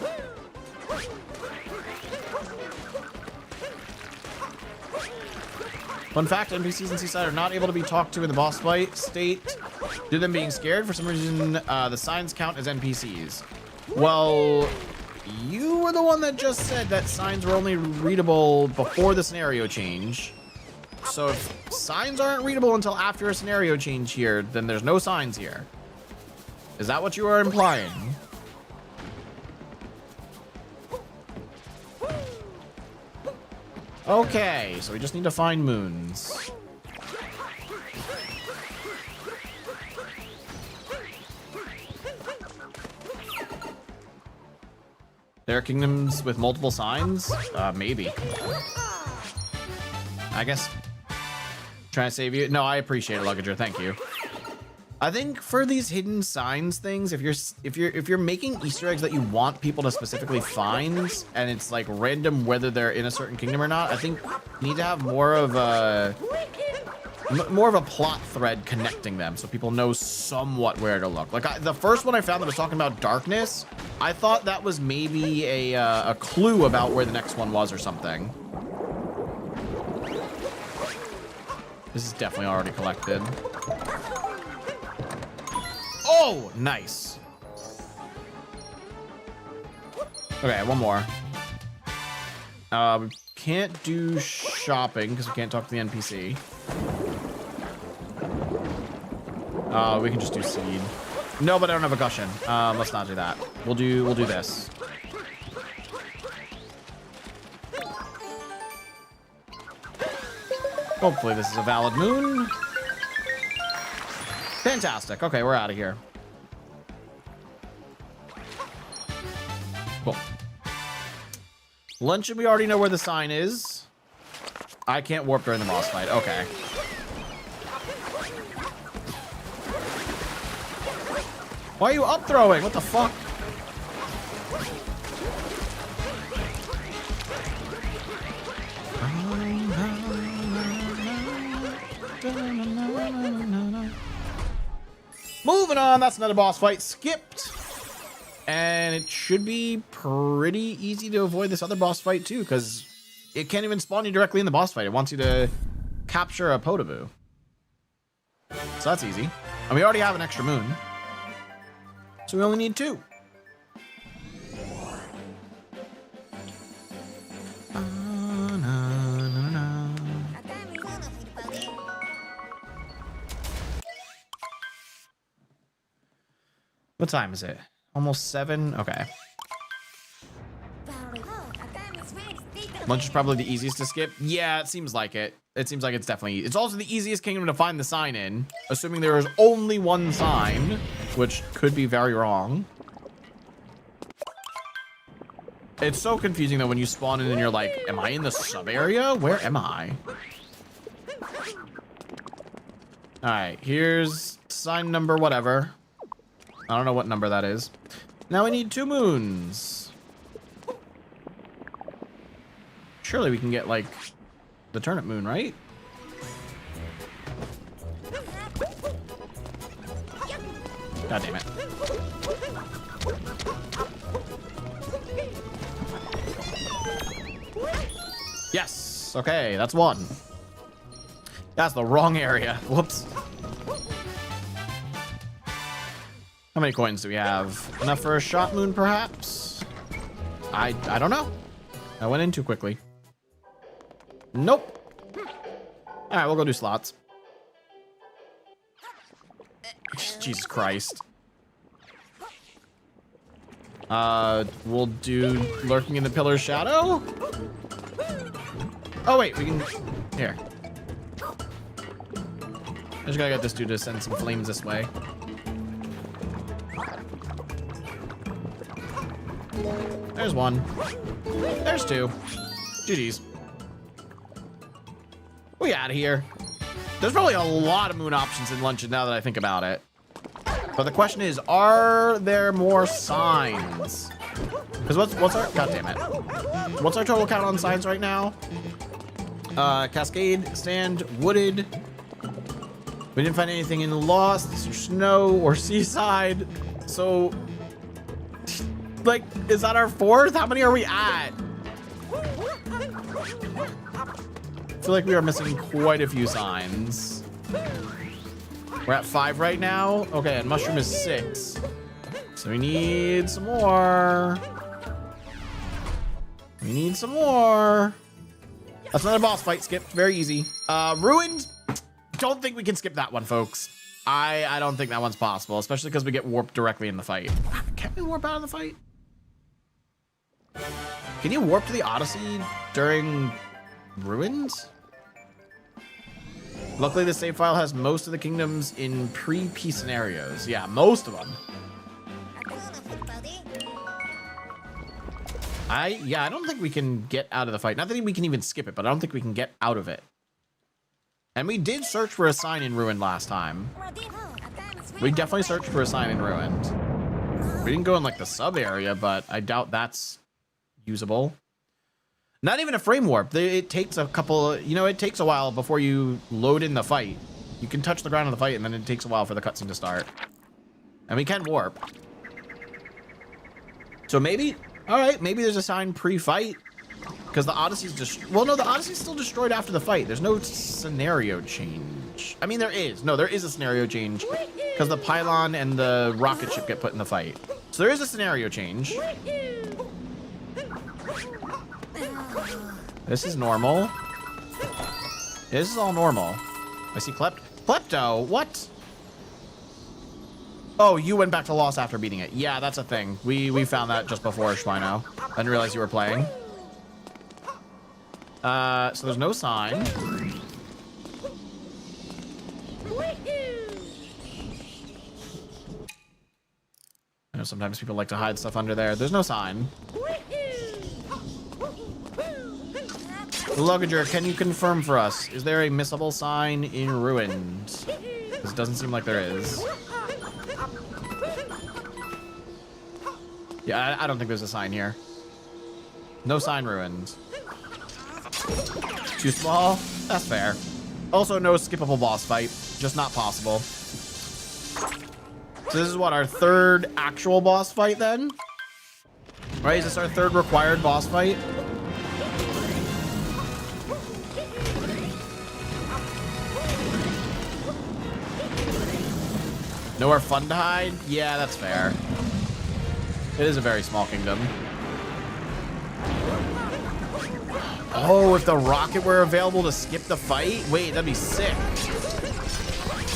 Fun fact, NPCs in Seaside are not able to be talked to in the boss fight state due to them being scared. For some reason, the signs count as NPCs. Well, you were the one that just said that signs were only readable before the scenario change. So if signs aren't readable until after a scenario change here, then there's no signs here. Is that what you are implying? Okay, so we just need to find moons. There are kingdoms with multiple signs? Maybe. I guess. Trying to save you? No, I appreciate it, Luggager. Thank you. I think for these hidden signs things, if you're making Easter eggs that you want people to specifically find, and it's like random whether they're in a certain kingdom or not, I think you need to have more of a plot thread connecting them, so people know somewhat where to look. Like the first one I found that was talking about darkness, I thought that was maybe a clue about where the next one was or something. This is definitely already collected. Oh, nice. Okay, one more. We can't do shopping because we can't talk to the NPC. We can just do seed. No, but I don't have a cushion. Let's not do that. We'll do this. Hopefully this is a valid moon. Fantastic. Okay, we're out of here. Cool. Luncheon, we already know where the sign is. I can't warp during the boss fight. Okay. Why are you up throwing? What the fuck? Moving on, that's another boss fight skipped. And it should be pretty easy to avoid this other boss fight too, because it can't even spawn you directly in the boss fight. It wants you to capture a Potaboo. So that's easy. And we already have an extra moon. So we only need 2. What time is it? Almost 7? Okay. Lunch is probably the easiest to skip. Yeah, it seems like it. It seems like it's definitely... It's also the easiest kingdom to find the sign in, assuming there is only one sign, which could be very wrong. It's so confusing though when you spawn in and you're like, am I in the sub area? Where am I? All right, here's sign number whatever. I don't know what number that is. Now we need 2 moons. Surely we can get like the turnip moon, right? God damn it. Yes. Okay, that's 1. That's the wrong area. Whoops. How many coins do we have? Enough for a shot moon, perhaps? I don't know. I went in too quickly. Nope. All right, we'll go do slots. Jesus Christ. We'll do lurking in the pillar's shadow. Oh wait, we can. Here. I just gotta get this dude to send some flames this way. There's 1. There's 2. GG's. We out of here. There's probably a lot of moon options in Luncheon now that I think about it. But the question is, are there more signs? Because what's our... God damn it. What's our total count on signs right now? Cascade, Stand, Wooded. We didn't find anything in Lost, or Snow, or Seaside. So... Like, is that our 4th? How many are we at? I feel like we are missing quite a few signs. We're at 5 right now. Okay, and Mushroom is 6. So we need some more. We need some more. That's another boss fight skipped. Very easy. Ruined. Don't think we can skip that one, folks. I don't think that one's possible, especially because we get warped directly in the fight. Can't we warp out of the fight? Can you warp to the Odyssey during Ruins? Luckily, the save file has most of the kingdoms in pre-peace scenarios. Yeah, most of them. I don't think we can get out of the fight. Not that we can even skip it, but I don't think we can get out of it. And we did search for a sign in Ruin last time. We definitely searched for a sign in Ruined. We didn't go in like the sub area, but I doubt that's usable. Not even a frame warp. It takes a couple, you know, it takes a while before you load in the fight. You can touch the ground of the fight and then it takes a while for the cutscene to start. And we can warp. So maybe, all right, maybe there's a sign pre-fight. Because the Odyssey's just, well, no, the Odyssey's still destroyed after the fight. There's no scenario change. I mean, there is. No, there is a scenario change. Because the pylon and the rocket ship get put in the fight. So there is a scenario change. This is normal. This is all normal. I see Klepto, what? Oh, you went back to Lost after beating it. Yeah, that's a thing. We found that just before, Schweino. I didn't realize you were playing. So there's no sign. I know sometimes people like to hide stuff under there. There's no sign. Luggager, can you confirm for us? Is there a missable sign in Ruined? Because it doesn't seem like there is. Yeah, I don't think there's a sign here. No sign Ruined. Too small? That's fair. Also, no skippable boss fight. Just not possible. So this is what, our third actual boss fight then? Right, is this our third required boss fight? Nowhere fun to hide? Yeah, that's fair. It is a very small kingdom. Oh, if the rocket were available to skip the fight? Wait, that'd be sick.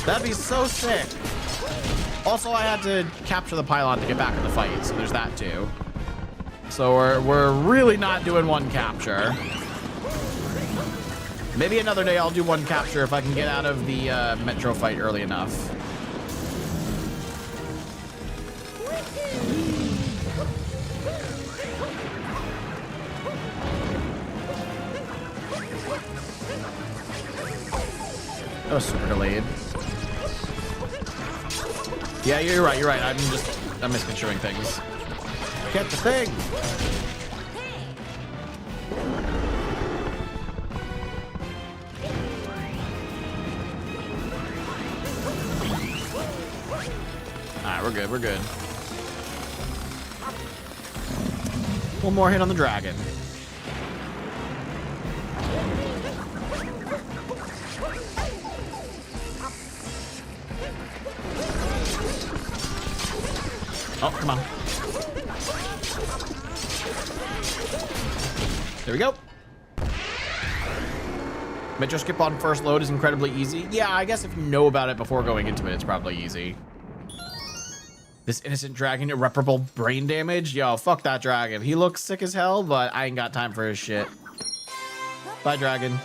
That'd be so sick. Also, I had to capture the pylon to get back in the fight, so there's that too. So we're really not doing one capture. Maybe another day I'll do one capture if I can get out of the metro fight early enough. That was super delayed. Yeah, you're right, you're right. I'm misconstruing things. Get the thing! Alright, we're good, we're good. One more hit on the dragon. Oh, come on. There we go. Metro skip on first load is incredibly easy. Yeah, I guess if you know about it before going into it, it's probably easy. This innocent dragon, irreparable brain damage? Yo, fuck that dragon. He looks sick as hell, but I ain't got time for his shit. Bye, dragon.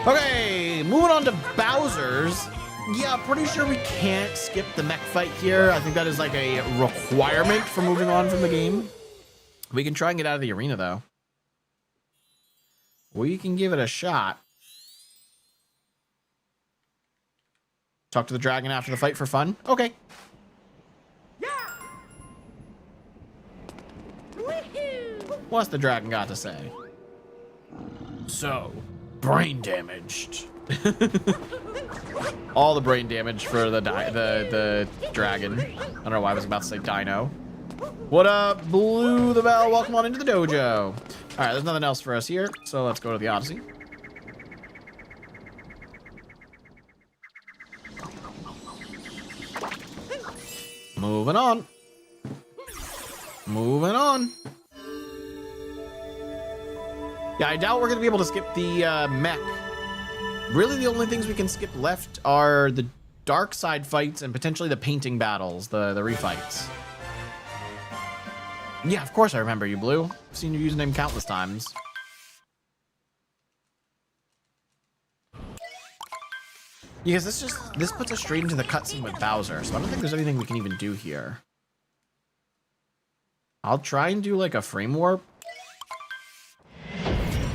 Okay, moving on to Bowser's. Yeah, pretty sure we can't skip the mech fight here. I think that is like a requirement for moving on from the game. We can try and get out of the arena, though. We can give it a shot. Talk to the dragon after the fight for fun? Okay. What's the dragon got to say? So, brain damaged. All the brain damage for the dragon. I don't know why I was about to say dino. What up, Blue the Bell? Welcome on into the dojo. All right, there's nothing else for us here, so let's go to the Odyssey. Moving on. Moving on. Yeah, I doubt we're going to be able to skip the mech. Really, the only things we can skip left are the dark side fights and potentially the painting battles, the refights. Yeah, of course I remember you, Blue. I've seen your username countless times. Because this puts us straight into the cutscene with Bowser, so I don't think there's anything we can even do here. I'll try and do like a frame warp,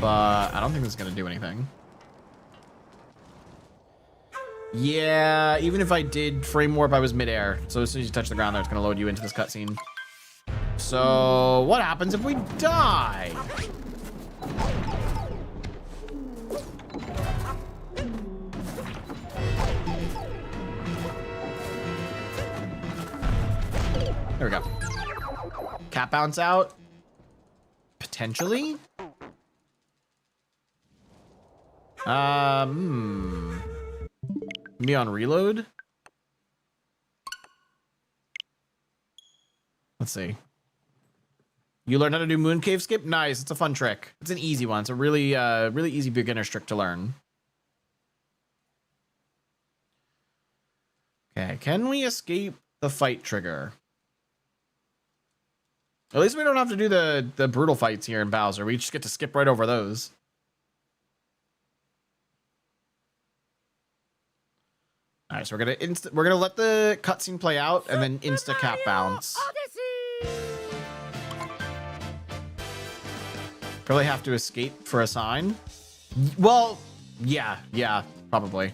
but I don't think this is gonna do anything. Yeah, even if I did frame warp, I was midair. So as soon as you touch the ground there, it's going to load you into this cutscene. So what happens if we die? There we go. Cat bounce out. Potentially. Me on reload. Let's see. You learned how to do moon cave skip? Nice. It's a fun trick. It's an easy one. It's a really, really easy beginner's trick to learn. Okay. Can we escape the fight trigger? At least we don't have to do the brutal fights here in Bowser. We just get to skip right over those. All right, so we're gonna let the cutscene play out and then insta cat bounce. Probably have to escape for a sign. Well, yeah, probably.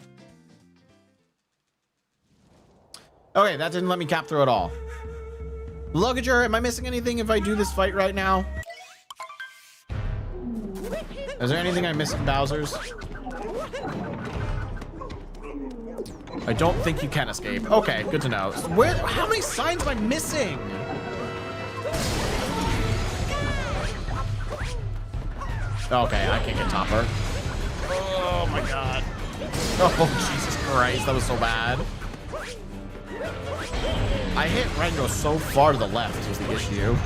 Okay, that didn't let me cap through at all. Luggager, am I missing anything if I do this fight right now? Is there anything I missed in Bowser's? I don't think you can escape. Okay, good to know. How many signs am I missing? Okay, I can't get topper. Oh my god. Oh, Jesus Christ, that was so bad. I hit Rango so far to the left was the issue.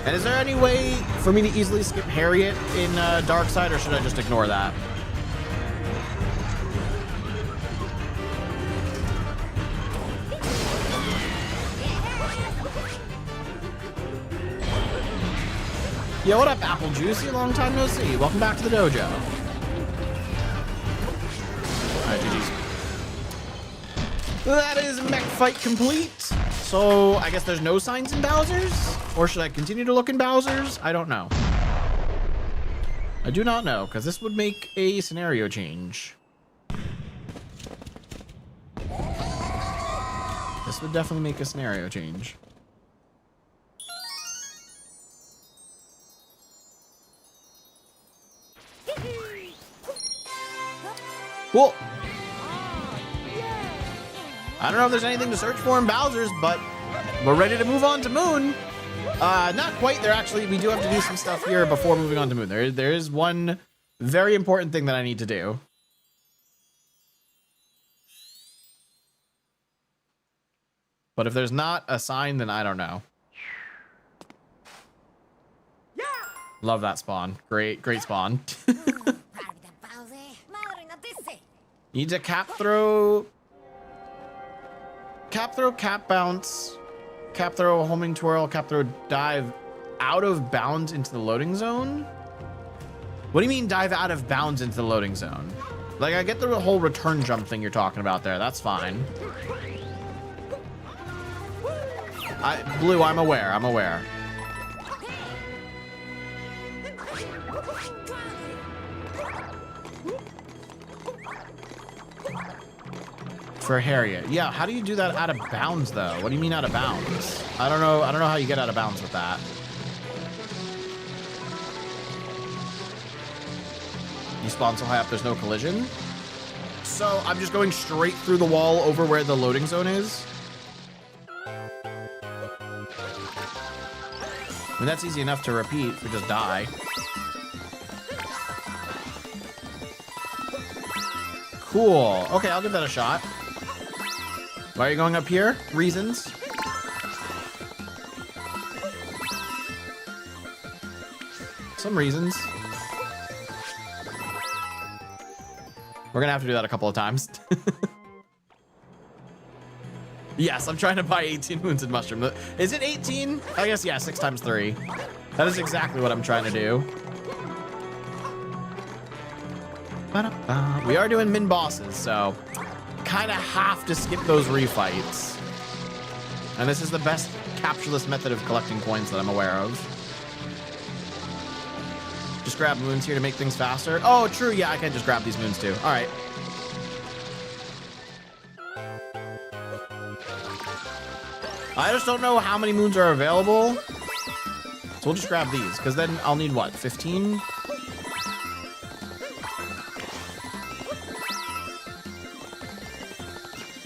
And is there any way for me to easily skip Harriet in Dark Side, or should I just ignore that? Yo, what up, Apple Juicy? Long time no see. Welcome back to the dojo. Alright, GG's. That is mech fight complete. So I guess there's no signs in Bowser's? Or should I continue to look in Bowser's? I don't know. I do not know, because this would make a scenario change. This would definitely make a scenario change. Cool. I don't know if there's anything to search for in Bowser's, but we're ready to move on to Moon. Not quite. We do have to do some stuff here before moving on to Moon. There is one very important thing that I need to do. But if there's not a sign, then I don't know. Yeah. Love that spawn. Great spawn. Need to cap throw, cap bounce, cap throw, homing twirl, cap throw, dive out of bounds into the loading zone? What do you mean dive out of bounds into the loading zone? Like, I get the whole return jump thing you're talking about there. That's fine. Blue, I'm aware. For Harriet. Yeah, how do you do that out of bounds though? What do you mean out of bounds? I don't know how you get out of bounds with that. You spawn so high up there's no collision. So I'm just going straight through the wall over where the loading zone is. I mean, that's easy enough to repeat if we just die. Cool. Okay, I'll give that a shot. Why are you going up here? Reasons. Some reasons. We're gonna have to do that a couple of times. Yes, I'm trying to buy 18 moons in mushroom. Is it 18? I guess, yeah, 6 times 3. That is exactly what I'm trying to do. We are doing min bosses, so kind of have to skip those refights. And this is the best captureless method of collecting coins that I'm aware of. Just grab moons here to make things faster. Oh, true. Yeah, I can just grab these moons too. All right. I just don't know how many moons are available. So we'll just grab these, because then I'll need what, 15?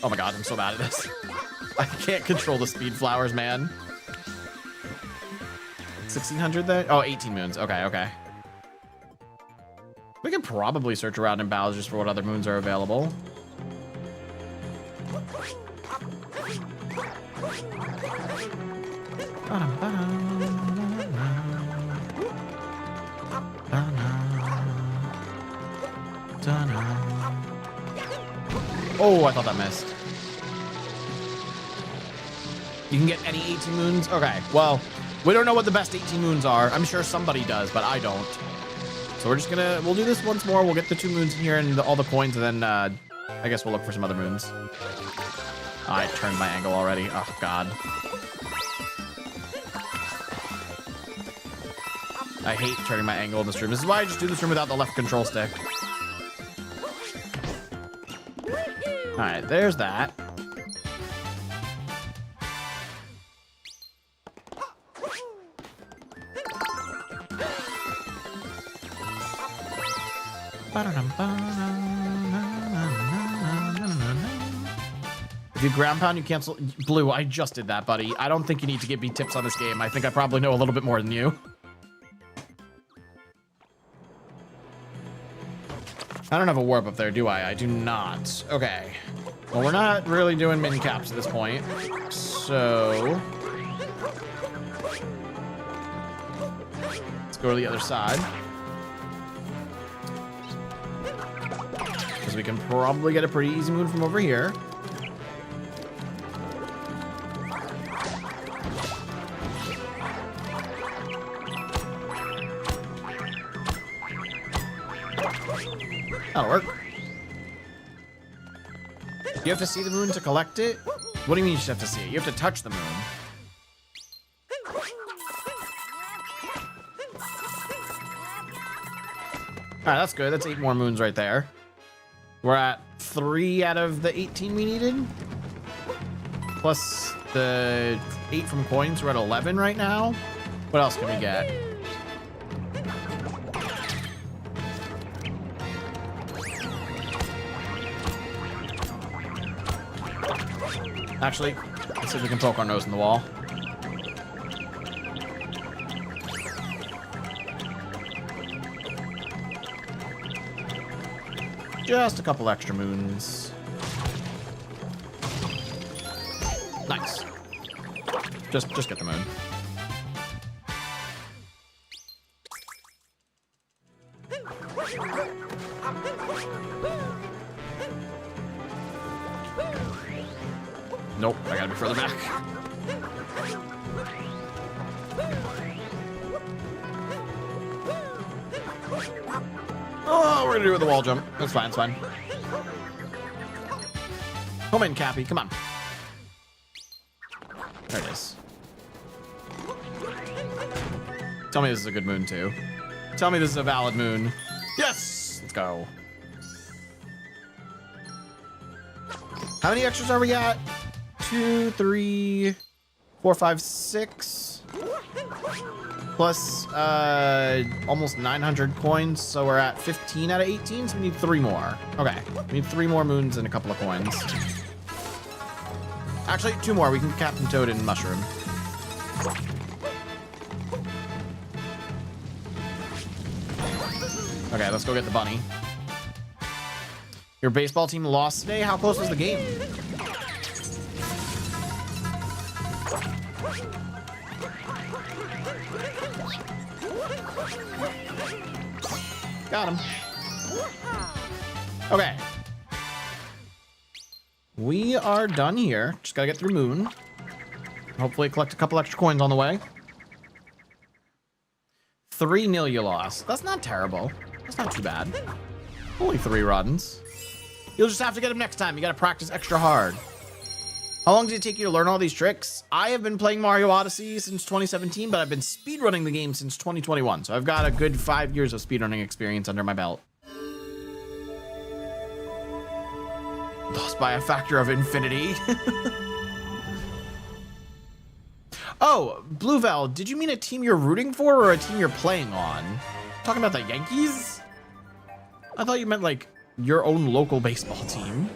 Oh my god, I'm so bad at this. I can't control the speed flowers, man. 1,600 there? Oh, 18 moons. Okay, okay. We can probably search around in Bowser's for what other moons are available. Oh, I thought that missed. You can get any 18 moons? Okay, well, we don't know what the best 18 moons are. I'm sure somebody does, but I don't. So we're just gonna, we'll do this once more. We'll get the 2 moons in here and all the coins, and then I guess we'll look for some other moons. I turned my angle already. Oh, God. I hate turning my angle in this room. This is why I just do this room without the left control stick. All right, there's that. If you ground pound, you cancel. Blue, I just did that, buddy. I don't think you need to give me tips on this game. I think I probably know a little bit more than you. I don't have a warp up there, do I? I do not. Okay. Well, we're not really doing mini caps at this point. So let's go to the other side. Because we can probably get a pretty easy move from over here. That'll work. You have to see the moon to collect it? What do you mean you just have to see it? You have to touch the moon. Alright, that's good. That's 8 more moons right there. We're at 3 out of the 18 we needed. Plus the 8 from coins. We're at 11 right now. What else can we get? Actually, let's see if we can poke our nose in the wall. Just a couple extra moons. Nice. Just get the moon. Nope, I gotta be further back. Oh, we're gonna do it with the wall jump. That's fine, it's fine. Come in, Cappy, come on. There it is. Tell me this is a good moon, too. Tell me this is a valid moon. Yes! Let's go. How many extras are we at? 2, 3, 4, 5, 6. Plus almost 900 coins, so we're at 15 out of 18, so we need 3 more. Okay, we need 3 more moons and a couple of coins. Actually, 2 more. We can Captain Toad and Mushroom. Okay, let's go get the bunny. Your baseball team lost today? How close was the game? Got him. Okay. We are done here. Just gotta get through Moon. Hopefully collect a couple extra coins on the way. 3 nil you lost. That's not terrible. That's not too bad. Only 3 runs. You'll just have to get him next time. You gotta practice extra hard. How long did it take you to learn all these tricks? I have been playing Mario Odyssey since 2017, but I've been speedrunning the game since 2021. So I've got a good 5 years of speedrunning experience under my belt. Lost by a factor of infinity. Oh, Bluevel, did you mean a team you're rooting for or a team you're playing on? Talking about the Yankees? I thought you meant like your own local baseball team.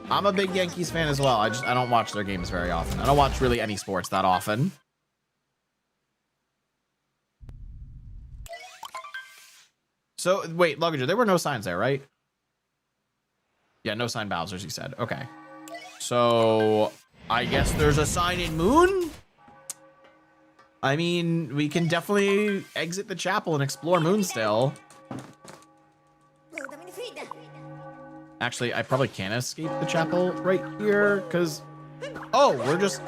I'm a big Yankees fan as well. I don't watch their games very often. I don't watch really any sports that often. So wait, Luggager, there were no signs there, right? Yeah, no sign Bowser's, he said. Okay. So I guess there's a sign in Moon? I mean, we can definitely exit the chapel and explore Moon still. Actually, I probably can't escape the chapel right here, because... Oh, we're just...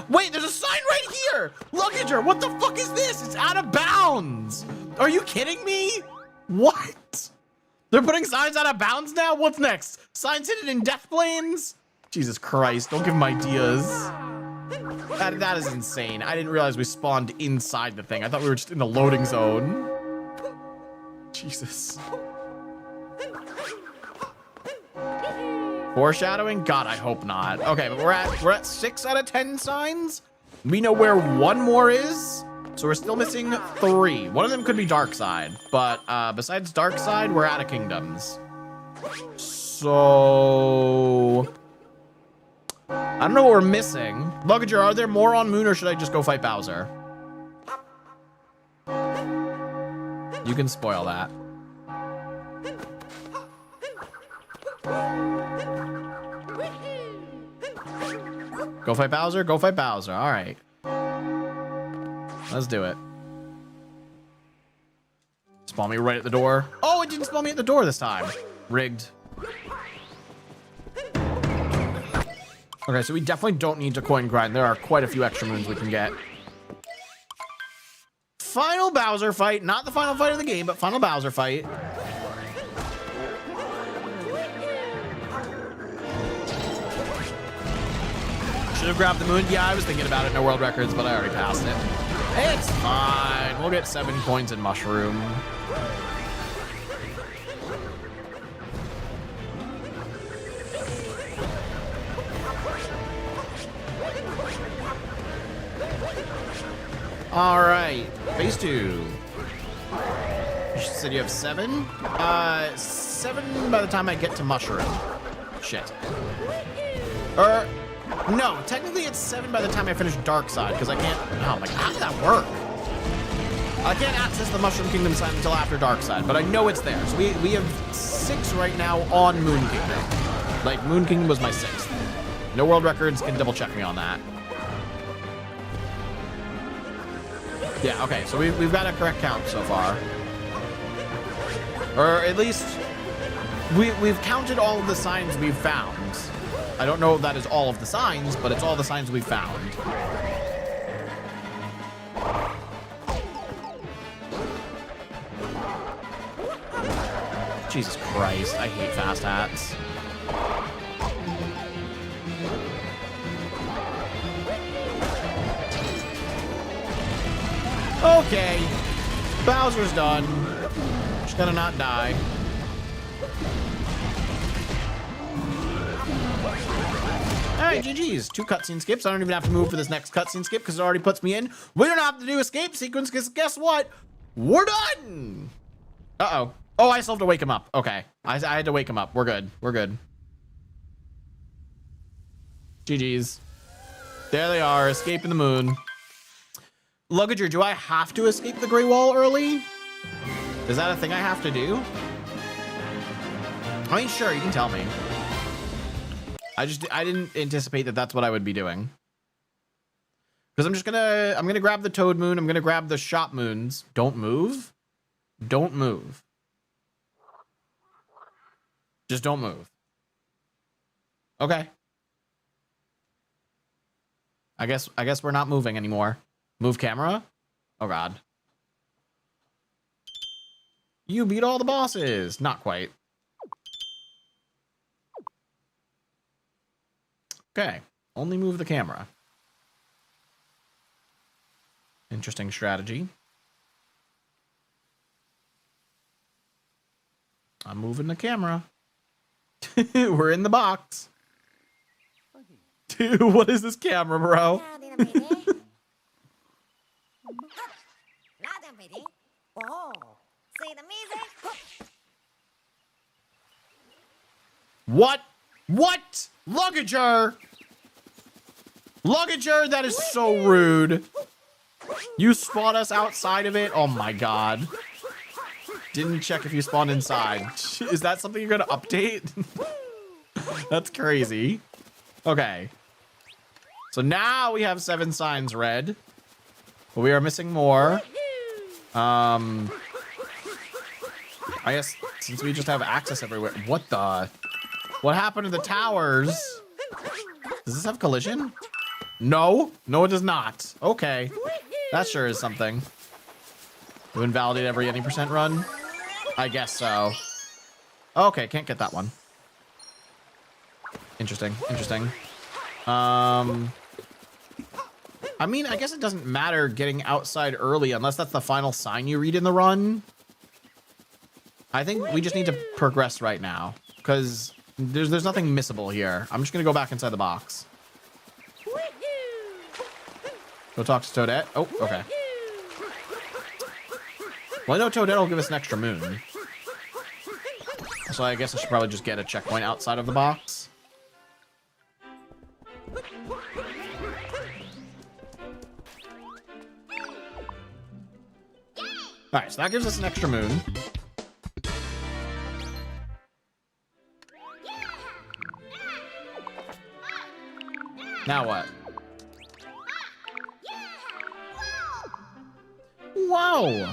Wait, there's a sign right here! Luggager, what the fuck is this? It's out of bounds! Are you kidding me? What? They're putting signs out of bounds now? What's next? Signs hidden in Death Plains? Jesus Christ, don't give him ideas. That is insane. I didn't realize we spawned inside the thing. I thought we were just in the loading zone. Jesus. Foreshadowing? God, I hope not. Okay, but we're at 6 out of 10 signs. We know where one more is, so we're still missing 3. One of them could be Dark Side, but besides Dark Side, we're out of kingdoms. So I don't know what we're missing. Luggager, are there more on Moon, or should I just go fight Bowser? You can spoil that. Go fight Bowser? Go fight Bowser. All right. Let's do it. Spawn me right at the door. Oh, it didn't spawn me at the door this time. Rigged. Okay, so we definitely don't need to coin grind. There are quite a few extra moons we can get. Final Bowser fight. Not the final fight of the game, but final Bowser fight. Should have grabbed the moon. Yeah, I was thinking about it. No world records, but I already passed it. It's fine. We'll get 7 coins in mushroom. All right, phase 2. You said you have 7? 7 by the time I get to mushroom. Shit. No, technically it's 7 by the time I finish Dark Side, because I can't... Oh my god, how did that work? I can't access the Mushroom Kingdom sign until after Dark Side, but I know it's there. So we have 6 right now on Moon Kingdom. Like, Moon Kingdom was my 6th. No world records can double check me on that. Yeah, okay, so we've got a correct count so far. Or at least, we've counted all of the signs we've found. I don't know if that is all of the signs, but it's all the signs we've found. Jesus Christ, I hate fast hats. Okay, Bowser's done. Just gonna not die. All right, GG's. 2 cutscene skips. I don't even have to move for this next cutscene skip because it already puts me in. We don't have to do escape sequence because guess what? We're done. Uh-oh. Oh, I still have to wake him up. Okay. I had to wake him up. We're good. We're good. GG's. There they are, escaping the moon. Luggager, do I have to escape the Grey Wall early? Is that a thing I have to do? I mean, sure, you can tell me. I didn't anticipate that that's what I would be doing. Because I'm gonna grab the Toad Moon. I'm gonna grab the Shop Moons. Don't move. Don't move. Just don't move. Okay. I guess we're not moving anymore. Move camera. Oh god. You beat all the bosses. Not quite. Okay. Only move the camera. Interesting strategy. I'm moving the camera. We're in the box. Dude, what is this camera, bro? What? What? Luggager! Luggager, that is so rude. You spawn us outside of it? Oh my god. Didn't check if you spawned inside. Is that something you're gonna update? That's crazy. Okay. So now we have 7 signs red. But we are missing more. I guess since we just have access everywhere. What the? What happened to the towers? Does this have collision? No. No, it does not. Okay. That sure is something. To invalidate every any percent run? I guess so. Okay, can't get that one. Interesting. Interesting. I mean, I guess it doesn't matter getting outside early unless that's the final sign you read in the run. I think we just need to progress right now because there's nothing missable here. I'm just gonna go back inside the box. Go talk to Toadette. Oh, okay. Well, I know Toadette will give us an extra moon. So I guess I should probably just get a checkpoint outside of the box. Alright, so that gives us an extra moon. Now what? Whoa!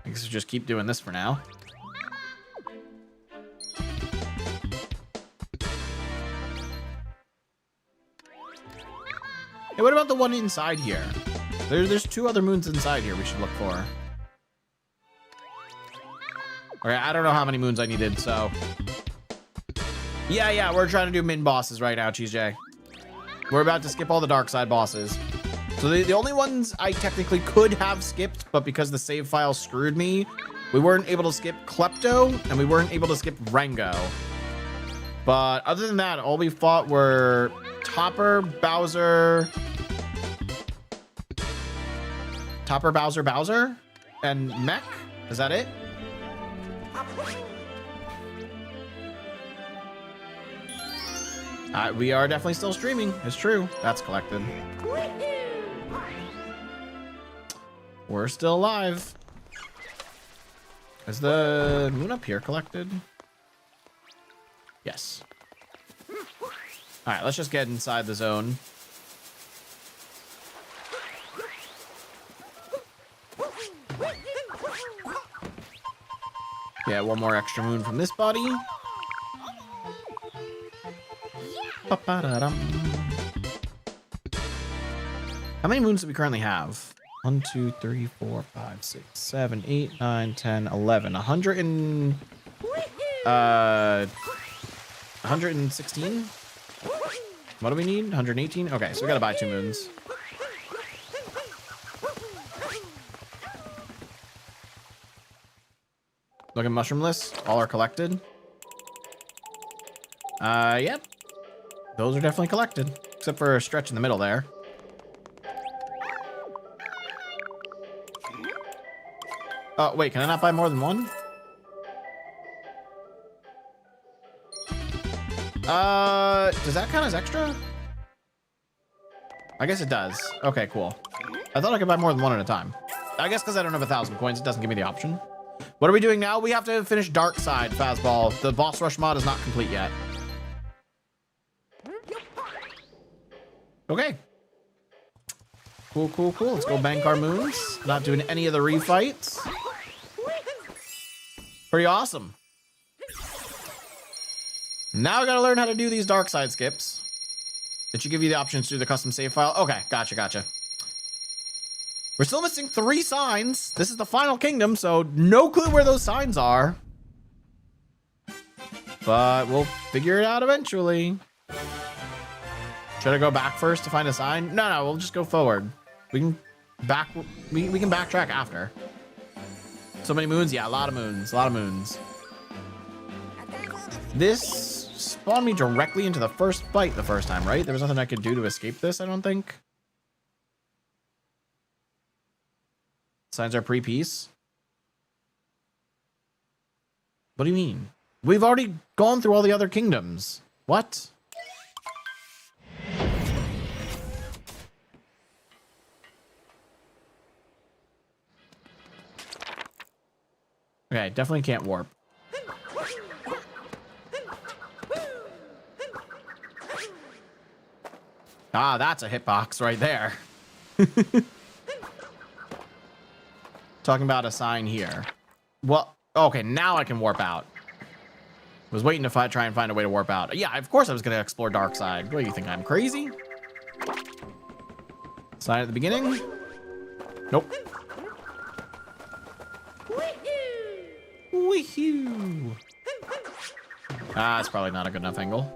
I guess we'll just keep doing this for now. Hey, what about the one inside here? There's 2 other moons inside here we should look for. Okay, I don't know how many moons I needed, so... Yeah, we're trying to do min bosses right now, Cheese J. We're about to skip all the dark side bosses. So the only ones I technically could have skipped, but because the save file screwed me, we weren't able to skip Klepto, and we weren't able to skip Rango. But other than that, all we fought were Topper, Bowser, and Mech? Is that it? We are definitely still streaming. It's true. That's collected. We're still alive. Is the moon up here collected? Yes. All right, let's just get inside the zone. Yeah, one more extra moon from this body. How many moons do we currently have? 1, 2, 3, 4, 5, 6, 7, 8, 9, 10, 11. 116? What do we need? 118? Okay, so we gotta buy 2 moons. Look at mushroom list. All are collected. Yep. Those are definitely collected. Except for a stretch in the middle there. Oh, wait, can I not buy more than 1? Does that count as extra? I guess it does. Okay, cool. I thought I could buy more than 1 at a time. I guess because I don't have 1,000 coins, it doesn't give me the option. What are we doing now? We have to finish Dark Side Fastball. The boss rush mod is not complete yet. Okay. Cool. Let's go bank our moons. Not doing any of the refights. Pretty awesome. Now I gotta learn how to do these dark side skips. Did she give you the options to do the custom save file? Okay, gotcha. We're still missing 3 signs. This is the final kingdom, so no clue where those signs are. but we'll figure it out eventually. Should I go back first to find a sign? No, we'll just go forward. We can backtrack after. So many moons? Yeah, a lot of moons. A lot of moons. This spawned me directly into the first fight the first time, right? There was nothing I could do to escape this, I don't think. Signs are pre-peace. What do you mean? We've already gone through all the other kingdoms. What? Okay, definitely can't warp. Ah, that's a hitbox right there. Talking about a sign here. Well, okay, now I can warp out. Was waiting to try and find a way to warp out. Yeah, of course I was going to explore dark side. What do you think? I'm crazy? Sign at the beginning? Nope. Woohoo! Ah, it's probably not a good enough angle.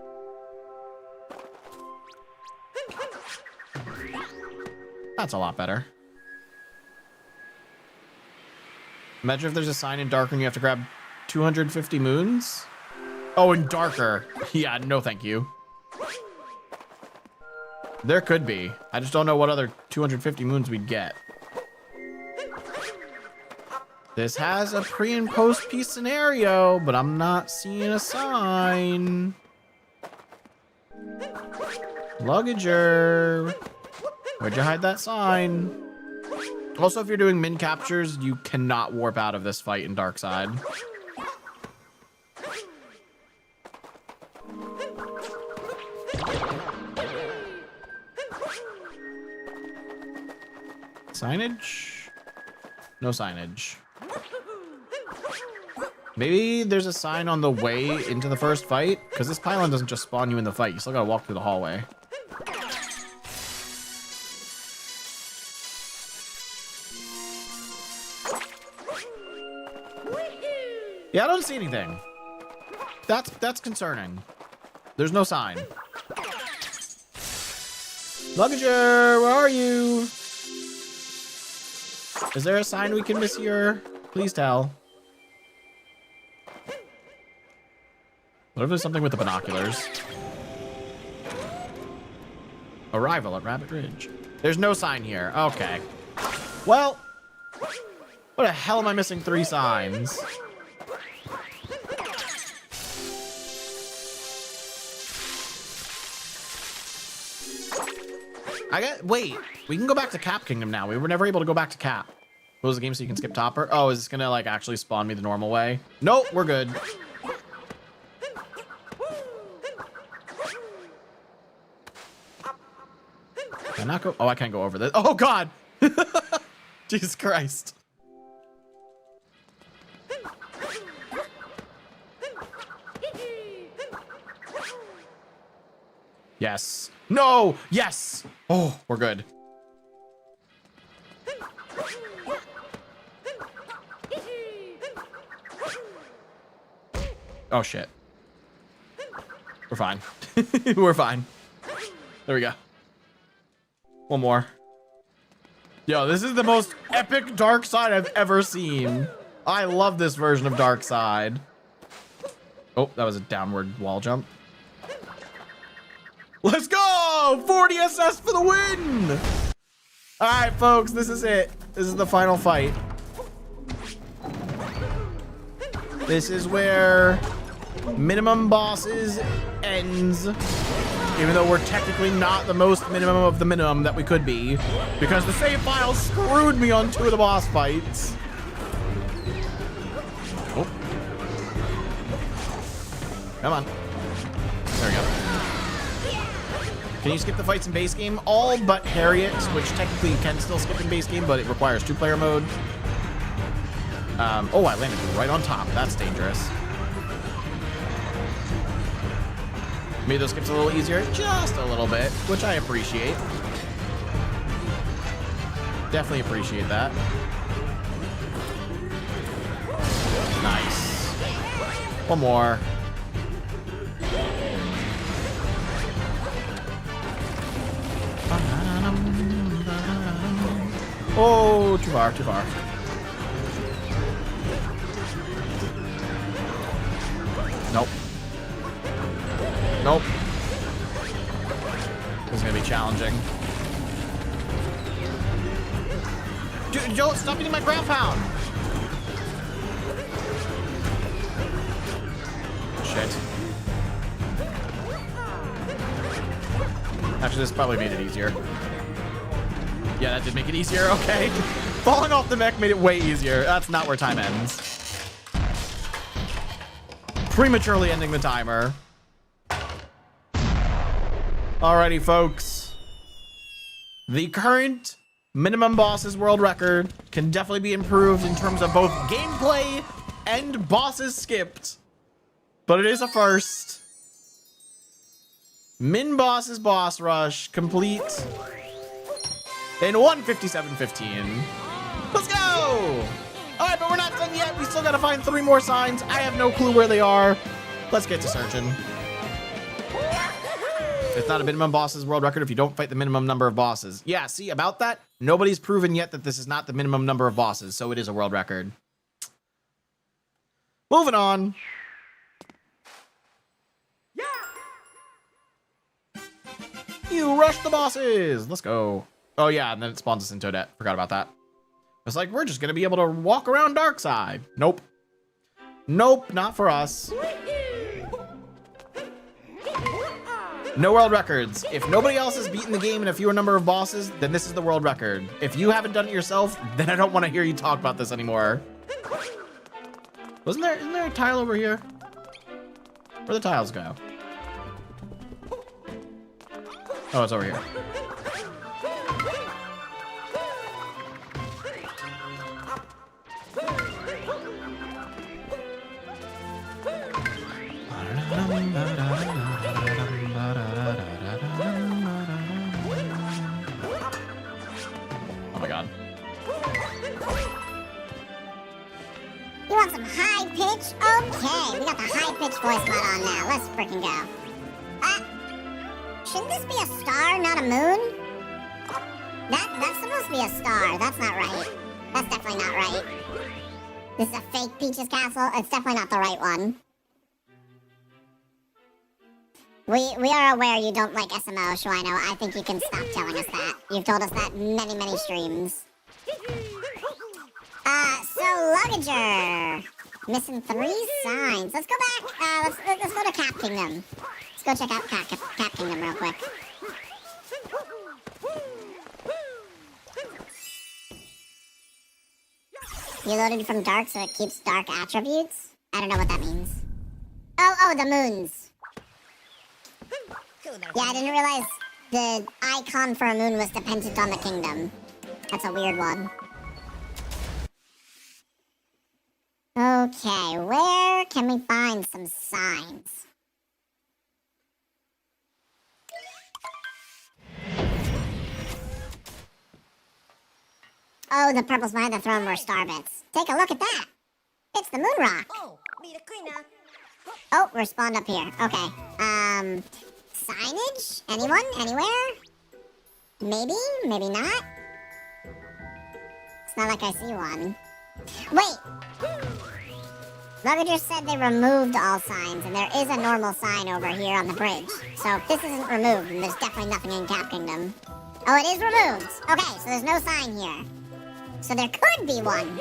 That's a lot better. Imagine if there's a sign in darker and you have to grab 250 moons. Oh, and darker. Yeah, no thank you. There could be. I just don't know what other 250 moons we'd get. This has a pre and post peace scenario, but I'm not seeing a sign. Luggager. Where'd you hide that sign? Also, if you're doing min captures, you cannot warp out of this fight in dark side. Signage? No signage. Maybe there's a sign on the way into the first fight, because this pylon doesn't just spawn you in the fight. You still gotta walk through the hallway. Yeah, I don't see anything. That's concerning. There's no sign. Luggager, where are you? Is there a sign we can miss here? Please tell. What if there's something with the binoculars? Arrival at Rabbit Ridge. There's no sign here. Okay. Well, what the hell am I missing 3 signs? Wait, we can go back to Cap Kingdom now. We were never able to go back to Cap. Close the game so you can skip Topper. Oh, is this gonna like actually spawn me the normal way? Nope, we're good. Can I not go? Oh, I can't go over this. Oh God! Jesus Christ. Yes. No! Yes! Oh, we're good. Oh, shit. We're fine. We're fine. There we go. One more. Yo, this is the most epic dark side I've ever seen. I love this version of dark side. Oh, that was a downward wall jump. Let's go! 40 SS for the win! All right, folks, this is it. This is the final fight. This is where minimum bosses ends. Even though we're technically not the most minimum of the minimum that we could be. Because the save file screwed me on 2 of the boss fights. Oh. Come on. There we go. Can you skip the fights in base game? All but Harriet, which technically you can still skip in base game, but it requires 2-player mode. Oh, I landed right on top. That's dangerous. Maybe those skips a little easier, just a little bit, which I appreciate. Definitely appreciate that. Nice. One more. Oh, too far, too far. Nope. Nope. This is gonna be challenging. Dude, Joe, stop eating my ground pound. Shit. Actually, this probably made it easier. Yeah, that did make it easier. Okay. Falling off the mech made it way easier. That's not where time ends. Prematurely ending the timer. Alrighty, folks. The current minimum bosses world record can definitely be improved in terms of both gameplay and bosses skipped. But it is a first. Min bosses boss rush complete in 1:57:15. Let's go! Alright, but we're not done yet. We still gotta find 3 more signs. I have no clue where they are. Let's get to searching. It's not a minimum bosses world record if you don't fight the minimum number of bosses. Yeah, see, about that, nobody's proven yet that this is not the minimum number of bosses, so it is a world record. Moving on. You rush the bosses. Let's go. Oh, yeah, and then it spawns us in Toadette. Forgot about that. It's like, we're just going to be able to walk around Darkside. Nope. Nope, not for us. No world records. If nobody else has beaten the game in a fewer number of bosses, then this is the world record. If you haven't done it yourself, then I don't want to hear you talk about this anymore. Isn't there a tile over here? Where'd the tiles go? Oh, it's over here. Oh my god. You want some high pitch? Okay, we got the high pitch voice mod on now. Let's freaking go. Shouldn't this be a star, not a moon? That's supposed to be a star. That's not right. That's definitely not right. This is a fake Peach's castle. It's definitely not the right one. We are aware you don't like SMO, Schweino. I think you can stop telling us that. You've told us that many, many streams. So Luggager. Missing 3 signs. Let's go back. Let's go to Cap Kingdom. Let's go check out Cap Kingdom real quick. You loaded from dark so it keeps dark attributes? I don't know what that means. Oh, the moons. Yeah, I didn't realize the icon for a moon was dependent on the kingdom. That's a weird one. Okay, where can we find some signs? Oh, the purples behind the throne were star bits. Take a look at that. It's the moon rock. Oh, we're spawned up here. Okay. Signage? Anyone? Anywhere? Maybe? Maybe not? It's not like I see one. Wait! Luggager said they removed all signs, and there is a normal sign over here on the bridge. So if this isn't removed, then there's definitely nothing in Cap Kingdom. Oh, it is removed! Okay, so there's no sign here. So there could be one.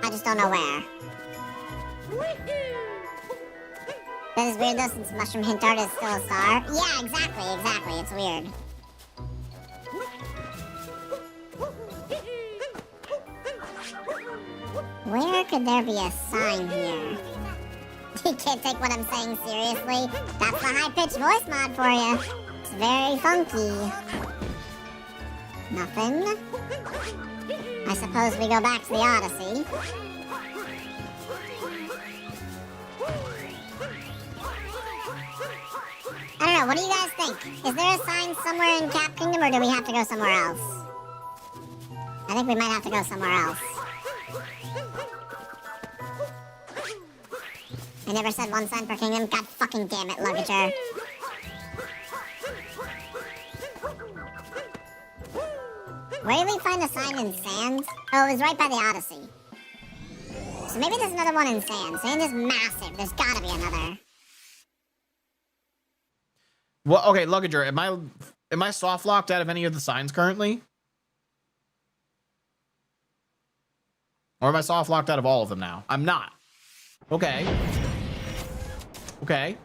I just don't know where. That is weird though, since Mushroom Hint Art is still a star. Yeah, exactly. It's weird. Where could there be a sign here? You can't take what I'm saying seriously. That's the high-pitched voice mod for you. It's very funky. Nothing. I suppose we go back to the Odyssey. I don't know, what do you guys think? Is there a sign somewhere in Cap Kingdom, or do we have to go somewhere else? I think we might have to go somewhere else. I never said 1 sign per kingdom. God fucking damn it, Luggager. Where did we find the sign in sand? Oh, it was right by the Odyssey. So maybe there's another one in sand. Sand is massive. There's gotta be another. Well, okay, Luggager, am I soft locked out of any of the signs currently? Or am I soft locked out of all of them now? I'm not. Okay. Okay.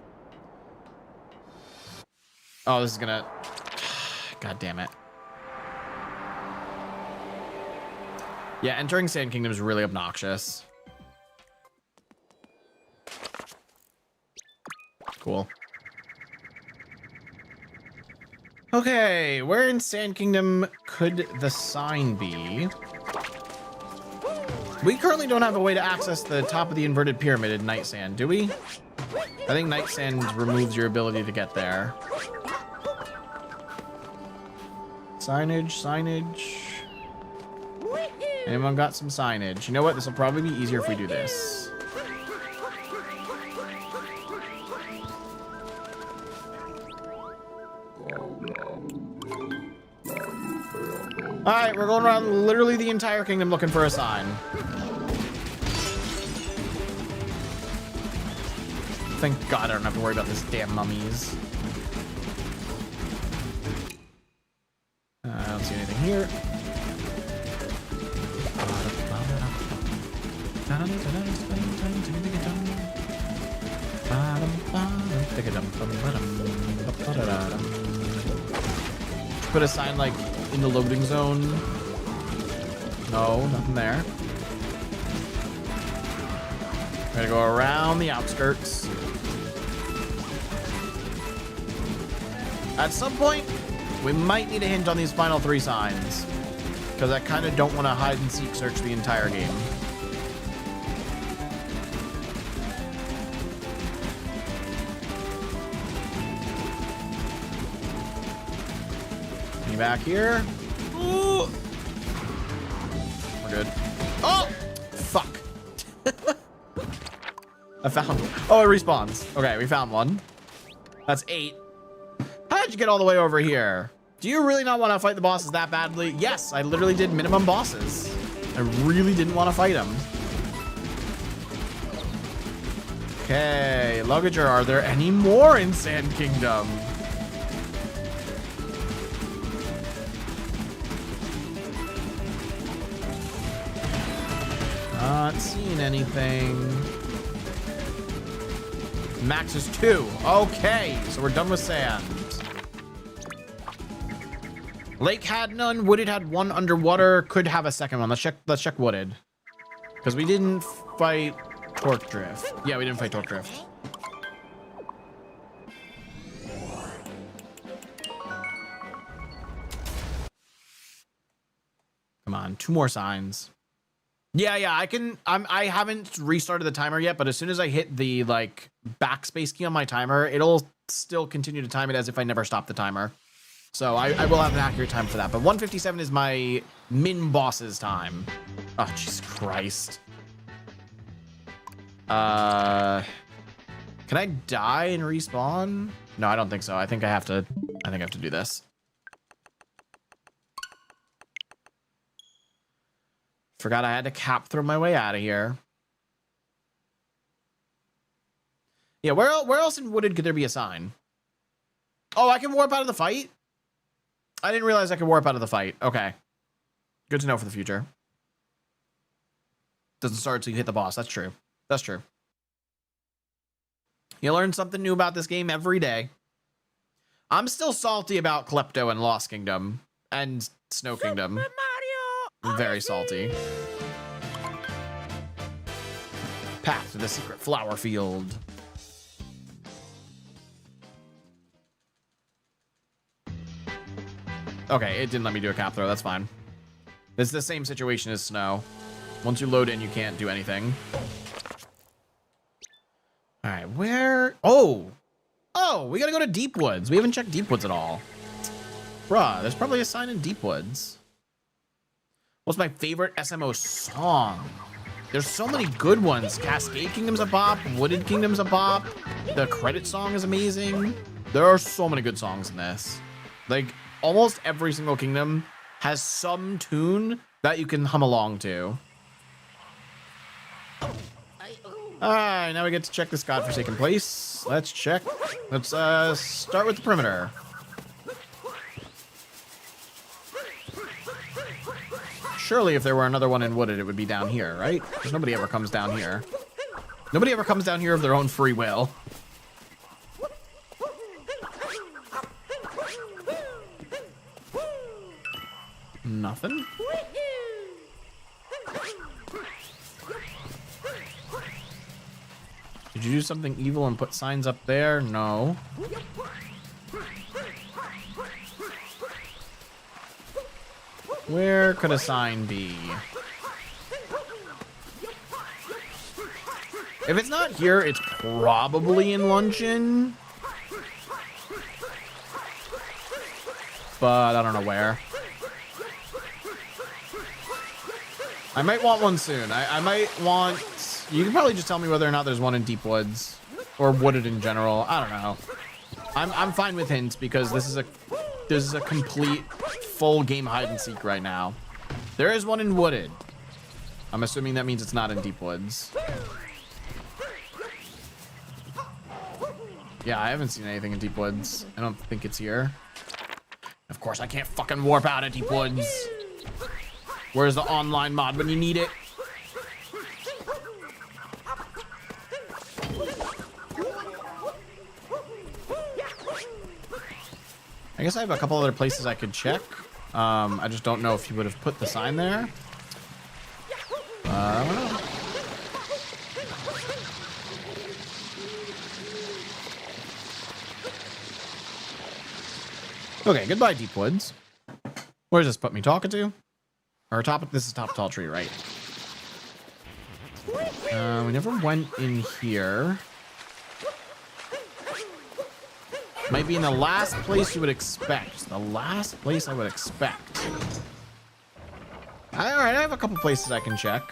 Oh, this is gonna... God damn it. Yeah, entering Sand Kingdom is really obnoxious. Cool. Okay, where in Sand Kingdom could the sign be? We currently don't have a way to access the top of the inverted pyramid in Night Sand, do we? I think Night Sand removes your ability to get there. Signage, signage. Anyone got some signage? You know what? This will probably be easier if we do this. Alright, we're going around literally the entire kingdom looking for a sign. Thank God I don't have to worry about this damn mummies. I don't see anything here. Put a sign like in the loading zone. No, nothing there. We're gonna go around the outskirts. At some point, we might need a hint on these final 3 signs, because I kind of don't want to hide and seek search the entire game. Any back here? Ooh. We're good. Oh! Fuck. I found... Oh, it respawns. Okay, we found one. That's 8. How did you get all the way over here? Do you really not want to fight the bosses that badly? Yes, I literally did minimum bosses. I really didn't want to fight them. Okay, Luggager, are there any more in Sand Kingdom? Not seeing anything. Max is 2. Okay, so we're done with sand. Lake had none. Wooded had 1. Underwater could have a second one. Let's check Wooded, because we didn't fight Torque Drift. Yeah, we didn't fight Torque Drift. Come on, 2 more signs. Yeah, I haven't restarted the timer yet, but as soon as I hit the like backspace key on my timer, it'll still continue to time it as if I never stopped the timer. So I will have an accurate time for that. But 157 is my min boss's time. Oh, Jesus Christ. Can I die and respawn? No, I don't think so. I think I have to do this. Forgot I had to cap through my way out of here. Yeah, where else in Wooded could there be a sign? Oh, I can warp out of the fight? I didn't realize I could warp out of the fight. Okay. Good to know for the future. Doesn't start until you hit the boss. That's true. That's true. You learn something new about this game every day. I'm still salty about Klepto and Lost Kingdom and Snow Kingdom. Super Mario Very Odyssey. salty. Path to the secret flower field. Okay, it didn't let me do a cap throw. That's fine. It's the same situation as Snow. Once you load in, you can't do anything. All right, where? Oh, we gotta go to Deep Woods. We haven't checked Deep Woods at all. Bruh, there's probably a sign in Deep Woods. What's my favorite SMO song? There's so many good ones. Cascade Kingdom's a bop. Wooded Kingdom's a bop. The credit song is amazing. There are so many good songs in this. Like, almost every single kingdom has some tune that you can hum along to. Alright, now we get to check this godforsaken place. Let's check. Let's start with the perimeter. Surely if there were another one in Wooded, it would be down here, right? Because nobody ever comes down here. Nobody ever comes down here of their own free will. Nothing. Did you do something evil and put signs up there? No. Where could a sign be? If it's not here, it's probably in Luncheon. But I don't know where. I might want one soon. I might want... You can probably just tell me whether or not there's one in Deep Woods. Or Wooded in general. I don't know. I'm fine with hints because this is a complete full game hide and seek right now. There is one in Wooded. I'm assuming that means it's not in Deep Woods. Yeah, I haven't seen anything in Deep Woods. I don't think it's here. Of course, I can't fucking warp out of Deep Woods. Where's the online mod when you need it? I guess I have a couple other places I could check. I just don't know if you would have put the sign there. I don't know. Okay, goodbye, Deep Woods. Where does this put me talking to? Or this is top tall tree, right? We never went in here. Might be in the last place you would expect. The last place I would expect. Alright, I have a couple places I can check.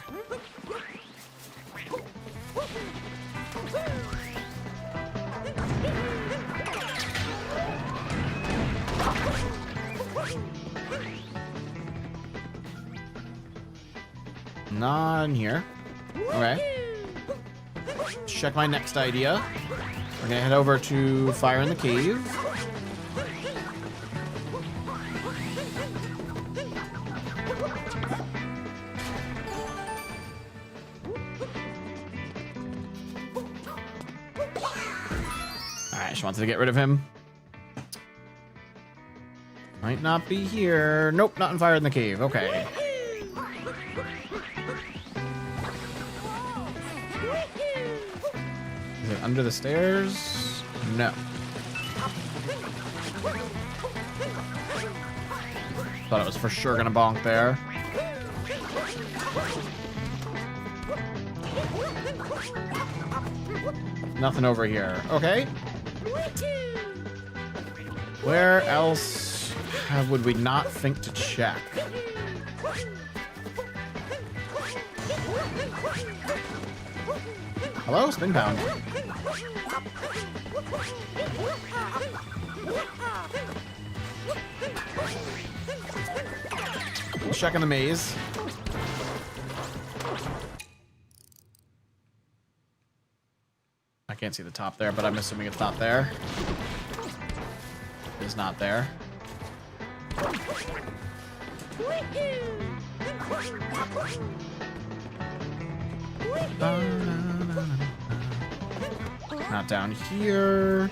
Not in here. Okay. Let's check my next idea. We're gonna head over to Fire in the Cave. Alright, she wants to get rid of him. Might not be here. Nope, not in Fire in the Cave. Okay. Is it under the stairs? No. Thought it was for sure gonna bonk there. Nothing over here. Okay. Where else would we not think to check? Hello, Spinbound. Let's check in the maze. I can't see the top there, but I'm assuming it's not there. It is not there. Not down here.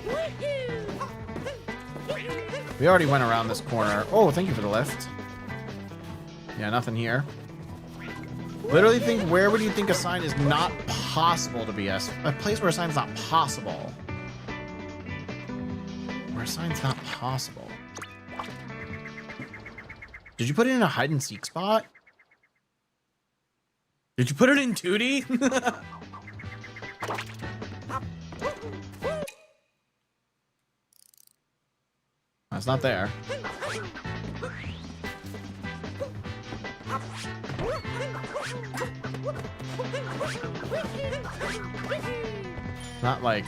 We already went around this corner. Oh, thank you for the lift. Yeah, nothing here. Literally think, where would you think a sign is not possible to be a place where a sign's not possible? Where a sign's not possible. Did you put it in a hide and seek spot? Did you put it in 2D? Oh, it's not there. Not like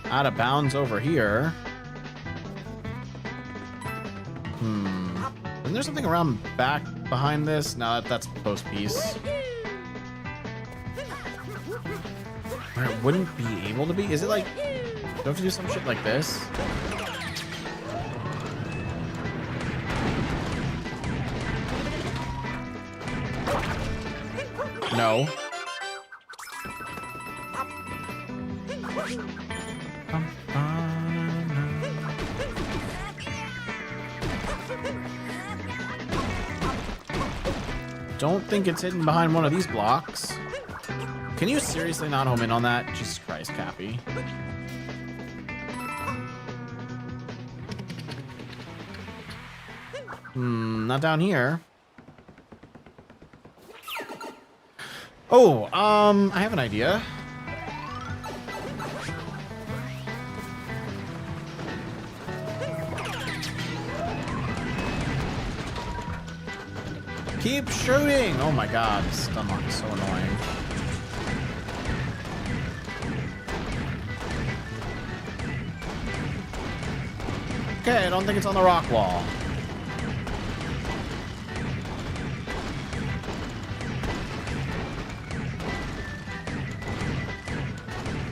out of bounds over here. Doesn't Isn't there something around back behind this? No, that's post piece. Where it wouldn't be able to be? Is it like, do I have to do some shit like this? No. Don't think it's hidden behind one of these blocks. Can you seriously not home in on that? Jesus Christ, Cappy. Not down here. Oh, I have an idea. Keep shooting! Oh my god, this stunlock is so annoying. Okay, I don't think it's on the rock wall.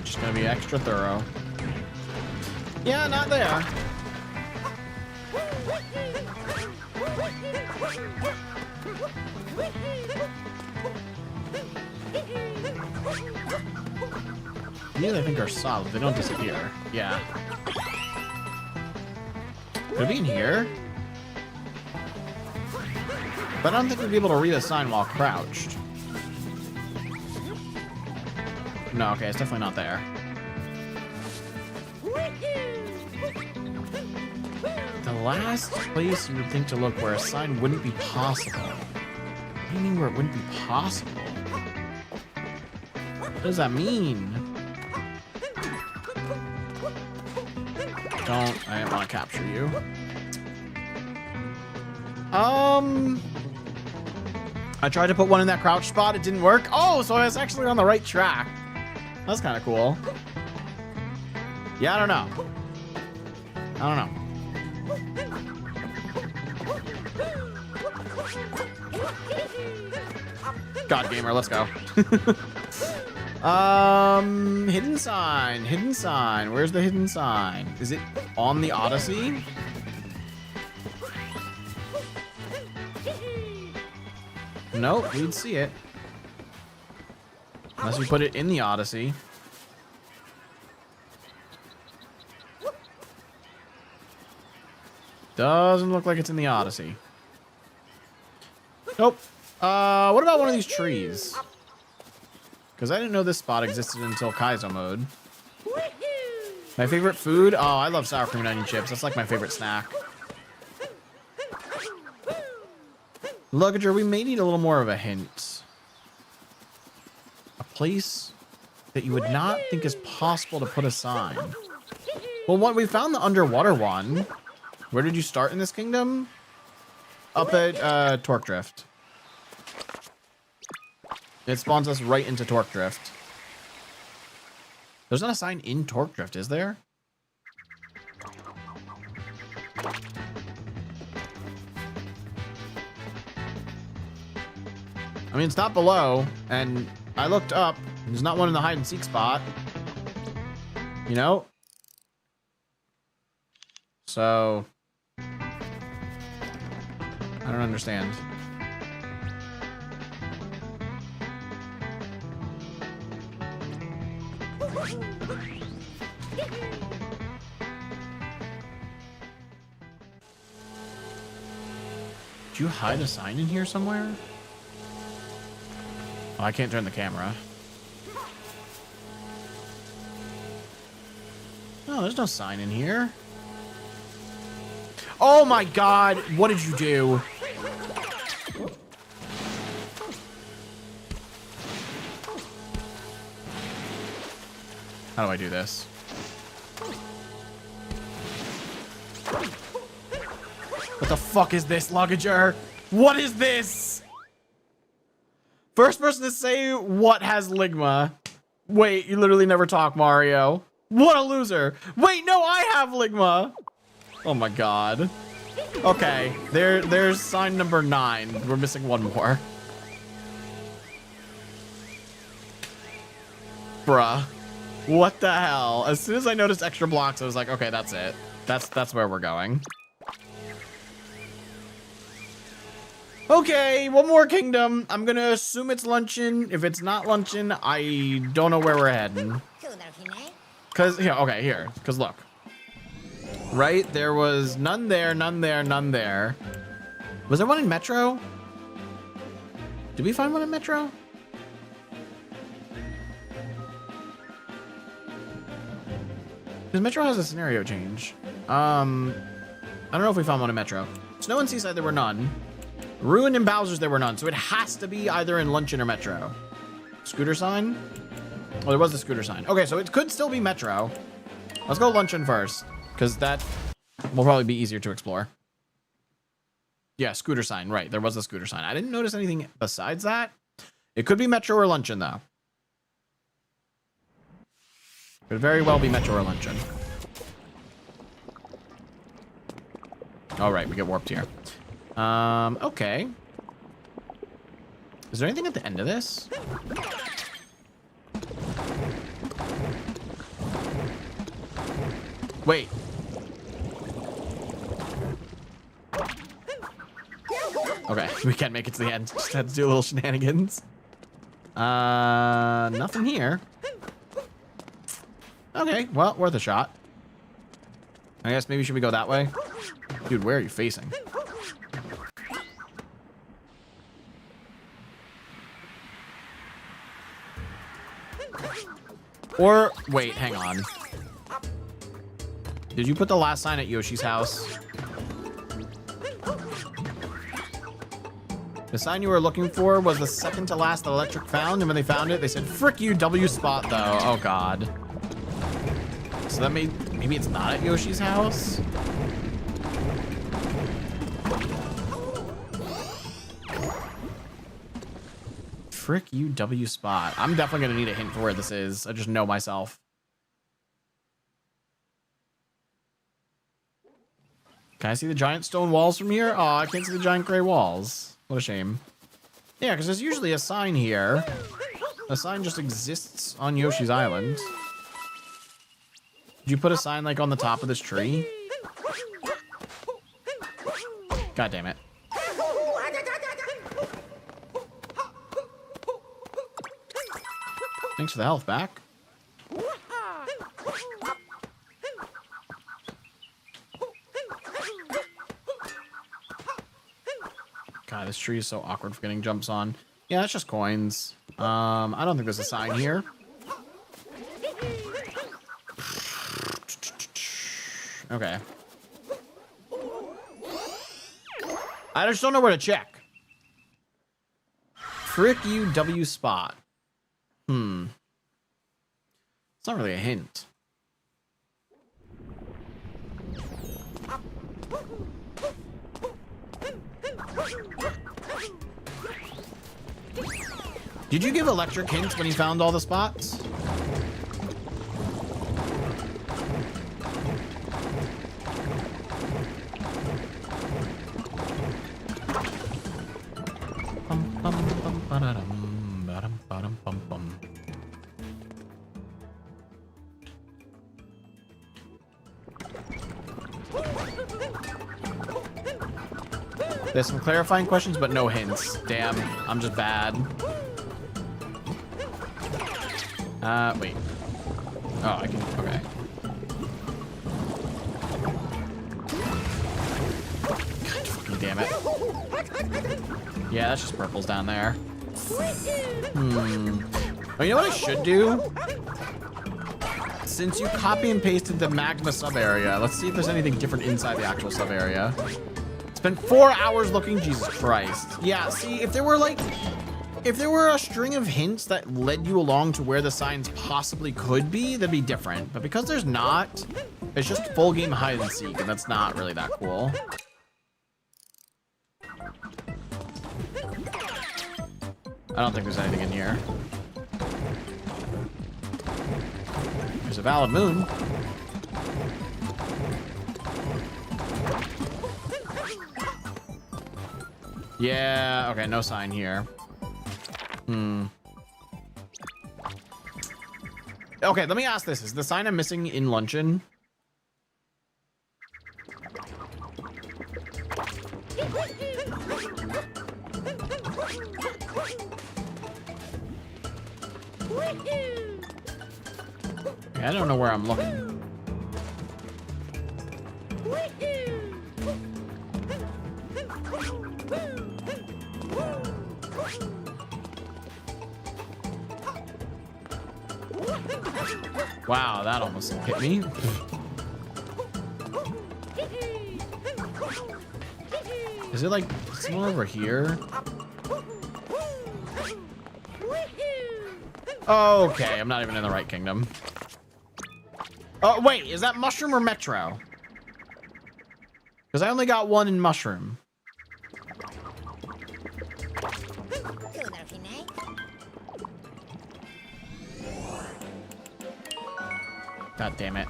Just gonna be extra thorough. Yeah, not there. These I think are solid. They don't disappear. Yeah. Could it be in here? But I don't think we'd be able to read a sign while crouched. No, okay, it's definitely not there. The last place you would think to look where a sign wouldn't be possible. What do you mean where it wouldn't be possible? What does that mean? I didn't want to capture you. I tried to put one in that crouch spot. It didn't work. Oh, so I was actually on the right track. That's kind of cool. Yeah, I don't know. I don't know. God gamer, let's go. Hidden sign, hidden sign. Where's the hidden sign? Is it on the Odyssey? Nope, we'd see it. Unless we put it in the Odyssey. Doesn't look like it's in the Odyssey. Nope. What about one of these trees? Because I didn't know this spot existed until Kaizo mode. My favorite food? Oh, I love sour cream and onion chips. That's like my favorite snack. Luggager, we may need a little more of a hint. A place that you would not think is possible to put a sign. Well, what we found the underwater one. Where did you start in this kingdom? Up at Torque Drift. It spawns us right into Torque Drift. There's not a sign in Torque Drift, is there? I mean, it's not below, and I looked up. There's not one in the hide and seek spot. You know? So I don't understand. Did you hide a sign in here somewhere? Oh, I can't turn the camera. Oh, there's no sign in here. Oh my god, what did you do? How do I do this? What the fuck is this, Luggager? What is this? First person to say what has Ligma. Wait, you literally never talk, Mario. What a loser. Wait, no, I have Ligma. Oh my god. Okay, there's sign number 9. We're missing one more. Bruh. What the hell? As soon as I noticed extra blocks, I was like, okay, that's it. That's where we're going. Okay, one more kingdom. I'm gonna assume it's luncheon. If it's not luncheon, I don't know where we're heading. Cause here, okay, here. Cause look. Right? There was none there, none there, none there. Was there one in Metro? Did we find one in Metro? Because Metro has a scenario change. I don't know if we found one in Metro. Snow and Seaside, there were none. Ruin and Bowser's, there were none. So it has to be either in Luncheon or Metro. Scooter sign? Oh, there was a scooter sign. Okay, so it could still be Metro. Let's go Luncheon first, because that will probably be easier to explore. Yeah, scooter sign. Right, there was a scooter sign. I didn't notice anything besides that. It could be Metro or Luncheon, though. Could very well be Metro or Luncheon. All right, we get warped here. Okay. Is there anything at the end of this? Wait. Okay, we can't make it to the end. Just had to do a little shenanigans. Nothing here. Okay, well, worth a shot. I guess maybe should we go that way? Dude, where are you facing? Or, wait, hang on. Did you put the last sign at Yoshi's house? The sign you were looking for was the second to last that Electric found, and when they found it, they said, frick you, W spot, though. Oh, God. So that maybe it's not at Yoshi's house? Frick you, W spot. I'm definitely gonna need a hint for where this is. I just know myself. Can I see the giant stone walls from here? Oh, I can't see the giant gray walls. What a shame. Yeah, because there's usually a sign here. The sign just exists on Yoshi's Island. Did you put a sign like on the top of this tree? God damn it. Thanks for the health back. God, this tree is so awkward for getting jumps on. Yeah, that's just coins. I don't think there's a sign here. Okay. I just don't know where to check. Frick you, W spot. It's not really a hint. Did you give Electric hints when you found all the spots? There's some clarifying questions, but no hints. Damn, I'm just bad. Wait. Oh, I can, okay. God fucking damn it. Yeah, that's just purples down there. Oh, you know what I should do? Since you copy and pasted the magma sub area, let's see if there's anything different inside the actual sub area. Spent 4 hours looking, Jesus Christ. Yeah, see, if there were a string of hints that led you along to where the signs possibly could be, that'd be different. But because there's not, it's just full game hide and seek, and that's not really that cool. I don't think there's anything in here. There's a valid moon. Yeah, okay, no sign here. Okay, let me ask this. Is the sign I'm missing in Luncheon? Okay, I don't know where I'm looking. Wow, that almost hit me. Is it like somewhere over here? Okay, I'm not even in the right kingdom. Oh, wait, is that mushroom or metro? Because I only got one in mushroom. God damn it.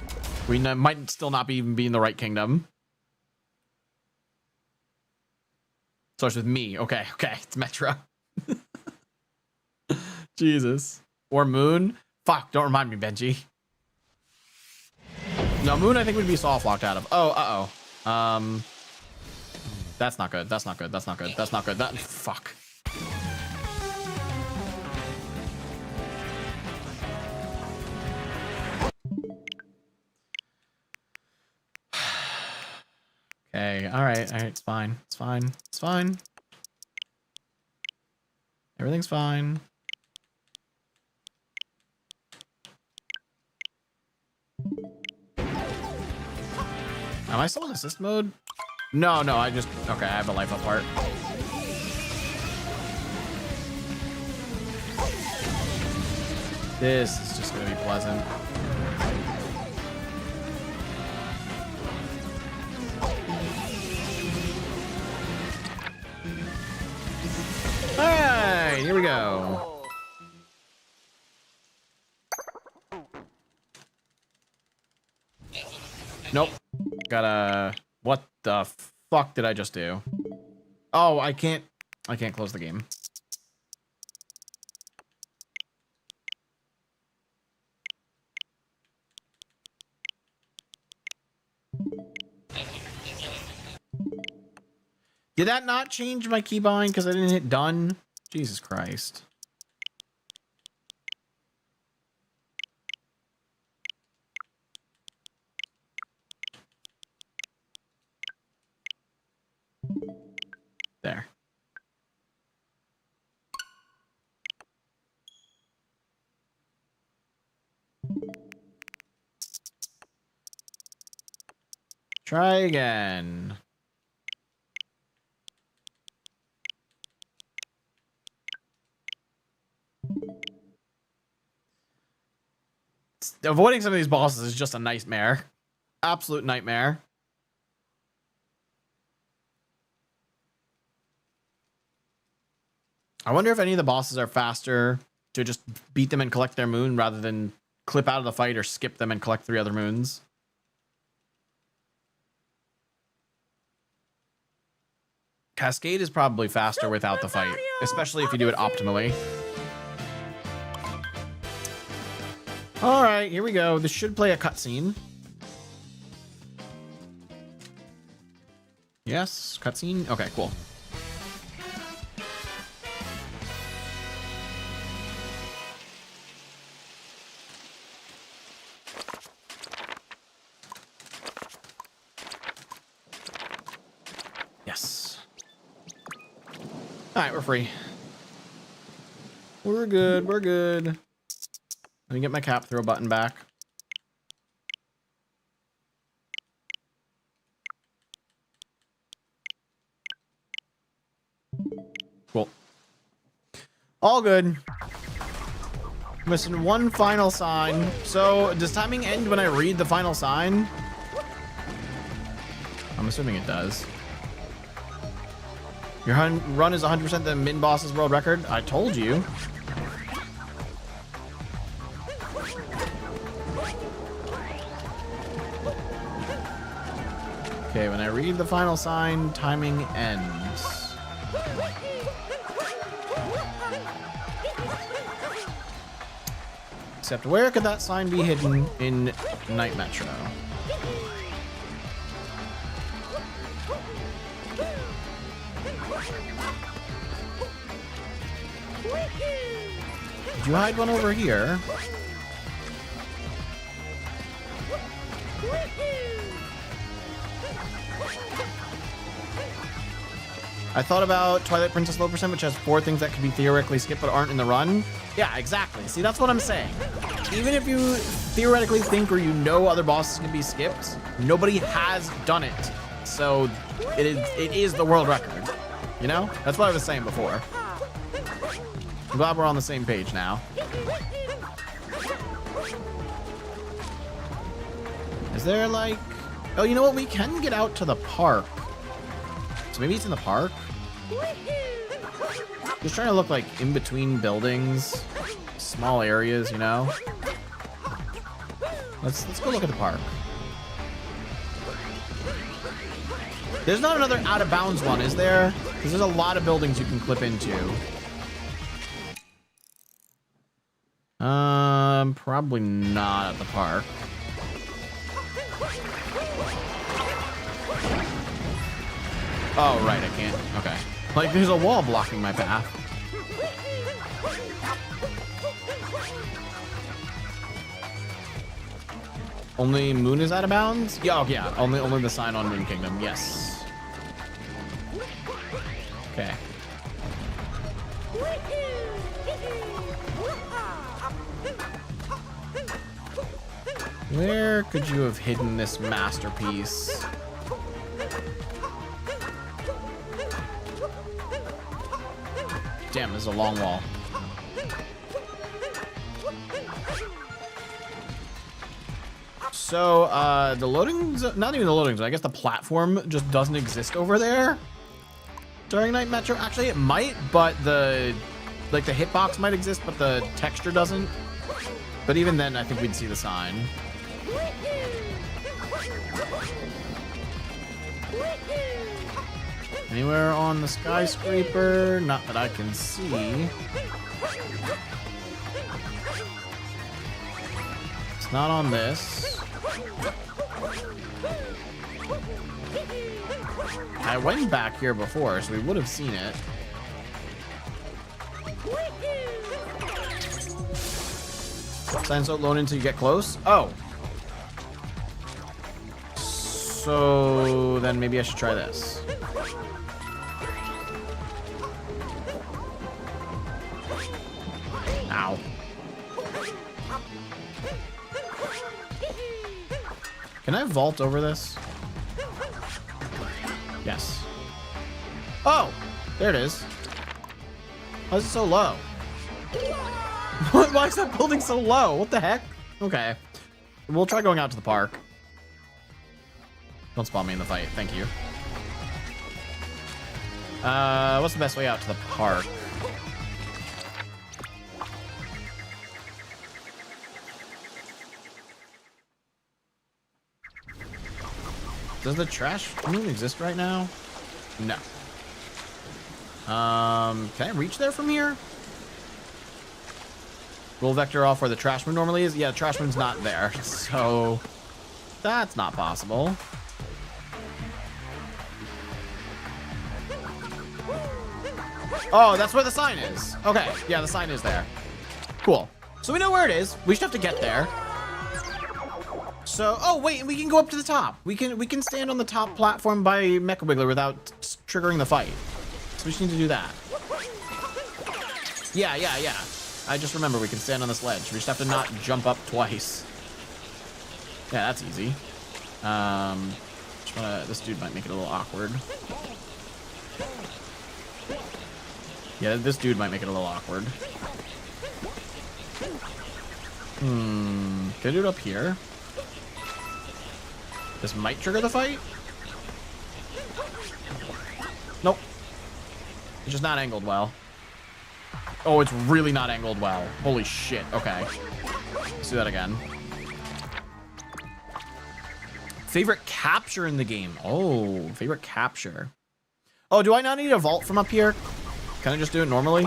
We might still not even be in the right kingdom. Starts with me. Okay, okay. It's Metro. Jesus. Or Moon. Fuck, don't remind me, Benji. No, Moon I think would be soft locked out of. Oh, uh-oh. That's not good. That's not good. That's not good. That's not good. That fuck. Okay, all right, it's fine. It's fine. It's fine. Everything's fine. Am I still in assist mode? No, I just, okay, I have a life apart. This is just gonna be pleasant. All right, here we go. Nope. Gotta, what the fuck did I just do? Oh, I can't close the game. Did that not change my keybind because I didn't hit done? Jesus Christ. There. Try again. Avoiding some of these bosses is just a nightmare. Absolute nightmare. I wonder if any of the bosses are faster to just beat them and collect their moon rather than clip out of the fight or skip them and collect 3 other moons. Cascade is probably faster without the fight, especially if you do it optimally. All right, here we go. This should play a cutscene. Yes, cutscene. Okay, cool. Yes. All right, we're free. We're good. We're good. Let me get my cap throw button back. Cool. All good. Missing one final sign. So does timing end when I read the final sign? I'm assuming it does. Your run is 100% the min boss's world record. I told you. Okay, when I read the final sign, timing ends. Except where could that sign be hidden in Night Metro? Did you hide one over here? I thought about Twilight Princess Low Percent, which has 4 things that could be theoretically skipped but aren't in the run. Yeah, exactly. See, that's what I'm saying. Even if you theoretically think or you know other bosses can be skipped, nobody has done it. So it is the world record. You know? That's what I was saying before. I'm glad we're on the same page now. Is there like... Oh, you know what? We can get out to the park. So maybe it's in the park? Just trying to look like in between buildings, small areas, you know? Let's go look at the park. There's not another out of bounds one, is there? Because there's a lot of buildings you can clip into. Probably not at the park. Oh, right, I can't. Okay. Like, there's a wall blocking my path. Only Moon is out of bounds? Yeah, oh, yeah. Only the sign on Moon Kingdom. Yes. Okay. Where could you have hidden this masterpiece? Damn, there's a long wall. So, the loading zone, not even the loading zone, I guess the platform just doesn't exist over there during Night Metro. Actually, it might, but the hitbox might exist, but the texture doesn't. But even then, I think we'd see the sign. Anywhere on the skyscraper? Not that I can see. It's not on this. I went back here before, so we would have seen it. Signs don't load until you get close. Oh. So then maybe I should try this. Ow. Can I vault over this? Yes. Oh, there it is. Why is it so low? Why is that building so low? What the heck? Okay. We'll try going out to the park. Don't spawn me in the fight. Thank you. What's the best way out to the park? Does the trash moon exist right now? No. Can I reach there from here? Roll vector off where the trash moon normally is? Yeah, the trash moon's not there, so that's not possible. Oh, that's where the sign is. Okay, yeah, the sign is there. Cool. So we know where it is. We just have to get there. So, oh wait, we can go up to the top. We can stand on the top platform by Mecha Wiggler without triggering the fight. So we just need to do that. Yeah. I just remember we can stand on this ledge. We just have to not jump up twice. Yeah, that's easy. This dude might make it a little awkward. Yeah, this dude might make it a little awkward. Can I do it up here? This might trigger the fight? Nope. It's just not angled well. Oh, it's really not angled well. Holy shit. Okay. Let's do that again. Favorite capture in the game. Oh, favorite capture. Oh, do I not need a vault from up here? Can I just do it normally?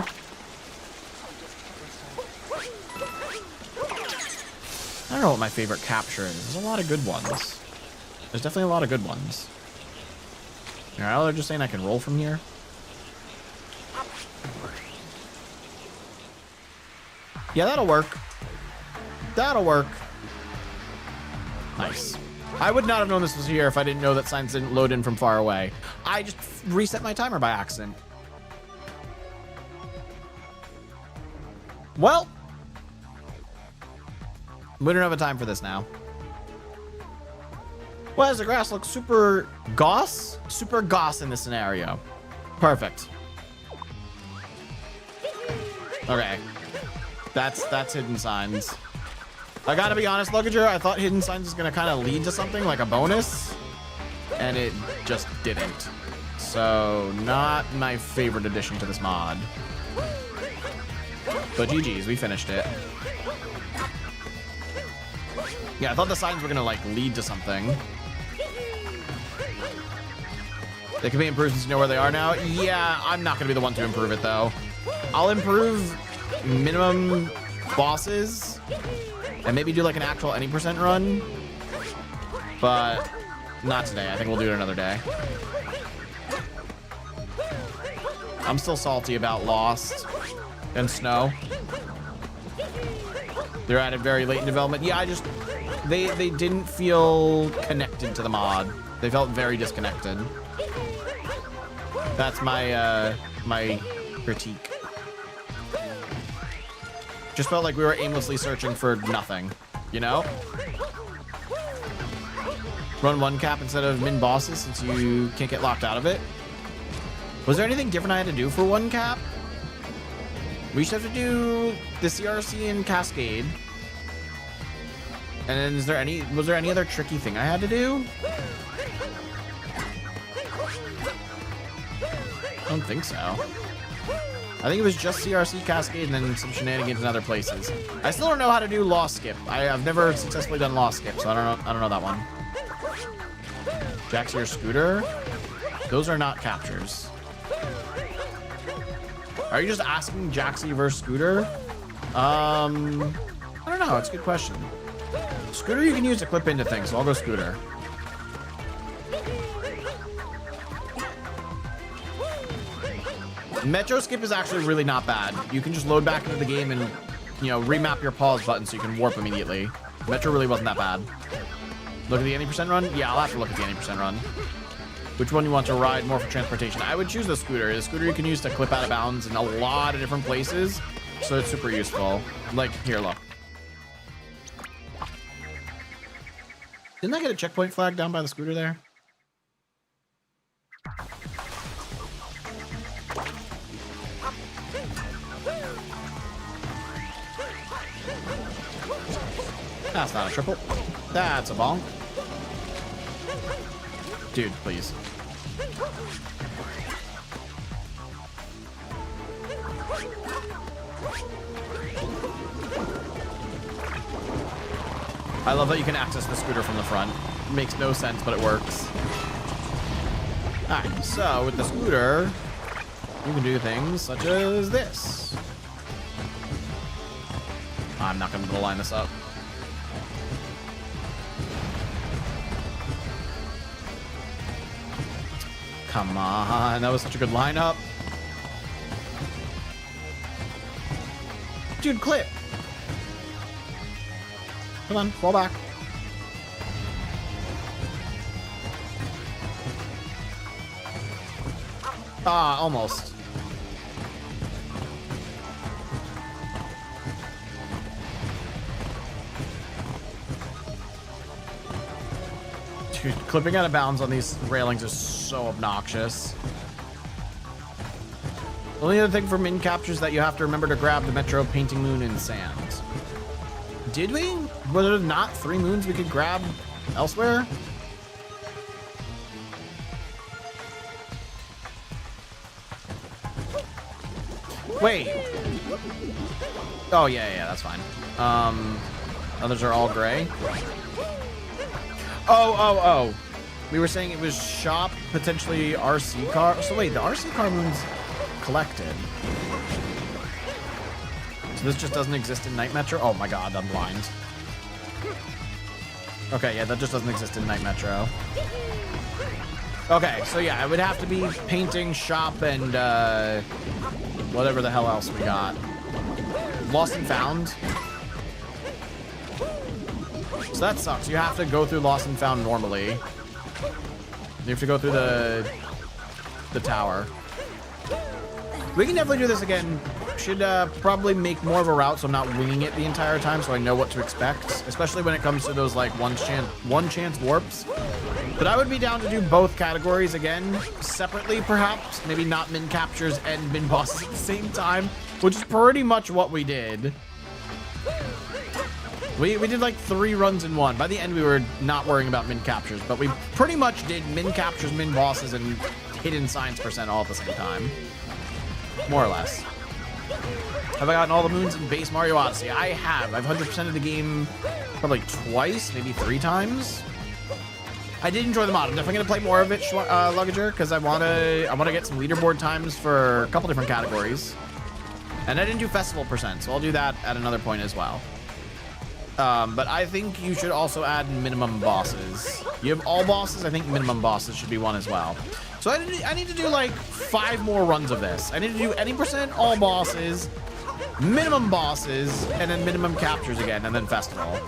I don't know what my favorite capture is. There's a lot of good ones. There's definitely a lot of good ones. Alright, they're just saying I can roll from here. Yeah, that'll work. That'll work. Nice. I would not have known this was here if I didn't know that signs didn't load in from far away. I just reset my timer by accident. Well, we don't have a time for this now. Why does the grass look super goss? Super goss in this scenario. Perfect. Okay. That's hidden signs. I gotta be honest, Luggager, I thought hidden signs was gonna kind of lead to something like a bonus, and it just didn't. So, not my favorite addition to this mod. But GG's, we finished it. Yeah, I thought the signs were gonna like lead to something. They can be improved since you know where they are now. Yeah, I'm not gonna be the one to improve it though. I'll improve minimum bosses and maybe do like an actual any percent run, but not today. I think we'll do it another day. I'm still salty about Lost and Snow. They're added very late in development. Yeah, they didn't feel connected to the mod. They felt very disconnected. That's my my critique. Just felt like we were aimlessly searching for nothing, you know? Run one cap instead of min bosses since you can't get locked out of it. Was there anything different I had to do for one cap? We should have to do the CRC and Cascade. And then was there any other tricky thing I had to do? I don't think so. I think it was just CRC, Cascade, and then some shenanigans in other places. I still don't know how to do Lost Skip. I've never successfully done Lost Skip, so I don't know that one. Jaxie or Scooter? Those are not captures. Are you just asking Jaxie versus Scooter? I don't know. It's a good question. Scooter you can use to clip into things, so I'll go Scooter. Metro Skip is actually really not bad. You can just load back into the game and, you know, remap your pause button so you can warp immediately. Metro really wasn't that bad. Look at the 80% run? Yeah, I'll have to look at the 80% run. Which one you want to ride more for transportation? I would choose the Scooter. The Scooter you can use to clip out of bounds in a lot of different places, so it's super useful. Like, here, look. Didn't I get a checkpoint flag down by the Scooter there? That's not a triple. That's a bonk. Dude, please. I love that you can access the Scooter from the front. It makes no sense, but it works. Alright, so with the Scooter, you can do things such as this. I'm not going to line this up. Come on, that was such a good lineup. Dude, clip. Come on, fall back. Ah, almost. Dude, clipping out of bounds on these railings is so obnoxious. The only other thing for min captures that you have to remember to grab the Metro Painting Moon in Sand. Did we? Were there not 3 moons we could grab elsewhere? Wait. Oh, yeah, that's fine. Others are all gray. Oh. We were saying it was shop, potentially RC car. So wait, the RC car moon's collected. So this just doesn't exist in Night Metro? Oh my god, I'm blind. Okay, yeah, that just doesn't exist in Night Metro. Okay, so yeah, it would have to be painting, shop, and whatever the hell else we got. Lost and Found. So that sucks. You have to go through Lost and Found normally. You have to go through the tower. We can definitely do this again. Should probably make more of a route so I'm not winging it the entire time, so I know what to expect, especially when it comes to those like one chance warps. But I would be down to do both categories again, separately perhaps. Maybe not min captures and min bosses at the same time, which is pretty much what we did. We did like 3 runs in one. By the end, we were not worrying about min captures, but we pretty much did min captures, min bosses, and hidden science % all at the same time. More or less. Have I gotten all the moons in base Mario Odyssey? I have. I've 100% of the game probably twice, maybe 3 times. I did enjoy the mod. I'm definitely going to play more of it, Luggager, because I want to get some leaderboard times for a couple different categories. And I didn't do festival %, so I'll do that at another point as well. But I think you should also add minimum bosses. You have all bosses. I think minimum bosses should be one as well. So I need to do like 5 more runs of this. I need to do any % all bosses, minimum bosses, and then minimum captures again, and then festival.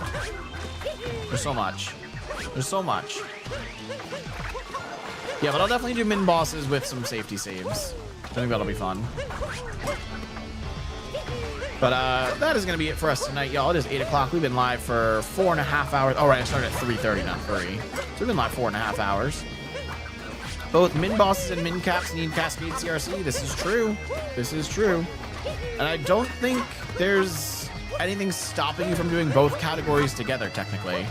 There's so much. There's so much. Yeah, but I'll definitely do min bosses with some safety saves. I think that'll be fun. But that is going to be it for us tonight, y'all. It is 8 o'clock. We've been live for 4.5 hours. Oh, right, I started at 3:30, not 3. So we've been live 4.5 hours. Both min bosses and min caps need Cascade CRC. This is true. This is true. And I don't think there's anything stopping you from doing both categories together, technically.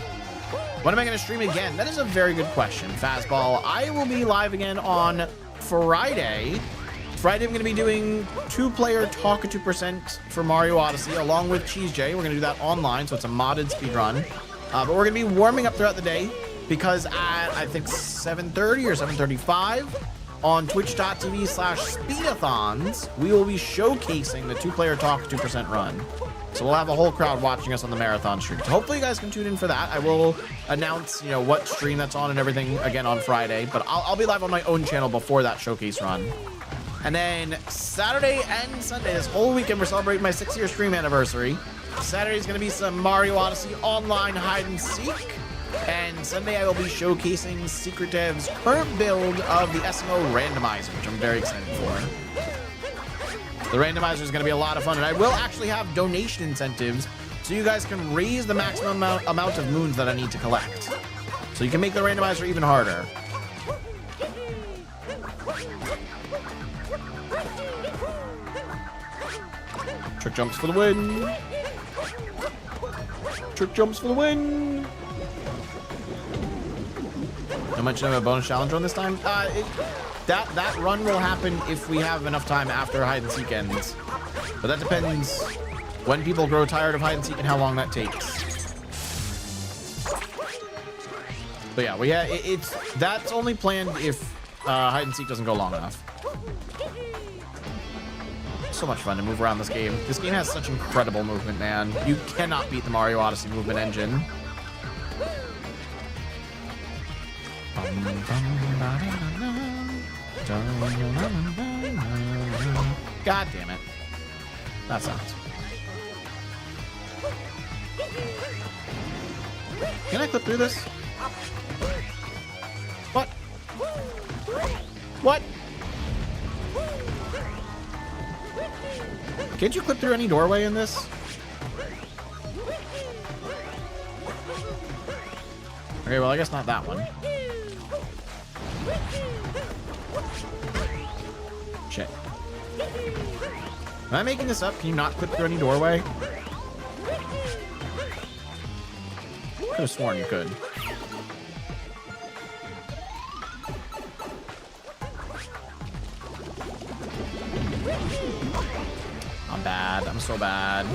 When am I going to stream again? That is a very good question, Fastball. I will be live again on Friday. Friday, I'm going to be doing 2-player Talkative % for Mario Odyssey, along with Cheese J. We're going to do that online, so it's a modded speedrun. But we're going to be warming up throughout the day, because at, I think, 7:30 or 7:35 on twitch.tv/speedathons, we will be showcasing the 2-player Talkative % run. So we'll have a whole crowd watching us on the marathon stream. So hopefully you guys can tune in for that. I will announce, you know, what stream that's on and everything again on Friday, but I'll be live on my own channel before that showcase run. And then Saturday and Sunday, this whole weekend, we're celebrating my 6-year stream anniversary. Saturday is going to be some Mario Odyssey online hide and seek. And Sunday, I will be showcasing Secret Dev's current build of the SMO randomizer, which I'm very excited for. The randomizer is going to be a lot of fun, and I will actually have donation incentives so you guys can raise the maximum amount of moons that I need to collect. So you can make the randomizer even harder. Trick jumps for the win. Trick jumps for the win. No mention of a bonus challenge run this time. That run will happen if we have enough time after hide and seek ends. But that depends when people grow tired of hide and seek and how long that takes. But yeah, that's only planned if hide and seek doesn't go long enough. So much fun to move around this game. This game has such incredible movement, man. You cannot beat the Mario Odyssey movement engine. God damn it. That sucks. Can I clip through this? What? What? Can't you clip through any doorway in this? Okay, well, I guess not that one. Shit. Am I making this up? Can you not clip through any doorway? Could have sworn you could. I'm bad. I'm so bad.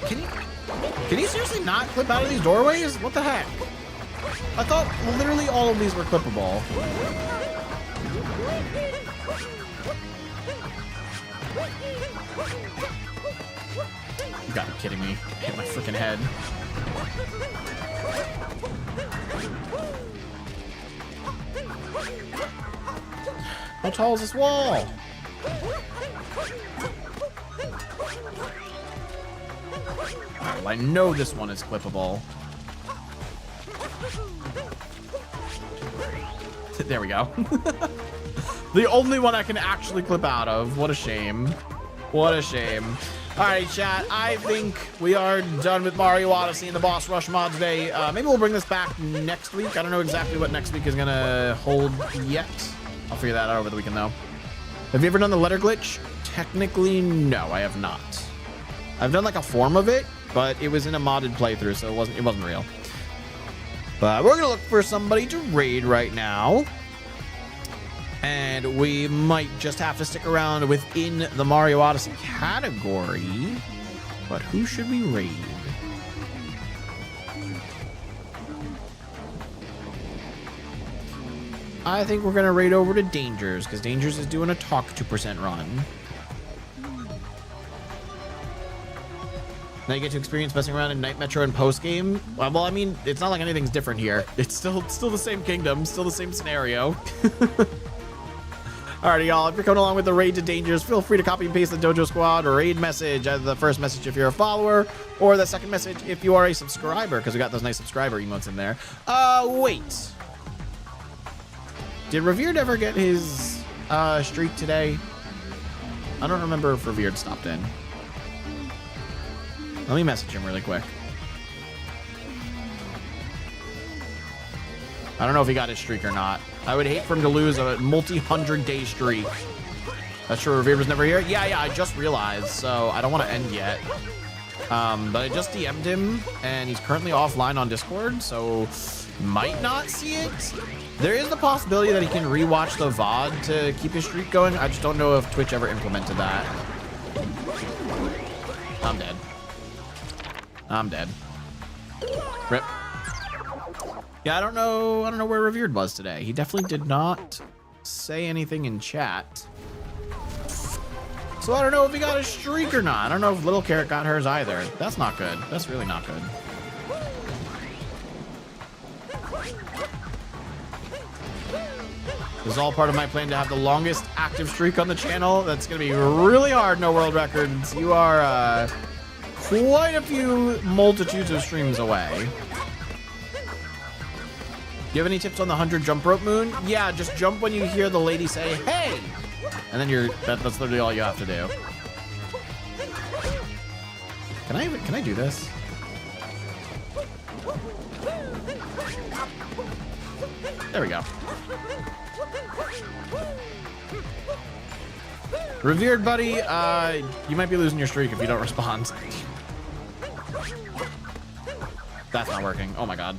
Can you seriously not clip out of these doorways? What the heck? I thought literally all of these were clippable. You gotta be kidding me. Hit my freaking head. How tall is this wall? Alright, well, I know this one is clippable. There we go. The only one I can actually clip out of. What a shame. What a shame. All right, chat. I think we are done with Mario Odyssey and the boss rush mod today. Maybe we'll bring this back next week. I don't know exactly what next week is going to hold yet. I'll figure that out over the weekend, though. Have you ever done the letter glitch? Technically, no, I have not. I've done like a form of it, but it was in a modded playthrough, so it wasn't real. But we're going to look for somebody to raid right now. And we might just have to stick around within the Mario Odyssey category. But who should we raid? I think we're going to raid over to Dangers, because Dangers is doing a Talk 2% run. Now you get to experience messing around in Night Metro and post-game. Well, I mean, it's not like anything's different here. It's still the same kingdom, still the same scenario. Alrighty, y'all. If you're coming along with the raid to Dangers, feel free to copy and paste the Dojo Squad raid message, either the first message if you're a follower, or the second message if you are a subscriber, because we got those nice subscriber emotes in there. Wait. Did Revered ever get his streak today? I don't remember if Revered stopped in. Let me message him really quick. I don't know if he got his streak or not. I would hate for him to lose a multi-100-day streak. That's true. Revered was never here. Yeah, I just realized, so I don't want to end yet. But I just DM'd him, and he's currently offline on Discord, so might not see it. There is the possibility that he can rewatch the VOD to keep his streak going. I just don't know if Twitch ever implemented that. I'm dead. I'm dead. Rip. Yeah, I don't know where Revered was today. He definitely did not say anything in chat. So I don't know if he got a streak or not. I don't know if Little Carrot got hers either. That's not good. That's really not good. This is all part of my plan to have the longest active streak on the channel. That's going to be really hard, no world records. You are quite a few multitudes of streams away. Do you have any tips on the 100 jump rope moon? Yeah, just jump when you hear the lady say, hey! And then that's literally all you have to do. Can I do this? There we go. Revered buddy, you might be losing your streak if you don't respond. That's not working. Oh my god.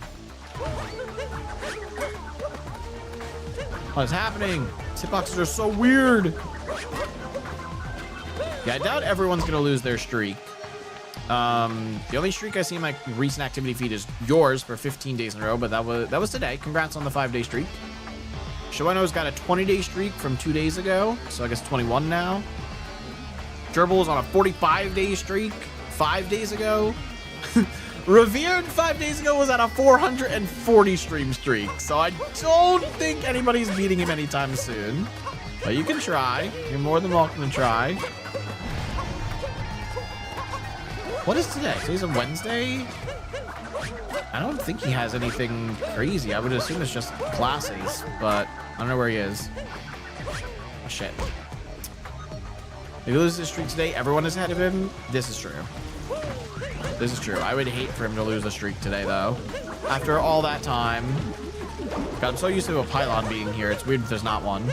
What is happening? Hitboxes are so weird. Yeah, I doubt everyone's gonna lose their streak. The only streak I see in my recent activity feed is yours for 15 days in a row, but that was today. Congrats on the 5-day streak. Shawano's got a 20-day streak from 2 days ago, so I guess 21 now. Gerbil is on a 45-day streak 5 days ago. Revered 5 days ago was at a 440 stream streak, so I don't think anybody's beating him anytime soon. But you can try. You're more than welcome to try. What is today? Today's a Wednesday? I don't think he has anything crazy. I would assume it's just classes, but I don't know where he is. Oh, shit. If he loses his streak today, everyone is ahead of him. This is true. This is true. I would hate for him to lose a streak today, though. After all that time. God, I'm so used to a pylon being here. It's weird if there's not one.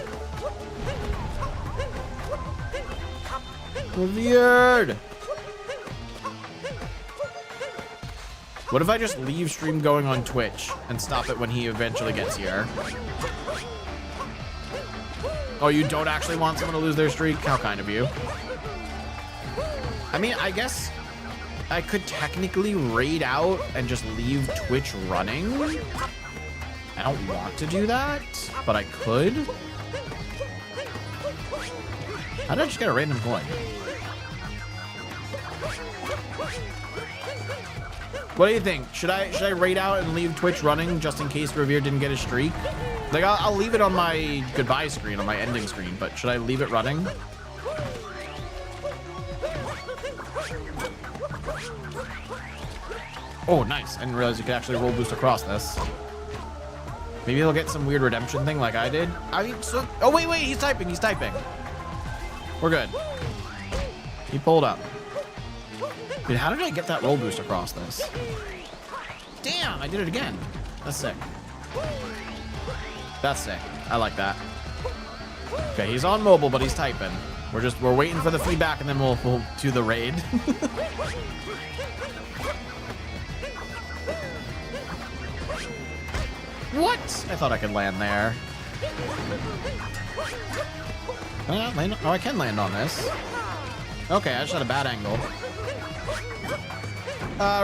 Weird. What if I just leave stream going on Twitch and stop it when he eventually gets here? Oh, you don't actually want someone to lose their streak? How kind of you. I mean, I guess I could technically raid out and just leave Twitch running. I don't want to do that, but I could. How did I just get a random coin? What do you think? Should I raid out and leave Twitch running just in case Revere didn't get a streak? Like, I'll leave it on my goodbye screen, on my ending screen, but should I leave it running? Oh, nice. I didn't realize you could actually roll boost across this. Maybe he'll get some weird redemption thing like I did. I mean, so... Oh, wait, he's typing. We're good. He pulled up. Dude, how did I get that roll boost across this? Damn, I did it again. That's sick. That's sick. I like that. Okay, he's on mobile, but he's typing. We're waiting for the feedback, and then we'll do the raid. What? I thought I could land there. Can I not land? Oh, I can land on this. Okay, I just had a bad angle.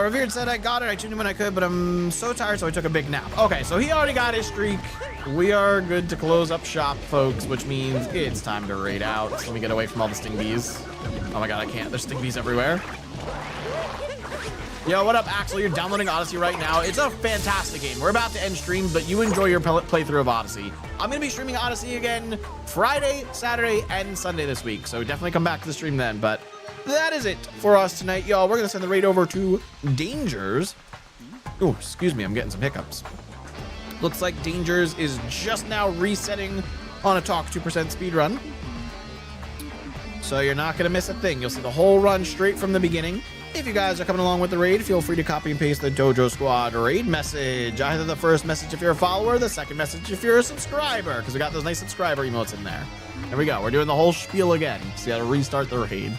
Revered said I got it. I tuned in when I could, but I'm so tired, so I took a big nap. Okay, so he already got his streak. We are good to close up shop, folks, which means it's time to raid out. Let me get away from all the sting bees. Oh my god, I can't. There's sting bees everywhere. Yo, what up, Axel? You're downloading Odyssey right now. It's a fantastic game. We're about to end stream, but you enjoy your playthrough of Odyssey. I'm going to be streaming Odyssey again Friday, Saturday, and Sunday this week, so definitely come back to the stream then. But that is it for us tonight, y'all. We're going to send the raid over to Dangers. Oh, excuse me. I'm getting some hiccups. Looks like Dangers is just now resetting on a Talk 2% speedrun. So you're not going to miss a thing. You'll see the whole run straight from the beginning. If you guys are coming along with the raid, feel free to copy and paste the Dojo Squad raid message. Either the first message if you're a follower, the second message if you're a subscriber, because we got those nice subscriber emotes in there. There we go. We're doing the whole spiel again. So you got to restart the raid.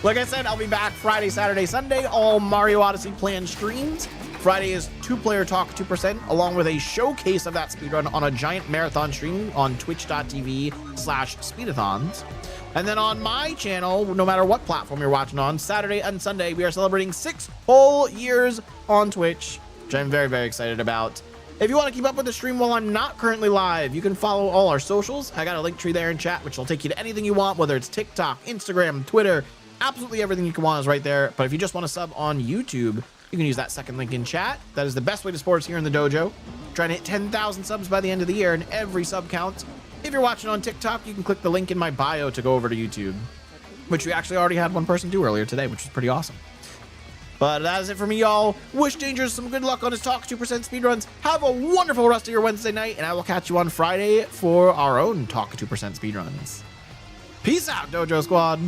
Like I said, I'll be back Friday, Saturday, Sunday, all Mario Odyssey planned streams. Friday is 2-player Talk 2%, along with a showcase of that speedrun on a giant marathon stream on twitch.tv/speedathons. And then on my channel, no matter what platform you're watching on, Saturday and Sunday, we are celebrating 6 whole years on Twitch, which I'm very, very excited about. If you want to keep up with the stream while I'm not currently live, you can follow all our socials. I got a link tree there in chat, which will take you to anything you want, whether it's TikTok, Instagram, Twitter, absolutely everything you can want is right there. But if you just want to sub on YouTube, you can use that second link in chat. That is the best way to support us here in the dojo. Trying to hit 10,000 subs by the end of the year, and every sub counts. If you're watching on TikTok, you can click the link in my bio to go over to YouTube, which we actually already had one person do earlier today, which was pretty awesome. But that is it for me, y'all. Wish Dangers some good luck on his Talk 2% speedruns. Have a wonderful rest of your Wednesday night, and I will catch you on Friday for our own Talk 2% speedruns. Peace out, Dojo Squad.